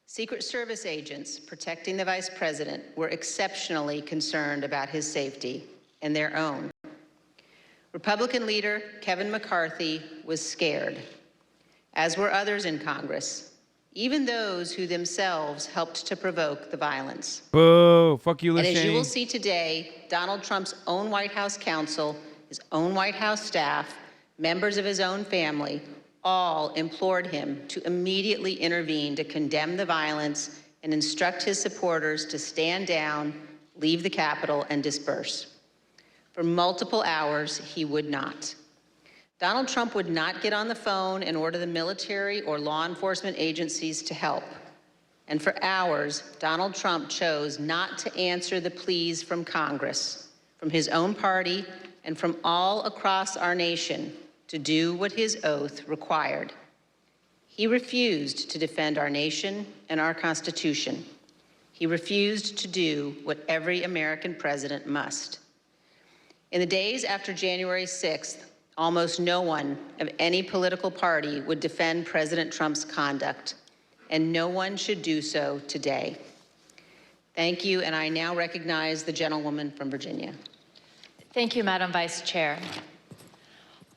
Secret Service agents protecting the Vice President were exceptionally concerned about his safety and their own. Republican leader Kevin McCarthy was scared, as were others in Congress, even those who themselves helped to provoke the violence. Boo, fuck you, And Liz as you Cheney. will see today, Donald Trump's own White House counsel, his own White House staff, members of his own family, all implored him to immediately intervene to condemn the violence and instruct his supporters to stand down, leave the Capitol, and disperse. For multiple hours, he would not. Donald Trump would not get on the phone and order the military or law enforcement agencies to help. And for hours, Donald Trump chose not to answer the pleas from Congress, from his own party, and from all across our nation to do what his oath required. He refused to defend our nation and our Constitution. He refused to do what every American president must. In the days after January 6th, almost no one of any political party would defend President Trump's conduct, and no one should do so today. Thank you, and I now recognize the gentlewoman from Virginia. Thank you, Madam Vice Chair.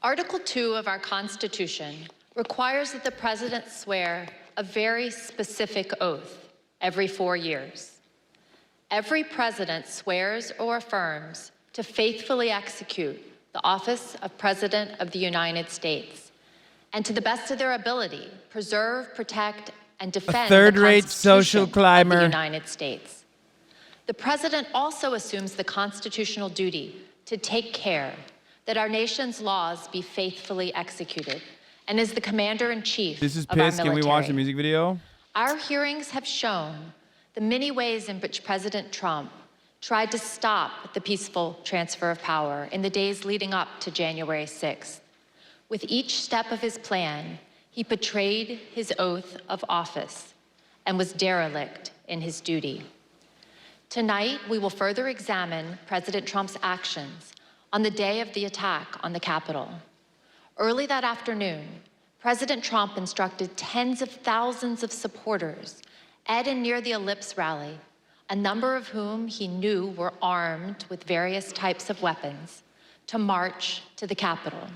Article 2 of our Constitution requires that the President swear a very specific oath every 4 years. Every President swears or affirms to faithfully execute the office of President of the United States, and to the best of their ability, preserve, protect, and defend third-rate the social Constitution climber. of the United States. The President also assumes the constitutional duty to take care that our nation's laws be faithfully executed, and is the Commander-in-Chief This is of our piss. Can we watch the military. music video? Our hearings have shown the many ways in which President Trump tried to stop the peaceful transfer of power in the days leading up to January 6th. With each step of his plan, he betrayed his oath of office and was derelict in his duty. Tonight, we will further examine President Trump's actions on the day of the attack on the Capitol. Early that afternoon, President Trump instructed tens of thousands of supporters at and near the Ellipse rally, a number of whom he knew were armed with various types of weapons, to march to the Capitol.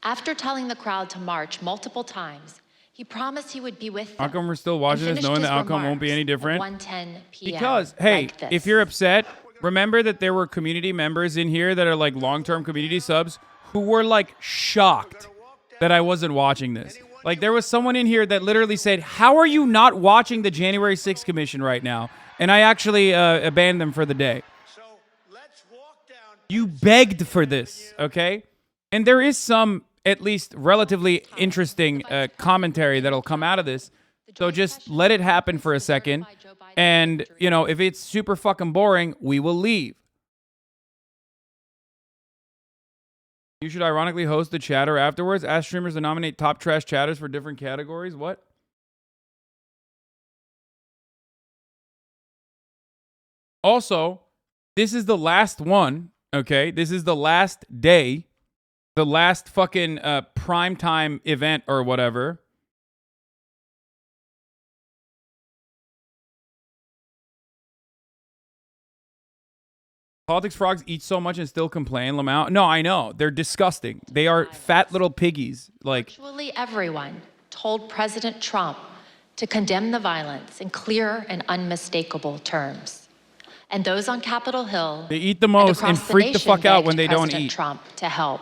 After telling the crowd to march multiple times, he promised he would be with them. How come we're still watching this knowing the outcome won't be any different? 1:10 p.m. Because, hey, like this. if you're upset, remember that there were community members in here that are like long-term community subs who were like shocked that I wasn't watching this. Like there was someone in here that literally said, "How are you not watching the January 6th Commission right now?" And I actually abandoned them for the day. You begged for this, okay? And there is some, at least relatively interesting commentary that'll come out of this. So just let it happen for a second. And, you know, if it's super fucking boring, we will leave. You should ironically host the chatter afterwards. Ask streamers to nominate top trash chatters for different categories. What? Also, this is the last one, okay? This is the last day, the last fucking primetime event or whatever. Politics frogs eat so much and still complain, Lamau. No, I know. They're disgusting. They are fat little piggies. Like, Virtually everyone told President Trump to condemn the violence in clear and unmistakable terms. And those on Capitol Hill, they eat the most and freak the fuck out when they don't President eat. Trump to help.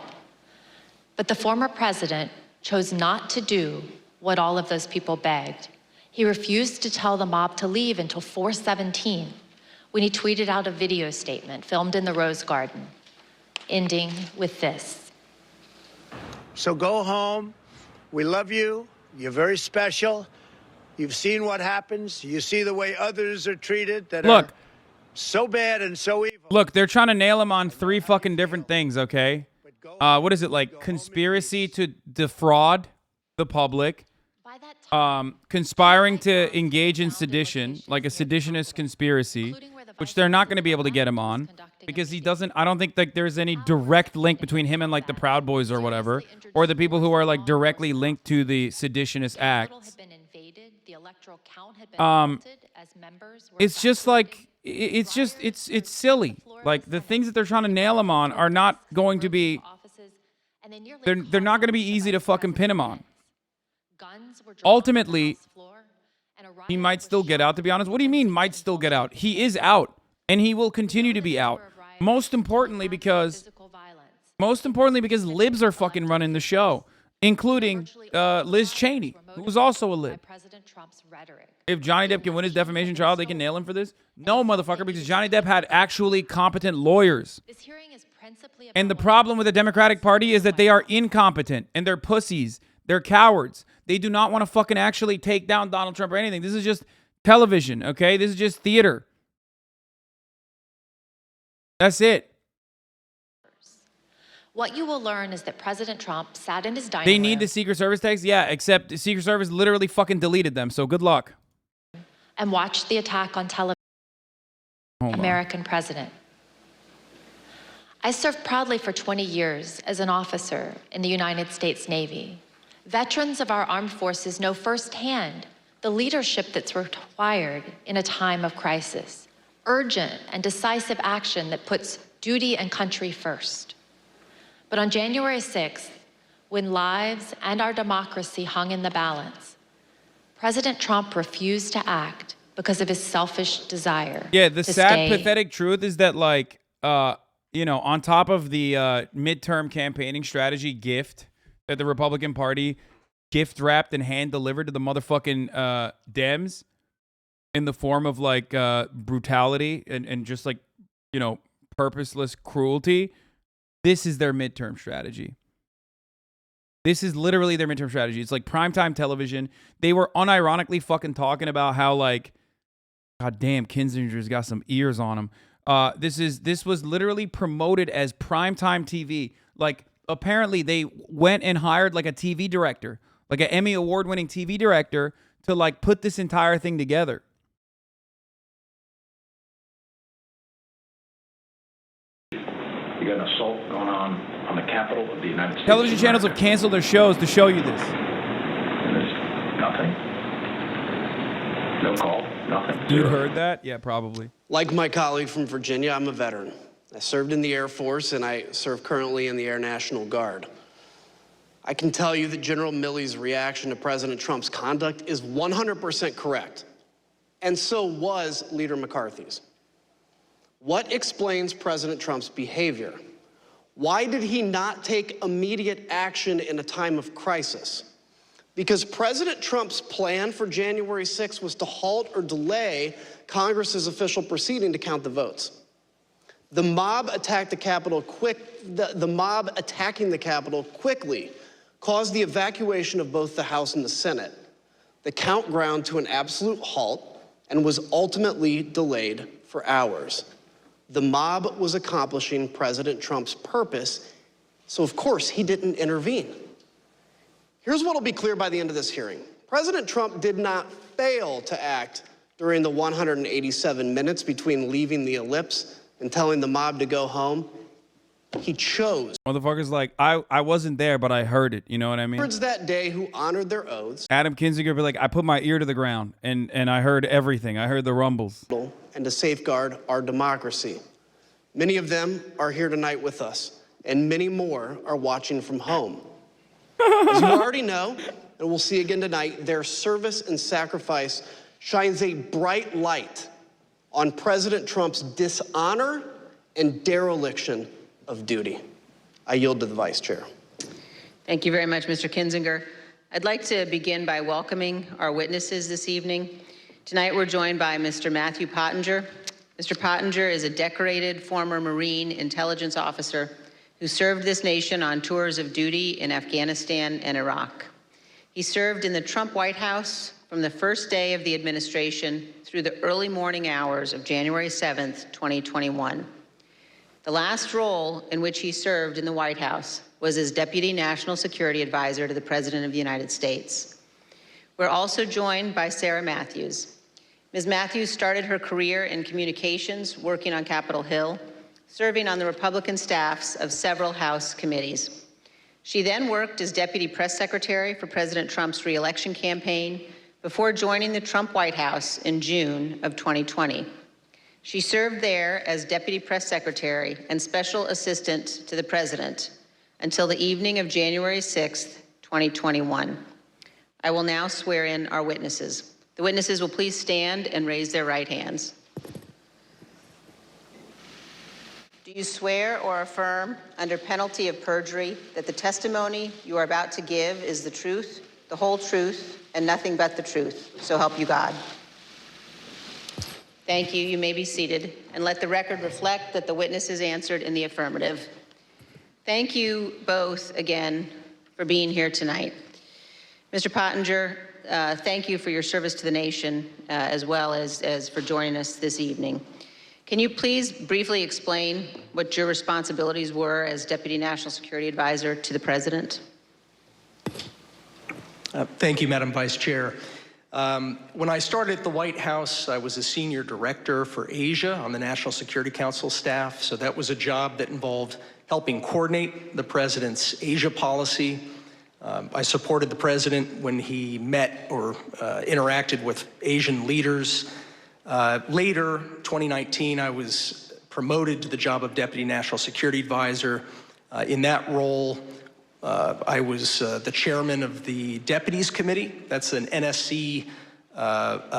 But the former president chose not to do what all of those people begged. He refused to tell the mob to leave until 4:17, when he tweeted out a video statement filmed in the Rose Garden, ending with this. So go home. We love you. You're very special. You've seen what happens. You see the way others are treated that Look. are so bad and so evil. Look, they're trying to nail him on 3 fucking different things, okay? What is it, like conspiracy to defraud the public, conspiring to engage in sedition, like a seditionist conspiracy, which they're not going to be able to get him on because he doesn't, I don't think that there's any direct link between him and like the Proud Boys or whatever, or the people who are like directly linked to the seditionist acts. It's just like, it's silly. Like the things that they're trying to nail him on are not going to be, they're not going to be easy to fucking pin him on. Ultimately, he might still get out, to be honest. What do you mean might still get out? He is out, and he will continue to be out. Most importantly because libs are fucking running the show, including Liz Cheney, who was also a lib. If Johnny Depp can win his defamation trial, they can nail him for this? No, motherfucker, because Johnny Depp had actually competent lawyers. principally And the problem with the Democratic Party is that they are incompetent and they're pussies. They're cowards. They do not want to fucking actually take down Donald Trump or anything. This is just television, okay? This is just theater. That's it. What you will learn is that President Trump sat in his dining They room need the Secret Service text? Yeah, except the Secret Service literally fucking deleted them, so good luck. and watched the attack on television. American president. I served proudly for 20 years as an officer in the United States Navy. Veterans of our armed forces know firsthand the leadership that's required in a time of crisis, urgent and decisive action that puts duty and country first. But on January 6th, when lives and our democracy hung in the balance, President Trump refused to act because of his selfish desire. Yeah, the sad, pathetic truth is that, like, you know, on top of the midterm campaigning strategy gift that the Republican Party gift wrapped and hand delivered to the motherfucking Dems in the form of like brutality and just like, you know, purposeless cruelty, this is their midterm strategy. This is literally their midterm strategy. It's like primetime television. They were unironically fucking talking about how, like, God damn, Kinzinger's got some ears on him. This was literally promoted as primetime TV. Like, apparently they went and hired like a TV director, like an Emmy award-winning TV director, to like put this entire thing together. You got an assault going on the Capitol of the United States. Television channels have canceled their shows to show you this. And there's nothing. No call, nothing. You heard that? Yeah, probably. Like my colleague from Virginia, I'm a veteran. I served in the Air Force, and I serve currently in the Air National Guard. I can tell you that General Milley's reaction to President Trump's conduct is 100% correct, and so was Leader McCarthy's. What explains President Trump's behavior? Why did he not take immediate action in a time of crisis? Because President Trump's plan for January 6th was to halt or delay Congress's official proceeding to count the votes. The mob attacked the Capitol the mob attacking the Capitol quickly caused the evacuation of both the House and the Senate. The count ground to an absolute halt and was ultimately delayed for hours. The mob was accomplishing President Trump's purpose, so of course he didn't intervene. Here's what will be clear by the end of this hearing. President Trump did not fail to act during the 187 minutes between leaving the ellipse and telling the mob to go home. He chose. Motherfuckers like, I wasn't there, but I heard it. You know what I mean? Words that day who honored their oaths. Adam Kinzinger be like, I put my ear to the ground and I heard everything. I heard the rumbles. And to safeguard our democracy. Many of them are here tonight with us, and many more are watching from home. As you already know, and we'll see again tonight, their service and sacrifice shines a bright light on President Trump's dishonor and dereliction of duty. I yield to the Vice Chair. Thank you very much, Mr. Kinzinger. I'd like to begin by welcoming our witnesses this evening. Tonight we're joined by Mr. Matthew Pottinger. Mr. Pottinger is a decorated former Marine intelligence officer who served this nation on tours of duty in Afghanistan and Iraq. He served in the Trump White House from the first day of the administration through the early morning hours of January 7th, 2021. The last role in which he served in the White House was as Deputy National Security Advisor to the President of the United States. We're also joined by Sarah Matthews. Ms. Matthews started her career in communications, working on Capitol Hill, serving on the Republican staffs of several House committees. She then worked as Deputy Press Secretary for President Trump's re-election campaign before joining the Trump White House in June of 2020. She served there as Deputy Press Secretary and Special Assistant to the President until the evening of January 6th, 2021. I will now swear in our witnesses. The witnesses will please stand and raise their right hands. Do you swear or affirm, under penalty of perjury, that the testimony you are about to give is the truth, the whole truth, and nothing but the truth? So help you God. Thank you. You may be seated. And let the record reflect that the witness is answered in the affirmative. Thank you both again for being here tonight. Mr. Pottinger, thank you for your service to the nation, as well as for joining us this evening. Can you please briefly explain what your responsibilities were as Deputy National Security Advisor to the President? Thank you, Madam Vice Chair. When I started at the White House, I was a senior director for Asia on the National Security Council staff. So that was a job that involved helping coordinate the president's Asia policy. I supported the president when he met or interacted with Asian leaders. Later, 2019, I was promoted to the job of Deputy National Security Advisor. In that role, I was the chairman of the Deputies Committee. That's an NSC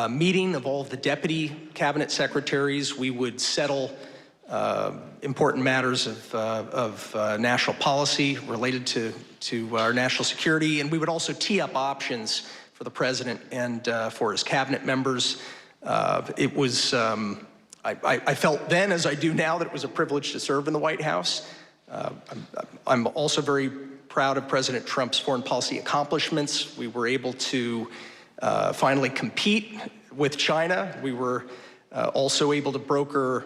meeting of all of the deputy cabinet secretaries. We would settle important matters of national policy related to our national security, and we would also tee up options for the president and for his cabinet members. It was, I felt then, as I do now, that it was a privilege to serve in the White House. I'm also very proud of President Trump's foreign policy accomplishments. We were able to finally compete with China. We were also able to broker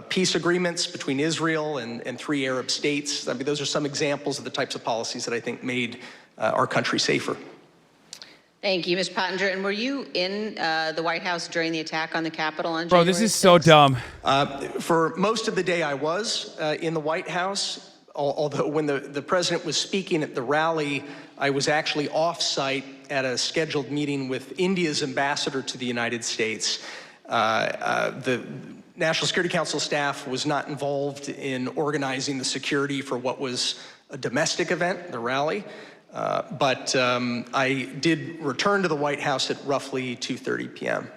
peace agreements between Israel and 3 Arab states. I mean, those are some examples of the types of policies that I think made our country safer. Thank you, Ms. Pottinger. And were you in the White House during the attack on the Capitol on Bro, January this is 6th? so dumb. For most of the day, I was in the White House, although when the president was speaking at the rally, I was actually off-site at a scheduled meeting with India's ambassador to the United States. The National Security Council staff was not involved in organizing the security for what was a domestic event, the rally. But I did return to the White House at roughly 2:30 p.m.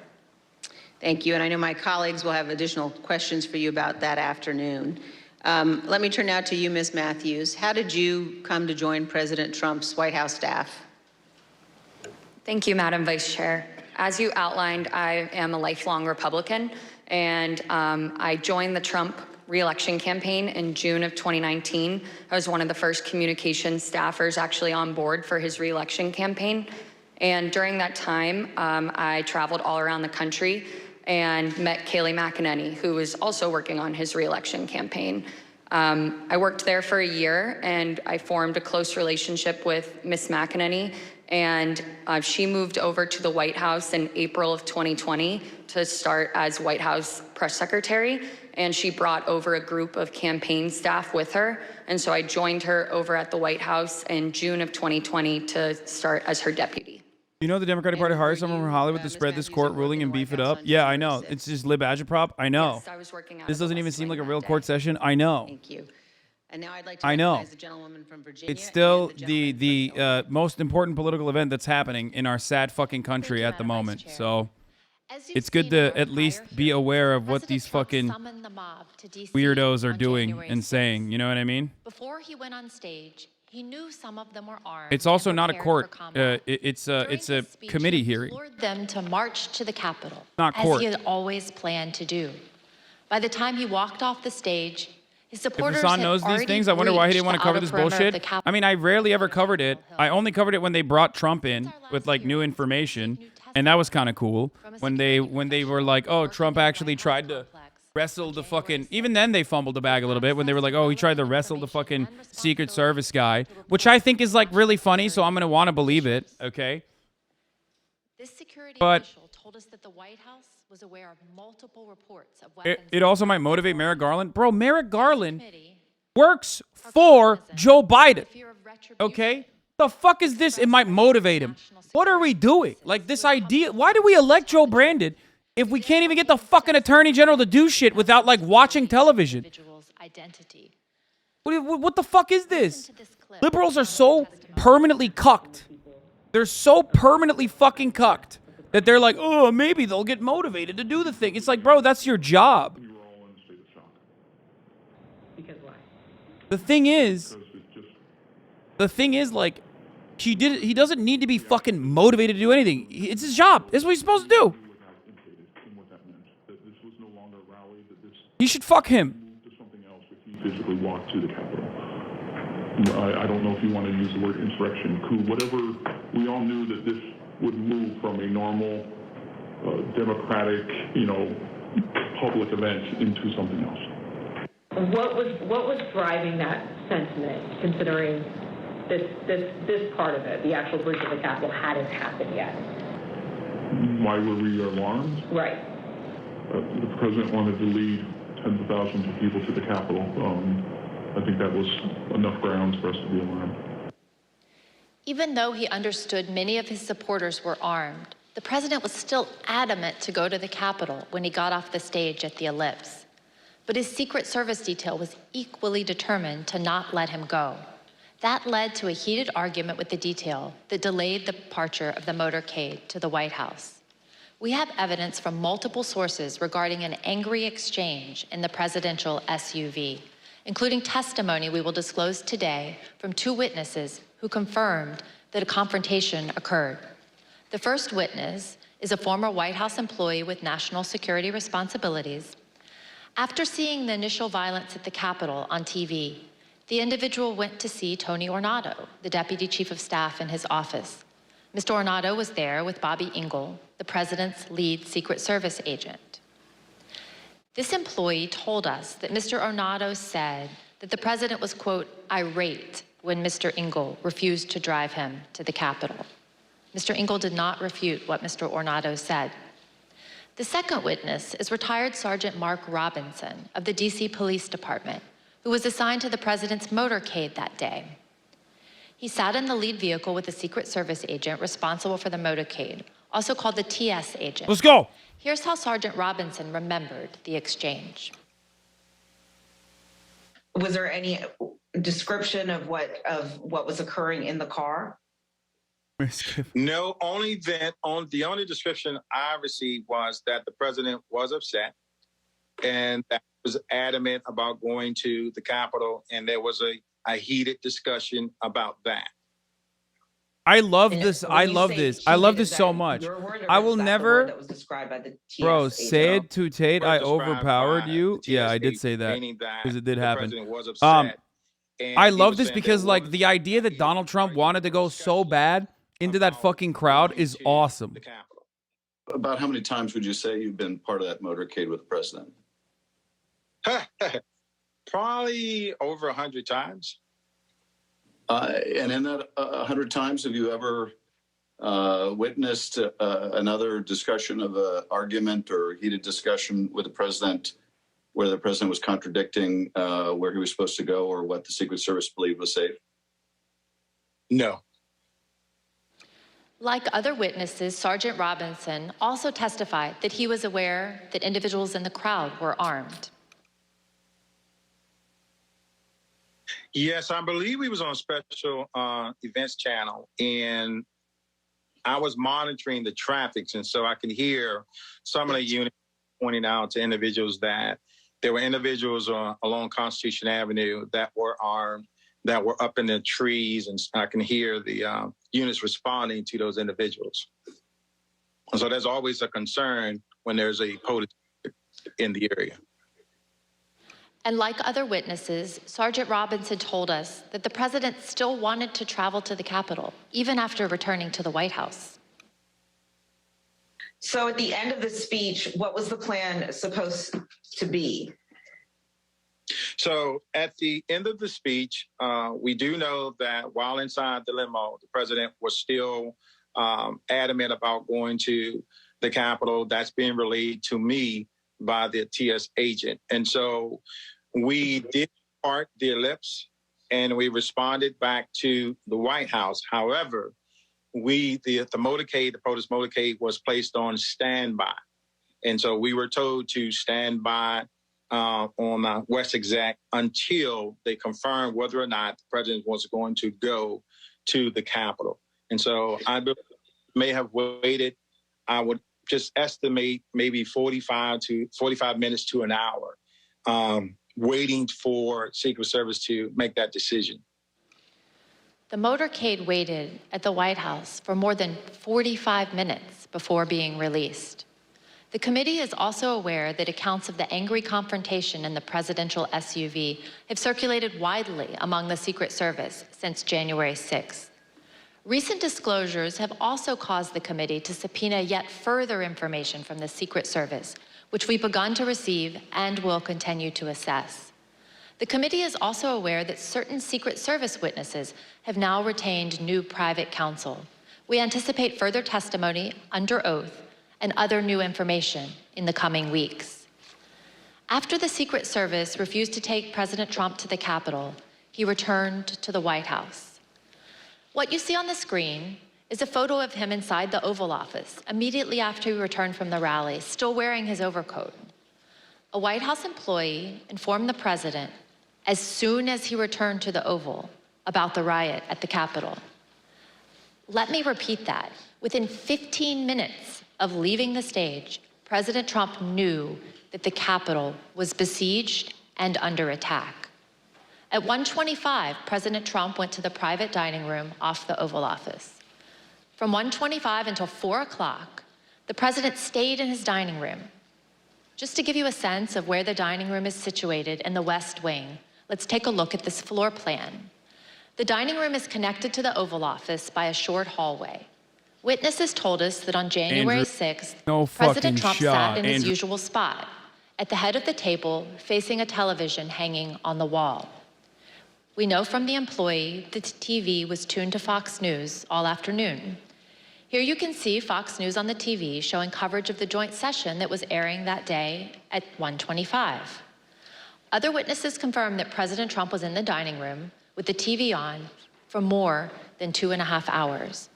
Thank you. And I know my colleagues will have additional questions for you about that afternoon. Let me turn now to you, Ms. Matthews. How did you come to join President Trump's White House staff? Thank you, Madam Vice Chair. As you outlined, I am a lifelong Republican, and I joined the Trump re-election campaign in June of 2019. I was one of the first communications staffers actually on board for his re-election campaign. And during that time, I traveled all around the country and met Kayleigh McEnany, who was also working on his re-election campaign. I worked there for a year, and I formed a close relationship with Ms. McEnany, and she moved over to the White House in April of 2020 to start as White House press secretary, and she brought over a group of campaign staff with her, and so I joined her over at the White House in June of 2020 to start as her deputy. You know the Democratic Party hired someone from Hollywood to spread this court ruling and beef it up? Yeah, I know. It's just lib agitprop. I know. Yes, I was working out This of the doesn't even West seem Wing like a that real day. court session. I know. Thank you. And now I'd like to I know. recognize the gentlewoman from Virginia. It's still the most important political event that's happening in our sad fucking country at the moment. So it's good to at least be aware of what these fucking weirdos are doing and saying. You know what I mean? Before he went on stage, he knew some of them were armed. It's also and not a prepared for court. combat. It's a committee hearing. Implored them to march to the Capitol, Not as court. he had always planned to do. By the time he walked off the stage, his If supporters Hasan had knows these already things, I wonder why he didn't want breached to cover the this outer perimeter of bullshit. the Capitol. I mean, I rarely ever covered it. I only covered it when they brought Trump in with like new information, and that was kind of cool. When they were like, oh, Trump actually tried to wrestle the fucking. Even then, they fumbled the bag a little bit when they were like, oh, he tried to wrestle the fucking Secret Service guy, which I think is like really funny. So I'm gonna want to believe it. Okay. This security But official told us that the White House was aware of multiple reports of weapons. it also might motivate Merrick Garland. Bro, Merrick Garland works for Joe Biden. Okay? The fuck is this? It might motivate him. What are we doing? Like this idea. Why did we elect Joe Brandon if we can't even get the fucking attorney general to do shit without like watching television? What the fuck is this? Liberals are so permanently cucked. They're so permanently fucking cucked that they're like, oh, maybe they'll get motivated to do the thing. It's like, bro, that's your job. The thing is, like, he doesn't need to be fucking motivated to do anything. It's his job. It's what he's supposed to do. He should fuck him. Physically walk to the Capitol. I don't know if you want to use the word insurrection, coup, whatever. We all knew that this would move from a normal, democratic, public event into something else. What was driving that sentiment, considering this part of it, the actual breach of the Capitol, hadn't happened yet? Why were we alarmed? Right. The president wanted to lead tens of thousands of people to the Capitol. I think that was enough grounds for us to be alarmed. Even though he understood many of his supporters were armed, the president was still adamant to go to the Capitol when he got off the stage at the Ellipse. But his Secret Service detail was equally determined to not let him go. That led to a heated argument with the detail that delayed the departure of the motorcade to the White House. We have evidence from multiple sources regarding an angry exchange in the presidential SUV, including testimony we will disclose today from 2 witnesses who confirmed that a confrontation occurred. The first witness is a former White House employee with national security responsibilities. After seeing the initial violence at the Capitol on TV, the individual went to see Tony Ornato, the deputy chief of staff in his office. Mr. Ornato was there with Bobby Engel, the president's lead Secret Service agent. This employee told us that Mr. Ornato said that the president was, quote, irate when Mr. Engel refused to drive him to the Capitol. Mr. Engel did not refute what Mr. Ornato said. The second witness is retired Sergeant Mark Robinson of the DC Police Department, who was assigned to the president's motorcade that day. He sat in the lead vehicle with a Secret Service agent responsible for the motorcade, also called the TS agent. Let's go. Here's how Sergeant Robinson remembered the exchange. Was there any description of what was occurring in the car? No, the only description I received was that the president was upset and that he was adamant about going to the Capitol, and there was a heated discussion about that. I love this. I love this. I love this so much. I will never. That was described by the TS Bro, agent? say it to Tate. I overpowered you. Yeah, I did say that because it did happen. I love this because like the idea that Donald Trump wanted to go so bad into that fucking crowd is awesome. About how many times would you say you've been part of that motorcade with the president? Probably over 100 times. And in that 100 times, have you ever witnessed another discussion of an argument or heated discussion with the president where the president was contradicting where he was supposed to go or what the Secret Service believed was safe? No. Like other witnesses, Sergeant Robinson also testified that he was aware that individuals in the crowd were armed. Yes, I believe he was on special events channel, and I was monitoring the traffic, and so I could hear some of the units pointing out to individuals that there were individuals along Constitution Avenue that were armed, that were up in the trees, and I can hear the units responding to those individuals. And so there's always a concern when there's a police in the area. And like other witnesses, Sergeant Robinson told us that the president still wanted to travel to the Capitol, even after returning to the White House. So at the end of the speech, what was the plan supposed to be? So at the end of the speech, we do know that while inside the limo, the president was still adamant about going to the Capitol. That's being relayed to me by the TS agent. And so we did part the ellipse and we responded back to the White House. However, the motorcade, the protest motorcade was placed on standby. And so we were told to stand by on West Exec until they confirmed whether or not the president was going to go to the Capitol. And so I may have waited, I would just estimate maybe 45 minutes to an hour, waiting for Secret Service to make that decision. The motorcade waited at the White House for more than 45 minutes before being released. The committee is also aware that accounts of the angry confrontation in the presidential SUV have circulated widely among the Secret Service since January 6th. Recent disclosures have also caused the committee to subpoena yet further information from the Secret Service, which we've begun to receive and will continue to assess. The committee is also aware that certain Secret Service witnesses have now retained new private counsel. We anticipate further testimony under oath and other new information in the coming weeks. After the Secret Service refused to take President Trump to the Capitol, he returned to the White House. What you see on the screen is a photo of him inside the Oval Office immediately after he returned from the rally, still wearing his overcoat. A White House employee informed the president as soon as he returned to the Oval about the riot at the Capitol. Let me repeat that. Within 15 minutes of leaving the stage, President Trump knew that the Capitol was besieged and under attack. At 1:25, President Trump went to the private dining room off the Oval Office. From 1:25 until 4 o'clock, the president stayed in his dining room. Just to give you a sense of where the dining room is situated in the West Wing, let's take a look at this floor plan. The dining room is connected to the Oval Office by a short hallway. Witnesses told us that on January 6th, President Trump sat in his usual spot, at the head of the table, facing a television hanging on the wall. We know from the employee that the TV was tuned to Fox News all afternoon. Here you can see Fox News on the TV showing coverage of the joint session that was airing that day at 1:25. Other witnesses confirmed that President Trump was in the dining room with the TV on for more than 2.5 hours.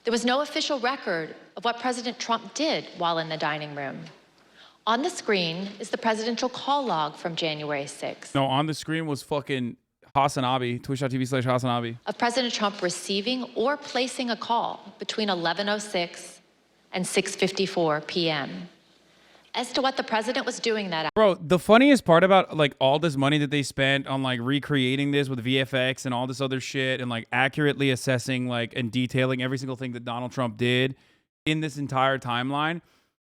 There was no official record of what President Trump did while in the dining room. On the screen is the presidential call log from January 6th. No, on the screen was fucking HasanAbi, twitch.tv/HasanAbi. Of President Trump receiving or placing a call between 11:06 and 6:54 p.m. As to what the president was doing that. Bro, the funniest part about like all this money that they spent on like recreating this with VFX and all this other shit and like accurately assessing like and detailing every single thing that Donald Trump did in this entire timeline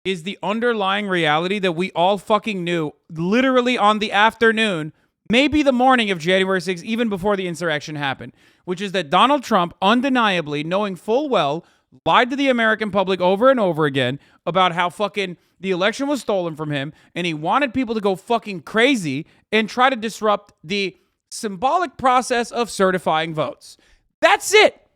is the underlying reality that we all fucking knew literally on the afternoon, maybe the morning of January 6th, even before the insurrection happened, which is that Donald Trump undeniably, knowing full well, lied to the American public over and over again about how fucking the election was stolen from him, and he wanted people to go fucking crazy and try to disrupt the symbolic process of certifying votes. That's it.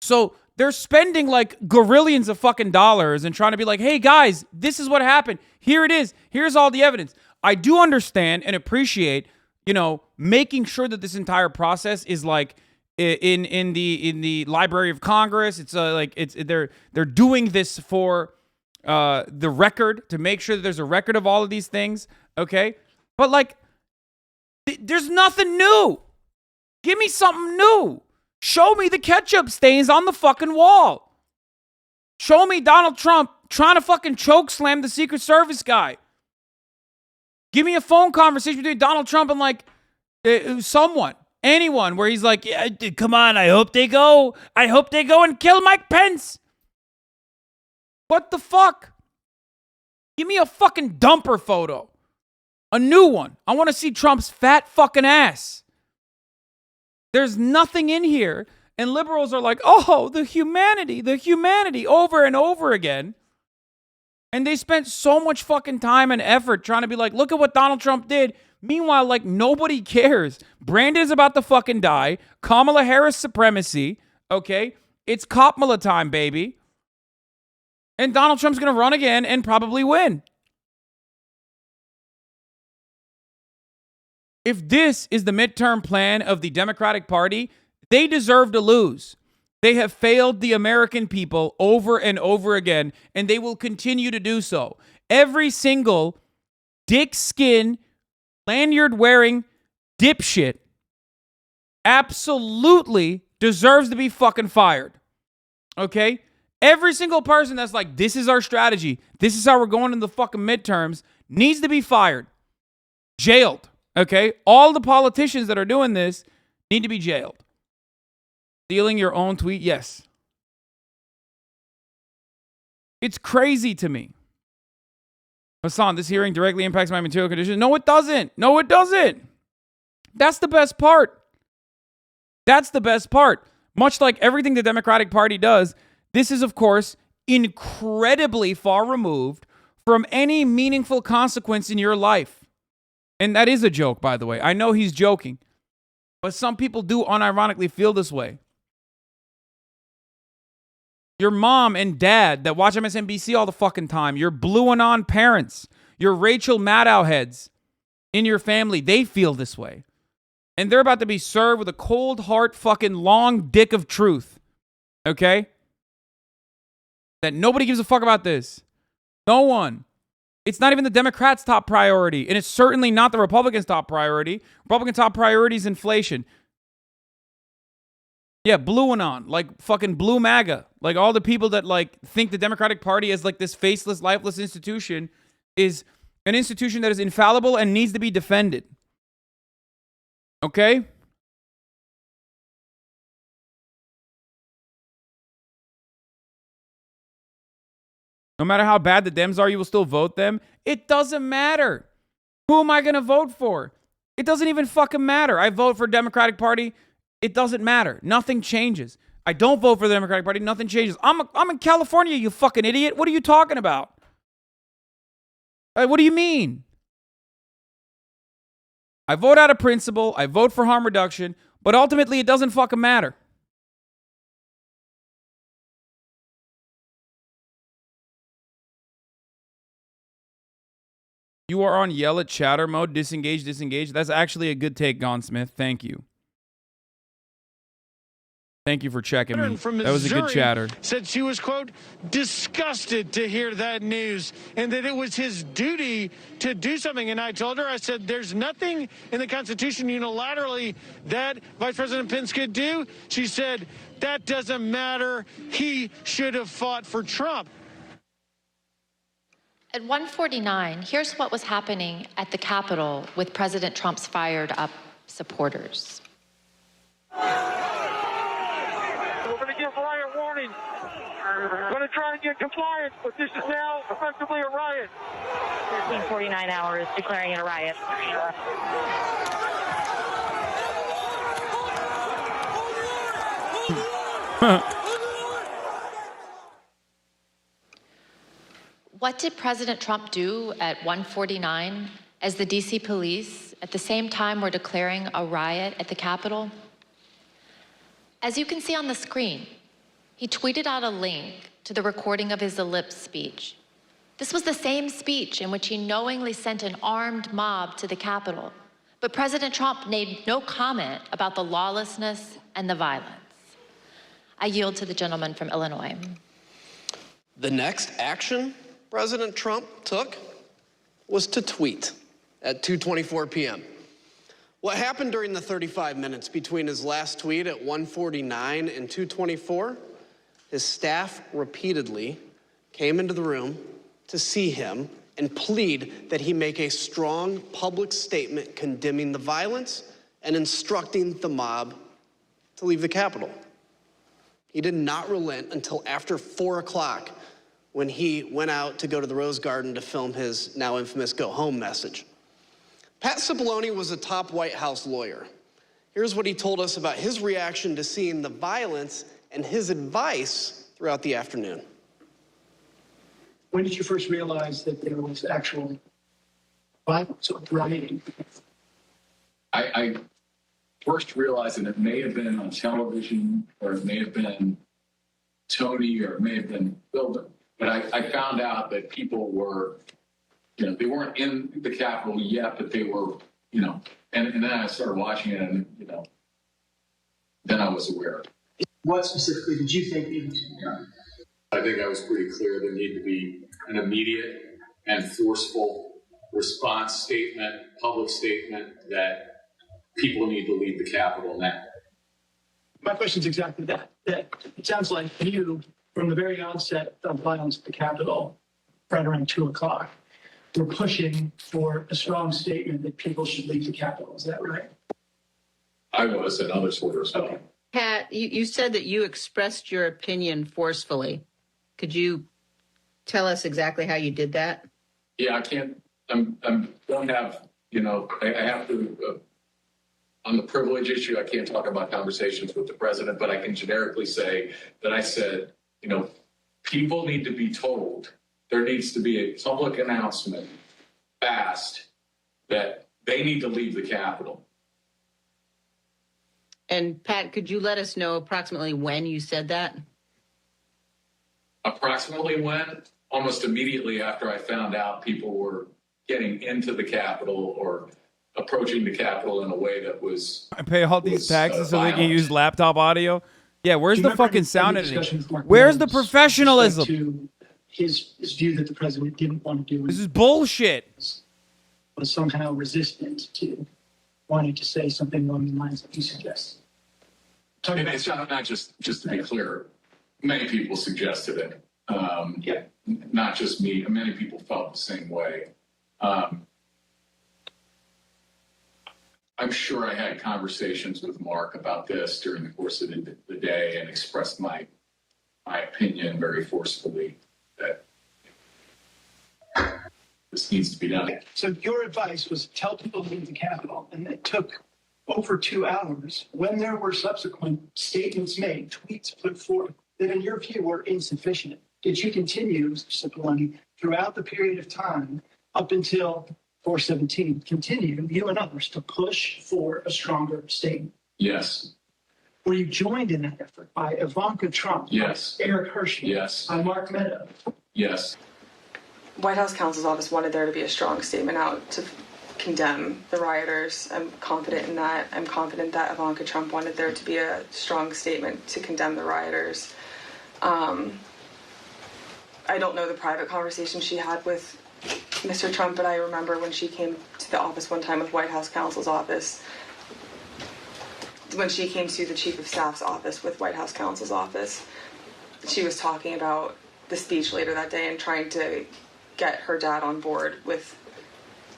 So they're spending like gorillions of fucking dollars and trying to be like, hey guys, this is what happened. Here it is. Here's all the evidence. I do understand and appreciate, you know, making sure that this entire process is like in the Library of Congress. It's they're doing this for the record, to make sure that there's a record of all of these things, okay? But like, there's nothing new. Give me something new. Show me the ketchup stains on the fucking wall. Show me Donald Trump trying to fucking choke slam the Secret Service guy. Give me a phone conversation between Donald Trump and like anyone, where he's like, yeah, come on, I hope they go and kill Mike Pence. What the fuck? Give me a fucking dumper photo. A new one. I want to see Trump's fat fucking ass. There's nothing in here. And liberals are like, oh, the humanity, over and over again. And they spent so much fucking time and effort trying to be like, look at what Donald Trump did. Meanwhile, like, nobody cares. Brandon's about to fucking die. Kamala Harris supremacy. Okay? It's Kamala time, baby. And Donald Trump's going to run again and probably win. If this is the midterm plan of the Democratic Party, they deserve to lose. They have failed the American people over and over again, and they will continue to do so. Every single dick skin, lanyard-wearing dipshit absolutely deserves to be fucking fired. Okay? Every single person that's like, this is our strategy, this is how we're going in the fucking midterms, needs to be fired. Jailed. Okay? All the politicians that are doing this need to be jailed. Stealing your own tweet? Yes. It's crazy to me. Hasan, this hearing directly impacts my material condition. No, it doesn't. No, it doesn't. That's the best part. That's the best part. Much like everything the Democratic Party does, this is, of course, incredibly far removed from any meaningful consequence in your life. And that is a joke, by the way. I know he's joking. But some people do unironically feel this way. Your mom and dad that watch MSNBC all the fucking time, your Blue Anon parents, your Rachel Maddow heads in your family, they feel this way. And they're about to be served with a cold heart fucking long dick of truth. Okay? That nobody gives a fuck about this. No one. It's not even the Democrats' top priority. And it's certainly not the Republicans' top priority. Republican top priority is inflation. Yeah, Blue Anon, like fucking Blue MAGA. Like all the people that like think the Democratic Party as like this faceless, lifeless institution is an institution that is infallible and needs to be defended. Okay? No matter how bad the Dems are, you will still vote them. It doesn't matter. Who am I going to vote for? It doesn't even fucking matter. I vote for Democratic Party. It doesn't matter. Nothing changes. I don't vote for the Democratic Party. Nothing changes. I'm in California, you fucking idiot. What are you talking about? What do you mean? I vote out of principle. I vote for harm reduction. But ultimately, it doesn't fucking matter. You are on yell at chatter mode. Disengage, disengage. That's actually a good take, Gonsmith. Thank you. Thank you for checking me. That was a good chatter. Said she was, quote, disgusted to hear that news and that it was his duty to do something. And I told her, I said, there's nothing in the Constitution unilaterally that Vice President Pence could do. She said, that doesn't matter. He should have fought for Trump. At 1:49, here's what was happening at the Capitol with President Trump's fired up supporters. We're going to give riot warning. We're going to try and get compliance, but this is now effectively a riot. 1349 hours declaring it a riot. What did President Trump do at 1:49 as the DC police at the same time were declaring a riot at the Capitol? As you can see on the screen, he tweeted out a link to the recording of his ellipse speech. This was the same speech in which he knowingly sent an armed mob to the Capitol. But President Trump made no comment about the lawlessness and the violence. I yield to the gentleman from Illinois. The next action President Trump took was to tweet at 2:24 p.m. What happened during the 35 minutes between his last tweet at 1:49 and 2:24? His staff repeatedly came into the room to see him and plead that he make a strong public statement condemning the violence and instructing the mob to leave the Capitol. He did not relent until after 4 o'clock when he went out to go to the Rose Garden to film his now infamous go home message. Pat Cipollone was a top White House lawyer. Here's what he told us about his reaction to seeing the violence and his advice throughout the afternoon. When did you first realize that there was actual violence or rioting? I first realized that it may have been on television, or it may have been Tony, or it may have been Bill. But I found out that people were, they weren't in the Capitol yet, but they were, and then I started watching it, and, then I was aware. What specifically did you think needed to be done? I think I was pretty clear there needed to be an immediate and forceful response statement, public statement, that people need to leave the Capitol now. My question is exactly that. That it sounds like you, from the very onset of violence at the Capitol, right around 2 o'clock, were pushing for a strong statement that people should leave the Capitol. Is that right? I was, and others were as well. Pat, you said that you expressed your opinion forcefully. Could you tell us exactly how you did that? Yeah, I can't, don't have, I have to, on the privilege issue, I can't talk about conversations with the president, but I can generically say that I said, people need to be told, there needs to be a public announcement fast that they need to leave the Capitol. And Pat, could you let us know approximately when you said that? Approximately when? Almost immediately after I found out people were getting into the Capitol or approaching the Capitol in a way that was... I pay all these taxes so they can violent. use laptop audio. Yeah, where's the fucking sound editing? discussion with Mark Where's the Meadows with professionalism? respect to his view that the president didn't want to do This is bullshit. was somehow resistant to wanting to say something along the lines that you suggest. And it's not just to be clear, many people suggested it. Not just me. Many people felt the same way. I'm sure I had conversations with Mark about this during the course of the day and expressed my opinion very forcefully that this needs to be done. So your advice was tell people to leave the Capitol, and it took over 2 hours when there were subsequent statements made, tweets put forth that in your view were insufficient. Did you continue, Mr. Cipollone, throughout the period of time up until 417, continue, you and others, to push for a stronger statement? Yes. Were you joined in that effort by Ivanka Trump? Yes. By Eric Hirschman? Yes. By Mark Meadows? Yes. White House counsel's office wanted there to be a strong statement out to condemn the rioters. I'm confident in that. I'm confident that Ivanka Trump wanted there to be a strong statement to condemn the rioters. I don't know the private conversation she had with Mr. Trump, but I remember when she came to the office one time with White House counsel's office, when she came to the chief of staff's office with White House counsel's office, she was talking about the speech later that day and trying to get her dad on board with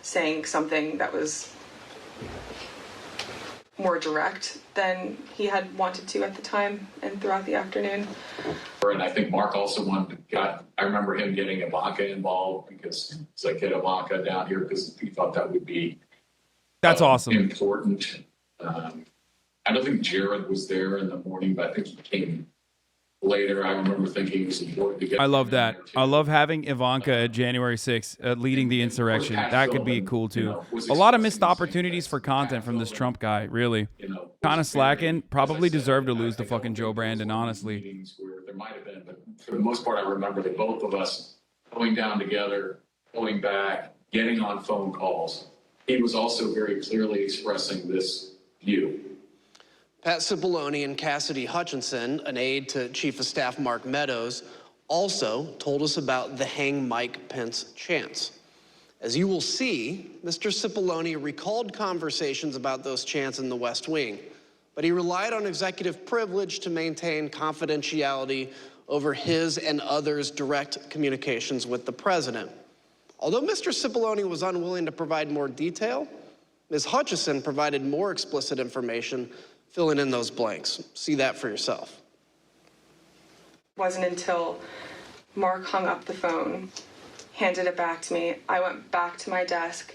saying something that was more direct than he had wanted to at the time and throughout the afternoon. And I think Mark also I remember him getting Ivanka involved because it's like, get Ivanka down here because he thought that would be That's awesome. Important. I don't think Jared was there in the morning, but I think he came later. I remember thinking it was important to get. I love that. I love having Ivanka at January 6th leading the insurrection. That could be cool too. A lot of missed opportunities for content from this Trump guy, really. Kind of slacking. Probably deserved to lose to fucking Joe Brandon, honestly. There might have been, but for the most part, I remember the both of us going down together, going back, getting on phone calls. He was also very clearly expressing this view. Pat Cipollone and Cassidy Hutchinson, an aide to Chief of Staff Mark Meadows, also told us about the Hang Mike Pence chants. As you will see, Mr. Cipollone recalled conversations about those chants in the West Wing, but he relied on executive privilege to maintain confidentiality over his and others' direct communications with the president. Although Mr. Cipollone was unwilling to provide more detail, Ms. Hutchison provided more explicit information, filling in those blanks. See that for yourself. It wasn't until Mark hung up the phone, handed it back to me, I went back to my desk.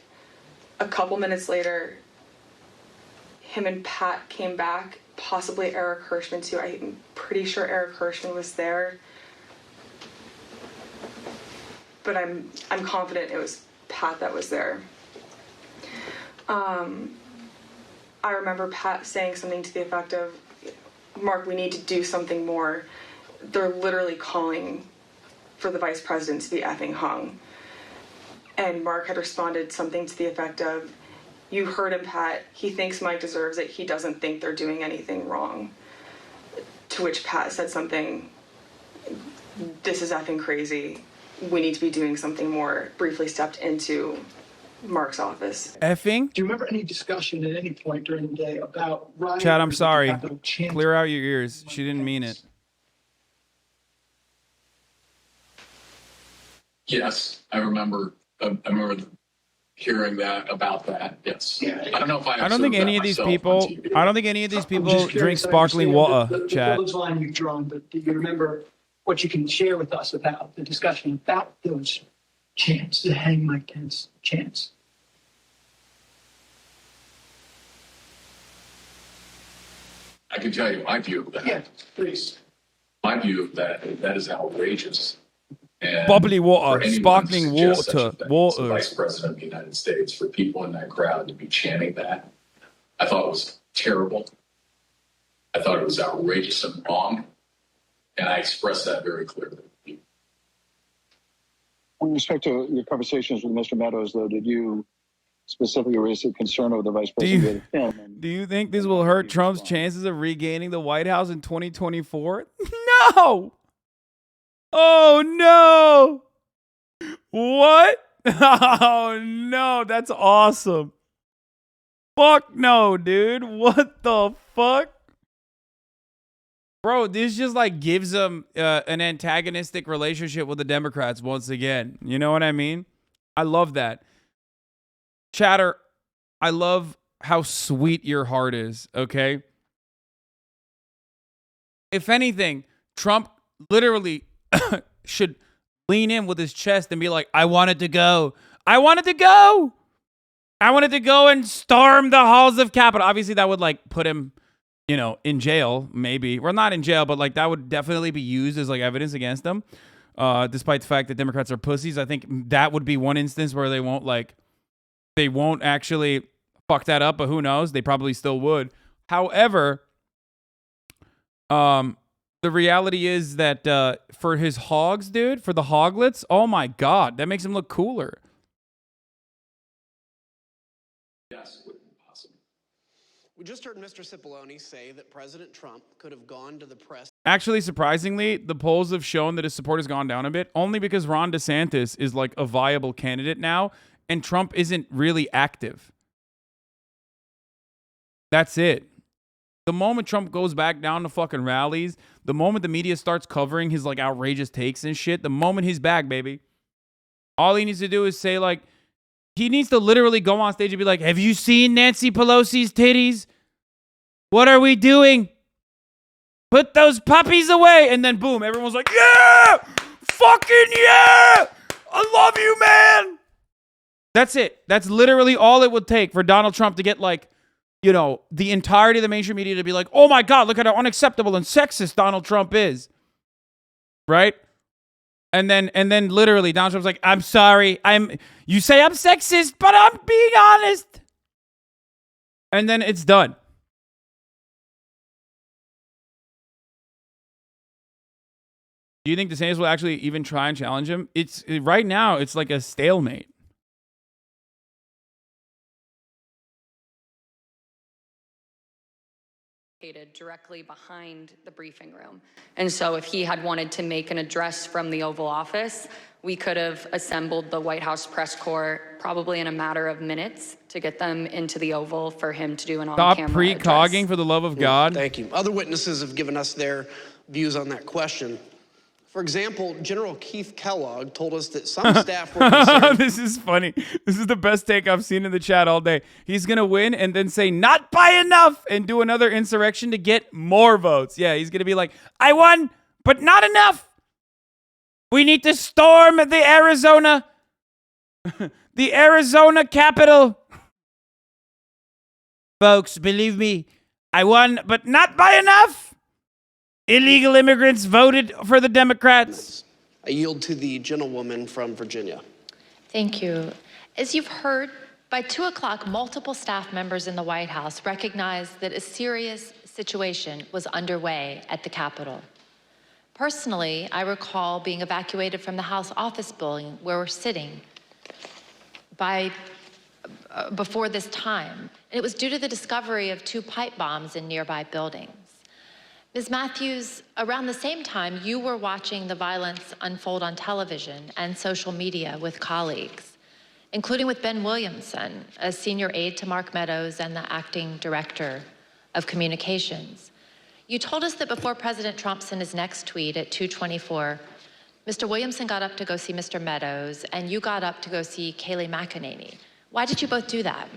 A couple minutes later, him and Pat came back, possibly Eric Hirschman too. I'm pretty sure Eric Hirschman was there. But I'm confident it was Pat that was there. I remember Pat saying something to the effect of, Mark, we need to do something more. They're literally calling for the vice president to be effing hung. And Mark had responded something to the effect of, you heard him, Pat. He thinks Mike deserves it. He doesn't think they're doing anything wrong. To which Pat said something, this is effing crazy. We need to be doing something more. Briefly stepped into Mark's office. Effing? Do you remember any discussion at any point during the day about rioters? Chad, I'm sorry. Clear out your ears. She didn't mean it. Yes, I remember hearing that about that. Yes. I don't know if I don't think any of these people. I don't think any of these people drink sparkling water. Chad. The line you've drawn, but do you remember what you can share with us about the discussion about those chance, the hang Mike Pence chance? I can tell you my view of that. Yeah, please. My view of that is outrageous. And Bubbly for water, anyone sparkling to suggest such a water, thing as water. the Vice President of the United States, for people in that crowd to be chanting that, I thought it was terrible. I thought it was outrageous and wrong. And I expressed that very clearly. With respect to your conversations with Mr. Meadows, though, did you specifically raise a concern over the Vice President of him? Do you think this will hurt Trump's chances of regaining the White House in 2024? No! Oh, no! What? Oh, no, that's awesome. Fuck no, dude. What the fuck? Bro, this just like gives them an antagonistic relationship with the Democrats once again. You know what I mean? I love that. Chatter, I love how sweet your heart is, okay? If anything, Trump literally should lean in with his chest and be like, I wanted to go. I wanted to go. I wanted to go and storm the halls of Capitol. Obviously, that would like put him, you know, in jail, maybe. Well, not in jail, but like that would definitely be used as like evidence against him. Despite the fact that Democrats are pussies, I think that would be one instance where they won't actually fuck that up, but who knows? They probably still would. However, the reality is that for his hogs, dude, for the hoglets, oh my God, that makes him look cooler. Yes, it would be possible. We just heard Mr. Cipollone say that President Trump could have gone to the press. Actually, surprisingly, the polls have shown that his support has gone down a bit, only because Ron DeSantis is like a viable candidate now, and Trump isn't really active. That's it. The moment Trump goes back down to fucking rallies, the moment the media starts covering his like outrageous takes and shit, the moment he's back, baby, all he needs to do is say like, he needs to literally go on stage and be like, have you seen Nancy Pelosi's titties? What are we doing? Put those puppies away. And then boom, everyone's like, yeah, fucking yeah. I love you, man. That's it. That's literally all it would take for Donald Trump to get like, you know, the entirety of the mainstream media to be like, oh my God, look at how unacceptable and sexist Donald Trump is. Right? And then literally Donald Trump's like, I'm sorry. You say I'm sexist, but I'm being honest. And then it's done. Do you think DeSantis will actually even try and challenge him? Right now, it's like a stalemate. Directly behind the briefing room. And so if he had wanted to make an address from the Oval Office, we could have assembled the White House press corps probably in a matter of minutes to get them into the Oval for him to do an on-camera Stop pre-cogging for the love of God. Thank you. Other witnesses have given us their views on that question. For example, General Keith Kellogg told us that some staff were concerned. This is funny. This is the best take I've seen in the chat all day. He's going to win and then say, not by enough, and do another insurrection to get more votes. Yeah, he's going to be like, I won, but not enough. We need to storm the Arizona Capitol. Folks, believe me, I won, but not by enough. Illegal immigrants voted for the Democrats. I yield to the gentlewoman from Virginia. Thank you. As you've heard, by 2 o'clock, multiple staff members in the White House recognized that a serious situation was underway at the Capitol. Personally, I recall being evacuated from the House office building where we're sitting before this time. And it was due to the discovery of 2 pipe bombs in nearby buildings. Ms. Matthews, around the same time, you were watching the violence unfold on television and social media with colleagues, including with Ben Williamson, a senior aide to Mark Meadows and the acting director of communications. You told us that before President Trump sent his next tweet at 2:24, Mr. Williamson got up to go see Mr. Meadows, and you got up to go see Kayleigh McEnany. Why did you both do that?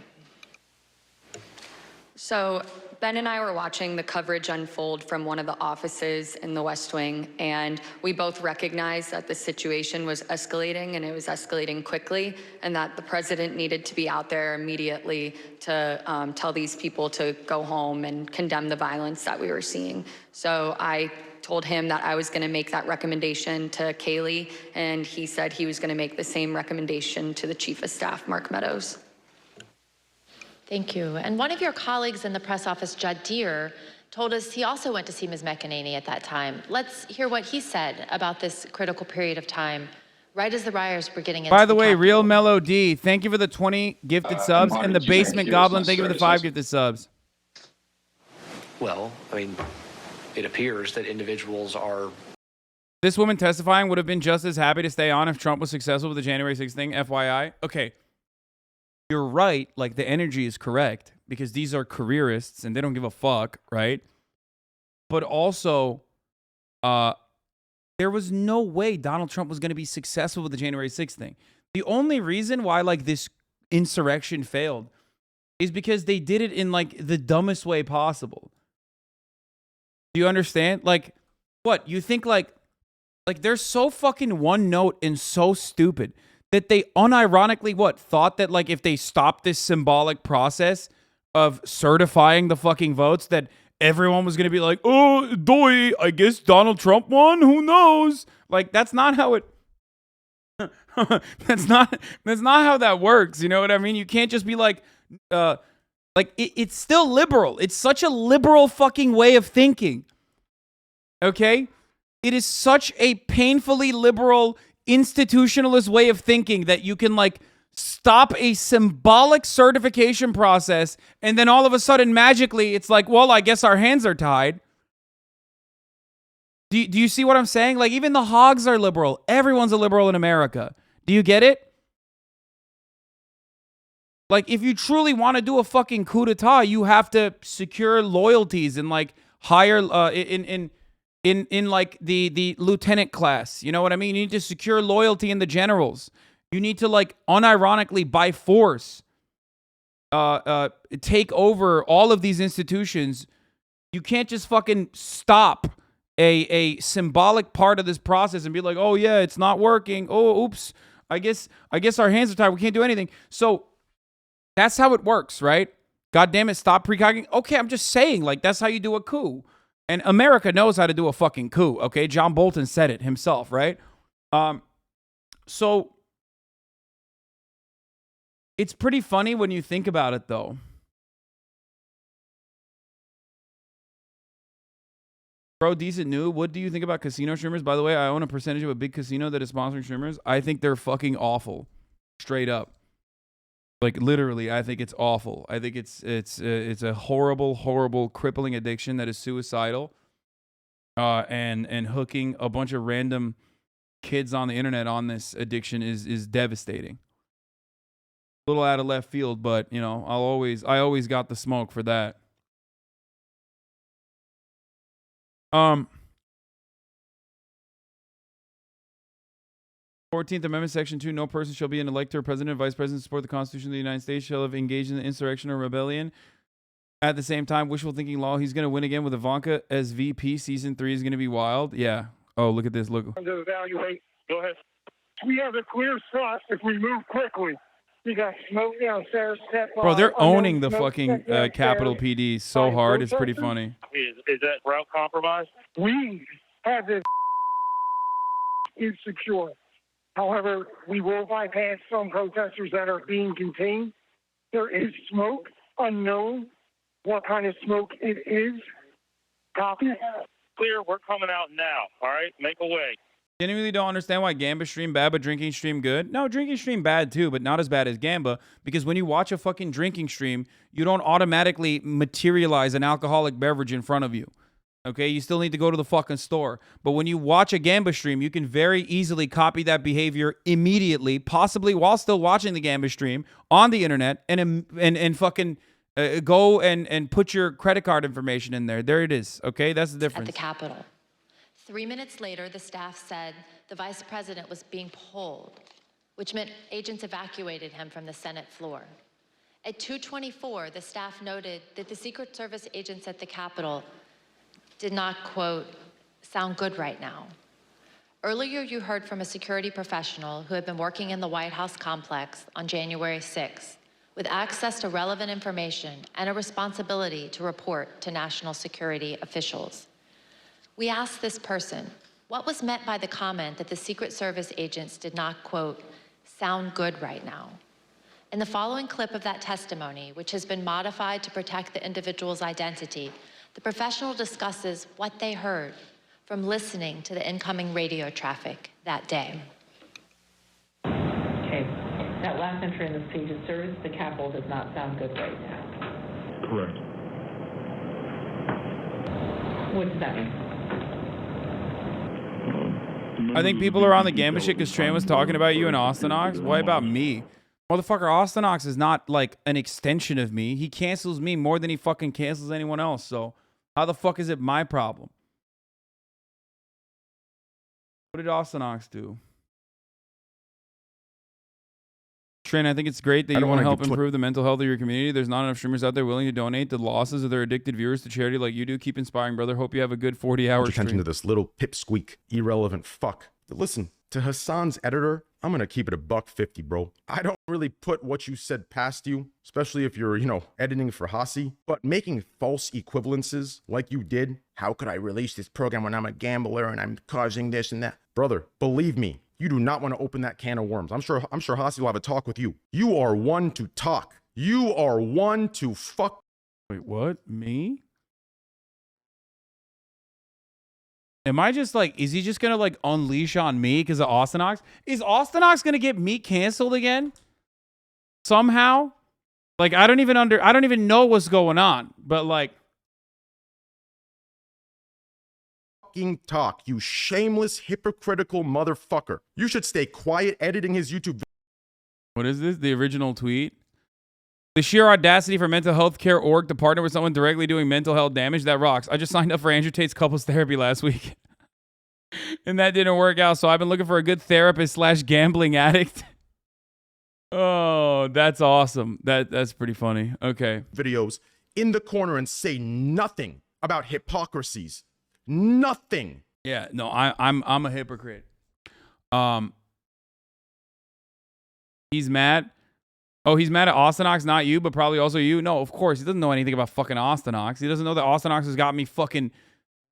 So Ben and I were watching the coverage unfold from one of the offices in the West Wing, and we both recognized that the situation was escalating, and it was escalating quickly, and that the president needed to be out there immediately to tell these people to go home and condemn the violence that we were seeing. So I told him that I was going to make that recommendation to Kaylee, and he said he was going to make the same recommendation to the Chief of Staff, Mark Meadows. Thank you. And one of your colleagues in the press office, Judd Deere, told us he also went to see Ms. McEnany at that time. Let's hear what he said about this critical period of time, right as the rioters were getting into By the way, Capitol. Real Mellow D, thank you for the 20 gifted subs. And the Basement Goblin, thank you for the 5 gifted subs. Well, I mean, it appears that individuals are... This woman testifying would have been just as happy to stay on if Trump was successful with the January 6th thing, FYI. Okay. You're right, like the energy is correct because these are careerists and they don't give a fuck, right? But also, there was no way Donald Trump was going to be successful with the January 6th thing. The only reason why like this insurrection failed is because they did it in like the dumbest way possible. Do you understand? Like, what? You think like they're so fucking one note and so stupid that they unironically thought that like if they stopped this symbolic process of certifying the fucking votes that everyone was going to be like, oh, doy, I guess Donald Trump won. Who knows? Like, that's not how it, that's not how that works. You know what I mean? You can't just be like it's still liberal. It's such a liberal fucking way of thinking. Okay. It is such a painfully liberal institutionalist way of thinking that you can like stop a symbolic certification process and then all of a sudden magically it's like, well, I guess our hands are tied. Do you see what I'm saying? Like even the hogs are liberal. Everyone's a liberal in America. Do you get it? Like if you truly want to do a fucking coup d'etat, you have to secure loyalties and like hire in like the lieutenant class. You know what I mean? You need to secure loyalty in the generals. You need to like unironically by force take over all of these institutions. You can't just fucking stop a symbolic part of this process and be like, oh yeah, it's not working. Oh, oops. I guess our hands are tied. We can't do anything. So that's how it works, right? God damn it, stop precogging. Okay, I'm just saying, like, that's how you do a coup. And America knows how to do a fucking coup, okay? John Bolton said it himself, right? So it's pretty funny when you think about it, though. Bro, decent new. What do you think about casino streamers? By the way, I own a percentage of a big casino that is sponsoring streamers. I think they're fucking awful. Straight up. Like literally, I think it's awful. I think it's a horrible, horrible, crippling addiction that is suicidal. And hooking a bunch of random kids on the internet on this addiction is devastating. A little out of left field, but you know, I always got the smoke for that. 14th Amendment, Section 2, no person shall be an elector, president, or vice president to support the Constitution of the United States, shall have engaged in the insurrection or rebellion. At the same time, wishful thinking law, he's going to win again with Ivanka as VP. Season 3 is going to be wild. Yeah. Oh, look at this. Look. To evaluate. Go ahead. We have a clear shot if we move quickly. We got smoke downstairs. Bro, they're owning the fucking Capitol PD so hard. It's pretty funny. Is that route compromised? We have this is secure. However, we will bypass some protesters that are being contained. There is smoke, unknown what kind of smoke it is. Copy. Clear, we're coming out now, all right? Make a way. Genuinely don't understand why Gamba stream bad, but drinking stream good. No, drinking stream bad too, but not as bad as Gamba, because when you watch a fucking drinking stream, you don't automatically materialize an alcoholic beverage in front of you. Okay, you still need to go to the fucking store. But when you watch a Gamba stream, you can very easily copy that behavior immediately, possibly while still watching the Gamba stream on the internet, and fucking go and put your credit card information in there. There it is. Okay, that's the difference. At the Capitol. 3 minutes later, the staff said the vice president was being pulled, which meant agents evacuated him from the Senate floor. At 2:24, the staff noted that the Secret Service agents at the Capitol did not, quote, sound good right now. Earlier, you heard from a security professional who had been working in the White House complex on January 6th with access to relevant information and a responsibility to report to national security officials. We asked this person, what was meant by the comment that the Secret Service agents did not, quote, sound good right now? In the following clip of that testimony, which has been modified to protect the individual's identity, the professional discusses what they heard from listening to the incoming radio traffic that day. Okay, that last entry in this page is service the Capitol does not sound good right now. Correct. What does that mean? I think people are on the Gamba shit because Tran was talking about you and Austin Ox. Why about me? Motherfucker, Austin Ox is not like an extension of me. He cancels me more than he fucking cancels anyone else. So how the fuck is it my problem? What did Austin Ox do? Tran, I think it's great that you want to help improve the mental health of your community. There's not enough streamers out there willing to donate the losses of their addicted viewers to charity like you do. Keep inspiring, brother. Hope you have a good 40 hours. Attention to this little pipsqueak, irrelevant fuck. Listen, to Hasan's editor, I'm gonna keep it $1.50, bro. I don't really put what you said past you, especially if you're, editing for Hasi, but making false equivalences like you did. How could I release this program when I'm a gambler and I'm causing this and that? Brother, believe me, you do not want to open that can of worms. I'm sure Hasi will have a talk with you. You are one to talk. You are one to fuck. Wait, what? Me? Am I just like, is he just gonna like unleash on me because of Austin Ox? Is Austin Ox gonna get me canceled again? Somehow? Like, I don't even know what's going on, but like. Fucking talk, you shameless, hypocritical motherfucker. You should stay quiet editing his YouTube. What is this? The original tweet? The sheer audacity for mental health care org to partner with someone directly doing mental health damage, that rocks. I just signed up for Andrew Tate's couples therapy last week. And that didn't work out, so I've been looking for a good therapist / gambling addict. Oh, that's awesome. That's pretty funny. Okay. Videos in the corner and say nothing about hypocrisies. Nothing. Yeah, no, I'm a hypocrite. He's mad. Oh, he's mad at Austin Ox, not you, but probably also you. No, of course. He doesn't know anything about fucking Austin Ox. He doesn't know that Austin Ox has got me fucking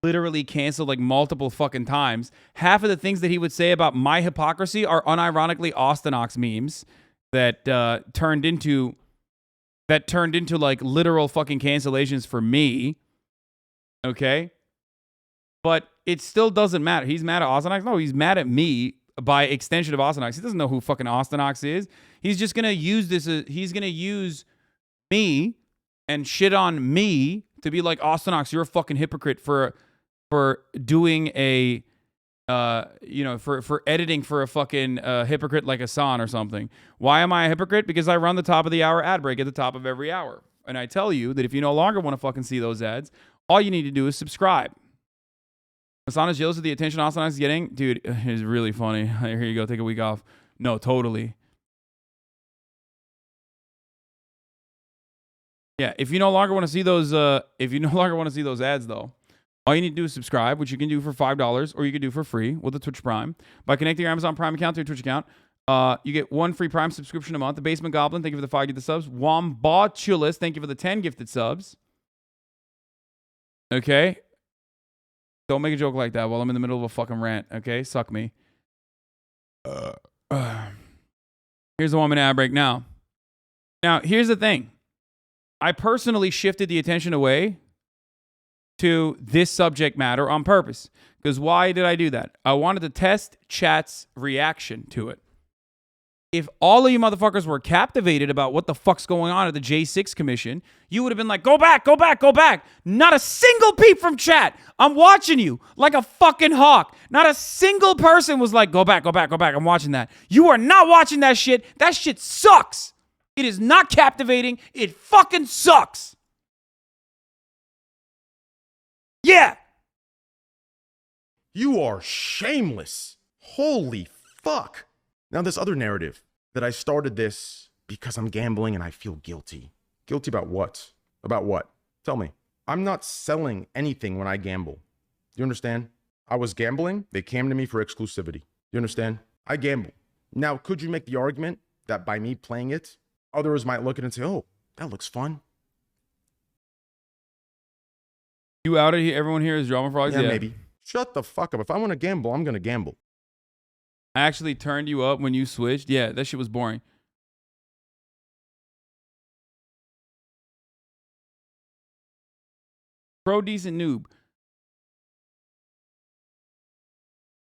literally canceled like multiple fucking times. Half of the things that he would say about my hypocrisy are unironically Austin Ox memes that turned into like literal fucking cancellations for me. Okay? But it still doesn't matter. He's mad at Austin Ox? No, he's mad at me by extension of Austin Ox. He doesn't know who fucking Austin Ox is. He's just going to use this. He's going to use me and shit on me to be like, Austin Ox, you're a fucking hypocrite for doing a, for editing for a fucking hypocrite like Hasan or something. Why am I a hypocrite? Because I run the top of the hour ad break at the top of every hour. And I tell you that if you no longer want to fucking see those ads, all you need to do is subscribe. Hasan is jealous of the attention Austin Ox is getting. Dude, it's really funny. Here you go. Take a week off. No, totally. Yeah, if you no longer want to see those, ads though, all you need to do is subscribe, which you can do for $5 or you can do for free with the Twitch Prime. By connecting your Amazon Prime account to your Twitch account, you get 1 free Prime subscription a month. The Basement Goblin, thank you for the 5 gifted subs. Wombotulus, thank you for the 10 gifted subs. Okay. Don't make a joke like that while I'm in the middle of a fucking rant. Okay, suck me. Here's the 1 minute ad break now. Now, here's the thing. I personally shifted the attention away to this subject matter on purpose. Because why did I do that? I wanted to test chat's reaction to it. If all of you motherfuckers were captivated about what the fuck's going on at the J6 Commission, you would have been like, go back, go back, go back. Not a single peep from chat. I'm watching you like a fucking hawk. Not a single person was like, go back, go back, go back. I'm watching that. You are not watching that shit. That shit sucks. It is not captivating. It fucking sucks. Yeah. You are shameless. Holy fuck. Now, this other narrative that I started this because I'm gambling and I feel guilty. Guilty about what? About what? Tell me. I'm not selling anything when I gamble. Do you understand? I was gambling. They came to me for exclusivity. You understand? I gamble. Now, could you make the argument that by me playing it, others might look at it and say, oh, that looks fun? You outed everyone here is drama frogs? Yeah, maybe. Shut the fuck up. If I want to gamble, I'm going to gamble. I actually turned you up when you switched. Yeah, that shit was boring. Pro decent noob.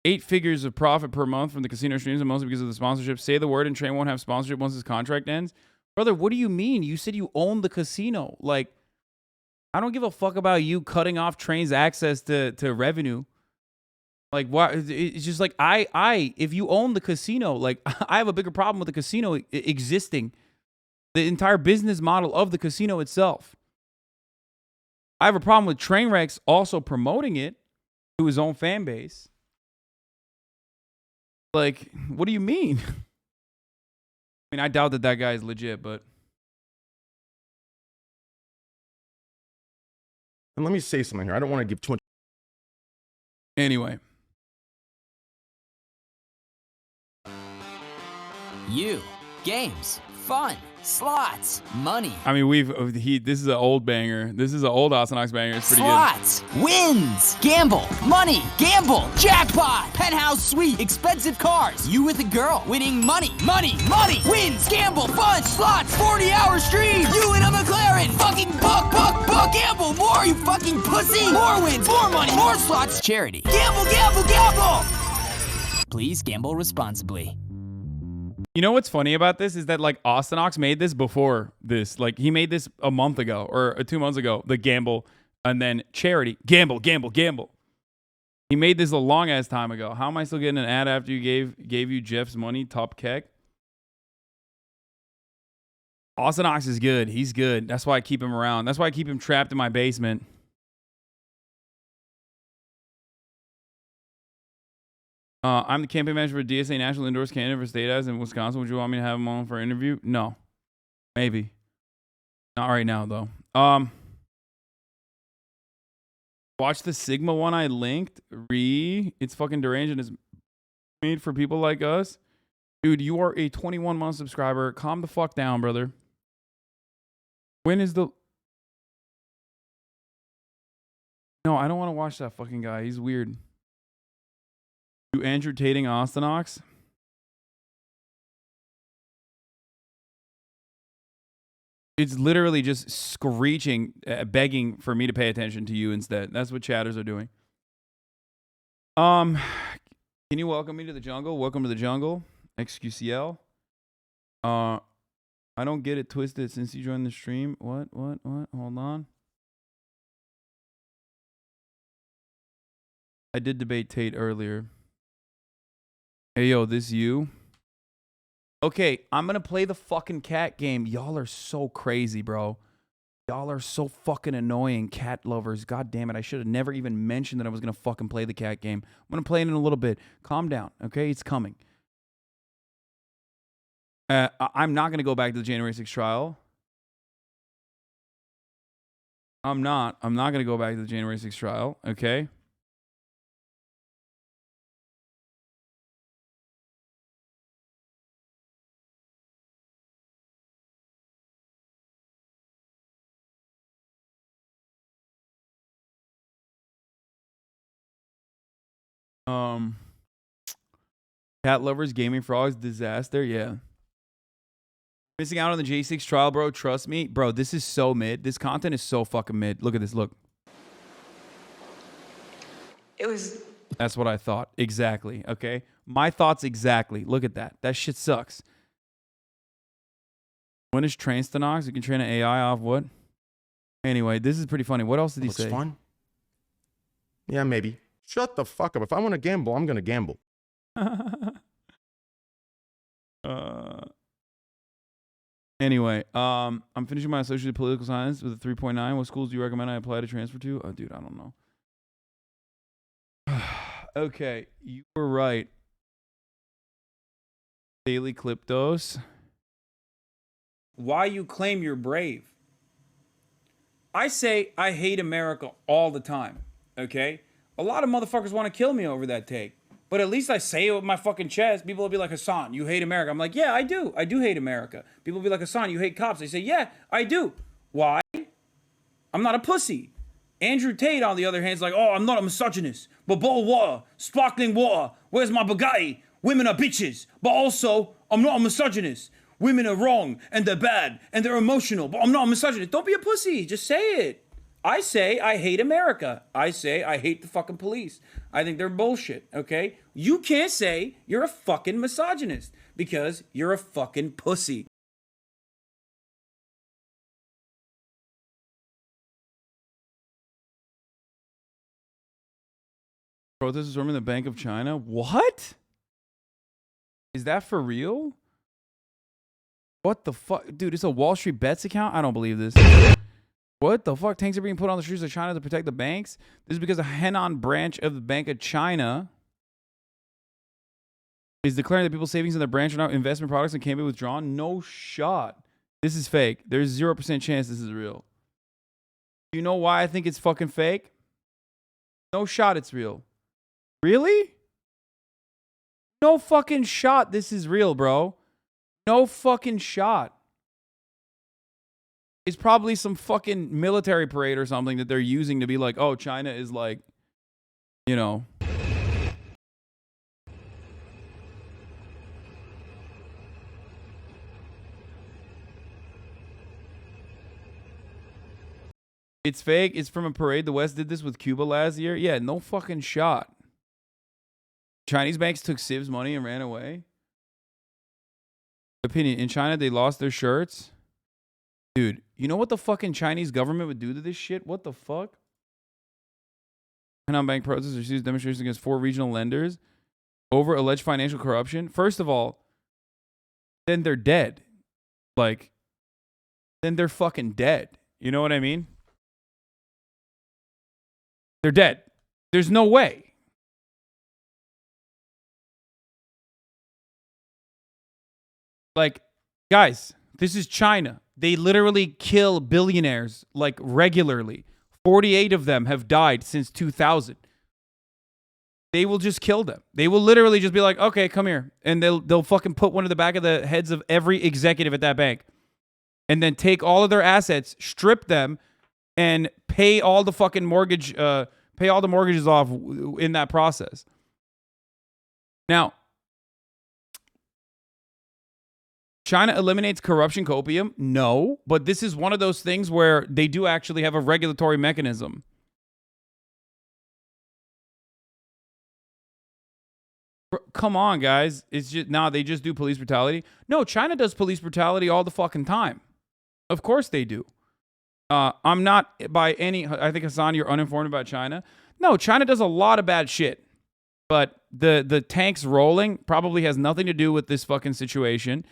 8 figures of profit per month from the casino streams, and mostly because of the sponsorship. Say the word and Train won't have sponsorship once his contract ends. Brother, what do you mean? You said you own the casino. Like, I don't give a fuck about you cutting off Train's access to revenue. Like, what? It's just like, if you own the casino, like, I have a bigger problem with the casino existing. The entire business model of the casino itself. I have a problem with Trainwrecks also promoting it to his own fan base. Like, what do you mean? I mean, I doubt that guy is legit, but. And let me say something here. I don't want to give too much. Anyway. You, games, fun, slots, money. I mean, this is an old banger. This is an old HasanAbi banger. It's pretty slots, good. Wins, gamble, money, gamble, jackpot, penthouse suite, expensive cars, you with a girl, winning money, money, money, wins, gamble, fun, slots, 40-hour stream, you in a McLaren, fucking buck, gamble, more, you fucking pussy, more wins, more money, more slots, charity, gamble, gamble, gamble. Please gamble responsibly. You know what's funny about this is that, like, HasanAbi made this before this. Like, he made this a month ago or 2 months ago, the gamble, and then charity. Gamble, gamble, gamble. He made this a long-ass time ago. How am I still getting an ad after you gave you Jeff's money, top keck? HasanAbi is good. He's good. That's why I keep him around. That's why I keep him trapped in my basement. I'm the campaign manager for DSA National Indoors Canada for State Eyes in Wisconsin. Would you want me to have him on for an interview? No. Maybe. Not right now, though. Watch the Sigma one I linked. It's fucking deranged and it's made for people like us. Dude, you are a 21-month subscriber. Calm the fuck down, brother. When is the... No, I don't want to watch that fucking guy. He's weird. You Andrew Tating HasanAbi? It's literally just screeching, begging for me to pay attention to you instead. That's what chatters are doing. Can you welcome me to the jungle? Welcome to the jungle. XQCL. I don't get it twisted since you joined the stream. What? Hold on. I did debate Tate earlier. Hey, yo, this you? Okay, I'm going to play the fucking cat game. Y'all are so crazy, bro. Y'all are so fucking annoying, cat lovers. God damn it. I should have never even mentioned that I was going to fucking play the cat game. I'm going to play it in a little bit. Calm down, okay? It's coming. I'm not going to go back to the January 6th trial. I'm not going to go back to the January 6th trial, okay? Cat lovers, gaming frogs, disaster. Yeah. Missing out on the J6 trial, bro. Trust me. Bro, this is so mid. This content is so fucking mid. Look at this. Look. It was... That's what I thought. Exactly. Okay. My thoughts exactly. Look at that. That shit sucks. When is train stenox? You can train an AI off what? Anyway, this is pretty funny. What else did he say? Looks fun. Yeah, maybe. Shut the fuck up. If I want to gamble, I'm going to gamble. Anyway, I'm finishing my associate political science with a 3.9. What schools do you recommend I apply to transfer to? Oh, dude, I don't know. Okay, you were right. Daily clip dose. why you claim you're brave. I say I hate America all the time, okay? A lot of motherfuckers want to kill me over that take. But at least I say it with my fucking chest. People will be like, Hasan, you hate America. I'm like, yeah, I do. I do hate America. People will be like, Hasan, you hate cops. They say, yeah, I do. Why? I'm not a pussy. Andrew Tate, on the other hand, is like, oh, I'm not a misogynist. But bottled water, sparkling water, where's my Bugatti? Women are bitches. But also, I'm not a misogynist. Women are wrong, and they're bad, and they're emotional. But I'm not a misogynist. Don't be a pussy. Just say it. I say I hate America. I say I hate the fucking police. I think they're bullshit, okay? You can't say you're a fucking misogynist because you're a fucking pussy. Protesters storming the Bank of China? What? Is that for real? What the fuck? Dude, it's a Wall Street Bets account? I don't believe this. What the fuck? Tanks are being put on the streets of China to protect the banks? This is because a Henan branch of the Bank of China is declaring that people's savings in their branch are now investment products and can't be withdrawn. No shot. This is fake. There's 0% chance this is real. You know why I think it's fucking fake? No shot it's real. Really? No fucking shot this is real, bro. No fucking shot. It's probably some fucking military parade or something that they're using to be like, oh, China is like, you know. It's fake. It's from a parade. The West did this with Cuba last year. Yeah, no fucking shot. Chinese banks took Civ's money and ran away. Opinion. In China, they lost their shirts. Dude, you know what the fucking Chinese government would do to this shit? What the fuck? Henan Bank protesters refused demonstrations against 4 regional lenders over alleged financial corruption. First of all, then they're dead. Like, then they're fucking dead. You know what I mean? They're dead. There's no way. Like, guys, this is China. They literally kill billionaires, like, regularly. 48 of them have died since 2000. They will just kill them. They will literally just be like, okay, come here. And they'll fucking put one in the back of the heads of every executive at that bank. And then take all of their assets, strip them, and pay all the fucking mortgage, pay all the mortgages off in that process. Now, China eliminates corruption copium? No, but this is one of those things where they do actually have a regulatory mechanism. Come on, guys. It's just, nah, they just do police brutality. No, China does police brutality all the fucking time. Of course they do. I'm not by any, I think, Hasan, you're uninformed about China. No, China does a lot of bad shit. But the tanks rolling probably has nothing to do with this fucking situation.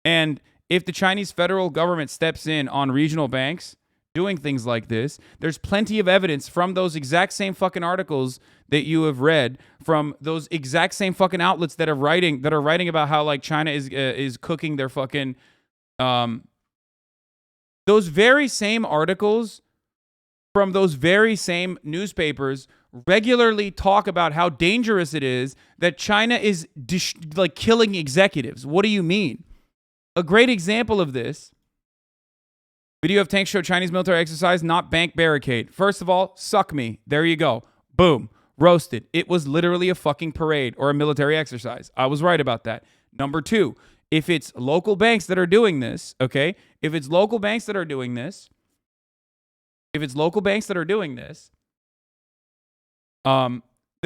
And if the Chinese federal government steps in on regional banks doing things like this, there's plenty of evidence from those exact same fucking articles that you have read, from those exact same fucking outlets that are writing about how like China is cooking their fucking those very same articles from those very same newspapers regularly talk about how dangerous it is that China is like killing executives. What do you mean? A great example of this, video of tanks show Chinese military exercise, not bank barricade. First of all, suck me. There you go. Boom. Roasted. It was literally a fucking parade or a military exercise. I was right about that. Number 2, if it's local banks that are doing this, okay? If it's local banks that are doing this, the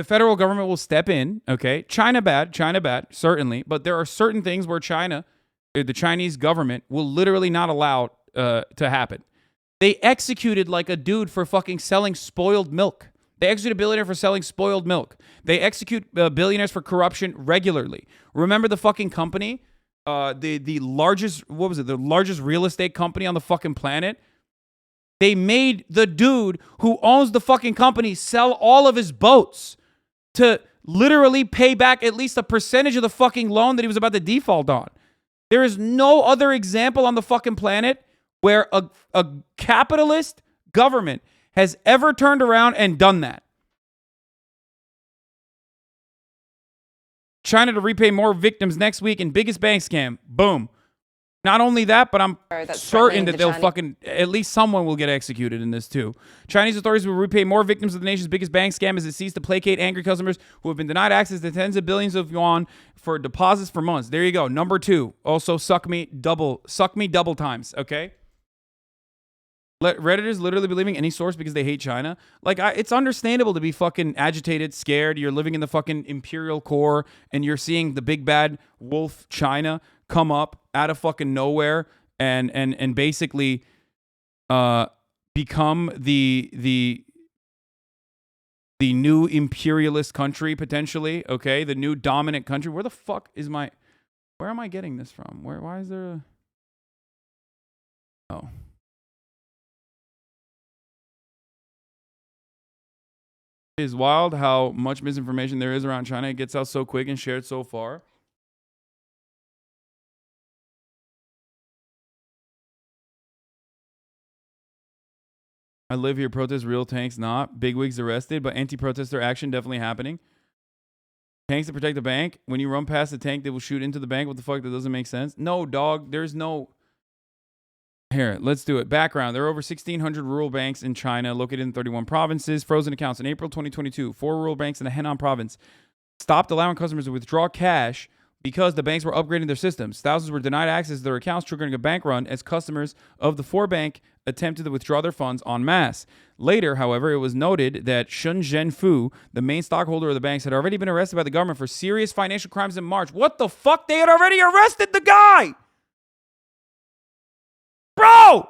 federal government will step in, okay? China bad, certainly. But there are certain things where the Chinese government will literally not allow to happen. They executed like a dude for fucking selling spoiled milk. They execute a billionaire for selling spoiled milk. They execute billionaires for corruption regularly. Remember the fucking company? The largest, what was it? The largest real estate company on the fucking planet? They made the dude who owns the fucking company sell all of his boats to literally pay back at least a percentage of the fucking loan that he was about to default on. There is no other example on the fucking planet where a capitalist government has ever turned around and done that. China to repay more victims next week in biggest bank scam. Boom. Not only that, but I'm certain that they'll fucking, at least someone will get executed in this too. Chinese authorities will repay more victims of the nation's biggest bank scam as it seeks to placate angry customers who have been denied access to tens of billions of yuan for deposits for months. There you go. Number 2. Also suck me double times, okay? Redditors literally believing any source because they hate China. Like, it's understandable to be fucking agitated, scared. You're living in the fucking imperial core and you're seeing the big bad wolf China come up out of fucking nowhere and basically become the new imperialist country potentially, okay? The new dominant country. Where the fuck is where am I getting this from? Why is there oh. It is wild how much misinformation there is around China. It gets out so quick and shared so far. I live here. Protest real, tanks not. Bigwigs arrested, but anti-protester action definitely happening. Tanks to protect the bank. When you run past the tank, they will shoot into the bank. What the fuck? That doesn't make sense. No, dog. There's no... Here, let's do it. Background. There are over 1,600 rural banks in China located in 31 provinces. Frozen accounts. In April 2022, 4 rural banks in the Henan province stopped allowing customers to withdraw cash because the banks were upgrading their systems. Thousands were denied access to their accounts, triggering a bank run as customers of the 4 bank attempted to withdraw their funds en masse. Later, however, it was noted that Shun Zhenfu, the main stockholder of the banks, had already been arrested by the government for serious financial crimes in March. What the fuck? They had already arrested the guy! Bro!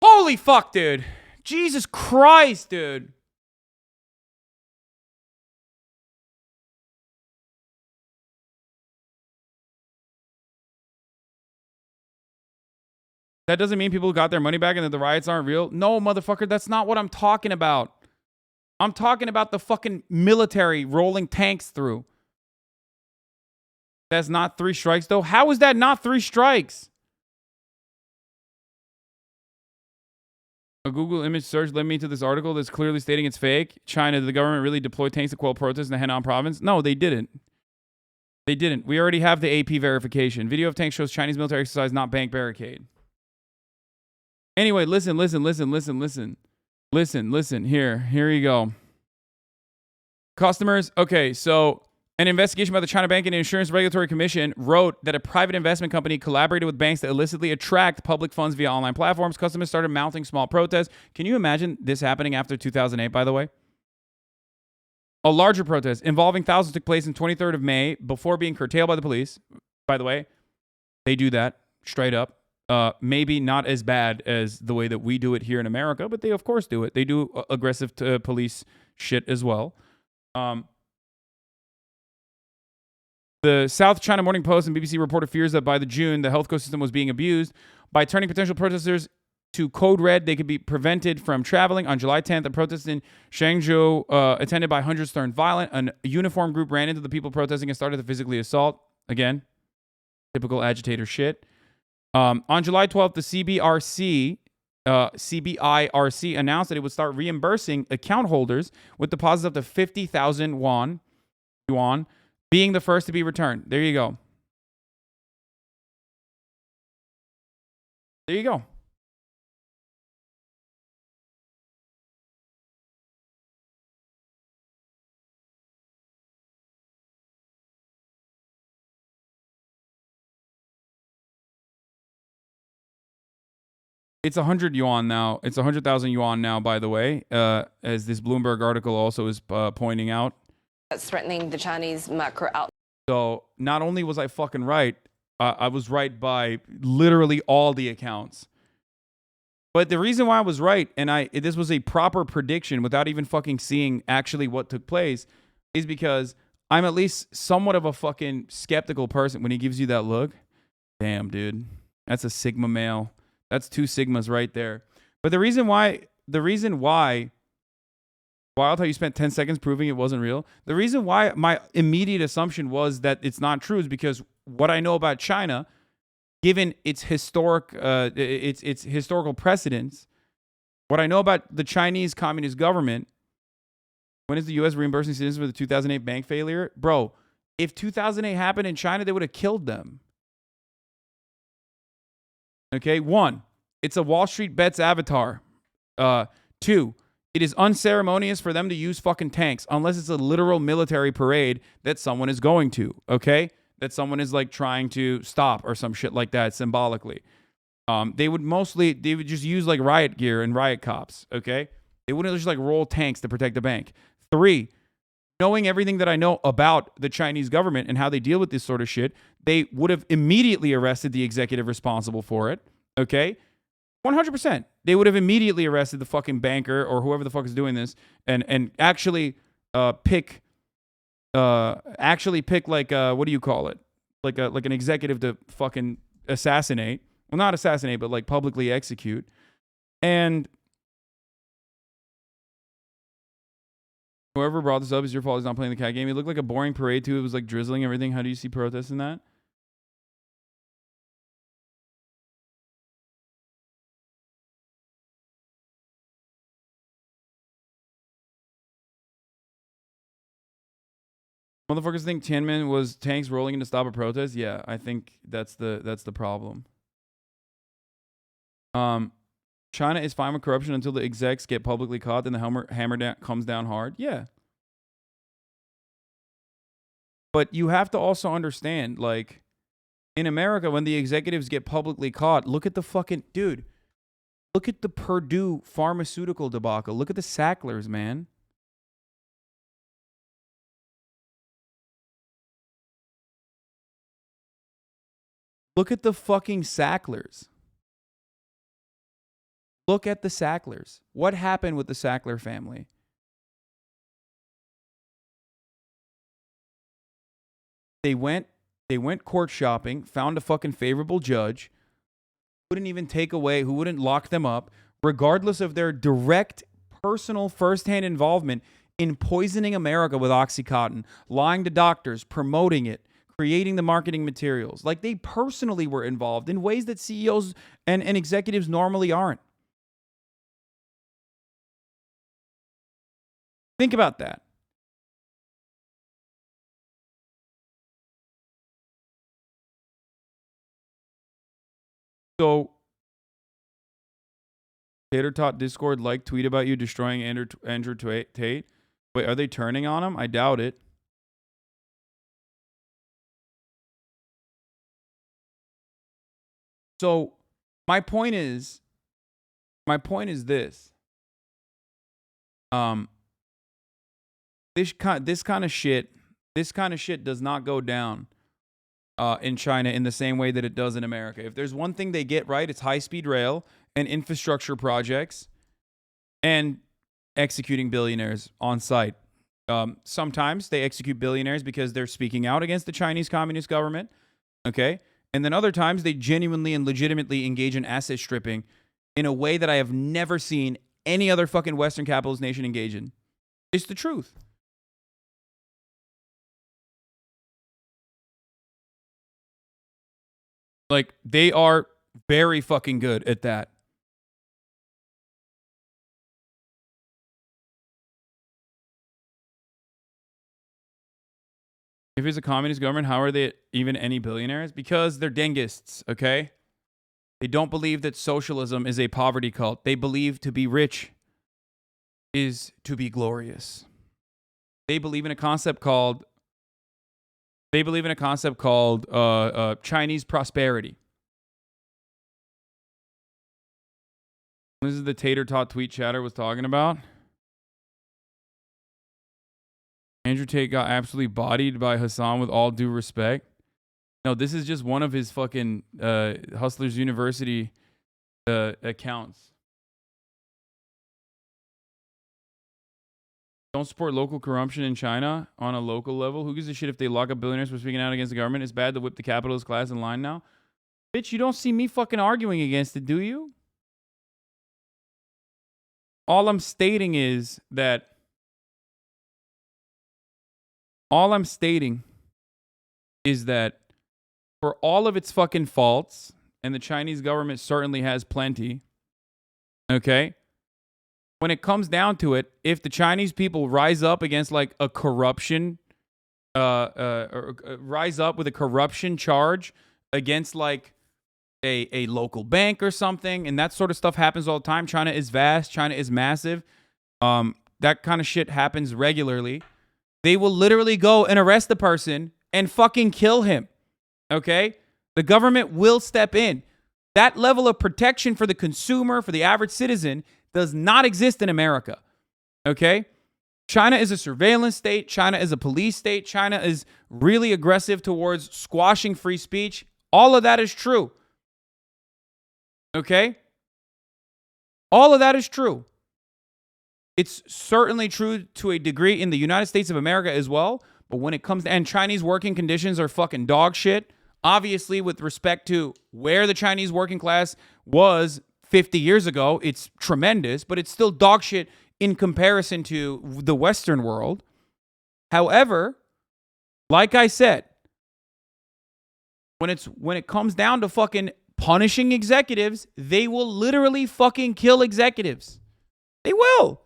Holy fuck, dude. Jesus Christ, dude. That doesn't mean people got their money back and that the riots aren't real. No, motherfucker, that's not what I'm talking about. I'm talking about the fucking military rolling tanks through. That's not 3 strikes, though. How is that not 3 strikes? A Google image search led me to this article that's clearly stating it's fake. China, did the government really deploy tanks to quell protests in the Henan province? No, they didn't. They didn't. We already have the AP verification. Video of tanks shows Chinese military exercise, not bank barricade. Anyway, listen. Listen. Here you go. Customers. Okay, so an investigation by the China Bank and Insurance Regulatory Commission wrote that a private investment company collaborated with banks to illicitly attract public funds via online platforms. Customers started mounting small protests. Can you imagine this happening after 2008, by the way? A larger protest involving thousands took place on 23rd of May before being curtailed by the police. By the way, they do that straight up. Maybe not as bad as the way that we do it here in America, but they of course do it. They do aggressive police shit as well. The South China Morning Post and BBC reported fears that by June, the health ecosystem was being abused. By turning potential protesters to code red, they could be prevented from traveling. On July 10th, a protest in Shangzhou, attended by hundreds, turned violent. A uniformed group ran into the people protesting and started to physically assault. Again, typical agitator shit. On July 12th, the CBIRC announced that it would start reimbursing account holders with deposits up to 50,000 yuan, being the first to be returned. There you go. There you go. It's 100 yuan now. It's 100,000 yuan now, by the way, as this Bloomberg article also is pointing out. That's threatening the Chinese macro outlook. So not only was I fucking right, I was right by literally all the accounts. But the reason why I was right, and this was a proper prediction without even fucking seeing actually what took place, is because I'm at least somewhat of a fucking skeptical person when he gives you that look. Damn, dude. That's a Sigma male. That's 2 Sigmas right there. But the reason why, well, I'll tell you, spent 10 seconds proving it wasn't real. The reason why my immediate assumption was that it's not true is because what I know about China, given its historical precedents, what I know about the Chinese Communist government, when is the U.S. reimbursing citizens for the 2008 bank failure? Bro, if 2008 happened in China, they would have killed them. Okay, 1, it's a Wall Street Bets avatar. 2, it is unceremonious for them to use fucking tanks unless it's a literal military parade that someone is going to, okay? That someone is like trying to stop or some shit like that symbolically. They would just use like riot gear and riot cops, okay? They wouldn't just like roll tanks to protect the bank. 3, knowing everything that I know about the Chinese government and how they deal with this sort of shit, they would have immediately arrested the executive responsible for it, okay? 100%. They would have immediately arrested the fucking banker or whoever the fuck is doing this and actually pick like what do you call it? Like an executive to fucking assassinate. Well, not assassinate, but like publicly execute. And whoever brought this up, is your fault. He's not playing the cat game. It looked like a boring parade too. It was like drizzling and everything. How do you see protests in that? Motherfuckers think Tiananmen was tanks rolling in to stop a protest. Yeah, I think that's the problem. China is fine with corruption until the execs get publicly caught, then the hammer comes down hard. Yeah. But you have to also understand, like, in America, when the executives get publicly caught, look at the fucking dude. Look at the Purdue pharmaceutical debacle. Look at the Sacklers, man. Look at the fucking Sacklers. Look at the Sacklers. What happened with the Sackler family? They went court shopping, found a fucking favorable judge, wouldn't even take away, who wouldn't lock them up, regardless of their direct, personal, firsthand involvement in poisoning America with OxyContin, lying to doctors, promoting it, creating the marketing materials. Like, they personally were involved in ways that CEOs and executives normally aren't. Think about that. So, Tater Tot Discord tweet about you destroying Andrew Tate. Wait, are they turning on him? I doubt it. So, my point is this. This kind of shit does not go down in China in the same way that it does in America. If there's one thing they get right, it's high-speed rail and infrastructure projects and executing billionaires on site. Sometimes they execute billionaires because they're speaking out against the Chinese Communist government, okay? And then other times they genuinely and legitimately engage in asset stripping in a way that I have never seen any other fucking Western capitalist nation engage in. It's the truth. Like, they are very fucking good at that. If it's a communist government, how are they even any billionaires? Because they're dengists, okay? They don't believe that socialism is a poverty cult. They believe to be rich is to be glorious. They believe in a concept called Chinese prosperity. This is the Tater Tot tweet chatter was talking about. Andrew Tate got absolutely bodied by Hasan with all due respect. No, this is just one of his fucking Hustlers University accounts. Don't support local corruption in China on a local level. Who gives a shit if they lock up billionaires for speaking out against the government? It's bad to whip the capitalist class in line now. Bitch, you don't see me fucking arguing against it, do you? All I'm stating is that for all of its fucking faults, and the Chinese government certainly has plenty, okay? When it comes down to it, if the Chinese people rise up against like a corruption, rise up with a corruption charge against like a local bank or something, and that sort of stuff happens all the time. China is vast. China is massive. That kind of shit happens regularly. They will literally go and arrest the person and fucking kill him. Okay? The government will step in. That level of protection for the consumer, for the average citizen, does not exist in America. Okay? China is a surveillance state. China is a police state. China is really aggressive towards squashing free speech. All of that is true. Okay? All of that is true. It's certainly true to a degree in the United States of America as well. But when it comes to, and Chinese working conditions are fucking dog shit. Obviously, with respect to where the Chinese working class was 50 years ago, it's tremendous, but it's still dog shit in comparison to the Western world. However, like I said, when it comes down to fucking punishing executives, they will literally fucking kill executives. They will.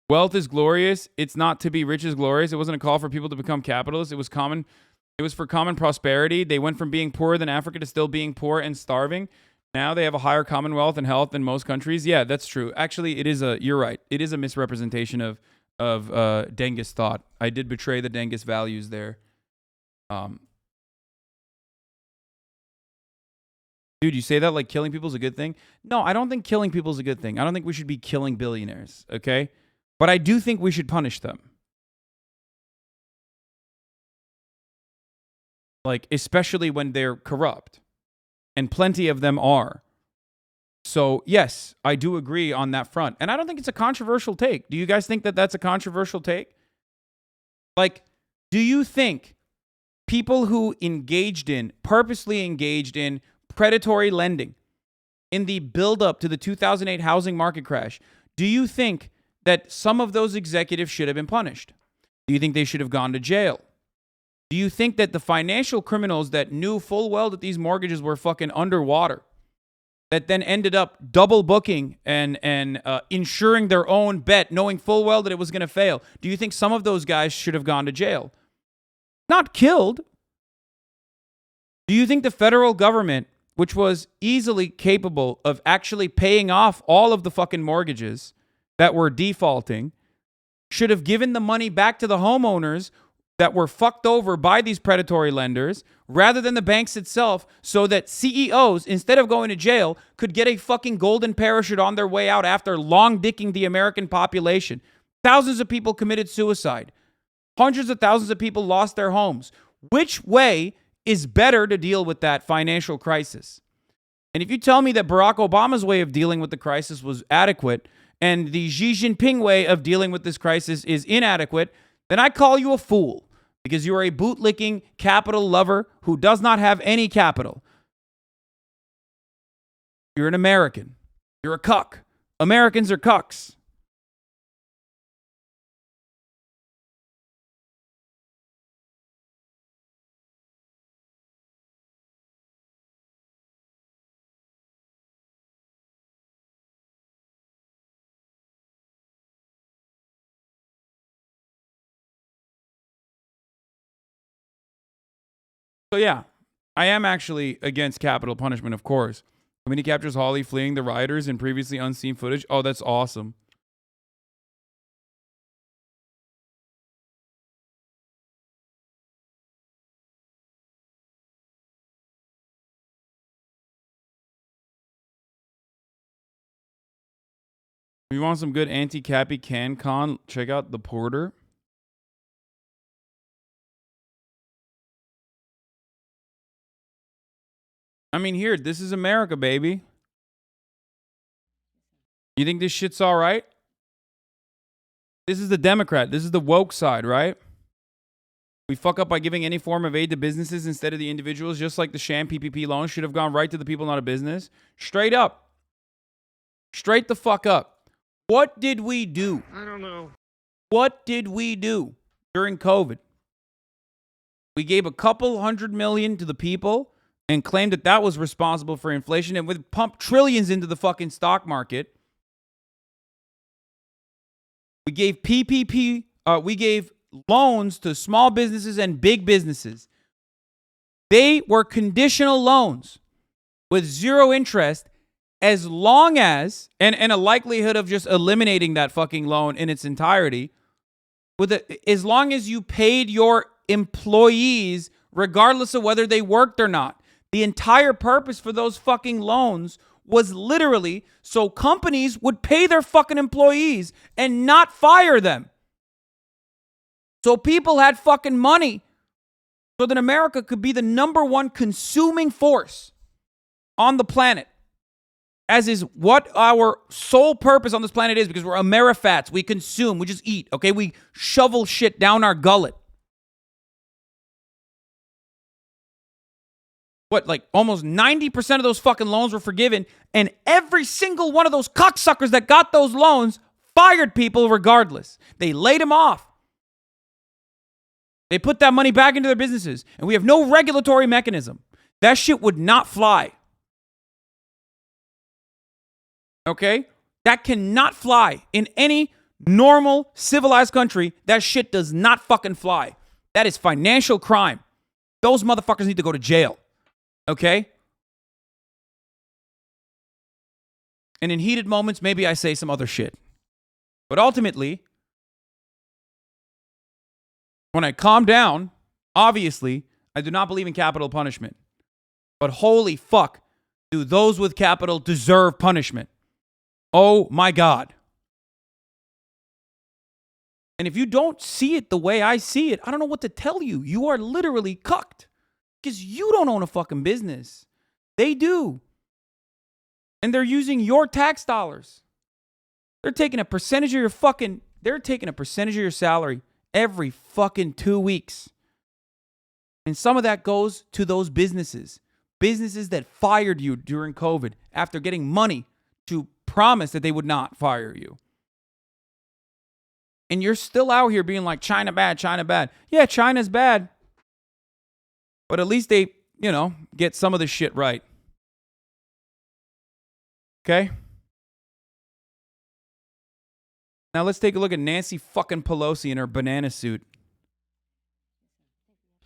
Wealth is glorious. It's not to be rich is glorious. It wasn't a call for people to become capitalists. It was for common prosperity. They went from being poorer than Africa to still being poor and starving. Now they have a higher commonwealth and health than most countries. Yeah, that's true. Actually, you're right. It is a misrepresentation of Dengist thought. I did betray the Dengist values there. Dude, you say that like killing people is a good thing? No, I don't think killing people is a good thing. I don't think we should be killing billionaires, okay? But I do think we should punish them. Like, especially when they're corrupt. And plenty of them are. So, yes, I do agree on that front. And I don't think it's a controversial take. Do you guys think that that's a controversial take? Like, do you think people who purposely engaged in predatory lending in the build-up to the 2008 housing market crash, do you think that some of those executives should have been punished? Do you think they should have gone to jail? Do you think that the financial criminals that knew full well that these mortgages were fucking underwater, that then ended up double booking and insuring their own bet, knowing full well that it was going to fail, do you think some of those guys should have gone to jail? Not killed. Do you think the federal government, which was easily capable of actually paying off all of the fucking mortgages that were defaulting, should have given the money back to the homeowners that were fucked over by these predatory lenders rather than the banks itself, so that CEOs, instead of going to jail, could get a fucking golden parachute on their way out after long dicking the American population? Thousands of people committed suicide. Hundreds of thousands of people lost their homes. Which way is better to deal with that financial crisis? And if you tell me that Barack Obama's way of dealing with the crisis was adequate and the Xi Jinping way of dealing with this crisis is inadequate, then I call you a fool, because you are a bootlicking capital lover who does not have any capital. You're an American. You're a cuck. Americans are cucks. So yeah, I am actually against capital punishment, of course. When he captures Hawley fleeing the rioters in previously unseen footage. Oh, that's awesome. If you want some good anti-cappy CanCon, check out The Porter. I mean, here, this is America, baby. You think this shit's all right? This is the Democrat. This is the woke side, right? We fuck up by giving any form of aid to businesses instead of the individuals, just like the sham PPP loan should have gone right to the people, not a business. Straight up. Straight the fuck up. What did we do? I don't know. What did we do during COVID? We gave a couple $100 million to the people and claimed that that was responsible for inflation, and we pumped trillions into the fucking stock market. We gave PPP, we gave loans to small businesses and big businesses. They were conditional loans with zero interest, as long as, and a likelihood of just eliminating that fucking loan in its entirety, as long as you paid your employees regardless of whether they worked or not. The entire purpose for those fucking loans was literally so companies would pay their fucking employees and not fire them. So people had fucking money so that America could be the number one consuming force on the planet, as is what our sole purpose on this planet is, because we're Amerifats. We consume, we just eat, okay? We shovel shit down our gullet. What, like almost 90% of those fucking loans were forgiven, and every single one of those cocksuckers that got those loans fired people regardless. They laid them off. They put that money back into their businesses, and we have no regulatory mechanism. That shit would not fly. Okay? That cannot fly in any normal, civilized country. That shit does not fucking fly. That is financial crime. Those motherfuckers need to go to jail. Okay? And in heated moments, maybe I say some other shit. But ultimately, when I calm down, obviously, I do not believe in capital punishment. But holy fuck, do those with capital deserve punishment. Oh my God. And if you don't see it the way I see it, I don't know what to tell you. You are literally cucked. Because you don't own a fucking business. They do. And they're using your tax dollars. They're taking a percentage of your salary every fucking 2 weeks. And some of that goes to those businesses. Businesses that fired you during COVID after getting money to promise that they would not fire you. And you're still out here being like, China bad, China bad. Yeah, China's bad. But at least they, get some of the shit right. Okay? Now let's take a look at Nancy fucking Pelosi in her banana suit.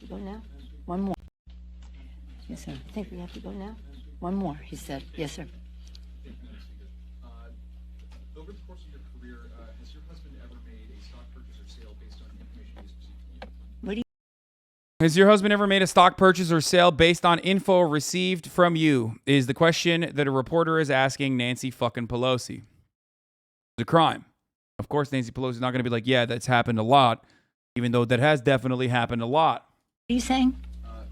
Go now? One more. Yes, sir. I think we have to go now. One more, he said. Yes, sir. Over the course of your career, has your husband ever made a stock purchase or sale based on information he's received from you? What do you? Has your husband ever made a stock purchase or sale based on info received from you? Is the question that a reporter is asking Nancy fucking Pelosi. It's a crime. Of course, Nancy Pelosi is not going to be like, yeah, that's happened a lot, even though that has definitely happened a lot. What are you saying?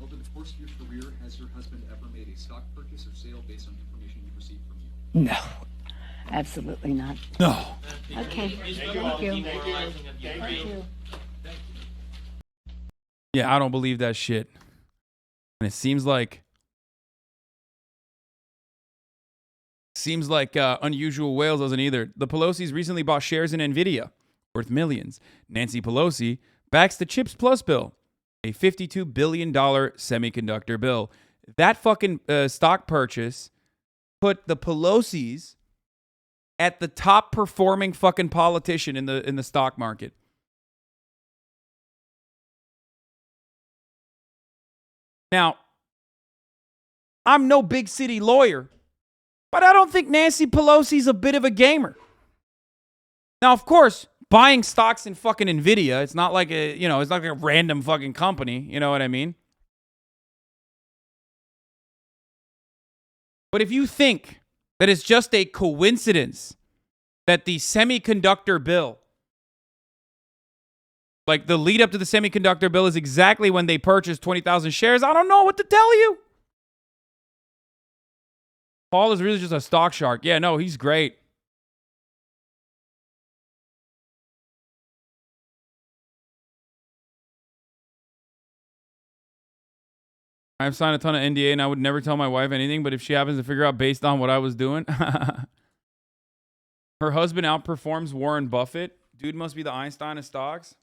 Over the course of your career, has your husband ever made a stock purchase or sale based on information you've received from you? No, absolutely not. No. Okay, thank you. Thank you. Yeah, I don't believe that shit. And it seems like Unusual Whales doesn't either. The Pelosi's recently bought shares in Nvidia, worth millions. Nancy Pelosi backs the Chips Plus bill, a $52 billion semiconductor bill. That fucking stock purchase put the Pelosi's at the top performing fucking politician in the stock market. Now, I'm no big city lawyer, but I don't think Nancy Pelosi's a bit of a gamer. Now, of course, buying stocks in fucking Nvidia, it's not like it's not like a random fucking company, you know what I mean? But if you think that it's just a coincidence that the semiconductor bill, like the lead up to the semiconductor bill, is exactly when they purchased 20,000 shares, I don't know what to tell you. Paul is really just a stock shark. Yeah, no, he's great. I've signed a ton of NDA and I would never tell my wife anything, but if she happens to figure out based on what I was doing. Her husband outperforms Warren Buffett. Dude must be the Einstein of stocks.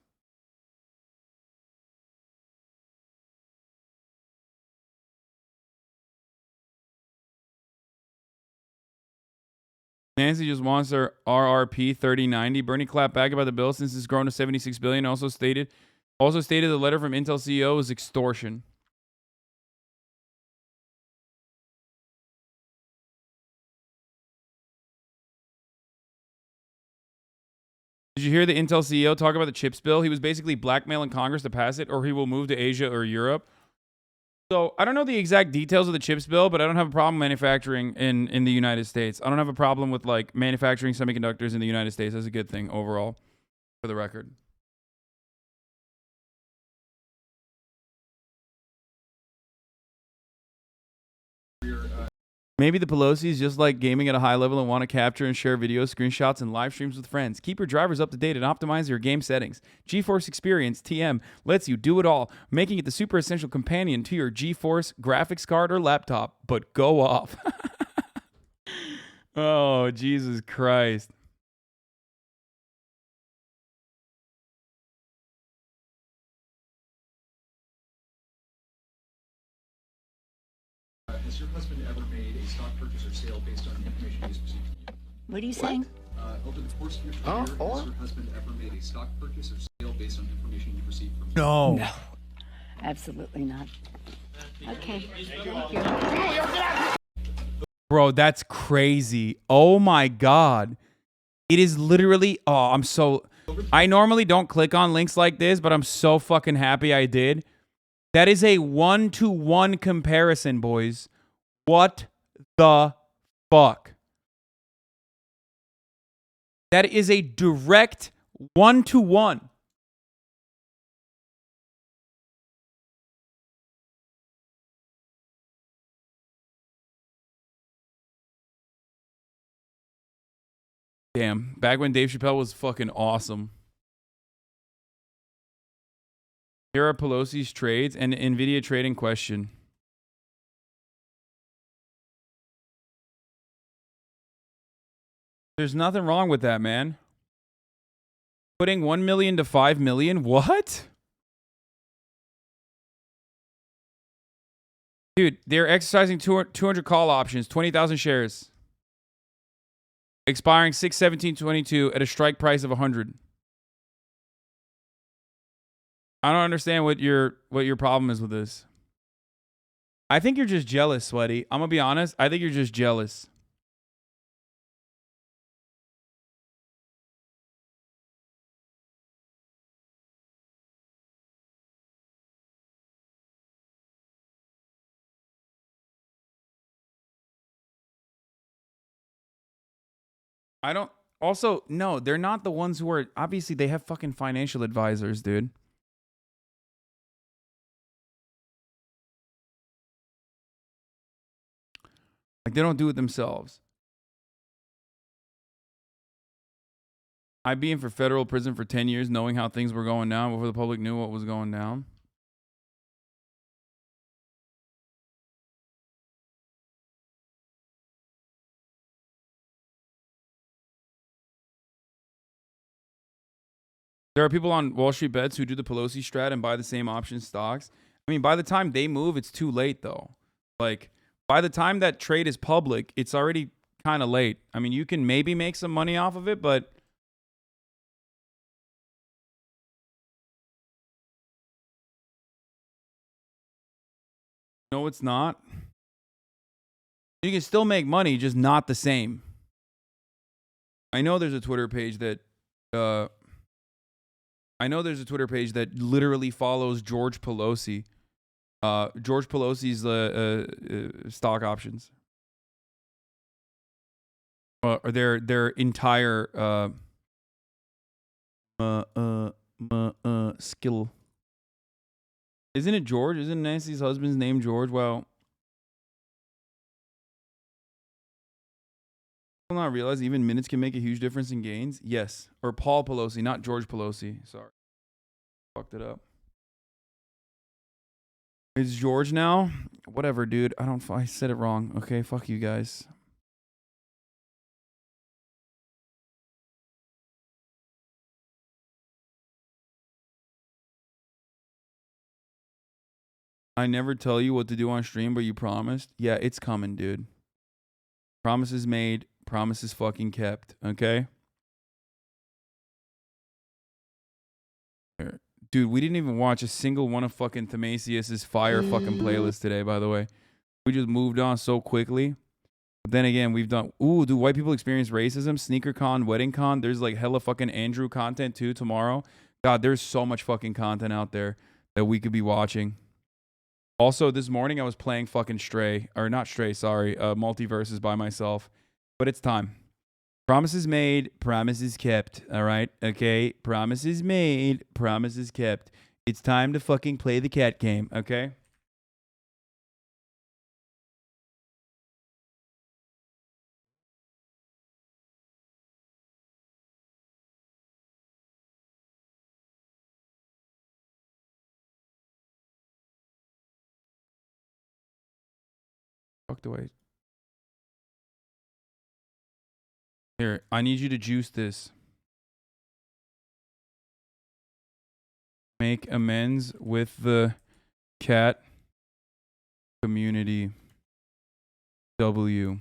Nancy just wants her RRP 3090. Bernie clapped back about the bill since it's grown to 76 billion. Also stated the letter from Intel CEO was extortion. Did you hear the Intel CEO talk about the chips bill? He was basically blackmailing Congress to pass it, or he will move to Asia or Europe. So I don't know the exact details of the chips bill, but I don't have a problem manufacturing in the United States. I don't have a problem with like manufacturing semiconductors in the United States. That's a good thing overall, for the record. Maybe the Pelosi's just like gaming at a high level and want to capture and share videos, screenshots, and live streams with friends. Keep your drivers up to date and optimize your game settings. GeForce Experience TM lets you do it all, making it the super essential companion to your GeForce graphics card or laptop. But go off. Oh, Jesus Christ. Has your husband ever made a stock purchase or sale based on information he's received from you? What are you saying? Over the course of your career, has your husband ever made a stock purchase or sale based on information you've received from you? No. Absolutely not. Okay. Thank you. Bro, that's crazy. Oh my God. It is literally, I normally don't click on links like this, but I'm so fucking happy I did. That is a 1-to-1 comparison, boys. What the fuck? That is a direct 1-to-1. Damn, back when Dave Chappelle was fucking awesome. Here are Pelosi's trades and NVIDIA trading question. There's nothing wrong with that, man. Putting 1 million to 5 million? What? Dude, they're exercising 200 call options, 20,000 shares. Expiring 6/17/22 at a strike price of 100. I don't understand what your problem is with this. I think you're just jealous, Sweaty. I'm gonna be honest. I think you're just jealous. I don't. Also, no, they're not the ones who are. Obviously, they have fucking financial advisors, dude. Like, they don't do it themselves. I'd be in for federal prison for 10 years knowing how things were going down before the public knew what was going down. There are people on Wall Street Bets who do the Pelosi strat and buy the same option stocks. I mean, by the time they move, it's too late, though. Like, by the time that trade is public, it's already kind of late. I mean, you can maybe make some money off of it, but... No, it's not. You can still make money, just not the same. I know there's a Twitter page that... literally follows George Pelosi. George Pelosi's stock options. Or their entire skill. Isn't it George? Isn't Nancy's husband's name George? Well, People not realize even minutes can make a huge difference in gains? Yes. Or Paul Pelosi, not George Pelosi. Sorry. Fucked it up. It's George now? Whatever, dude. I said it wrong. Okay, fuck you guys. I never tell you what to do on stream, but you promised. Yeah, it's coming, dude. Promises made, promises fucking kept, okay? Dude, we didn't even watch a single one of fucking Themasius's fire fucking playlist today, by the way. We just moved on so quickly. But then again, we've done... Ooh, do white people experience racism? Sneaker con, wedding con. There's like hella fucking Andrew content too tomorrow. God, there's so much fucking content out there that we could be watching. Also, this morning I was playing fucking Stray. Or not Stray, sorry. Multiverses by myself. But it's time. Promises made, promises kept. All right? Okay? Promises made, promises kept. It's time to fucking play the cat game. Okay? Fucked away. Here, I need you to juice this. Make amends with the cat community. W.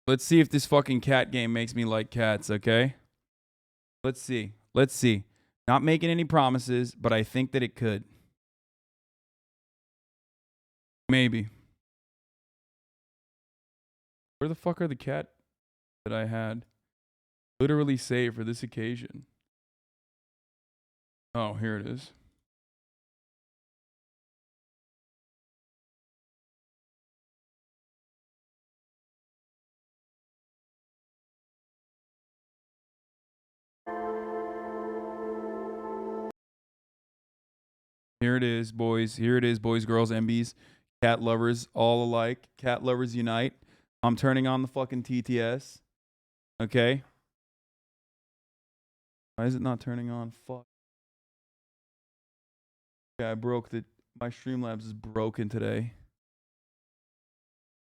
Let's see if this fucking cat game makes me like cats, okay? Let's see. Let's see. Not making any promises, but I think that it could. Maybe. Where the fuck are the cat that I had literally saved for this occasion? Oh, here it is. Here it is, boys. Here it is, boys, girls, MBs, cat lovers, all alike. Cat lovers unite. I'm turning on the fucking TTS. Okay. Why is it not turning on? Fuck. Yeah, I broke the... My Streamlabs is broken today.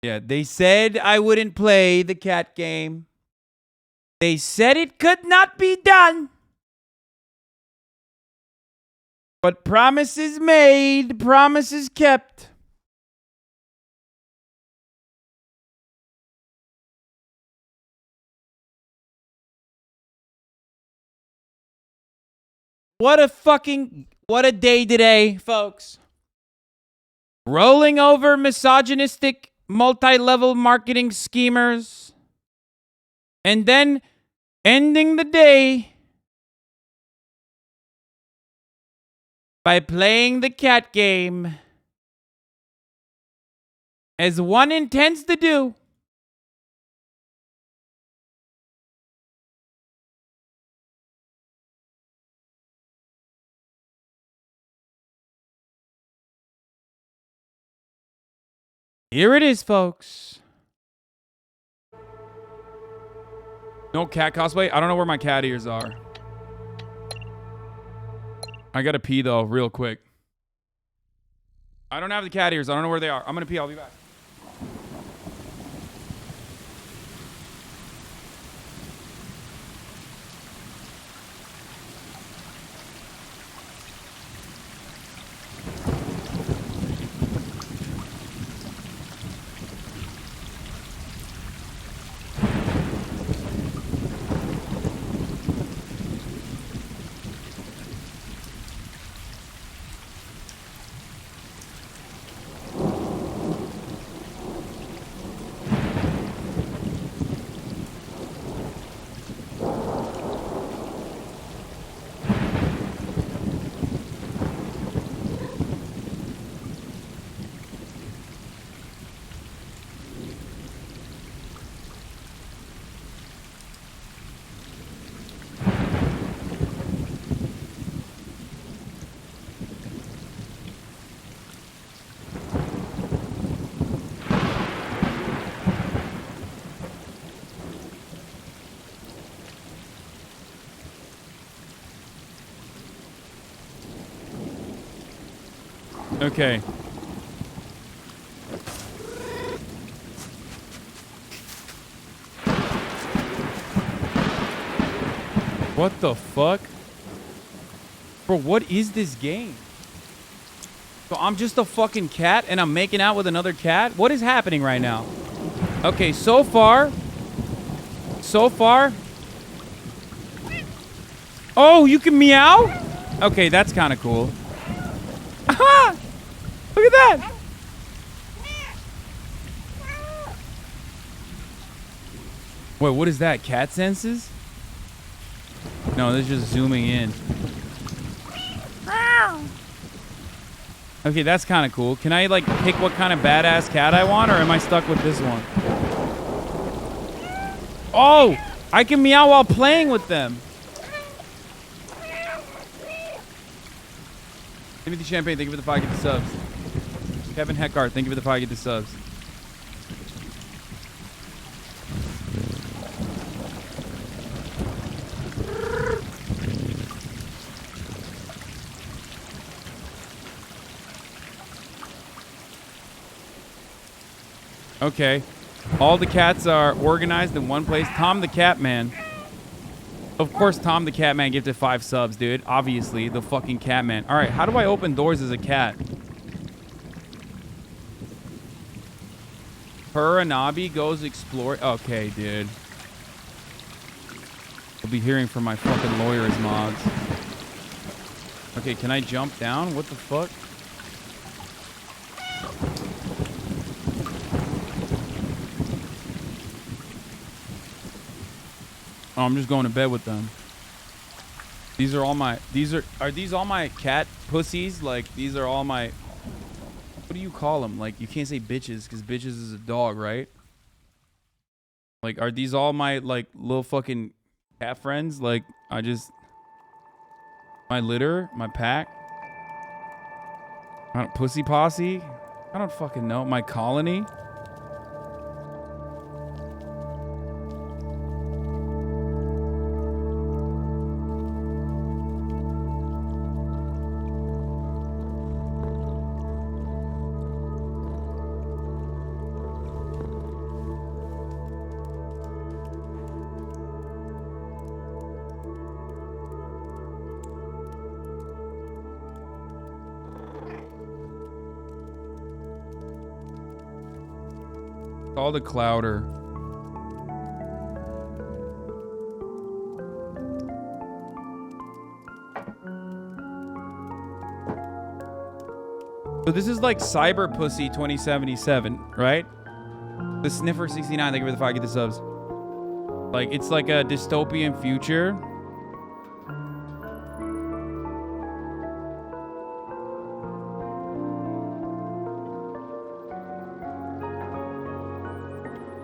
Yeah, they said I wouldn't play the cat game. They said it could not be done. But promises made, promises kept. What a day today, folks. Rolling over misogynistic multi-level marketing schemers. And then ending the day by playing the cat game, as one intends to do. Here it is, folks. No cat cosplay? I don't know where my cat ears are. I gotta pee, though, real quick. I don't have the cat ears. I don't know where they are. I'm gonna pee. I'll be back. Okay. What the fuck? Bro, what is this game? So I'm just a fucking cat and I'm making out with another cat? What is happening right now? Okay, so far. Oh, you can meow? Okay, that's kind of cool. Aha! Look at that! Wait, what is that? Cat senses? No, this is just zooming in. Okay, that's kind of cool. Can I, like, pick what kind of badass cat I want, or am I stuck with this one? Oh! I can meow while playing with them. Timothy Champagne, thank you for the 5 get the subs. Kevin Heckart, thank you for the 5 get the subs. Okay. All the cats are organized in one place. Tom the Catman. Of course, Tom the Catman gifted 5 subs, dude. Obviously, the fucking Catman. All right, how do I open doors as a cat? HasanAbi goes explore. Okay, dude. I'll be hearing from my fucking lawyers mods. Okay, can I jump down? What the fuck? Oh, I'm just going to bed with them. These are all my... Are these all my cat pussies? Like, these are all my... What do you call them? Like, you can't say bitches because bitches is a dog, right? Like, are these all my, like, little fucking cat friends? Like, I just... My litter? My pack? I don't, pussy posse? I don't fucking know. My colony? Called a clouder. So this is like Cyber Pussy 2077, right? The Sniffer 69, thank you for the 5 get the subs. Like, it's like a dystopian future.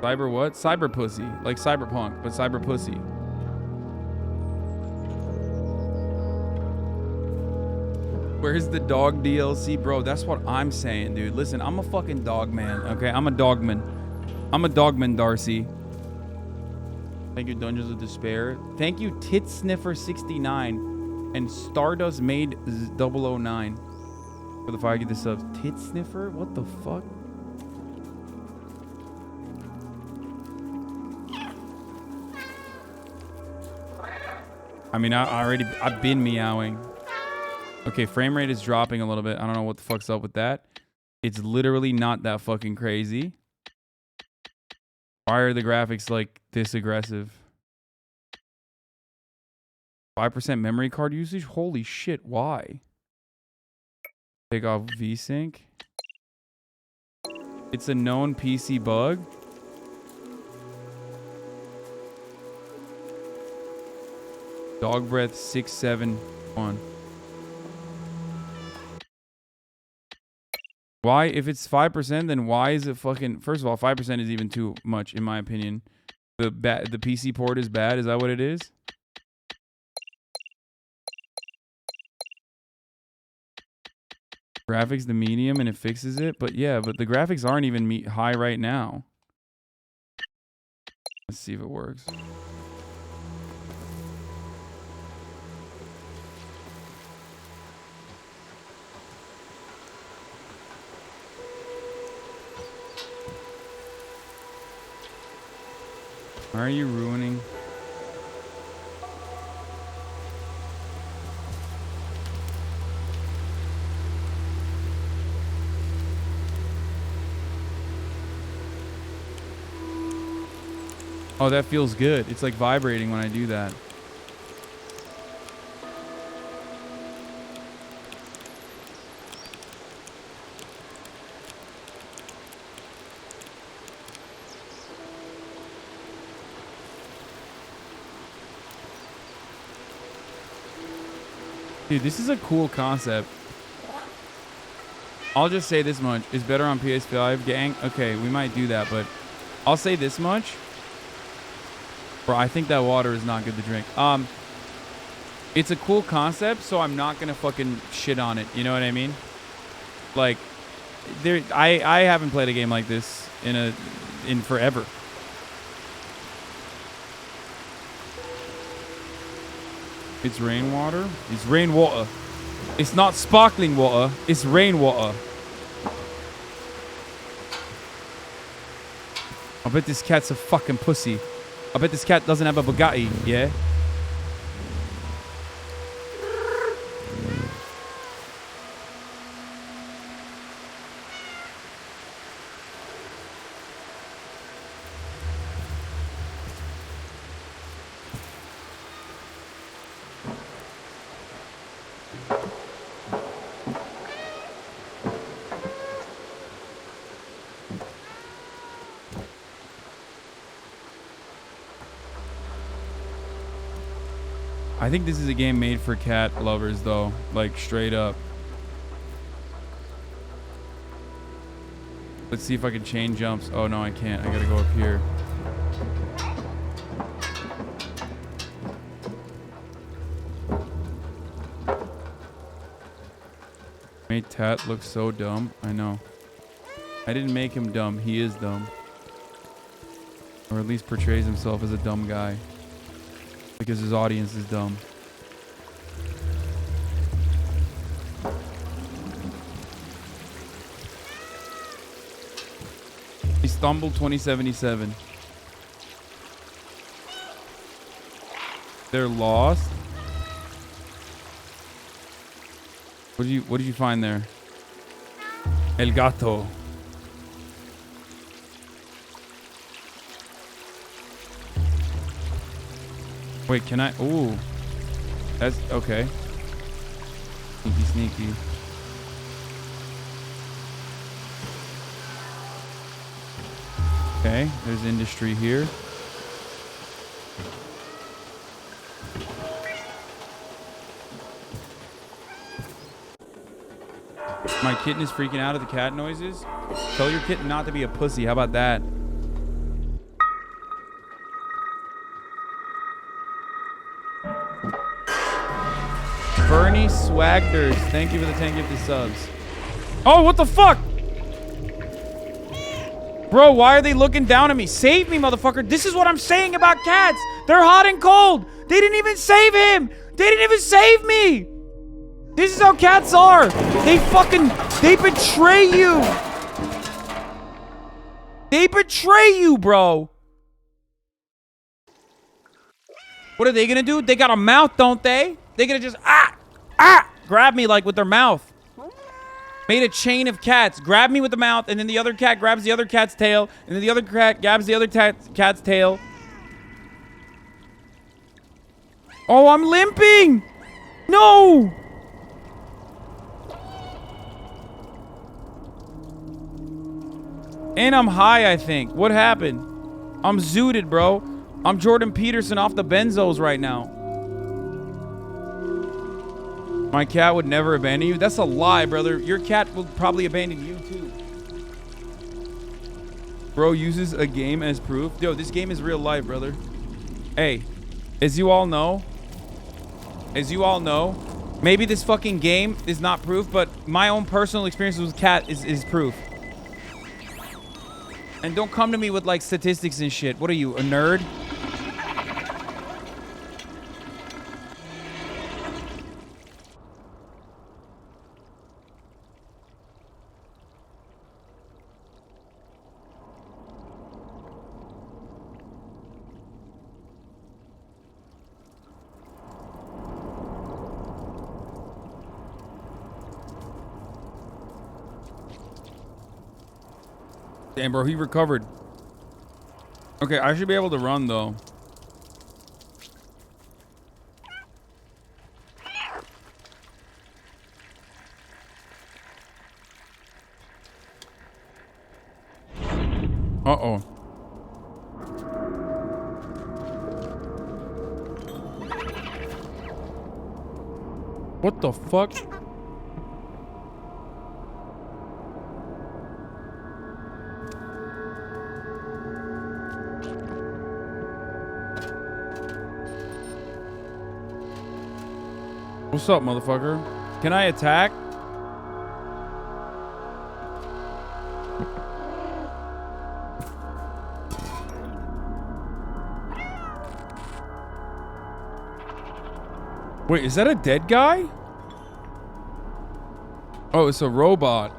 Cyber what? Cyber Pussy. Like Cyberpunk, but Cyber Pussy. Where's the dog DLC? Bro, that's what I'm saying, dude. Listen, I'm a fucking dog man, okay? I'm a dogman. I'm a dogman, Darcy. Thank you, Dungeons of Despair. Thank you, Tit Sniffer 69 and Stardust Made 009 for the 5 get the subs. Tit Sniffer? What the fuck? I mean, I've been meowing. Okay, frame rate is dropping a little bit. I don't know what the fuck's up with that. It's literally not that fucking crazy. Why are the graphics like this aggressive? 5% memory card usage? Holy shit, why? Take off VSync. It's a known PC bug. Dog breath 671. Why? If it's 5%, then why is it fucking... First of all, 5% is even too much, in my opinion. The PC port is bad. Is that what it is? Graphics, the medium, and it fixes it. But yeah, but the graphics aren't even high right now. Let's see if it works. Why are you ruining? Oh, that feels good. It's like vibrating when I do that. Dude, this is a cool concept. I'll just say this much. It's better on PS5, gang. Okay, we might do that, but I'll say this much. Bro, I think that water is not good to drink. It's a cool concept, so I'm not gonna fucking shit on it. You know what I mean? Like, I haven't played a game like this in forever. It's rainwater. It's rainwater. It's not sparkling water. It's rainwater. I bet this cat's a fucking pussy. I bet this cat doesn't have a Bugatti, yeah? I think this is a game made for cat lovers, though. Like, straight up. Let's see if I can chain jumps. Oh, no, I can't. I gotta go up here. Made Tat look so dumb. I know. I didn't make him dumb. He is dumb. Or at least portrays himself as a dumb guy. Because his audience is dumb. Istanbul 2077. They're lost. What did you find there? El gato. Wait, can I? Ooh. That's okay. Sneaky, sneaky. Okay, there's industry here. My kitten is freaking out at the cat noises. Tell your kitten not to be a pussy. How about that? Bernie Swagders, thank you for the 10 gifted subs. Oh, what the fuck? Bro, why are they looking down at me? Save me, motherfucker. This is what I'm saying about cats. They're hot and cold. They didn't even save him. They didn't even save me. This is how cats are. They betray you. They betray you, bro. What are they gonna do? They got a mouth, don't they? They're gonna just, grab me like with their mouth. Made a chain of cats. Grab me with the mouth, and then the other cat grabs the other cat's tail, and then the other cat grabs the other cat's tail. Oh, I'm limping! No! And I'm high, I think. What happened? I'm zooted, bro. I'm Jordan Peterson off the benzos right now. My cat would never abandon you? That's a lie, brother. Your cat will probably abandon you, too. Bro uses a game as proof. Yo, this game is real life, brother. Hey, as you all know, maybe this fucking game is not proof, but my own personal experience with cat is proof. And don't come to me with, like, statistics and shit. What are you, a nerd? Damn, bro, he recovered. Okay, I should be able to run, though. Uh-oh. What the fuck? What's up, motherfucker? Can I attack? Wait, is that a dead guy? Oh, it's a robot.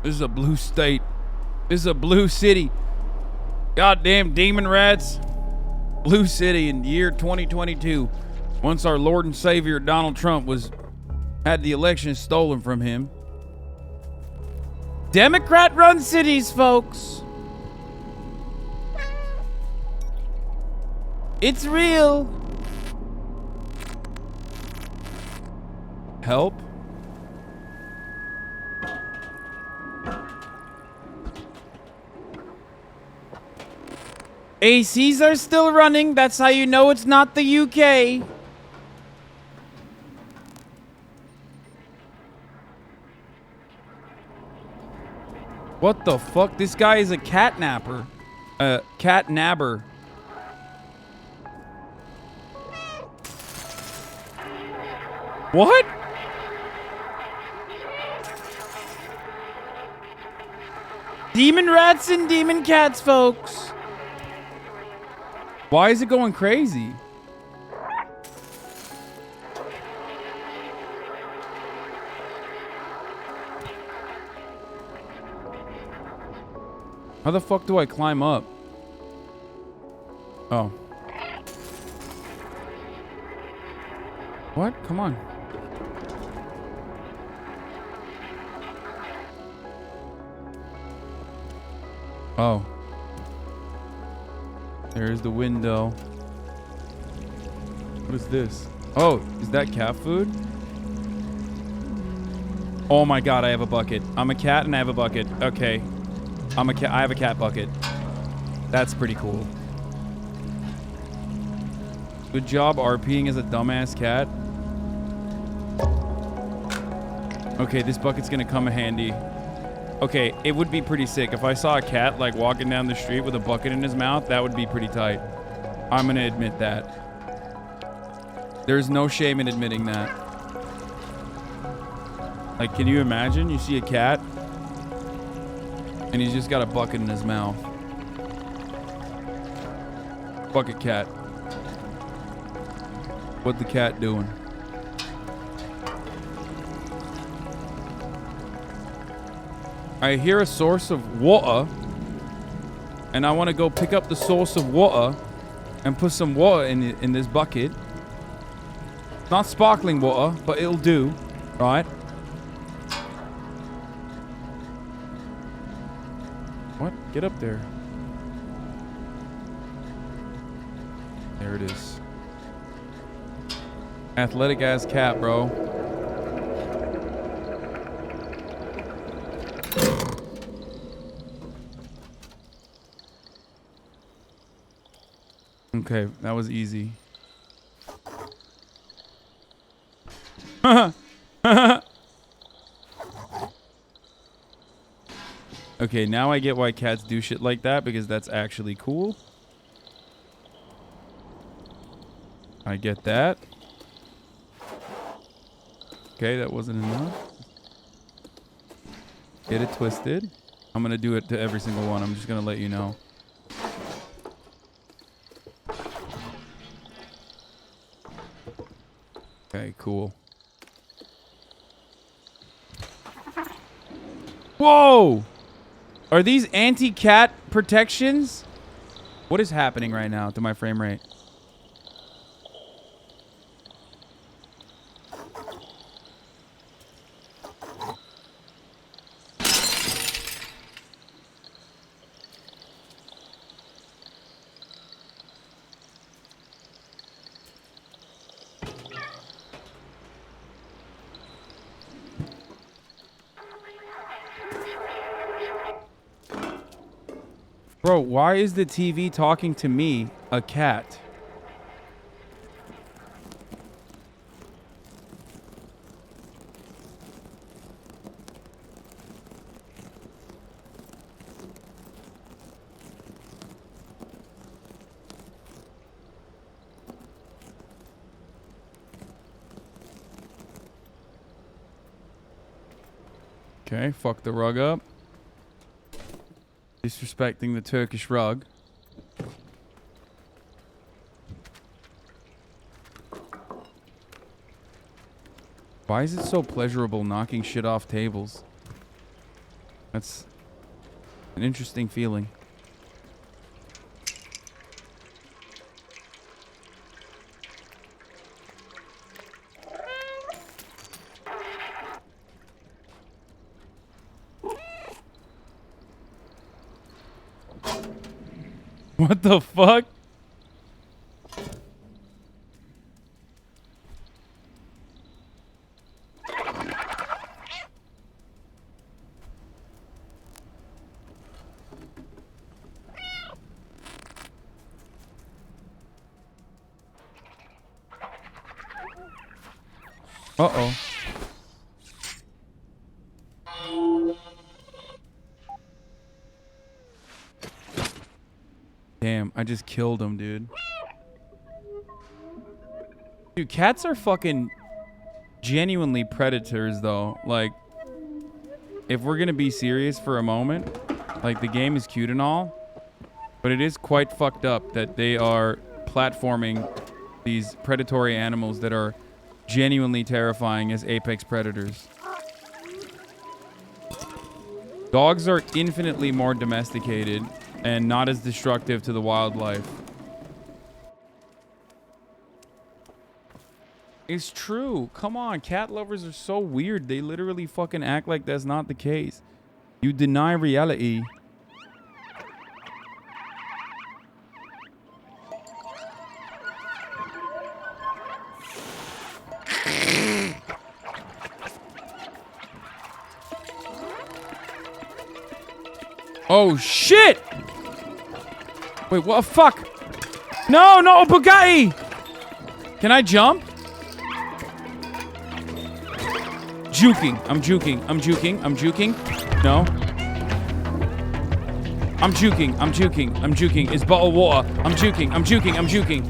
This is a blue state. This is a blue city. Goddamn demon rats. Blue city in the year 2022. Once our Lord and Savior Donald Trump had the election stolen from him. Democrat-run cities, folks. It's real. Help? ACs are still running. That's how you know it's not the UK. What the fuck? This guy is a catnapper. Catnabber. What? Demon rats and demon cats, folks. Why is it going crazy? How the fuck do I climb up? Oh. What? Come on. Oh. There's the window. What is this? Oh, is that cat food? Oh my god, I have a bucket. I'm a cat and I have a bucket. Okay. I'm a cat. I have a cat bucket. That's pretty cool. Good job RPing as a dumbass cat. Okay, this bucket's gonna come in handy. Okay, it would be pretty sick if I saw a cat like walking down the street with a bucket in his mouth. That would be pretty tight. I'm gonna admit that. There's no shame in admitting that. Like, can you imagine? You see a cat and he's just got a bucket in his mouth. Bucket cat. What the cat doing? I hear a source of water, and I want to go pick up the source of water and put some water in this bucket. It's not sparkling water, but it'll do, right? What? Get up there. There it is. Athletic ass cat, bro. Okay, that was easy. Okay, now I get why cats do shit like that, because that's actually cool. I get that. Okay, that wasn't enough. Get it twisted. I'm gonna do it to every single one. I'm just gonna let you know. Okay, cool. Whoa! Are these anti-cat protections? What is happening right now to my frame rate? Bro, why is the TV talking to me, a cat? Okay, fuck the rug up. Disrespecting the Turkish rug. Why is it so pleasurable knocking shit off tables? That's an interesting feeling. What the fuck? Uh-oh. Damn, I just killed him, dude. Dude, cats are fucking genuinely predators, though. Like, if we're gonna be serious for a moment, like, the game is cute and all, but it is quite fucked up that they are platforming these predatory animals that are genuinely terrifying as apex predators. Dogs are infinitely more domesticated and not as destructive to the wildlife. It's true. Come on, cat lovers are so weird. They literally fucking act like that's not the case. You deny reality. Oh shit! Wait, what the fuck? No, not a Bugatti! Can I jump? Juking. I'm juking. I'm juking. I'm juking. No. I'm juking. I'm juking. I'm juking. It's bottled water. I'm juking. I'm juking. I'm juking.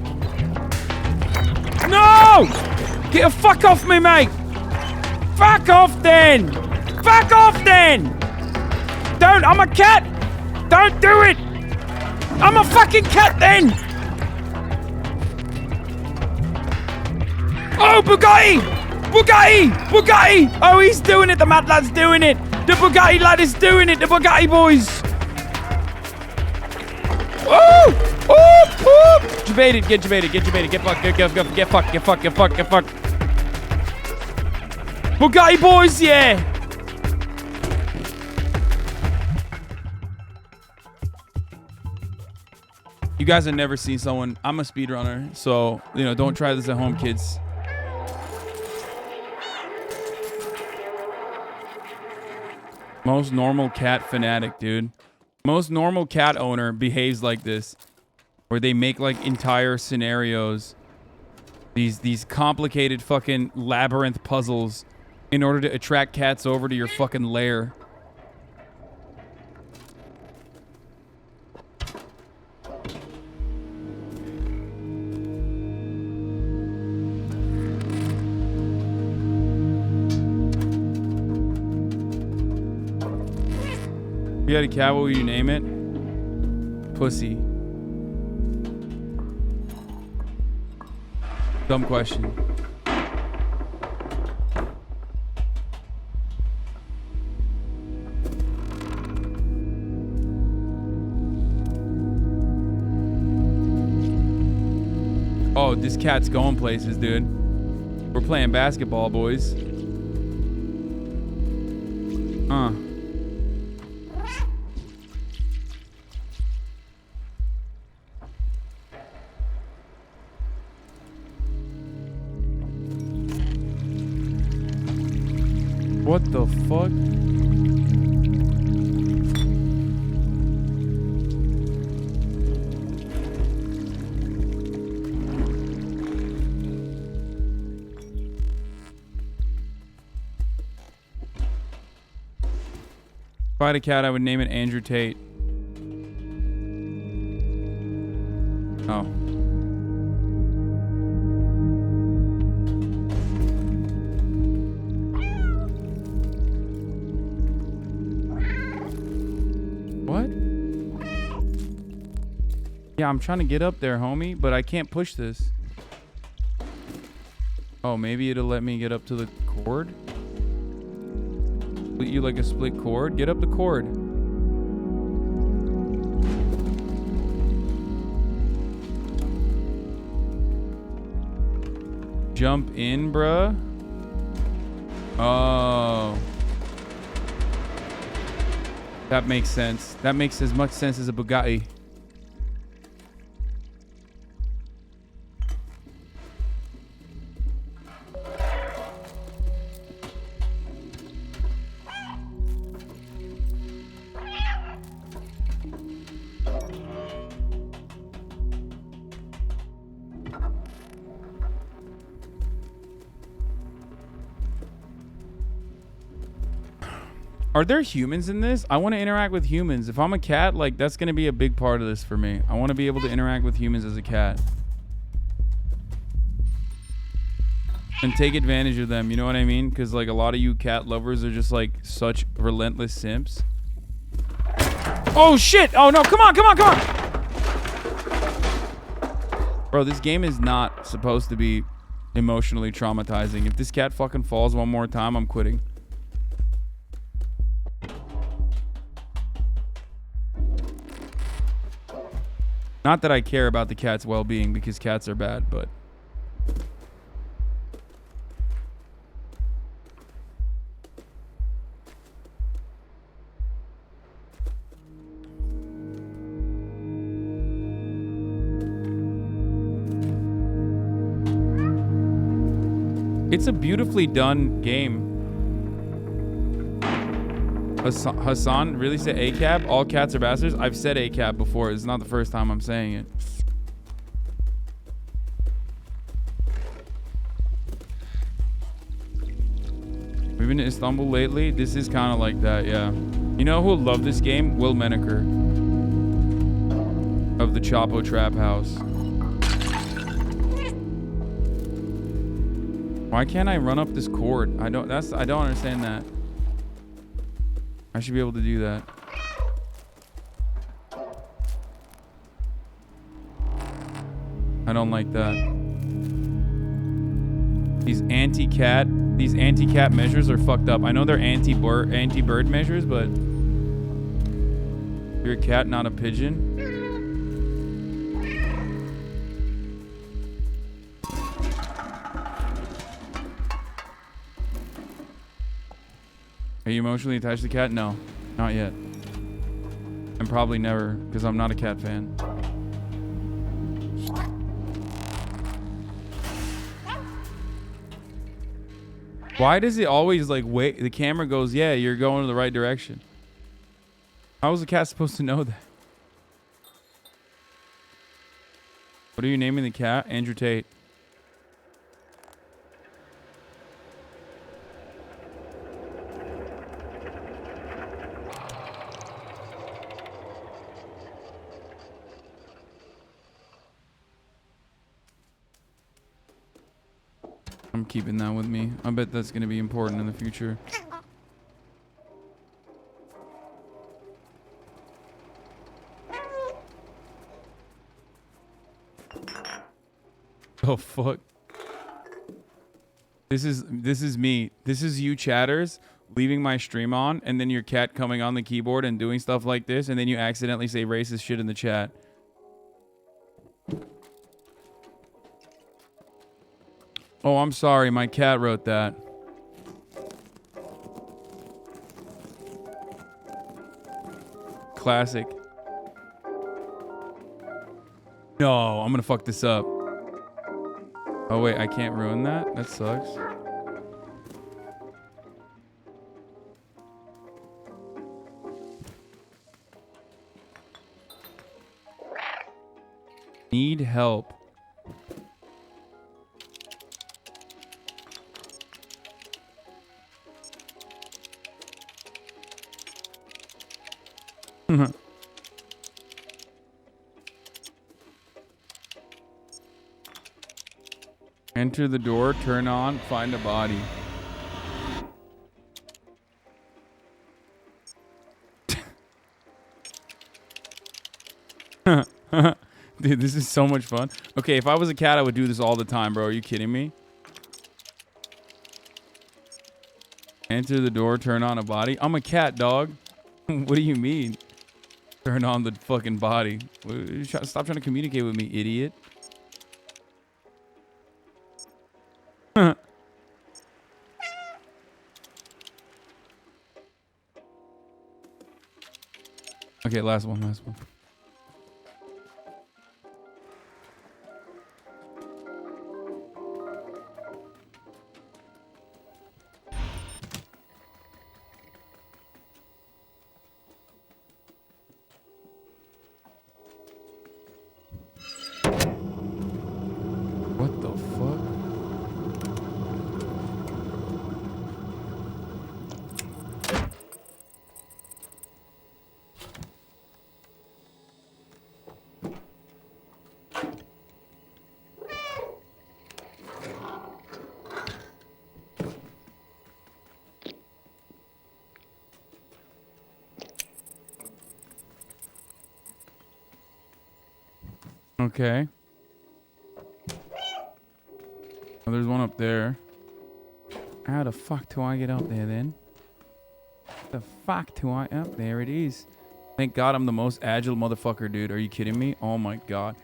No! Get the fuck off me, mate! Fuck off then! Fuck off then! Don't! I'm a cat! Don't do it! I'm a fucking cat then! Oh, Bugatti! Bugatti! Bugatti! Oh, he's doing it. The mad lad's doing it. The Bugatti lad is doing it. The Bugatti boys. Oh! Oh! Oh! Debated. Get debated. Get debated. Get fucked. Get fucked. Get fucked. Get fucked. Get fucked. Get fucked. Bugatti boys, yeah! You guys have never seen someone. I'm a speedrunner, so, you know, don't try this at home, kids. Most normal cat fanatic, dude. Most normal cat owner behaves like this, where they make like entire scenarios, these complicated fucking labyrinth puzzles in order to attract cats over to your fucking lair. If you had a cat, what would you name it? Pussy. Dumb question. Oh, this cat's going places, dude. We're playing basketball, boys. What the fuck? I had a cat, I would name it Andrew Tate. Oh. What? Yeah, I'm trying to get up there, homie, but I can't push this. Oh, maybe it'll let me get up to the cord? Split you like a split cord? Get up the cord. Jump in, bruh. Oh. That makes sense. That makes as much sense as a Bugatti. Are there humans in this? I want to interact with humans. If I'm a cat, like, that's going to be a big part of this for me. I want to be able to interact with humans as a cat. And take advantage of them, you know what I mean? Because, like, a lot of you cat lovers are just, like, such relentless simps. Oh, shit! Oh, no, come on, come on, come on! Bro, this game is not supposed to be emotionally traumatizing. If this cat fucking falls one more time, I'm quitting. Not that I care about the cat's well-being, because cats are bad, but... It's a beautifully done game. Hasan really said ACAB? All cats are bastards? I've said ACAB before. It's not the first time I'm saying it. We've been to Istanbul lately. This is kind of like that, yeah. You know who'll love this game? Will Menaker of the Chapo Trap House. Why can't I run up this cord? I don't understand that. I should be able to do that. I don't like that. These anti-cat measures are fucked up. I know they're anti-bird measures, but you're a cat, not a pigeon. Are you emotionally attached to the cat? No, not yet. And probably never, because I'm not a cat fan. Why does it always like wait? The camera goes, yeah, you're going in the right direction. How is the cat supposed to know that? What are you naming the cat? Andrew Tate. I'm keeping that with me. I bet that's going to be important in the future. Oh fuck. This is me. This is you chatters leaving my stream on, and then your cat coming on the keyboard and doing stuff like this, and then you accidentally say racist shit in the chat. Oh, I'm sorry. My cat wrote that. Classic. No, I'm gonna fuck this up. Oh wait, I can't ruin that? That sucks. Need help. Enter the door, turn on, find a body. Dude, this is so much fun. Okay, if I was a cat, I would do this all the time, bro. Are you kidding me? Enter the door, turn on a body. I'm a cat, dog. What do you mean? Turn on the fucking body. Stop trying to communicate with me, idiot. Okay, last one, last one. What the fuck? Okay. Oh, there's one up there. How the fuck do I get up there then? The fuck do I... Oh, there it is. Thank God I'm the most agile motherfucker, dude. Are you kidding me? Oh my God.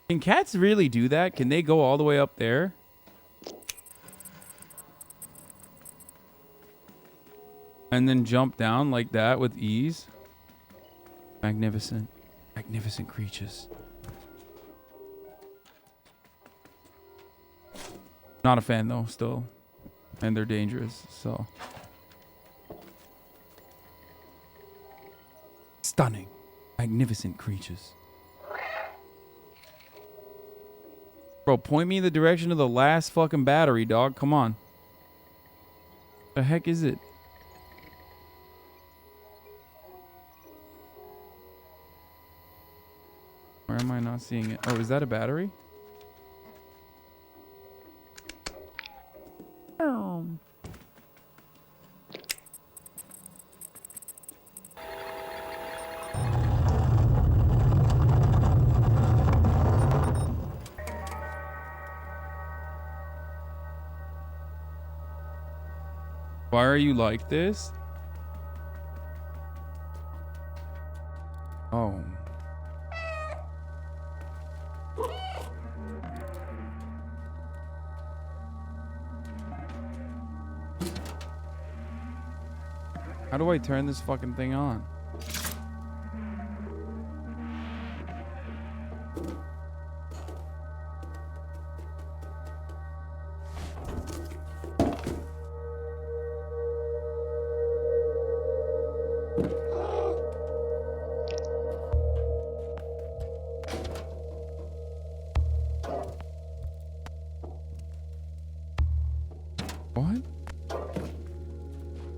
Can cats really do that? Can they go all the way up there? And then jump down like that with ease? Magnificent. Magnificent creatures. Not a fan though, still. And they're dangerous, so. Stunning. Magnificent creatures. Bro, point me in the direction of the last fucking battery, dog. Come on. The heck is it? Where am I not seeing it? Oh, is that a battery? Why are you like this? Oh. How do I turn this fucking thing on? What?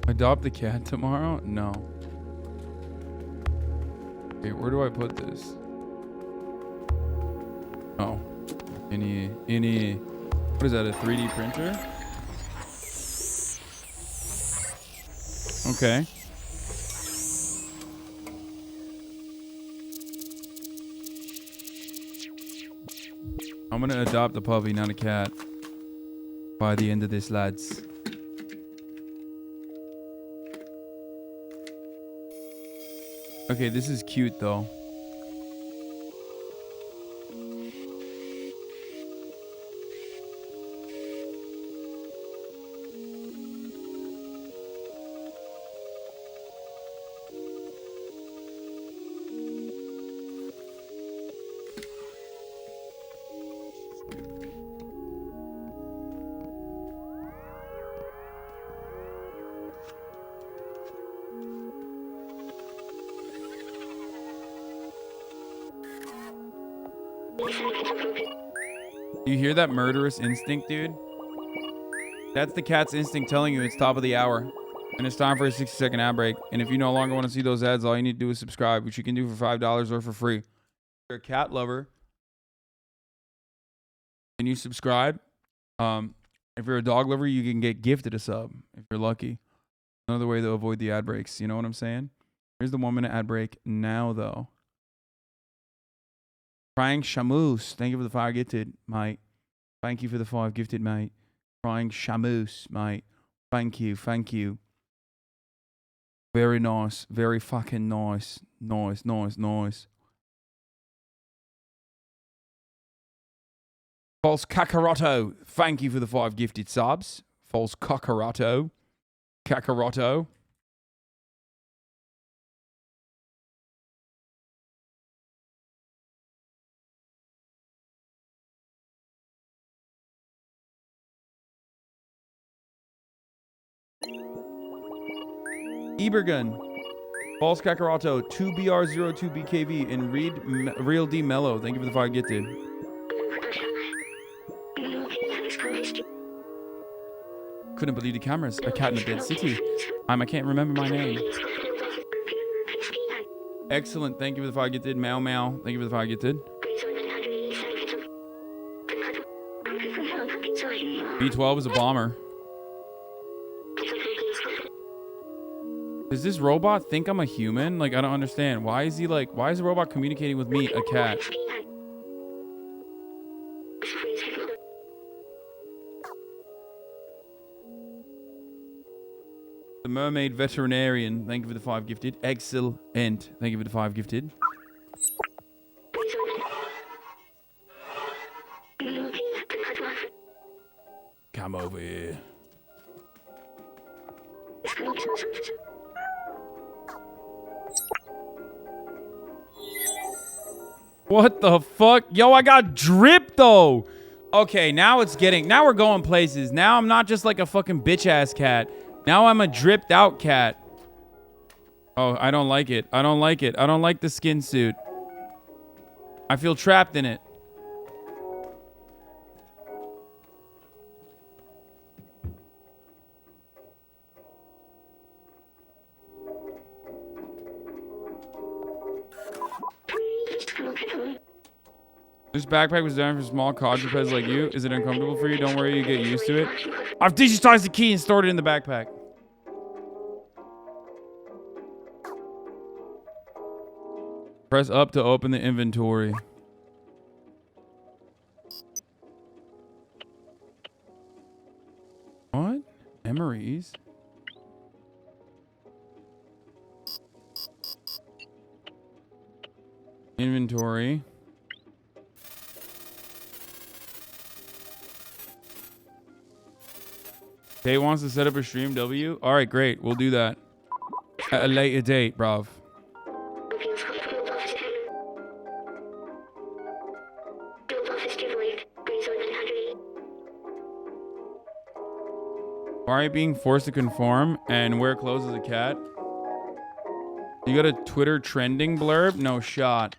Adopt the cat tomorrow? No. Okay, where do I put this? Oh. What is that, a 3D printer? Okay. I'm gonna adopt a puppy, not a cat. By the end of this, lads. Okay, this is cute though. You hear that murderous instinct, dude? That's the cat's instinct telling you it's top of the hour. And it's time for a 60-second ad break. And if you no longer want to see those ads, all you need to do is subscribe, which you can do for $5 or for free. If you're a cat lover, can you subscribe? If you're a dog lover, you can get gifted a sub if you're lucky. Another way to avoid the ad breaks. You know what I'm saying? Here's the 1 minute ad break now, though. Crying Shamoose. Thank you for the 5 gifted, mate. Thank you for the 5 gifted, mate. Crying Shamoose, mate. Thank you. Thank you. Very nice. Very fucking nice. Nice, nice, nice. False Kakaroto. Thank you for the 5 gifted subs. False Kakaroto. Kakaroto. Ebergun. False Kakaroto. 2BR02BKV. And Real D Mellow. Thank you for the 5 gifted. Couldn't believe the cameras. A cat in a dead city. I can't remember my name. Excellent. Thank you for the 5 gifted. Meow Meow. Thank you for the 5 gifted. B12 is a bomber. Does this robot think I'm a human? Like, I don't understand. Why is the robot communicating with me, a cat? The Mermaid Veterinarian. Thank you for the 5 gifted. Excellent. Thank you for the 5 gifted. Come over here. What the fuck? Yo, I got drip though. Okay, now we're going places. Now I'm not just like a fucking bitch ass cat. Now I'm a dripped out cat. Oh, I don't like it. I don't like it. I don't like the skin suit. I feel trapped in it. This backpack was designed for small quadrupeds like you. Is it uncomfortable for you? Don't worry, you get used to it. I've digitized the key and stored it in the backpack. Press up to open the inventory. What? Emery's? Inventory. Kate wants to set up a stream W. All right, great. We'll do that at a later date, bruv. Why are you being forced to conform and wear clothes as a cat? You got a Twitter trending blurb? No shot.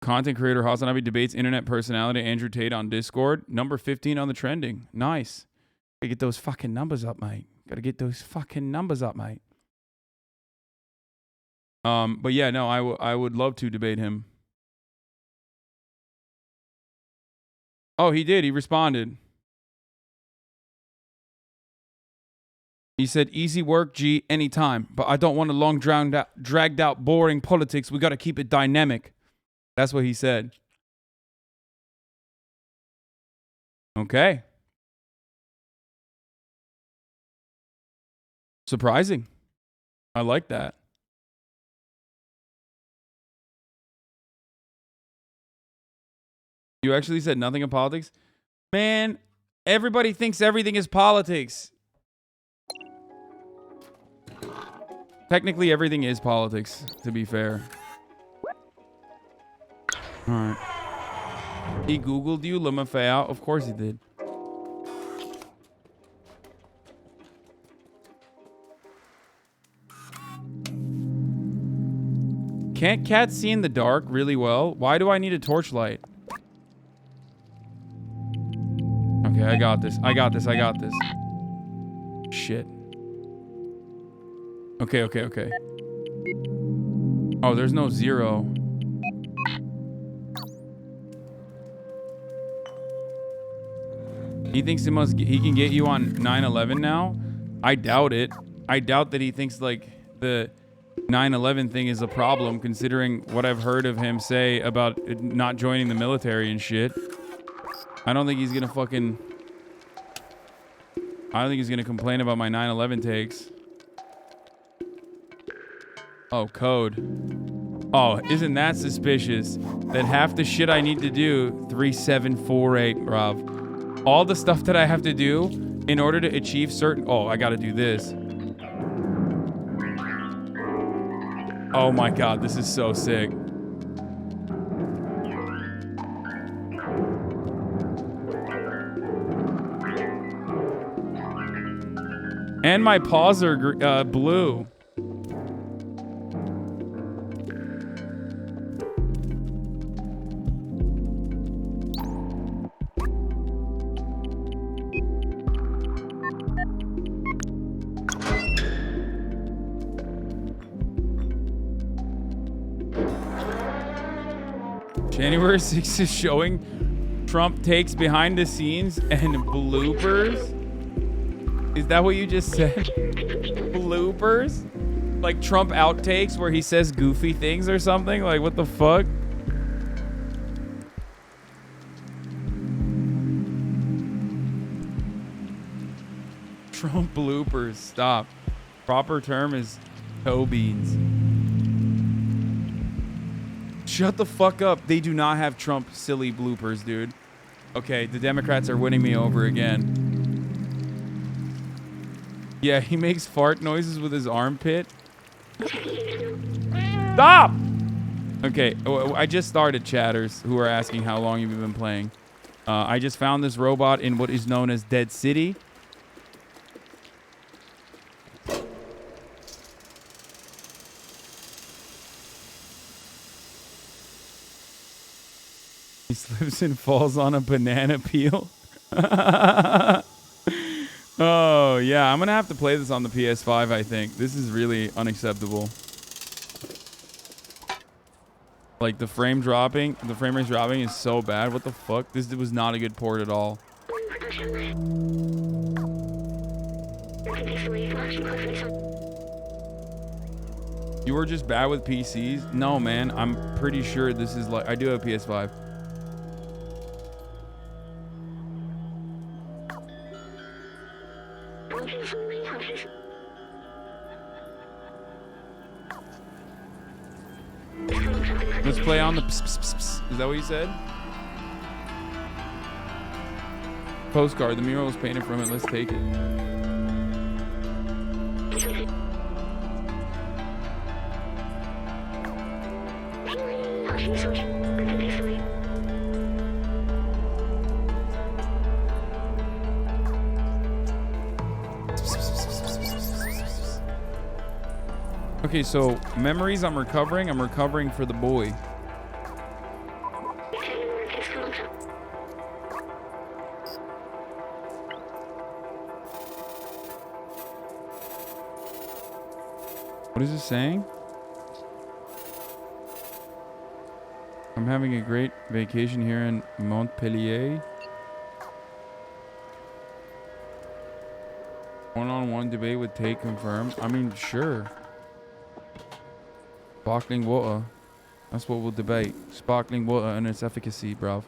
Content creator HasanAbi debates internet personality Andrew Tate on Discord. Number 15 on the trending. Nice. Gotta get those fucking numbers up, mate. Gotta get those fucking numbers up, mate. But yeah, no, I would love to debate him. Oh, he did. He responded. He said, easy work, G, anytime. But I don't want a long, dragged out, boring politics. We got to keep it dynamic. That's what he said. Okay. Surprising. I like that. You actually said nothing in politics? Man, everybody thinks everything is politics. Technically, everything is politics, to be fair. Alright. He Googled you, LaMafea? Of course he did. Can't cats see in the dark really well? Why do I need a torchlight? Okay, I got this. I got this. I got this. Shit. Okay. Oh, there's no 0. He thinks he can get you on 9/11 now? I doubt it. I doubt that he thinks like the 9/11 thing is a problem, considering what I've heard of him say about not joining the military and shit. I don't think he's gonna complain about my 9/11 takes. Oh, code. Oh, isn't that suspicious? That half the shit I need to do, 3748, bruv. All the stuff that I have to do in order to achieve certain... Oh, I gotta do this. Oh my god, this is so sick. And my paws are blue. January 6th is showing Trump takes behind the scenes and bloopers. Is that what you just said? Bloopers? Like Trump outtakes where he says goofy things or something? Like, what the fuck? Trump bloopers. Stop. Proper term is toe beans. Shut the fuck up. They do not have Trump silly bloopers, dude. Okay, the Democrats are winning me over again. Yeah, he makes fart noises with his armpit. Stop! Okay, I just started, chatters who are asking how long you've been playing. I just found this robot in what is known as Dead City. He slips and falls on a banana peel. Oh, yeah. I'm going to have to play this on the PS5, I think. This is really unacceptable. Like, the frame rate dropping is so bad. What the fuck? This was not a good port at all. You were just bad with PCs? No, man. I'm pretty sure this is like... I do have a PS5. Let's play on the pss, pss, pss, pss. Is that what you said? Postcard. The mural was painted from it. Let's take it. Okay, so memories I'm recovering for the boy. What is it saying? I'm having a great vacation here in Montpellier. One-on-one debate with Tate confirmed. I mean, sure. Sparkling water. That's what we'll debate. Sparkling water and its efficacy, bruv.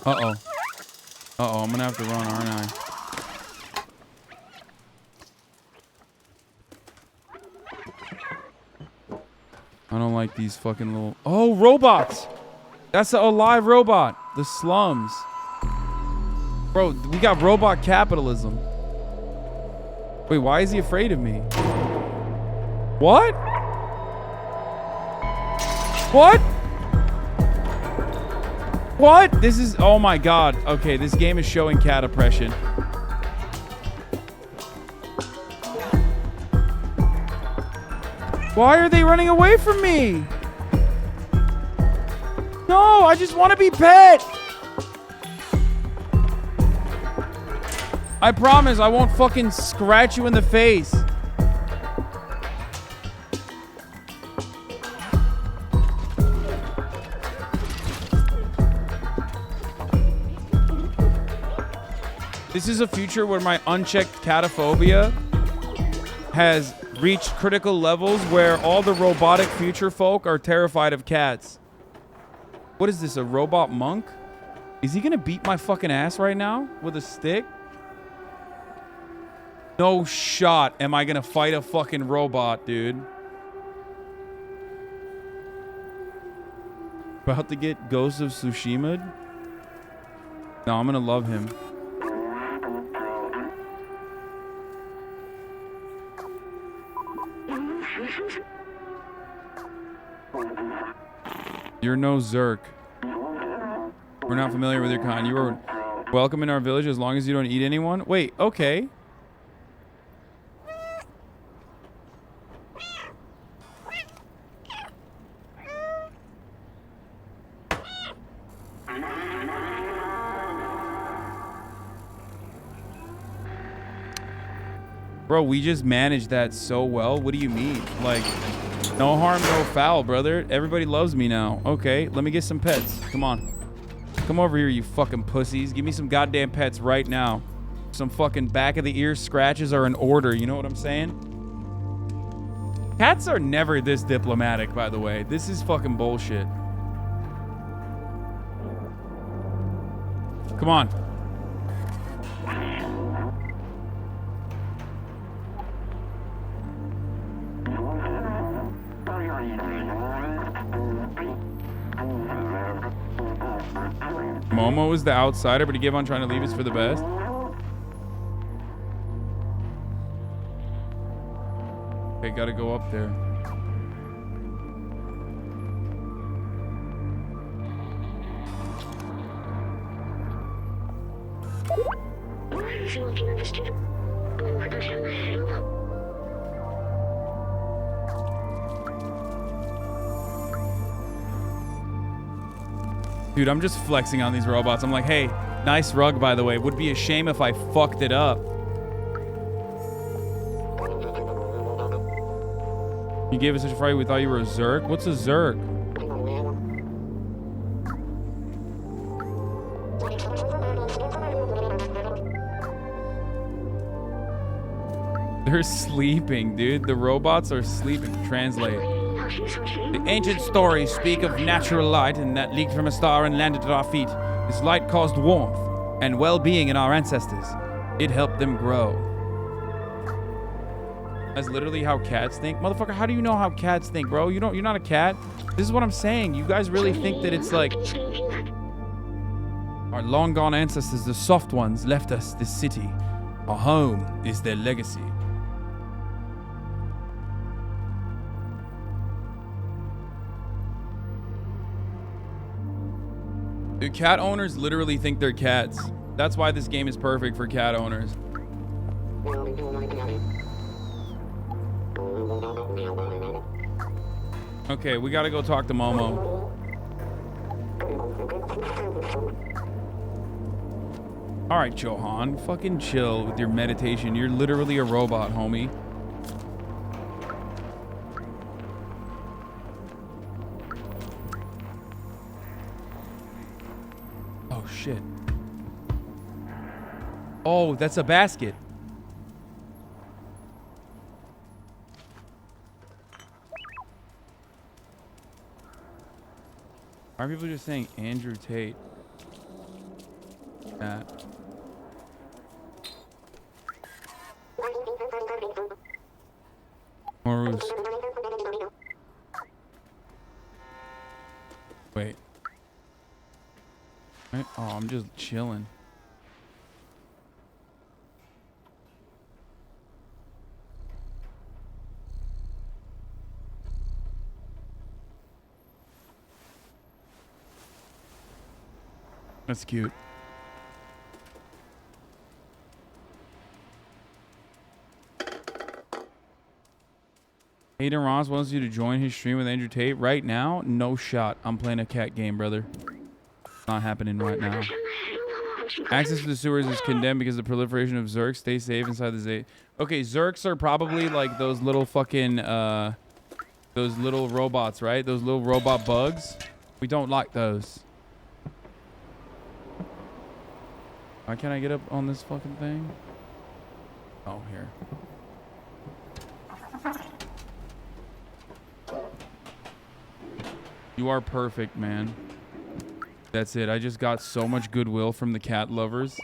Uh-oh. Uh-oh, I'm gonna have to run, aren't I? I don't like these fucking little... Oh, robots! That's a live robot. The slums. Bro, we got robot capitalism. Wait, why is he afraid of me? What? What? What? This is... Oh my god. Okay, this game is showing cat oppression. Why are they running away from me? No, I just want to be pet. I promise I won't fucking scratch you in the face. This is a future where my unchecked catophobia has reached critical levels where all the robotic future folk are terrified of cats. What is this, a robot monk? Is he gonna beat my fucking ass right now with a stick? No shot am I gonna fight a fucking robot, dude. About to get Ghost of Tsushima? No, I'm gonna love him. You're no Zerk. We're not familiar with your kind. You are welcome in our village as long as you don't eat anyone. Wait, okay. Bro, we just managed that so well. What do you mean? Like, no harm, no foul, brother. Everybody loves me now. Okay, let me get some pets. Come on. Come over here, you fucking pussies. Give me some goddamn pets right now. Some fucking back of the ear scratches are in order. You know what I'm saying? Cats are never this diplomatic, by the way. This is fucking bullshit. Come on. Momo is the outsider, but he gave on trying to leave us for the best. Okay, gotta go up there. Dude, I'm just flexing on these robots. I'm like, hey, nice rug, by the way. Would be a shame if I fucked it up. You gave us such a fright, we thought you were a Zerk? What's a Zerk? They're sleeping, dude. The robots are sleeping. Translate. The ancient stories speak of natural light and that leaked from a star and landed at our feet. This light caused warmth and well-being in our ancestors. It helped them grow. That's literally how cats think. Motherfucker, how do you know how cats think, bro? You're not a cat. This is what I'm saying. You guys really think that it's like our long gone ancestors, the soft ones, left us this city. Our home is their legacy. Dude, cat owners literally think they're cats. That's why this game is perfect for cat owners. Okay, we gotta go talk to Momo. Alright, Johan. Fucking chill with your meditation. You're literally a robot, homie. Oh, shit. Oh, that's a basket. Why are people just saying Andrew Tate? Matt. Morus. Wait. Right? Oh, I'm just chilling. That's cute. Aiden Ross wants you to join his stream with Andrew Tate right now. No shot. I'm playing a cat game, brother. Not happening right now. Access to the sewers is condemned because of the proliferation of Zerks. Stay safe inside the Z. Okay, Zerks are probably like those little fucking those little robots, right? Those little robot bugs. We don't like those. Why can't I get up on this fucking thing? Oh, here. You are perfect, man. That's it. I just got so much goodwill from the cat lovers.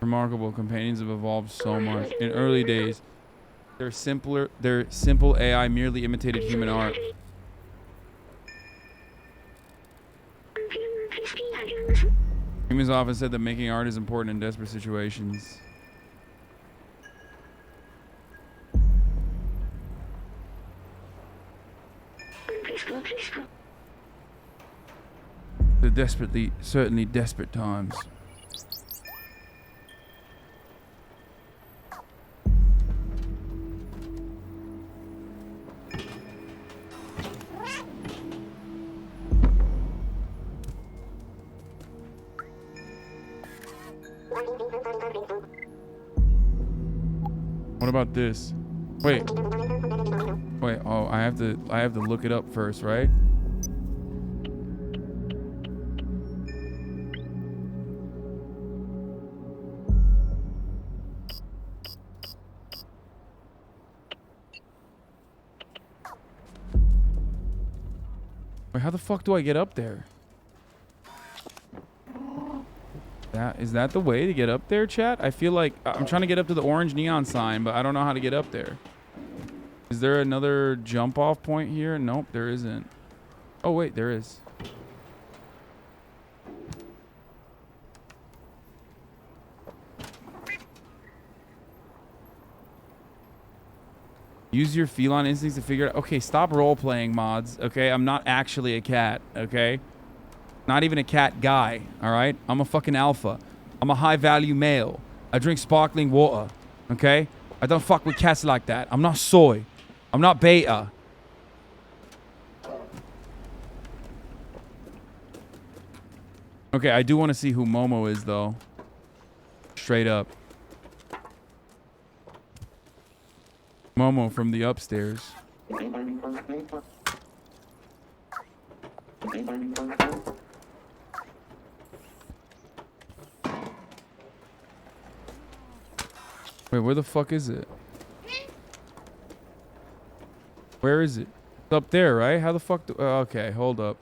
Remarkable. Companions have evolved so much. In early days, their simple AI merely imitated human art. Humans often said that making art is important in desperate situations. The certainly desperate times. What about this? Wait. Oh, I have to look it up first, right? Wait, how the fuck do I get up there? Is that the way to get up there, chat? I feel like I'm trying to get up to the orange neon sign, but I don't know how to get up there. Is there another jump off point here? Nope, there isn't. Oh, wait, there is. Use your feline instincts to figure out. Okay, stop role playing, mods. Okay, I'm not actually a cat. Okay, not even a cat guy. All right, I'm a fucking alpha. I'm a high value male. I drink sparkling water. Okay, I don't fuck with cats like that. I'm not soy. I'm not beta. Okay, I do want to see who Momo is though. Straight up. Momo from the upstairs. Wait, where the fuck is it? Where is it? It's up there, right? How the fuck do... okay, hold up.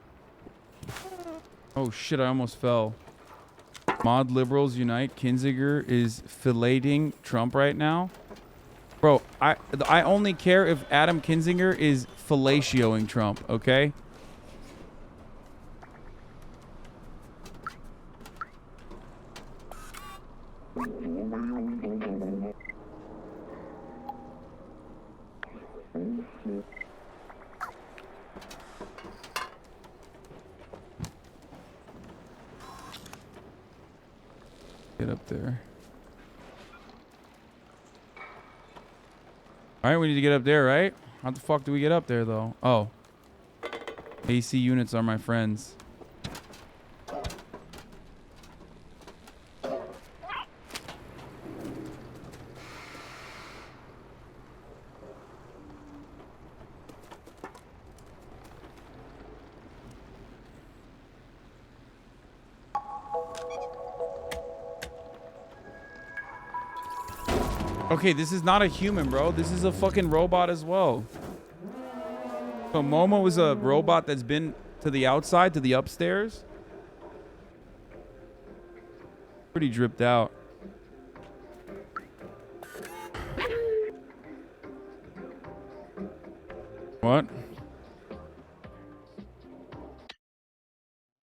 Oh shit, I almost fell. Mod liberals unite. Kinzinger is filleting Trump right now. Bro, I only care if Adam Kinzinger is fellatioing Trump, okay? Get up there. Alright, we need to get up there, right? How the fuck do we get up there, though? Oh. AC units are my friends. Okay, this is not a human, bro. This is a fucking robot as well. So Momo is a robot that's been to the outside, to the upstairs. Pretty dripped out. What?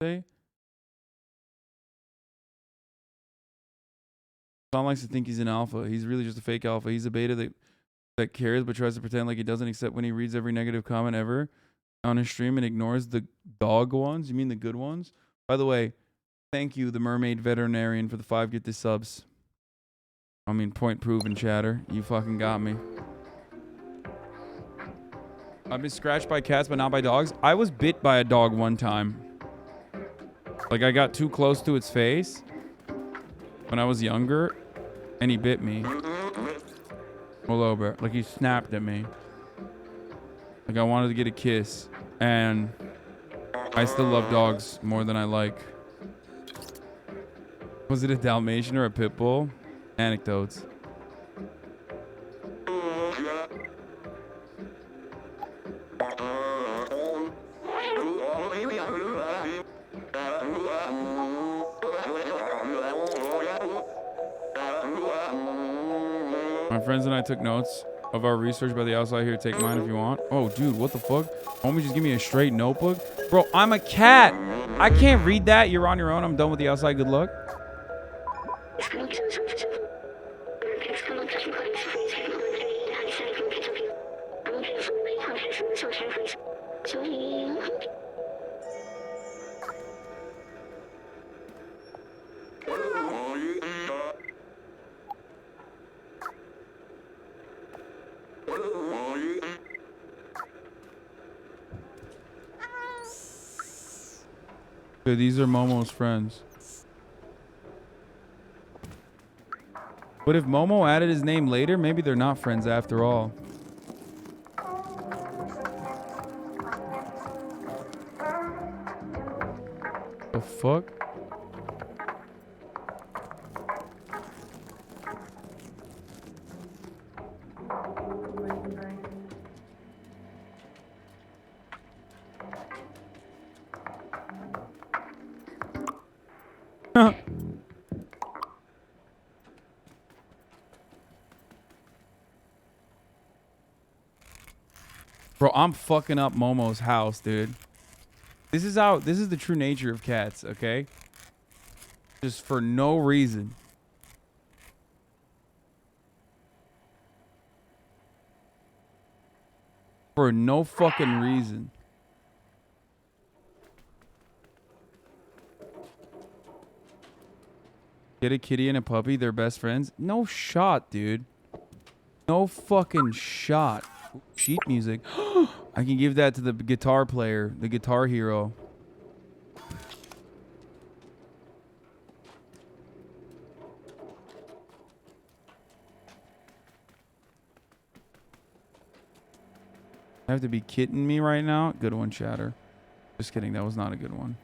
Say? Tom likes to think he's an alpha. He's really just a fake alpha. He's a beta that cares but tries to pretend like he doesn't, except when he reads every negative comment ever on his stream and ignores the dog ones. You mean the good ones? By the way, thank you, the mermaid veterinarian, for the 5 get this subs. I mean, point proven, chatter. You fucking got me. I've been scratched by cats, but not by dogs. I was bit by a dog one time. Like, I got too close to its face when I was younger, and he bit me. All over. Like, he snapped at me. Like, I wanted to get a kiss. And I still love dogs more than I like. Was it a Dalmatian or a pit bull? Anecdotes. My friends and I took notes of our research by the outside here. Take mine if you want. Oh, dude, what the fuck? Homie, just give me a straight notebook? Bro, I'm a cat. I can't read that. You're on your own. I'm done with the outside. Good luck. Okay, these are Momo's friends. But if Momo added his name later, maybe they're not friends after all. The fuck? Bro, I'm fucking up Momo's house, dude. This is the true nature of cats, okay? Just for no reason. For no fucking reason. Get a kitty and a puppy, they're best friends. No shot, dude. No fucking shot. Sheet music. I can give that to the guitar player, the guitar hero. I have to be kidding me right now. Good one, chatter. Just kidding. That was not a good one.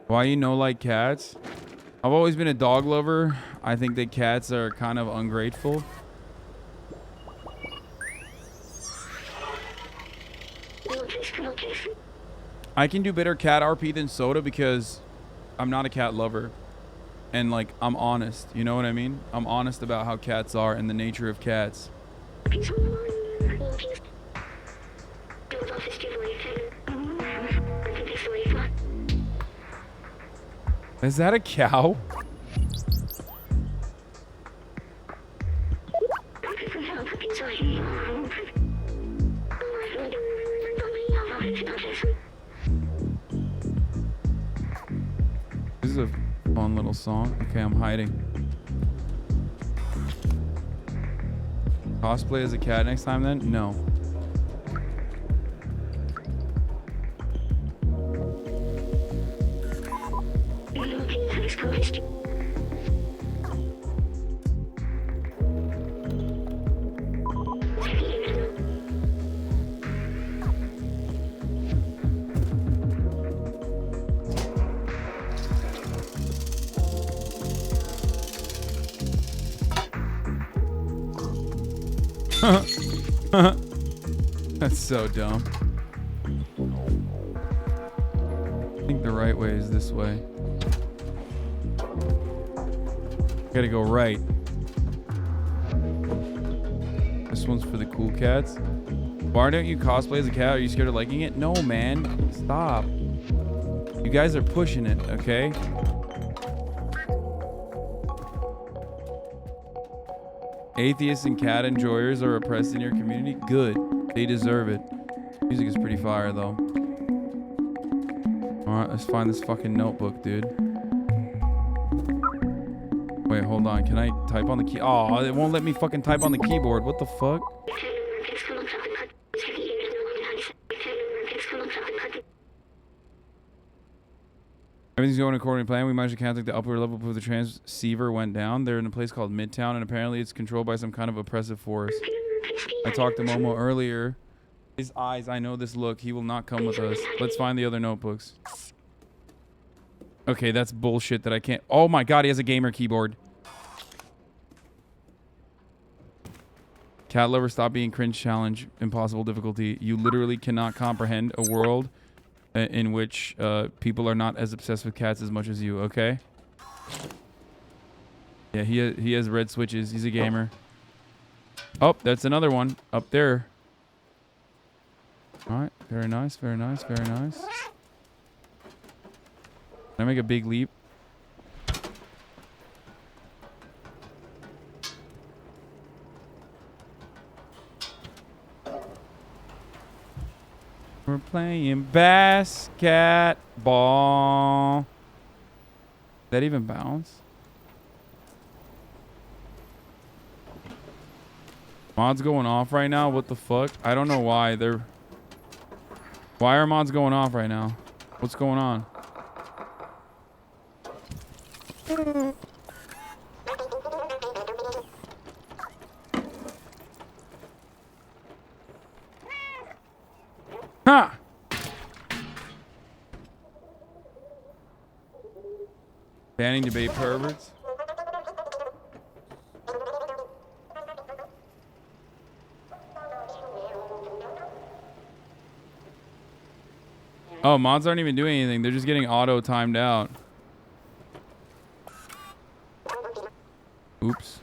Why you know like cats? I've always been a dog lover. I think that cats are kind of ungrateful. I can do better cat RP than soda because I'm not a cat lover. And like, I'm honest. You know what I mean? I'm honest about how cats are and the nature of cats. Is that a cow? This is a fun little song. Okay, I'm hiding. Cosplay as a cat next time then? No. That's so dumb. I think the right way is this way. Gotta go right. This one's for the cool cats. Why don't you cosplay as a cat? Are you scared of liking it? No, man. Stop. You guys are pushing it, okay? Atheists and cat enjoyers are oppressed in your community? Good. They deserve it. Music is pretty fire, though. Alright, let's find this fucking notebook, dude. Wait, hold on. Can I type on the key? Oh, it won't let me fucking type on the keyboard. What the fuck? Everything's going according to plan. We managed to contact the upper level before the transceiver went down. They're in a place called Midtown, and apparently it's controlled by some kind of oppressive force. I talked to Momo earlier. His eyes, I know this look. He will not come with us. Let's find the other notebooks. Okay, that's bullshit that I can't... Oh my god, he has a gamer keyboard. Cat lover, stop being cringe challenge. Impossible difficulty. You literally cannot comprehend a world in which people are not as obsessed with cats as much as you, okay? Yeah, he has red switches. He's a gamer. Oh, that's another one up there. All right, very nice, very nice, very nice. Can I make a big leap? We're playing basketball. That even bounce? Mods going off right now? What the fuck? I don't know why they're... Why are mods going off right now? What's going on? Ha! Banning debate perverts. Oh, mods aren't even doing anything. They're just getting auto timed out. Oops.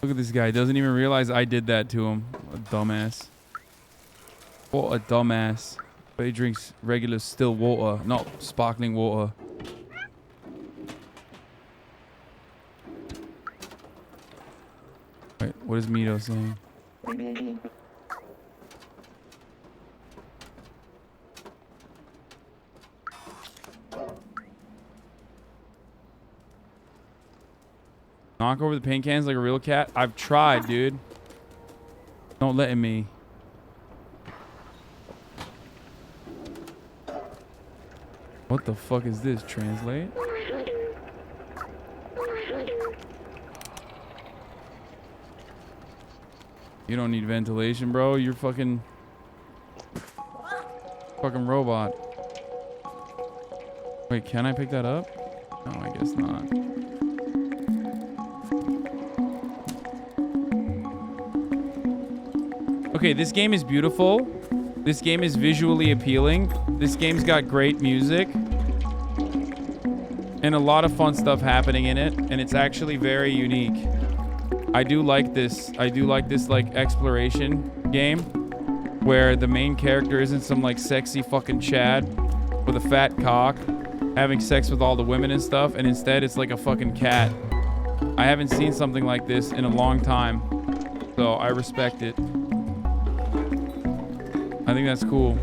Look at this guy. Doesn't even realize I did that to him. A dumbass. What a dumbass. But he drinks regular still water, not sparkling water. Wait, what is Mito saying? Knock over the paint cans like a real cat? I've tried, dude. Don't let me. What the fuck is this? Translate? You don't need ventilation, bro. You're fucking robot. Wait, can I pick that up? No, I guess not. Okay, this game is beautiful. This game is visually appealing. This game's got great music. And a lot of fun stuff happening in it. And it's actually very unique. I do like this. I do like this, like, exploration game. Where the main character isn't some, like, sexy fucking Chad with a fat cock having sex with all the women and stuff. And instead, it's like a fucking cat. I haven't seen something like this in a long time. So I respect it. I think that's cool.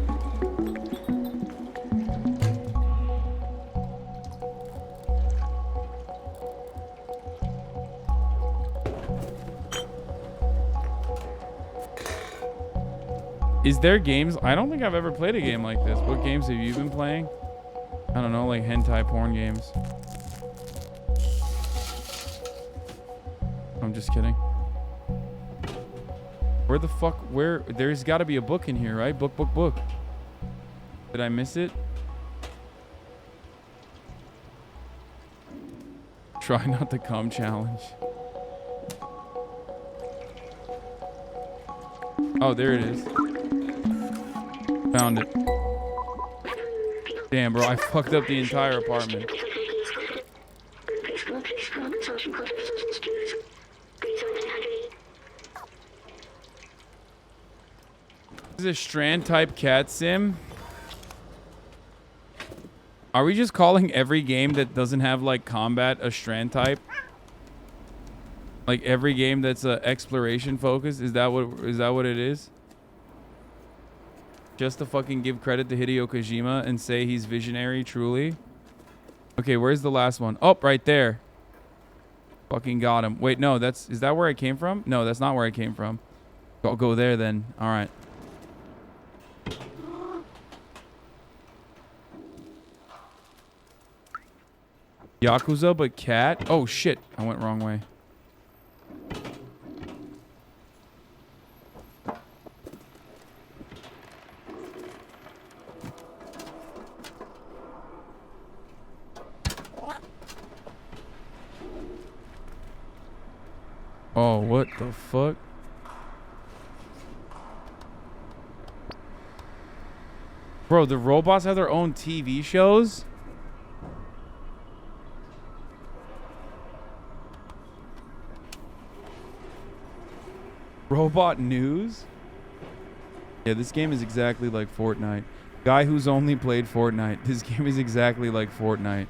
Is there games? I don't think I've ever played a game like this. What games have you been playing? I don't know, like hentai porn games. I'm just kidding. Where the fuck? Where? There's got to be a book in here, right? Book, book, book. Did I miss it? Try not to come challenge. Oh, there it is. Found it. Damn, bro, I fucked up the entire apartment. This is a Strand type cat sim. Are we just calling every game that doesn't have like combat a Strand type? Like every game that's a exploration focus? Is that what it is? just to fucking give credit to Hideo Kojima and say he's visionary, truly. Okay, where's the last one? Oh, right there. Fucking got him. Wait, no, is that where I came from? No, that's not where I came from. I'll go there then. All right. Yakuza, but cat? Oh, shit. I went wrong way. Oh, what the fuck? Bro, the robots have their own TV shows? Robot news? Yeah, this game is exactly like Fortnite. Guy who's only played Fortnite. This game is exactly like Fortnite.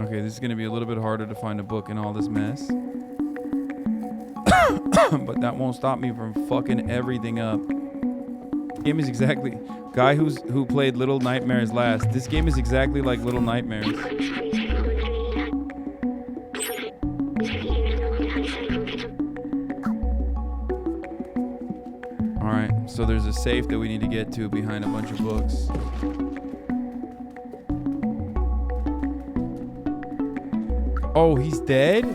Okay, this is going to be a little bit harder to find a book in all this mess. But that won't stop me from fucking everything up. Game is exactly... Guy who played Little Nightmares last. This game is exactly like Little Nightmares. Alright, so there's a safe that we need to get to behind a bunch of books. Oh, he's dead?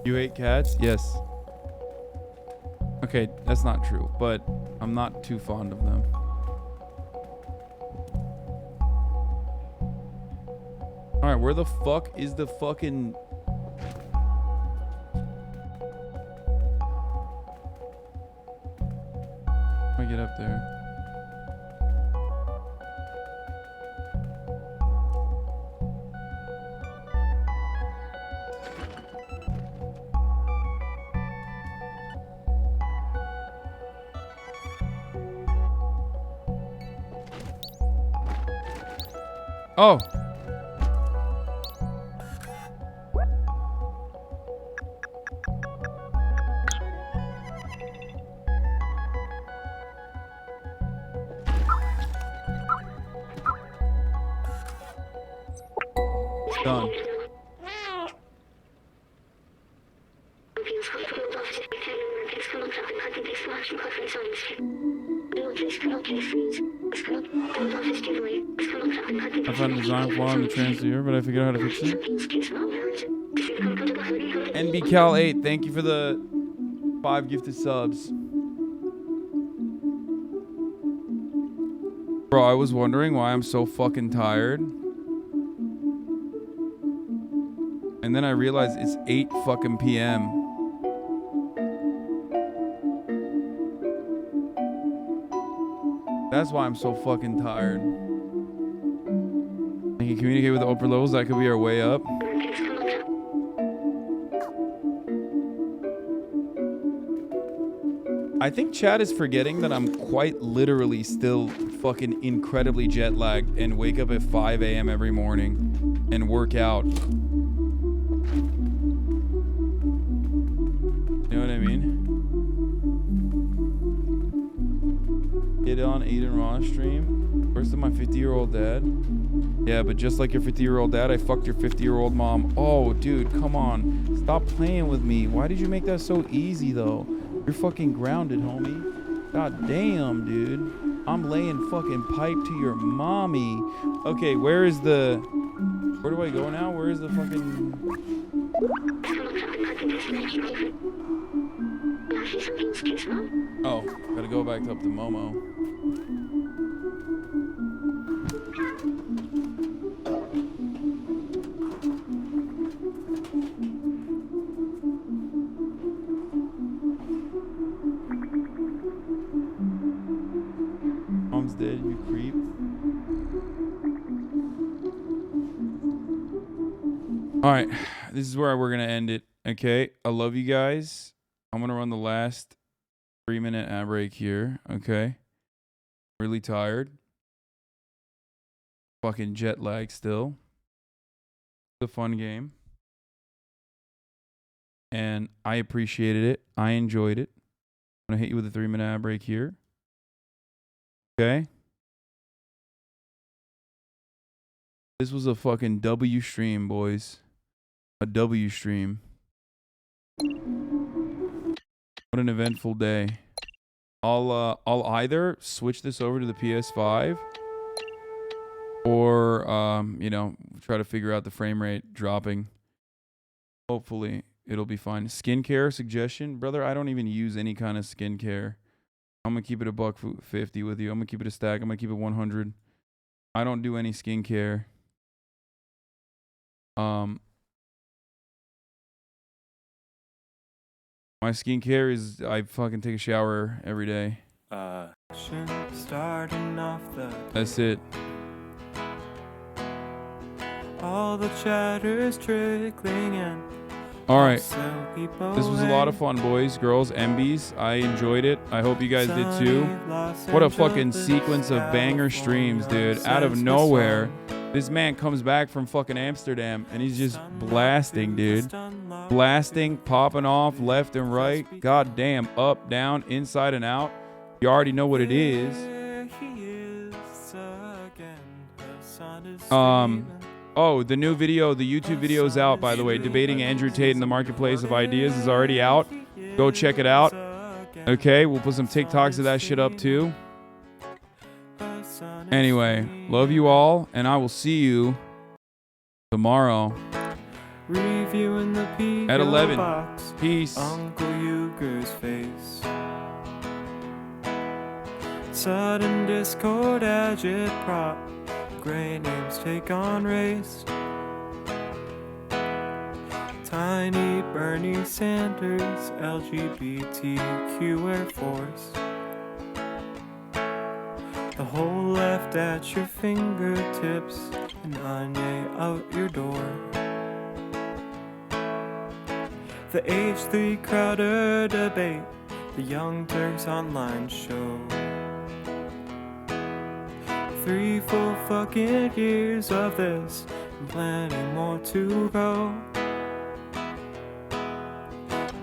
You hate cats? Yes. Okay, that's not true, but I'm not too fond of them. Alright, where the fuck is the fucking... How do I get up there? Oh. Done. I found a design flaw in the transfer, but I figured out how to fix it. NBCal8, thank you for the 5 gifted subs. Bro, I was wondering why I'm so fucking tired. And then I realized it's 8 fucking p.m. That's why I'm so fucking tired. I can communicate with the upper levels. That could be our way up. I think Chad is forgetting that I'm quite literally still fucking incredibly jet lagged and wake up at 5 a.m. every morning and work out. You know what I mean? Get on Aiden Raw stream. First of my 50-year-old dad. Yeah, but just like your 50-year-old dad, I fucked your 50-year-old mom. Oh, dude, come on. Stop playing with me. Why did you make that so easy, though? You're fucking grounded, homie. God damn, dude. I'm laying fucking pipe to your mommy. Okay, where is the... Where do I go now? Where is the fucking... Oh, gotta go back up to Momo. All right, this is where we're gonna end it. Okay, I love you guys. I'm gonna run the last 3-minute ad break here. Okay, really tired. Fucking jet lag still. It's a fun game, and I appreciated it. I enjoyed it. I'm gonna hit you with a 3-minute ad break here. Okay. This was a fucking W stream, boys. A W stream. What an eventful day. I'll either switch this over to the PS5 or you know, try to figure out the frame rate dropping. Hopefully it'll be fine. Skincare suggestion, brother. I don't even use any kind of skincare. I'm gonna keep it $150 with you. I'm gonna keep it a stack. I'm gonna keep it 100. I don't do any skincare. My skincare is I fucking take a shower every day. Starting off the That's it. all the chatter's trickling in. All right. This was a lot of fun, boys, girls, MBs. I enjoyed it. I hope you guys did too. What a fucking sequence of banger streams, dude. Out of nowhere, this man comes back from fucking Amsterdam and he's just blasting, dude. Blasting, popping off left and right. God damn, up, down, inside and out. You already know what it is. Oh, the new video, the YouTube video is out, by the way. Debating Andrew Tate in the Marketplace of Ideas is already out. Go check it out. Okay, we'll put some TikToks of that shit up too. Anyway, love you all, and I will see you tomorrow at 11. Peace. Uncle Euchre's face. Sudden discord agitprop. Gray names take on race. Tiny Bernie Sanders, LGBTQ Air Force. The whole left at your fingertips, and Anya out your door. The H3 Crowder debate, the Young Turks online show. 3 full fucking years of this, and plenty more to go.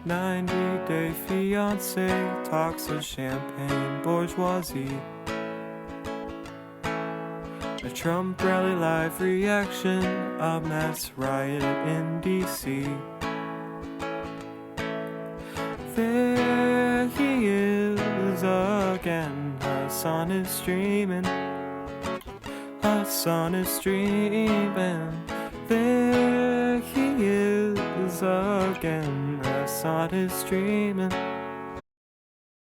90-day fiance talks of champagne bourgeoisie. A Trump rally live reaction, a mass riot in DC. There he is again, Hasan is streaming. Hasan is streaming. There he is again, Hasan is streaming.